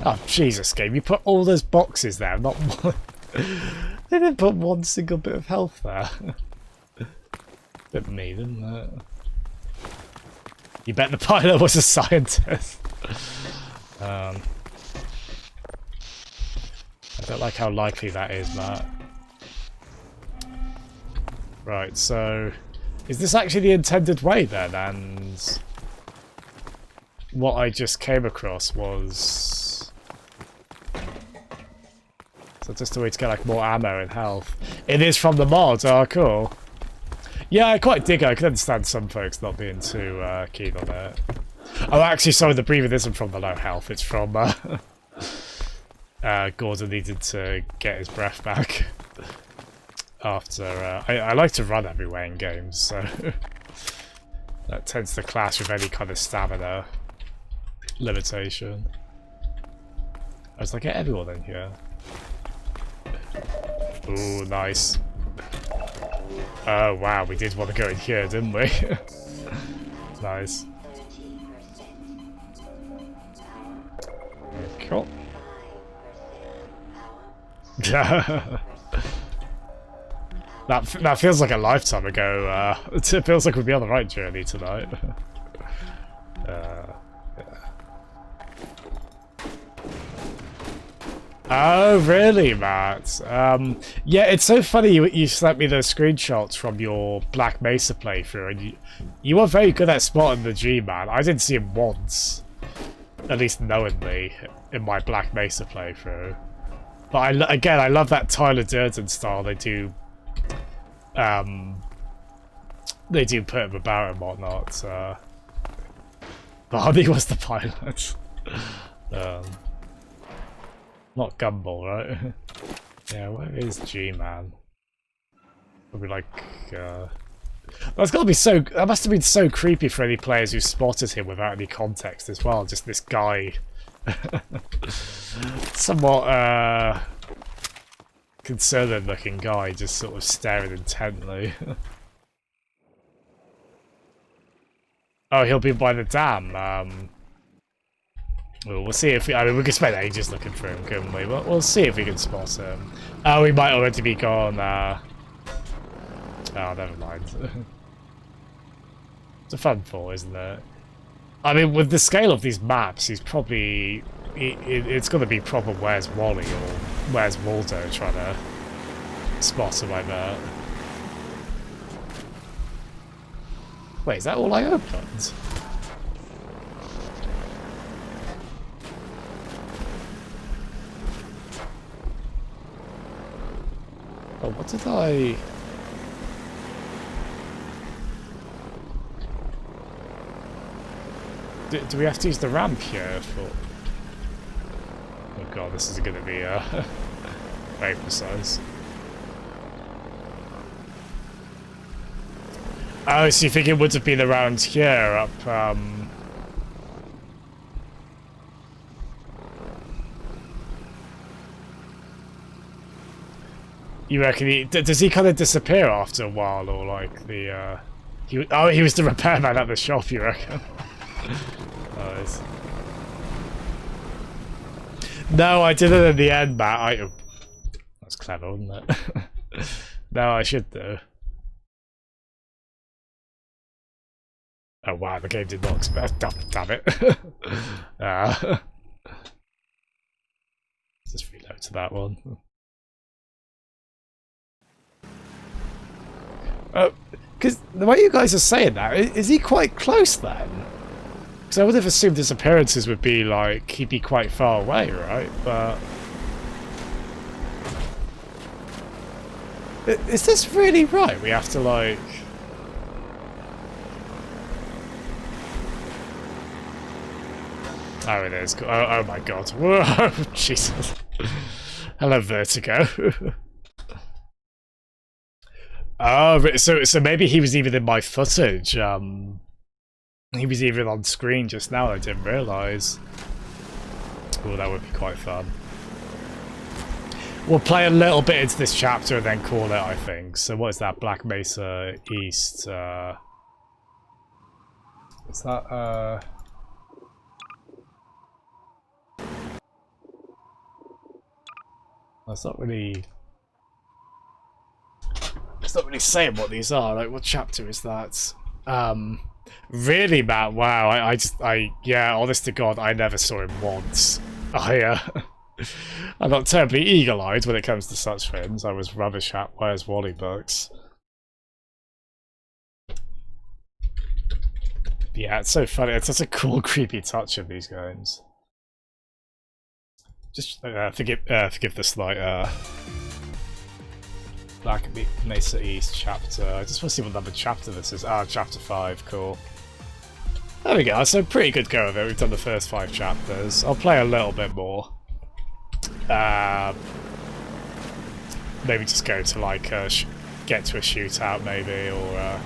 Speaker 1: Oh, Jesus, game, you put all those boxes there, not one. They didn't put one single bit of health there. Bit mean, isn't it? You bet the pilot was a scientist. I don't like how likely that is, Matt. Right, so is this actually the intended way then? And what I just came across was so just a way to get like more ammo and health. It is from the mod. Oh, cool. Yeah, I quite dig it. I can understand some folks not being too keen on it. Oh, actually, sorry, the breathing isn't from the low health. It's from Gordon needed to get his breath back after... I like to run everywhere in games, so that tends to clash with any kind of stamina limitation. I was like, get everyone in here. Ooh, nice. Oh wow, we did want to go in here, didn't we? Nice. Cool. That feels like a lifetime ago. It feels like we'd be on the right journey tonight. Oh, really, Matt? Yeah, it's so funny you sent me those screenshots from your Black Mesa playthrough, and you were very good at spotting the G-Man. I didn't see him once, at least knowingly, in my Black Mesa playthrough. But again, I love that Tyler Durden style. They do put him about and whatnot. Barney was the pilot. Not Gumball, right? Yeah, where is G-Man? Probably like, that's gotta be so... That must have been so creepy for any players who spotted him without any context as well. Just this guy... somewhat, concerned looking guy just sort of staring intently. Oh, he'll be by the dam. Well, we'll see if we... I mean, we can spend ages looking for him, couldn't we? We'll see if we can spot him. Oh, we might already be gone. Oh, never mind. It's a fun thought, isn't it? I mean, with the scale of these maps, he's probably... it's going to be proper Where's Wally or Where's Waldo trying to spot him, I bet. Wait, is that all I opened? Oh, what did I... Do we have to use the ramp here for... Oh god, this is going to be very precise. Oh, so you think it would have been around here, up, You reckon he... Does he kind of disappear after a while, or like the, he was the repairman at the shop, you reckon? Nice. No, I did it in the end, Matt. That's clever, wasn't it? No, I should do. Oh wow, the game did not expect. Damn it. Just reload to that one. Because the way you guys are saying that, is he quite close then? Because I would have assumed his appearances would be like, he'd be quite far away, right? But... Is this really right? We have to like... Oh, it is. Oh my god. Whoa, Jesus. Hello, Vertigo. Oh, so maybe he was even in my footage. He was even on screen just now. I didn't realise. Oh, that would be quite fun. We'll play a little bit into this chapter and then call it, I think. So what is that? Black Mesa East. Is that That's not really... It's not really saying what these are. Like, what chapter is that? Really, Matt? Wow. Yeah, honest to God, I never saw him once. I'm not terribly eagle-eyed when it comes to such things. I was rubbish at Where's Wally books. Yeah, it's so funny. It's such a cool, creepy touch of these games. Just forgive the slight Black Mesa East chapter. I just want to see what number chapter this is. Ah, chapter 5. Cool. There we go. So pretty good go of it. We've done the first 5 chapters. I'll play a little bit more. Maybe just go to like get to a shootout, maybe, or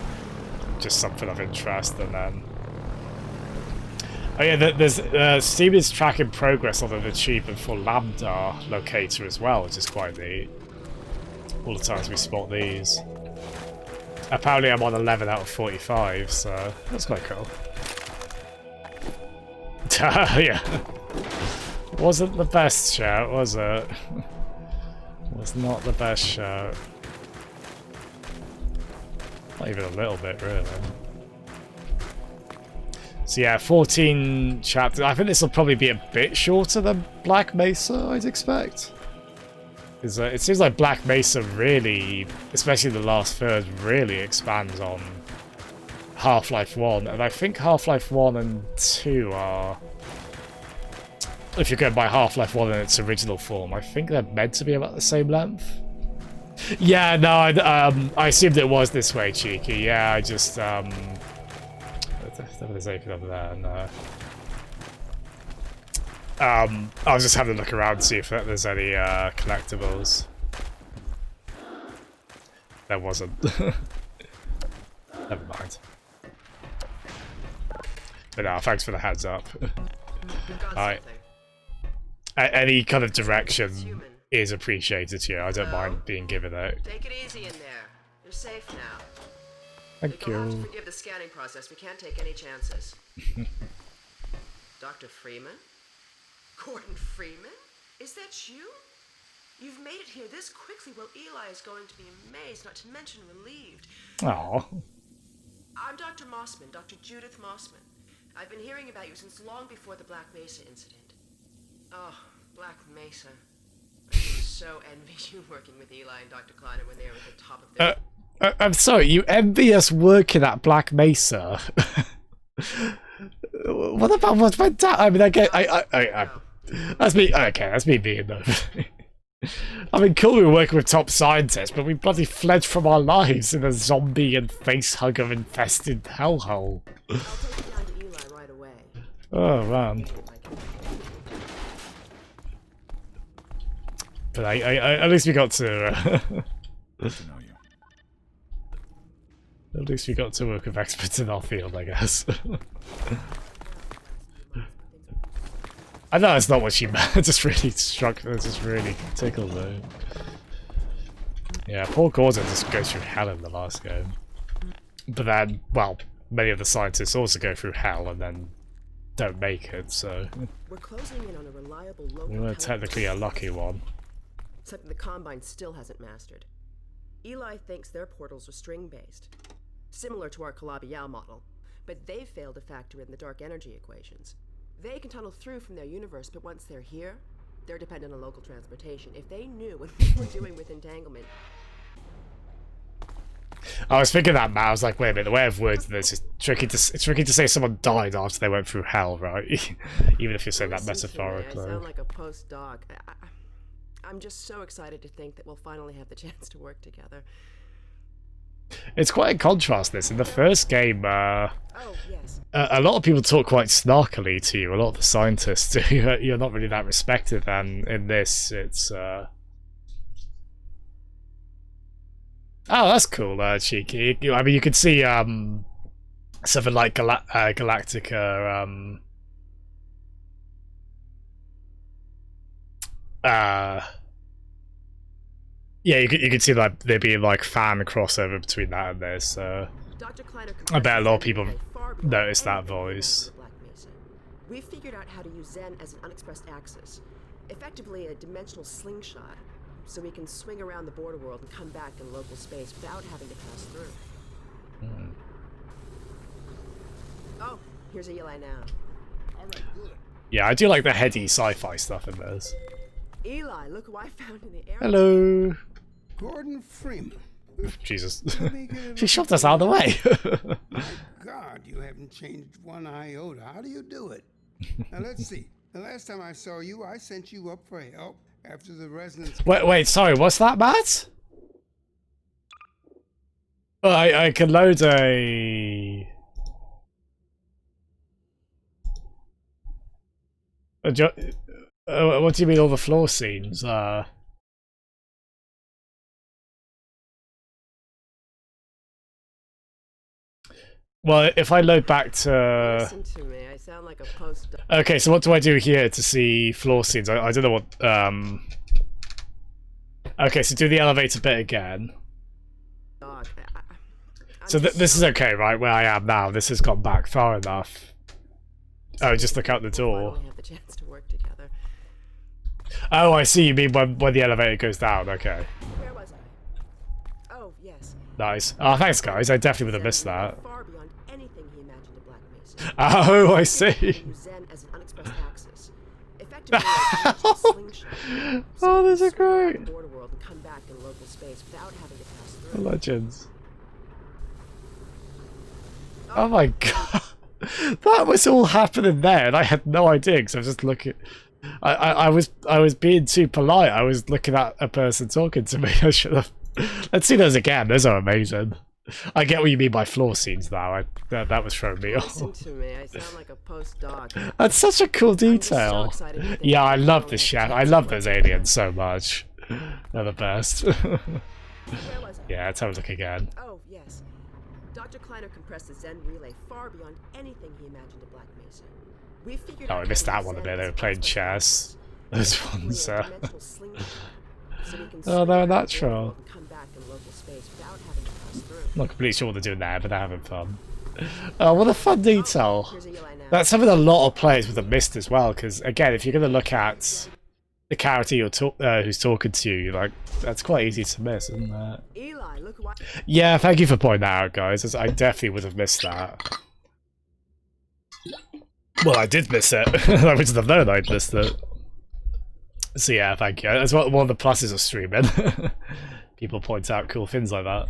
Speaker 1: just something of interest, and then. Oh yeah, there's Steam is tracking progress on an achievement for Lambda locator as well, which is quite neat. All the times we spot these. Apparently I'm on 11 out of 45, so that's quite cool. Yeah. Wasn't the best shout, was it? Was not the best shout. Not even a little bit, really. So yeah, 14 chapters. I think this will probably be a bit shorter than Black Mesa, I'd expect. Because it seems like Black Mesa really, especially the last third, really expands on Half-Life 1. And I think Half-Life 1 and 2 are... If you're going by Half-Life 1 in its original form, I think they're meant to be about the same length. Yeah, no, I assumed it was this way, Cheeky. Yeah, I just... There's anything over there, no. I was just having a look around to see if there's any collectibles. There wasn't. Never mind. But no, thanks for the heads up. Alright. Any kind of direction is appreciated here. I don't mind being given it.
Speaker 14: Take it easy in there. You're safe now.
Speaker 1: Thank you.
Speaker 14: You'll have to forgive the scanning process. We can't take any chances. Dr. Freeman? Gordon Freeman? Is that you? You've made it here this quickly. Well, Eli is going to be amazed, not to mention relieved.
Speaker 1: Aww.
Speaker 14: I'm Dr. Mossman, Dr. Judith Mossman. I've been hearing about you since long before the Black Mesa incident. Oh, Black Mesa. I so envy you working with Eli and Dr. Kleiner when they were at the top of their...
Speaker 1: I'm sorry, you envy us working at Black Mesa. What about what's my dad? I mean, I get, that's me. Okay, that's me being though. I mean, cool, we were working with top scientists, but we bloody fled from our lives in a zombie and facehugger infested hellhole.
Speaker 14: I'll take you down to Eli right away.
Speaker 1: Oh man. But I at least we got to. At least we got to work with experts in our field, I guess. I know it's not what she meant. It just really struck. It just really tickled though. Yeah, poor Gordon just goes through hell in the last game. But then, well, many of the scientists also go through hell and then don't make it. So
Speaker 14: we're closing in on a reliable local.
Speaker 1: we were technically a lucky one.
Speaker 14: Something the Combine still hasn't mastered. Eli thinks their portals are string-based, similar to our Calabi-Yau model, but they've failed to factor in the dark energy equations. They can tunnel through from their universe, but once they're here, they're dependent on local transportation. If they knew what we were doing with entanglement...
Speaker 1: I was thinking that, Matt. I was like, wait a minute, the way I've worded this is tricky to say someone died after they went through hell, right? Even if you say that metaphorically.
Speaker 14: I sound like a postdoc. I'm just so excited to think that we'll finally have the chance to work together.
Speaker 1: It's quite a contrast, this. In the first game,
Speaker 14: oh, yes.
Speaker 1: a lot of people talk quite snarkily to you. A lot of the scientists, you're not really that respected, and in this, it's... Oh, that's cool, cheeky. I mean, you can see something like Galactica... yeah, you could see like there being like fan crossover between that and this. I bet a lot of people noticed that voice.
Speaker 14: We've figured out how to use Zen as an unexpressed axis, effectively a dimensional slingshot, so we can swing around the border world and come back in local space without having to pass through. Oh, here's Eli now.
Speaker 10: All right, good.
Speaker 1: Yeah, I do like the heady sci-fi stuff in this.
Speaker 14: Eli, look who I found in the air.
Speaker 1: Hello.
Speaker 10: Gordon Freeman.
Speaker 1: Jesus. She shoved us out of the way.
Speaker 10: My God, you haven't changed one iota. How do you do it? Now let's see. The last time I saw you, I sent you up for help after the resonance...
Speaker 1: Wait, sorry, what's that, Matt? Oh, I can load a... What do you mean all the floor scenes? Well, if I load back to...
Speaker 14: Listen to me, I sound like a postdoc.
Speaker 1: Okay, so what do I do here to see floor scenes? I don't know what... Okay, so do the elevator bit again. So this is okay, right? Where I am now, this has gone back far enough. Oh, just look out the door.
Speaker 14: Have the chance to work together.
Speaker 1: Oh, I see. You mean when the elevator goes down? Okay.
Speaker 14: Where was I? Oh, yes.
Speaker 1: Nice. Oh, thanks, guys. I definitely would have missed that.
Speaker 14: Far beyond anything he imagined a Black Mesa.
Speaker 1: Oh, I see.
Speaker 14: Zen as an unexpressed axis. Effectively, a slingshot.
Speaker 1: Oh, this is great.
Speaker 14: Border world and come back in local space without having to pass through.
Speaker 1: Legends. Oh my god. That was all happening there, and I had no idea because I was just looking. I was being too polite. I was looking at a person talking to me. I should have. Let's see those again. Those are amazing. I get what you mean by floor scenes now. That was throwing me off.
Speaker 14: Listen to me. I sound like a postdoc.
Speaker 1: That's such a cool detail. Yeah, I love the chef. I love those aliens so much. They're the best. Yeah, let's have a look again.
Speaker 14: Oh yes. Dr. Kleiner compressed the Zen relay far beyond anything he imagined a Black Mesa. We figured
Speaker 1: I missed that one a bit. They were playing chess. Those ones. Oh, they're natural. I'm not completely sure what they're doing there, but they're having fun. Oh, what a fun detail. That's something a lot of players would have missed as well, because again, if you're going to look at the character who's talking to you, like, that's quite easy to miss, isn't it?
Speaker 14: Eli, look what.
Speaker 1: Yeah, thank you for pointing that out, guys. I definitely would have missed that. Well, I did miss it. I wouldn't have known I'd missed it. So yeah, thank you. That's one of the pluses of streaming. People point out cool things like that.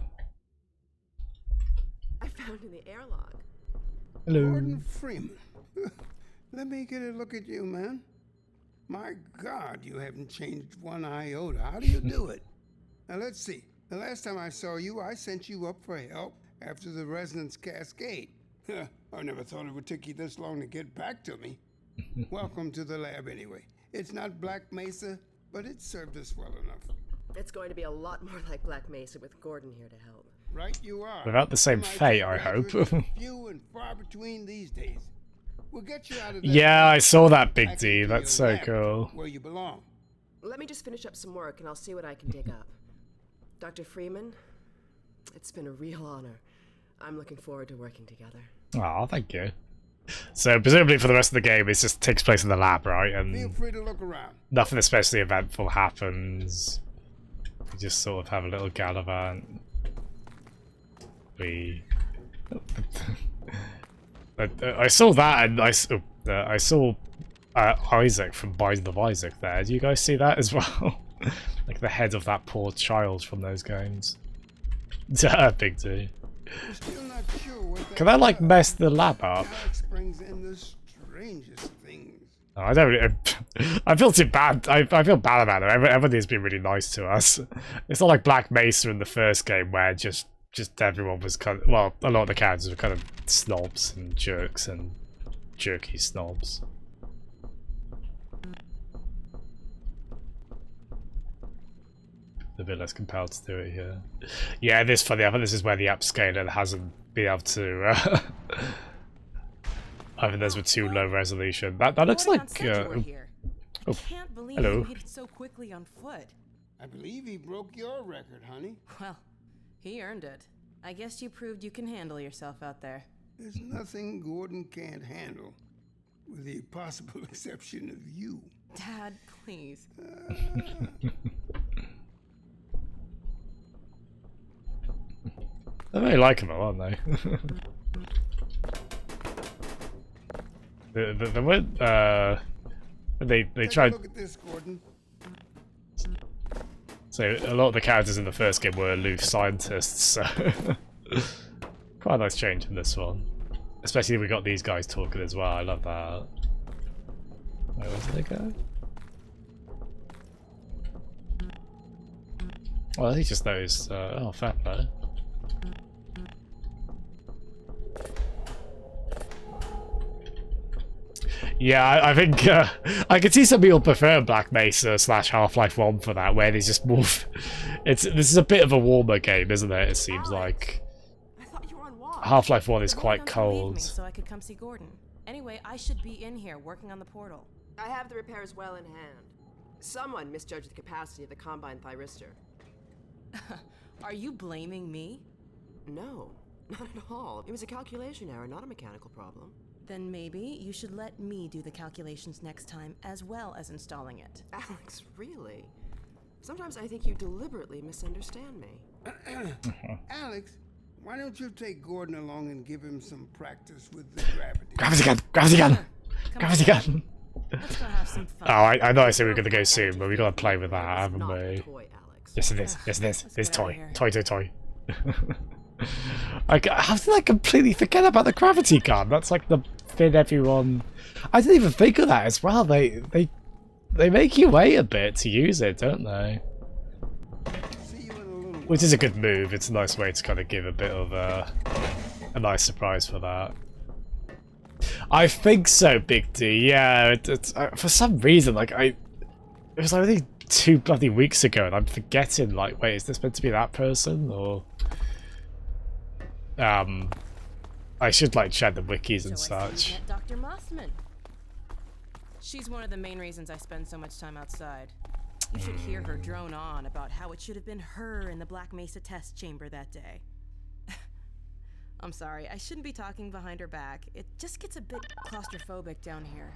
Speaker 14: I found in the airlock.
Speaker 1: Hello.
Speaker 10: Gordon Freeman. Let me get a look at you, man. My God, you haven't changed one iota. How do you do it? Now let's see. The last time I saw you, I sent you up for help after the resonance cascade. I never thought it would take you this long to get back to me. Welcome to the lab anyway. It's not Black Mesa, but it served us well enough.
Speaker 14: It's going to be a lot more like Black Mesa with Gordon here to help.
Speaker 10: Right you are.
Speaker 1: Without the same fate, I hope.
Speaker 10: Few and far between these days. We'll get you out of
Speaker 1: yeah, I saw that, Big D. That's so cool.
Speaker 10: Where you belong.
Speaker 14: Let me just finish up some work and I'll see what I can dig up. Dr. Freeman, it's been a real honor. I'm looking forward to working together.
Speaker 1: Oh, thank you. So presumably for the rest of the game, it just takes place in the lab, right? And
Speaker 10: feel free to look around.
Speaker 1: Nothing especially eventful happens. We just sort of have a little gallivant. I saw that, and I saw Isaac from Binding of Isaac there. Do you guys see that as well? Like the head of that poor child from those games. Big D. Can I like mess the lab up? Oh, I don't really, I feel too bad. I feel bad about it. Everybody's been really nice to us. It's not like Black Mesa in the first game where just everyone was kind of, well, a lot of the characters were kind of snobs and jerks and jerky snobs. A bit less compelled to do it here. Yeah, it is funny. I think this is where the upscaler hasn't been able to. I think those were too low resolution. That looks like. Oh,
Speaker 8: Can't believe
Speaker 1: hello.
Speaker 8: you made it so quickly on foot.
Speaker 10: I believe he broke your record, honey.
Speaker 8: Well, he earned it. I guess you proved you can handle yourself out there.
Speaker 10: There's nothing Gordon can't handle, with the possible exception of you.
Speaker 8: Dad, please.
Speaker 1: They're very likeable, aren't they? They tried.
Speaker 10: Look at this, Gordon.
Speaker 1: So a lot of the characters in the first game were aloof scientists, so quite a nice change in this one. Especially we got these guys talking as well. I love that. Wait, where did they go? Well, he just noticed. Oh, fair play. Yeah, I think I could see some people prefer Black Mesa / Half-Life 1 for that, where they just move. This is a bit of a warmer game, isn't it? It seems like Half-Life 1 is quite cold.
Speaker 8: So I could come see Gordon. Anyway, I should be in here working on the portal.
Speaker 14: I have the repairs well in hand. Someone misjudged the capacity of the Combine thyristor.
Speaker 8: Are you blaming me?
Speaker 14: No, not at all. It was a calculation error, not a mechanical problem.
Speaker 8: Then maybe you should let me do the calculations next time, as well as installing it.
Speaker 14: Alex, really? Sometimes I think you deliberately misunderstand me.
Speaker 10: Alex, why don't you take Gordon along and give him some practice with the gravity?
Speaker 1: Gravity gun! Gravity gun! Gravity gun!
Speaker 8: Let's go have some fun.
Speaker 1: Oh, I know I said we were going to go soon, but we got to play with that, haven't we? Yes, it is. Yes, it is. It's toy. Toy. How did I completely forget about the gravity gun? That's like the thing everyone. I didn't even think of that as well. They make you wait a bit to use it, don't they? Which is a good move. It's a nice way to kind of give a bit of a nice surprise for that. I think so, Big D. Yeah, it's for some reason, like it was like only 2 bloody weeks ago, and I'm forgetting. Like, wait, is this meant to be that person or? I should like check the wikis and such.
Speaker 8: Dr. Mossman. She's one of the main reasons I spend so much time outside. You should hear her drone on about how it should have been her in the Black Mesa test chamber that day. I'm sorry, I shouldn't be talking behind her back. It just gets a bit claustrophobic down here.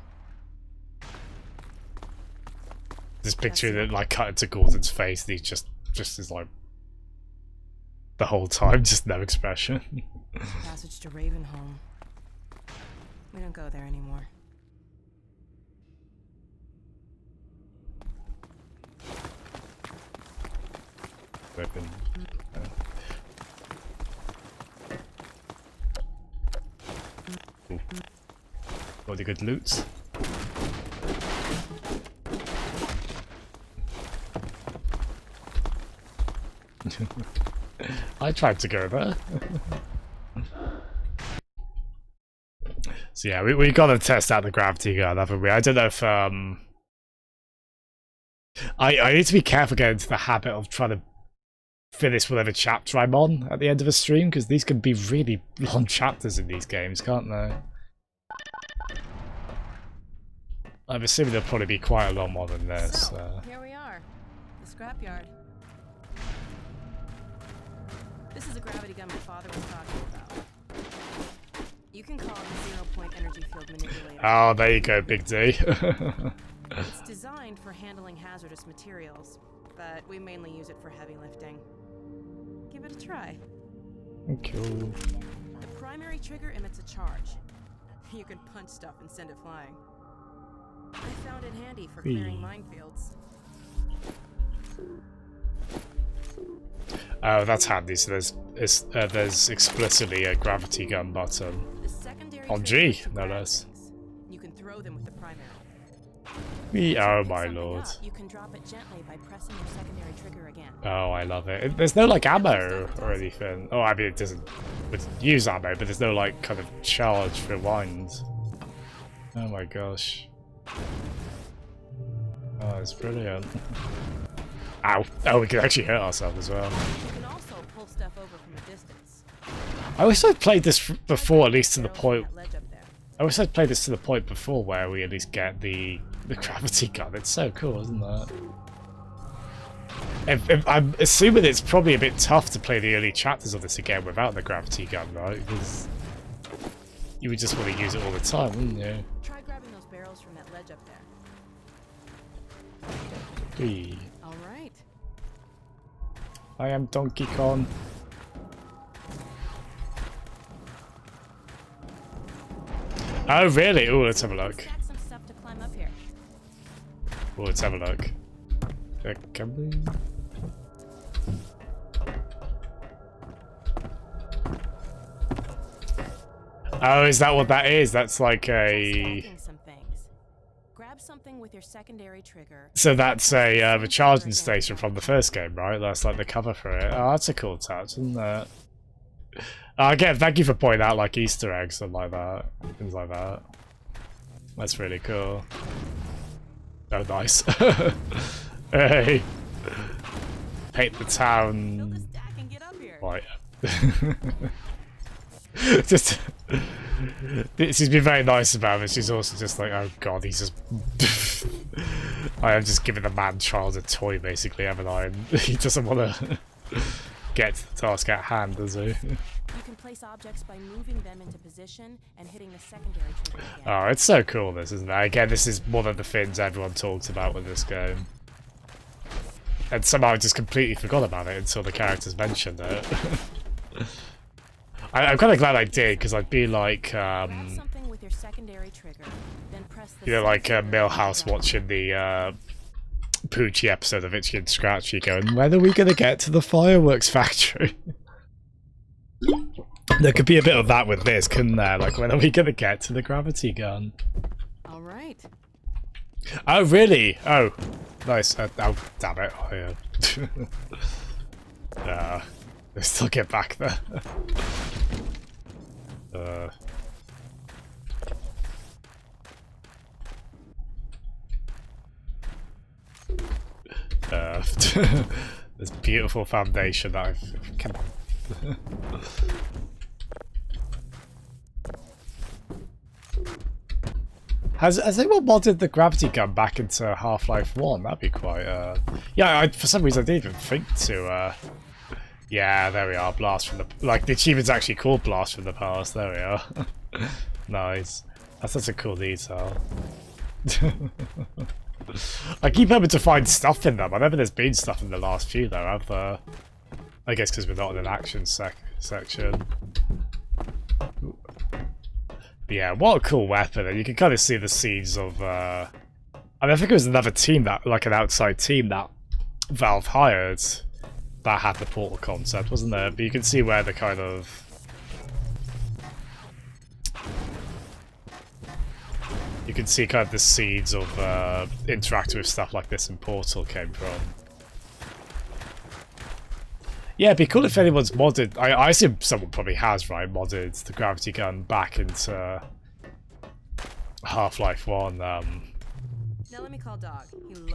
Speaker 1: This picture that like cut into Gordon's face, and he just is like the whole time, just no expression.
Speaker 8: Passage to Ravenholm. We don't go there anymore.
Speaker 1: Weapon. Got the good loot. I tried to go there. So yeah, we gotta test out the gravity gun, haven't we? I don't know if I need to be careful getting into the habit of trying to finish whatever chapter I'm on at the end of a stream, because these can be really long chapters in these games, can't they? I'm assuming there'll probably be quite a lot more than this.
Speaker 8: So, here we are. The scrapyard. This is a gravity gun my father was talking about. You can call it the zero-point energy field manipulator.
Speaker 1: Oh, there you go, Big D.
Speaker 8: It's designed for handling hazardous materials, but we mainly use it for heavy lifting. Give it a try.
Speaker 1: Cool.
Speaker 8: The primary trigger emits a charge. You can punch stuff and send it flying. I found it handy for clearing minefields.
Speaker 1: Oh, that's handy. So there's explicitly a gravity gun button on G, no less.
Speaker 8: You can throw them with the primary.
Speaker 1: Oh my lord.
Speaker 8: You can drop it gently by pressing your secondary trigger again.
Speaker 1: Oh, I love it. There's no like ammo or anything. Oh, I mean it doesn't use ammo, but there's no like kind of charge rewind. Oh my gosh. Oh, it's brilliant. Ow. Oh, we can actually hurt ourselves as well.
Speaker 8: You can also pull stuff over from a distance.
Speaker 1: I wish I'd played this before, at least to the point. I wish I'd played this to the point before where we at least get the gravity gun. It's so cool, isn't it? I'm assuming it's probably a bit tough to play the early chapters of this again without the gravity gun, right? Because you would just want to use it all the time, wouldn't you?
Speaker 8: Try grabbing those barrels from that ledge up there.
Speaker 1: Hey.
Speaker 8: All right.
Speaker 1: I am Donkey Kong. Oh really? Oh, let's have a look.
Speaker 8: Stack some stuff to climb up here.
Speaker 1: Oh, let's have a look. Can we? Oh, is that what that is? That's like a.
Speaker 8: Some things. Grab something with your secondary trigger.
Speaker 1: So that's a recharging station from the first game, right? That's like the cover for it. Oh, that's a cool touch, isn't it? Again, thank you for pointing out like Easter eggs and like that, things like that. That's really cool. Oh, nice. Hey, paint the town. Right. Just, she's been very nice about it. She's also just like, oh god, he's just. I am just giving the man-child a toy, basically, haven't I? And he doesn't want to get to the task at hand, does he?
Speaker 8: You can place objects by moving them into position and hitting the secondary trigger again.
Speaker 1: Oh, it's so cool, this, isn't it? Again, this is one of the things everyone talks about with this game. And somehow I just completely forgot about it until the characters mentioned it. I'm kind of glad I did, because I'd be like,
Speaker 8: something with your secondary trigger, then press the
Speaker 1: you know, like Millhouse watching the Poochie episode of Itchy and Scratchy going, when are we going to get to the fireworks factory? There could be a bit of that with this, couldn't there? Like, when are we going to get to the gravity gun?
Speaker 8: All right.
Speaker 1: Oh, really? Oh, nice. Oh, damn it. Let's still get back there. This beautiful foundation that I've... Come on. Has anyone modded the gravity gun back into Half-Life 1? That'd be quite, yeah, for some reason I didn't even think to, yeah, there we are, Blast from the... Like, the achievement's actually called Blast from the Past, there we are. Nice. That's such a cool detail. I keep hoping to find stuff in them. I remember there's been stuff in the last few though. I guess because we're not in an action section. But yeah, what a cool weapon, and you can kind of see the scenes of. I mean, I think it was another team that, like an outside team that Valve hired, that had the portal concept, wasn't there? But you can see where the kind of. You can see kind of the seeds of interacting with stuff like this in Portal came from. Yeah, it'd be cool if anyone's modded. I assume someone probably has, right? Modded the gravity gun back into Half-Life 1.
Speaker 8: Now let me call Dog.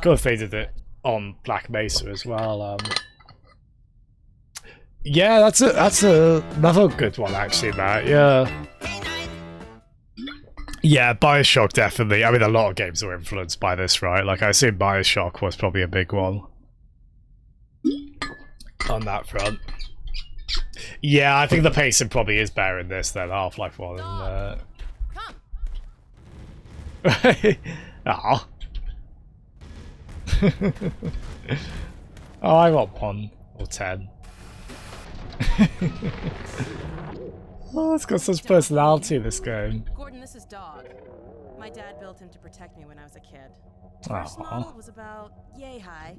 Speaker 1: Cool if they did it on Black Mesa as well. Yeah, that's another good one actually, Matt. Yeah. Yeah, Bioshock definitely. I mean, a lot of games are influenced by this, right? Like, I assume Bioshock was probably a big one on that front. Yeah, I think the pacing probably is better in this than Half-Life 1, isn't it? Aw. Oh, I want 1 or 10. Oh, it's got such personality in this game.
Speaker 8: Gordon, this is Dog. My dad built him to protect me when I was a kid. First model was about yay high.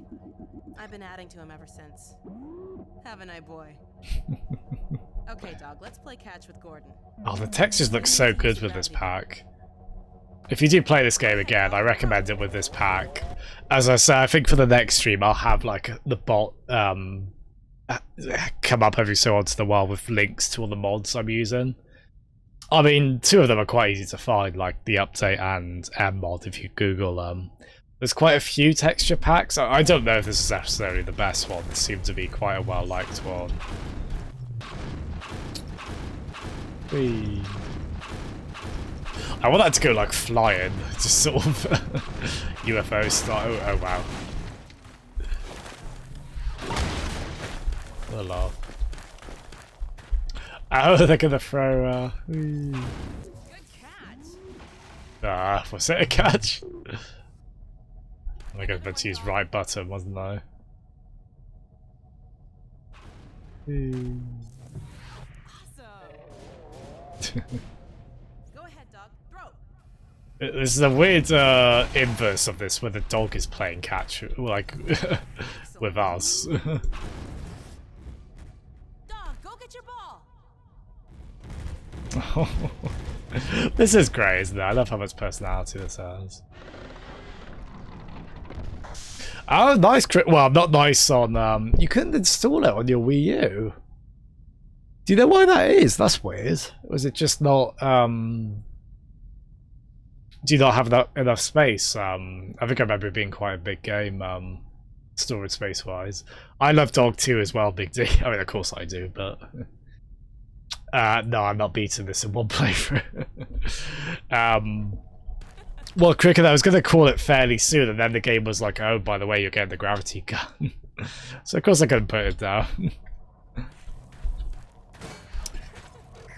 Speaker 8: I've been adding to him ever since. Haven't I, boy? Okay, Dog, let's play catch with Gordon.
Speaker 1: Oh, the textures look so good with this pack. If you do play this game again, I recommend it with this pack. As I say, I think for the next stream I'll have like the bot come up every so once in a while with links to all the mods I'm using. I mean, 2 of them are quite easy to find, like the Update and MMOD if you Google them. There's quite a few texture packs. I don't know if this is necessarily the best one. This seemed to be quite a well-liked one. Whee. I want that to go like flying, just sort of UFO style. Oh wow. What a laugh. Oh, they're gonna throw.
Speaker 8: Good catch.
Speaker 1: Was it a catch? I guess meant to use right button, wasn't I?
Speaker 8: Awesome. Go ahead, Dog. Throw.
Speaker 1: This is a weird inverse of this, where the dog is playing catch, like with us.
Speaker 8: Dog, go get your ball.
Speaker 1: This is great, isn't it? I love how much personality this has. Oh, nice crit. Well, not nice on. You couldn't install it on your Wii U. Do you know why that is? That's weird. Was it just not? Do you not have enough space? I think I remember it being quite a big game, storage space wise. I love Dog 2 as well, Big D. I mean, of course I do, but no, I'm not beating this in one playthrough. Well, Cricket, I was going to call it fairly soon, and then the game was like, oh, by the way, you're getting the gravity gun. So of course I couldn't put it down.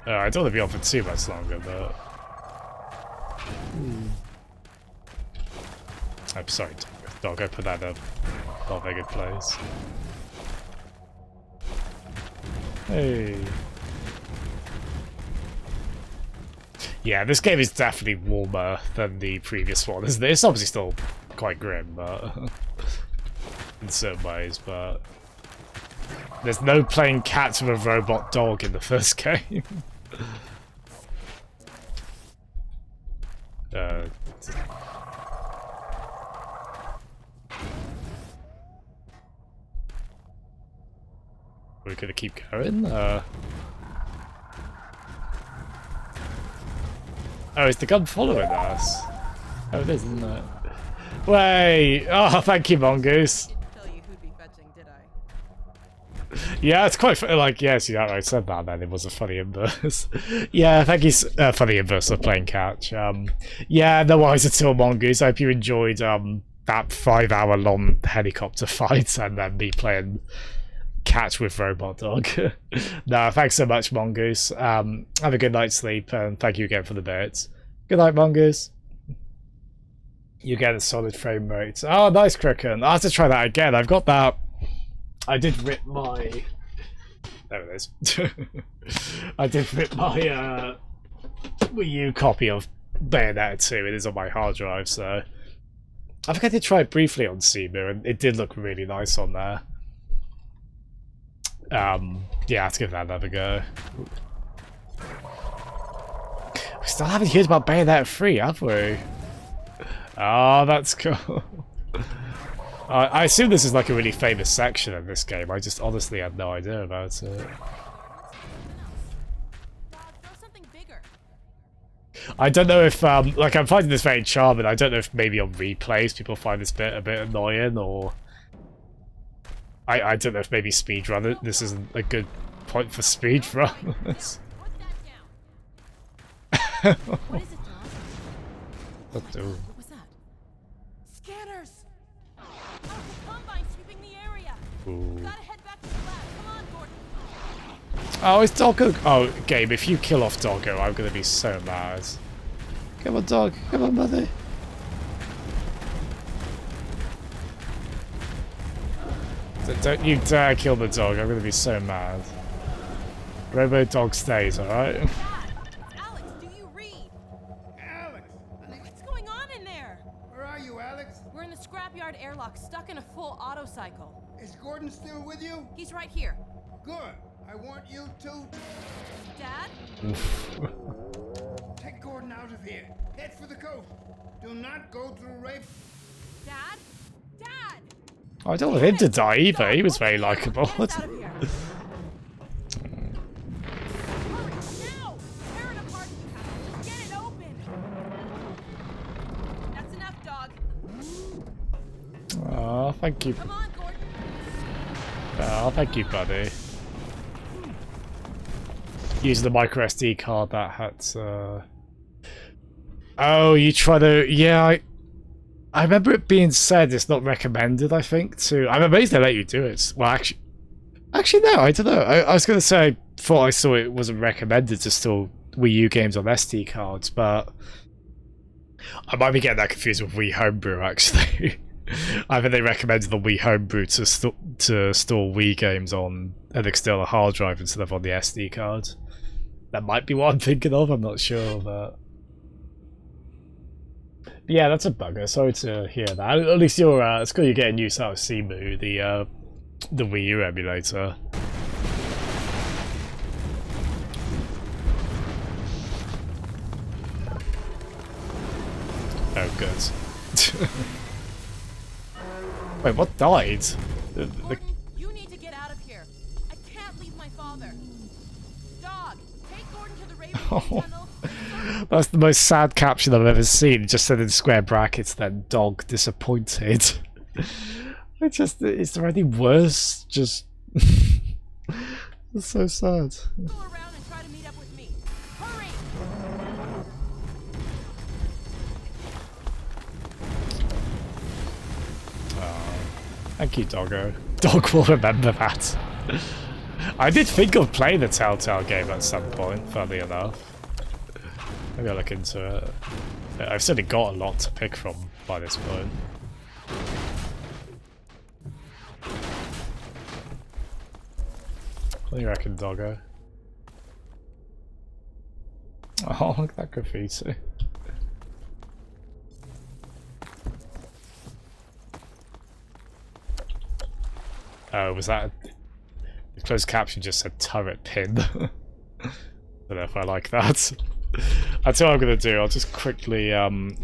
Speaker 1: I don't want to be on for too much longer, but... I'm sorry, dog, I put that in a not very good place. Hey. Yeah, this game is definitely warmer than the previous one, isn't it? It's obviously still quite grim, but in certain ways, but there's no playing cats with a robot dog in the first game. We're gonna keep going? Oh, is the gun following us? Oh, it is, isn't it? Wait! Oh, thank you, Mongoose.
Speaker 8: Didn't tell you who'd be fetching, did I?
Speaker 1: Yeah, it's quite funny. Like, yes, yeah, I said that, then it was a funny inverse. Yeah, thank you, funny inverse of playing catch. Yeah, no worries at all, Mongoose. I hope you enjoyed that 5-hour-long helicopter fight and then me playing catch with Robot Dog. No, thanks so much, Mongoose. Have a good night's sleep, and thank you again for the bits. Good night, Mongoose. You get a solid frame rate. Oh, nice, Kraken. I'll have to try that again. I've got that. I did rip my... There it is. I did rip my Wii U copy of Bayonetta 2. It is on my hard drive, so... I think I did try it briefly on Cemu, and it did look really nice on there. Yeah, I have to give that another go. We still haven't heard about Bayonetta 3, have we? Oh, that's cool. I assume this is like a really famous section in this game. I just honestly had no idea about it. I don't know if, like, I'm finding this very charming. I don't know if maybe on replays people find this bit a bit annoying, or... I don't know if maybe speedrun this isn't a good point for speedrunners.
Speaker 8: What is it, Dog?
Speaker 1: What do?
Speaker 8: What was that? Scanners! Out of the Combine sweeping the area!
Speaker 1: Ooh.
Speaker 8: Gotta head back to the lab. Come on, Gordon!
Speaker 1: Oh, it's Doggo. Oh, Gabe, if you kill off Doggo, I'm gonna be so mad. Come on, dog. Come on, buddy. Don't you dare kill the dog. I'm gonna be so mad. Robo dog stays, alright?
Speaker 8: Alex, do you read?
Speaker 10: Alex!
Speaker 8: What's going on in there?
Speaker 10: Where are you, Alex?
Speaker 8: We're in the scrapyard airlock, stuck in a full auto cycle.
Speaker 10: Is Gordon still with you?
Speaker 8: He's right here.
Speaker 10: Good. I want you to...
Speaker 8: Dad?
Speaker 10: Take Gordon out of here. Head for the coast. Do not go through rape.
Speaker 8: Dad? Dad!
Speaker 1: I don't want him to die either. He was very likable.
Speaker 8: Get us out of here. Hurry, now! Tear it apart if you have to. Just get it open. That's enough, dog.
Speaker 1: Oh, thank you.
Speaker 8: Come on, Gordon.
Speaker 1: Oh, thank you, buddy. Using the micro SD card that had. Oh, you try to. Yeah, I remember it being said it's not recommended. I think to. I'm amazed they let you do it. Well, actually, no, I don't know. I was gonna say I thought I saw it wasn't recommended to store Wii U games on SD cards, but I might be getting that confused with Wii Homebrew. Actually, I think they recommended the Wii Homebrew to store Wii games on an external hard drive instead of on the SD card. That might be what I'm thinking of. I'm not sure, but yeah, that's a bugger. Sorry to hear that. At least you're. It's good you're getting use out of Cemu, the Wii U emulator. Oh, good. Wait, what died?
Speaker 8: Gordon, you need to get out of here. I can't leave my father. Dog, take Gordon to the Raven tunnel.
Speaker 1: That's the most sad caption I've ever seen. It just said in square brackets, then dog disappointed. Is there any worse? Just it's so sad.
Speaker 8: Go around and try to meet up with me. Hurry!
Speaker 1: Thank you, Doggo. Dog will remember that. I did think of playing the Telltale game at some point, funny enough. Maybe I'll look into it. I've certainly got a lot to pick from by this point. What do you reckon, Doggo? Oh, look at that graffiti. Oh, was that... The closed caption just said turret pin. I don't know if I like that. That's what I'm going to do. I'll just quickly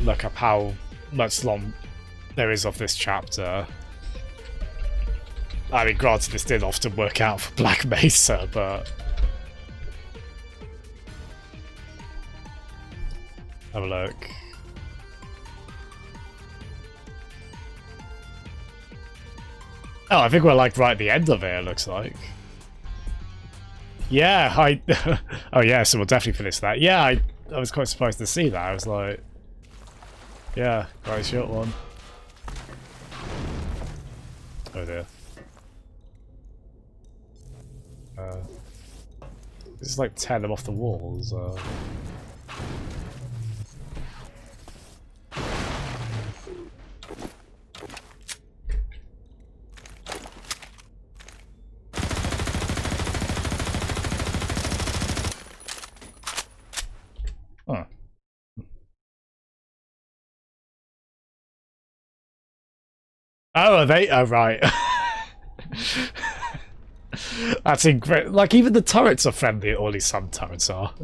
Speaker 1: look up how much long there is of this chapter. I mean, granted, this did often work out for Black Mesa, but... Have a look. Oh, I think we're like right at the end of it, it looks like. Yeah, oh yeah, so we'll definitely finish that. Yeah, I was quite surprised to see that. I was like... Yeah, quite a short one. Oh dear. This is like tear them off the walls. Oh, are they? Oh, right. That's incredible. Like, even the turrets are friendly, or at least some turrets are.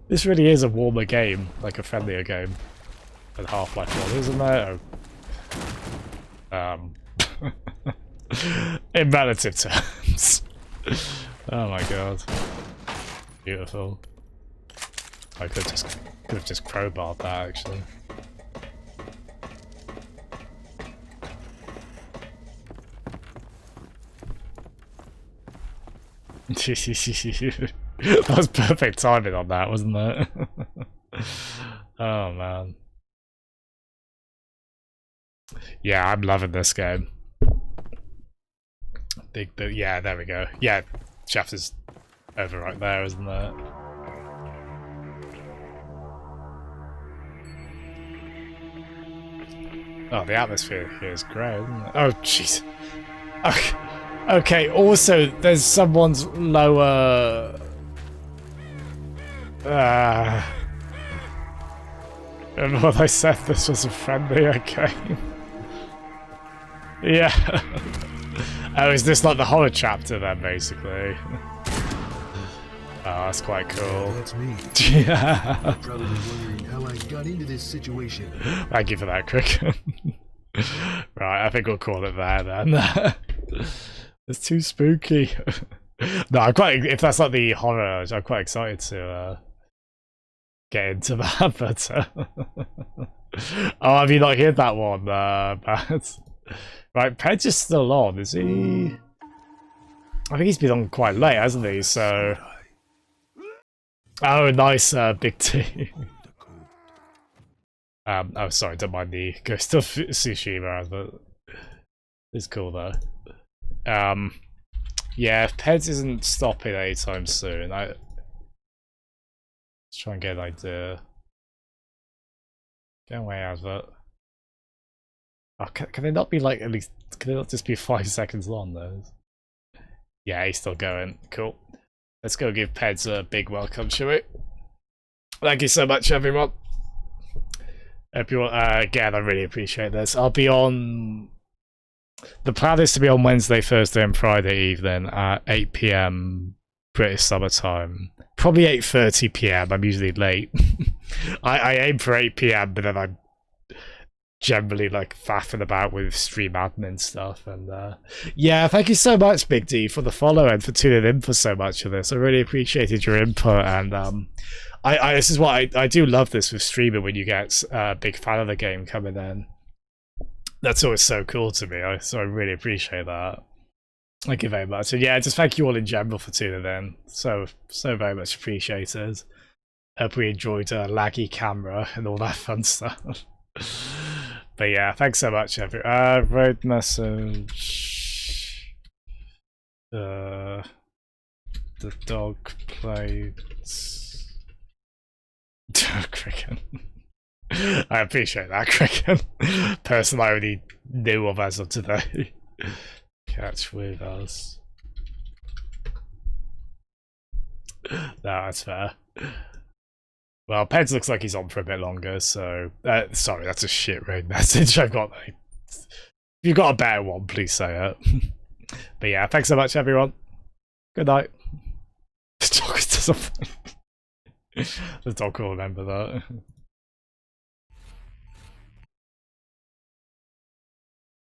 Speaker 1: This really is a warmer game, like a friendlier game than Half-Life 1, isn't it? Oh. In relative terms. Oh my god. Beautiful. I could have just crowbarred that, actually. That was perfect timing on that, wasn't it? Oh man. Yeah, I'm loving this game. Yeah, there we go. Yeah, Jeff is over right there, isn't it? Oh, the atmosphere here is great, isn't it? Oh, jeez. Okay, also, there's someone's lower... Remember what I said? This was a friendlier game. Yeah. Oh, is this like the horror chapter then, basically? Oh, that's quite cool.
Speaker 15: Yeah, that's me.
Speaker 1: Yeah.
Speaker 15: You're probably wondering how I got into this situation.
Speaker 1: Thank you for that, Crick. Right, I think we'll call it there then. It's too spooky. No, I'm quite. If that's like the horror, I'm quite excited to get into that. But oh, have you not heard that one? But right, Pedge is still on, is he? I think he's been on quite late, hasn't he? So. Oh, nice, Big T. Oh, sorry, don't mind the Ghost of Tsushima, but it's cool though. Yeah, if Peds isn't stopping anytime soon, let's try and get an idea. Get away out of it. Oh, can they not be like at least? Can they not just be 5 seconds long though? Yeah, he's still going. Cool. Let's go give Peds a big welcome, shall we? Thank you so much, everyone. Hope you again, I really appreciate this. I'll be on. The plan is to be on Wednesday, Thursday, and Friday evening at 8 PM British Summer Time. Probably 8:30 PM. I'm usually late. I aim for 8 PM, but then I'm generally like faffing about with stream admin stuff. And yeah, thank you so much, Big D, for the follow and for tuning in for so much of this. I really appreciated your input, and this is what I do love this with streaming, when you get a big fan of the game coming in. That's always so cool to me, so I really appreciate that. Thank you very much. And yeah, just thank you all in general for tuning in. So very much appreciated. Hope we enjoyed a laggy camera and all that fun stuff. But yeah, thanks so much, everyone. Road message. The dog plays. Cricket. I appreciate that, Cricket. Person I already knew of as of today. Catch with us. No, that's fair. Well, Peds looks like he's on for a bit longer, so... sorry, that's a shit raid message. I've got... If you've got a better one, please say it. But yeah, thanks so much, everyone. Good night. The dog doesn't... The dog will remember that.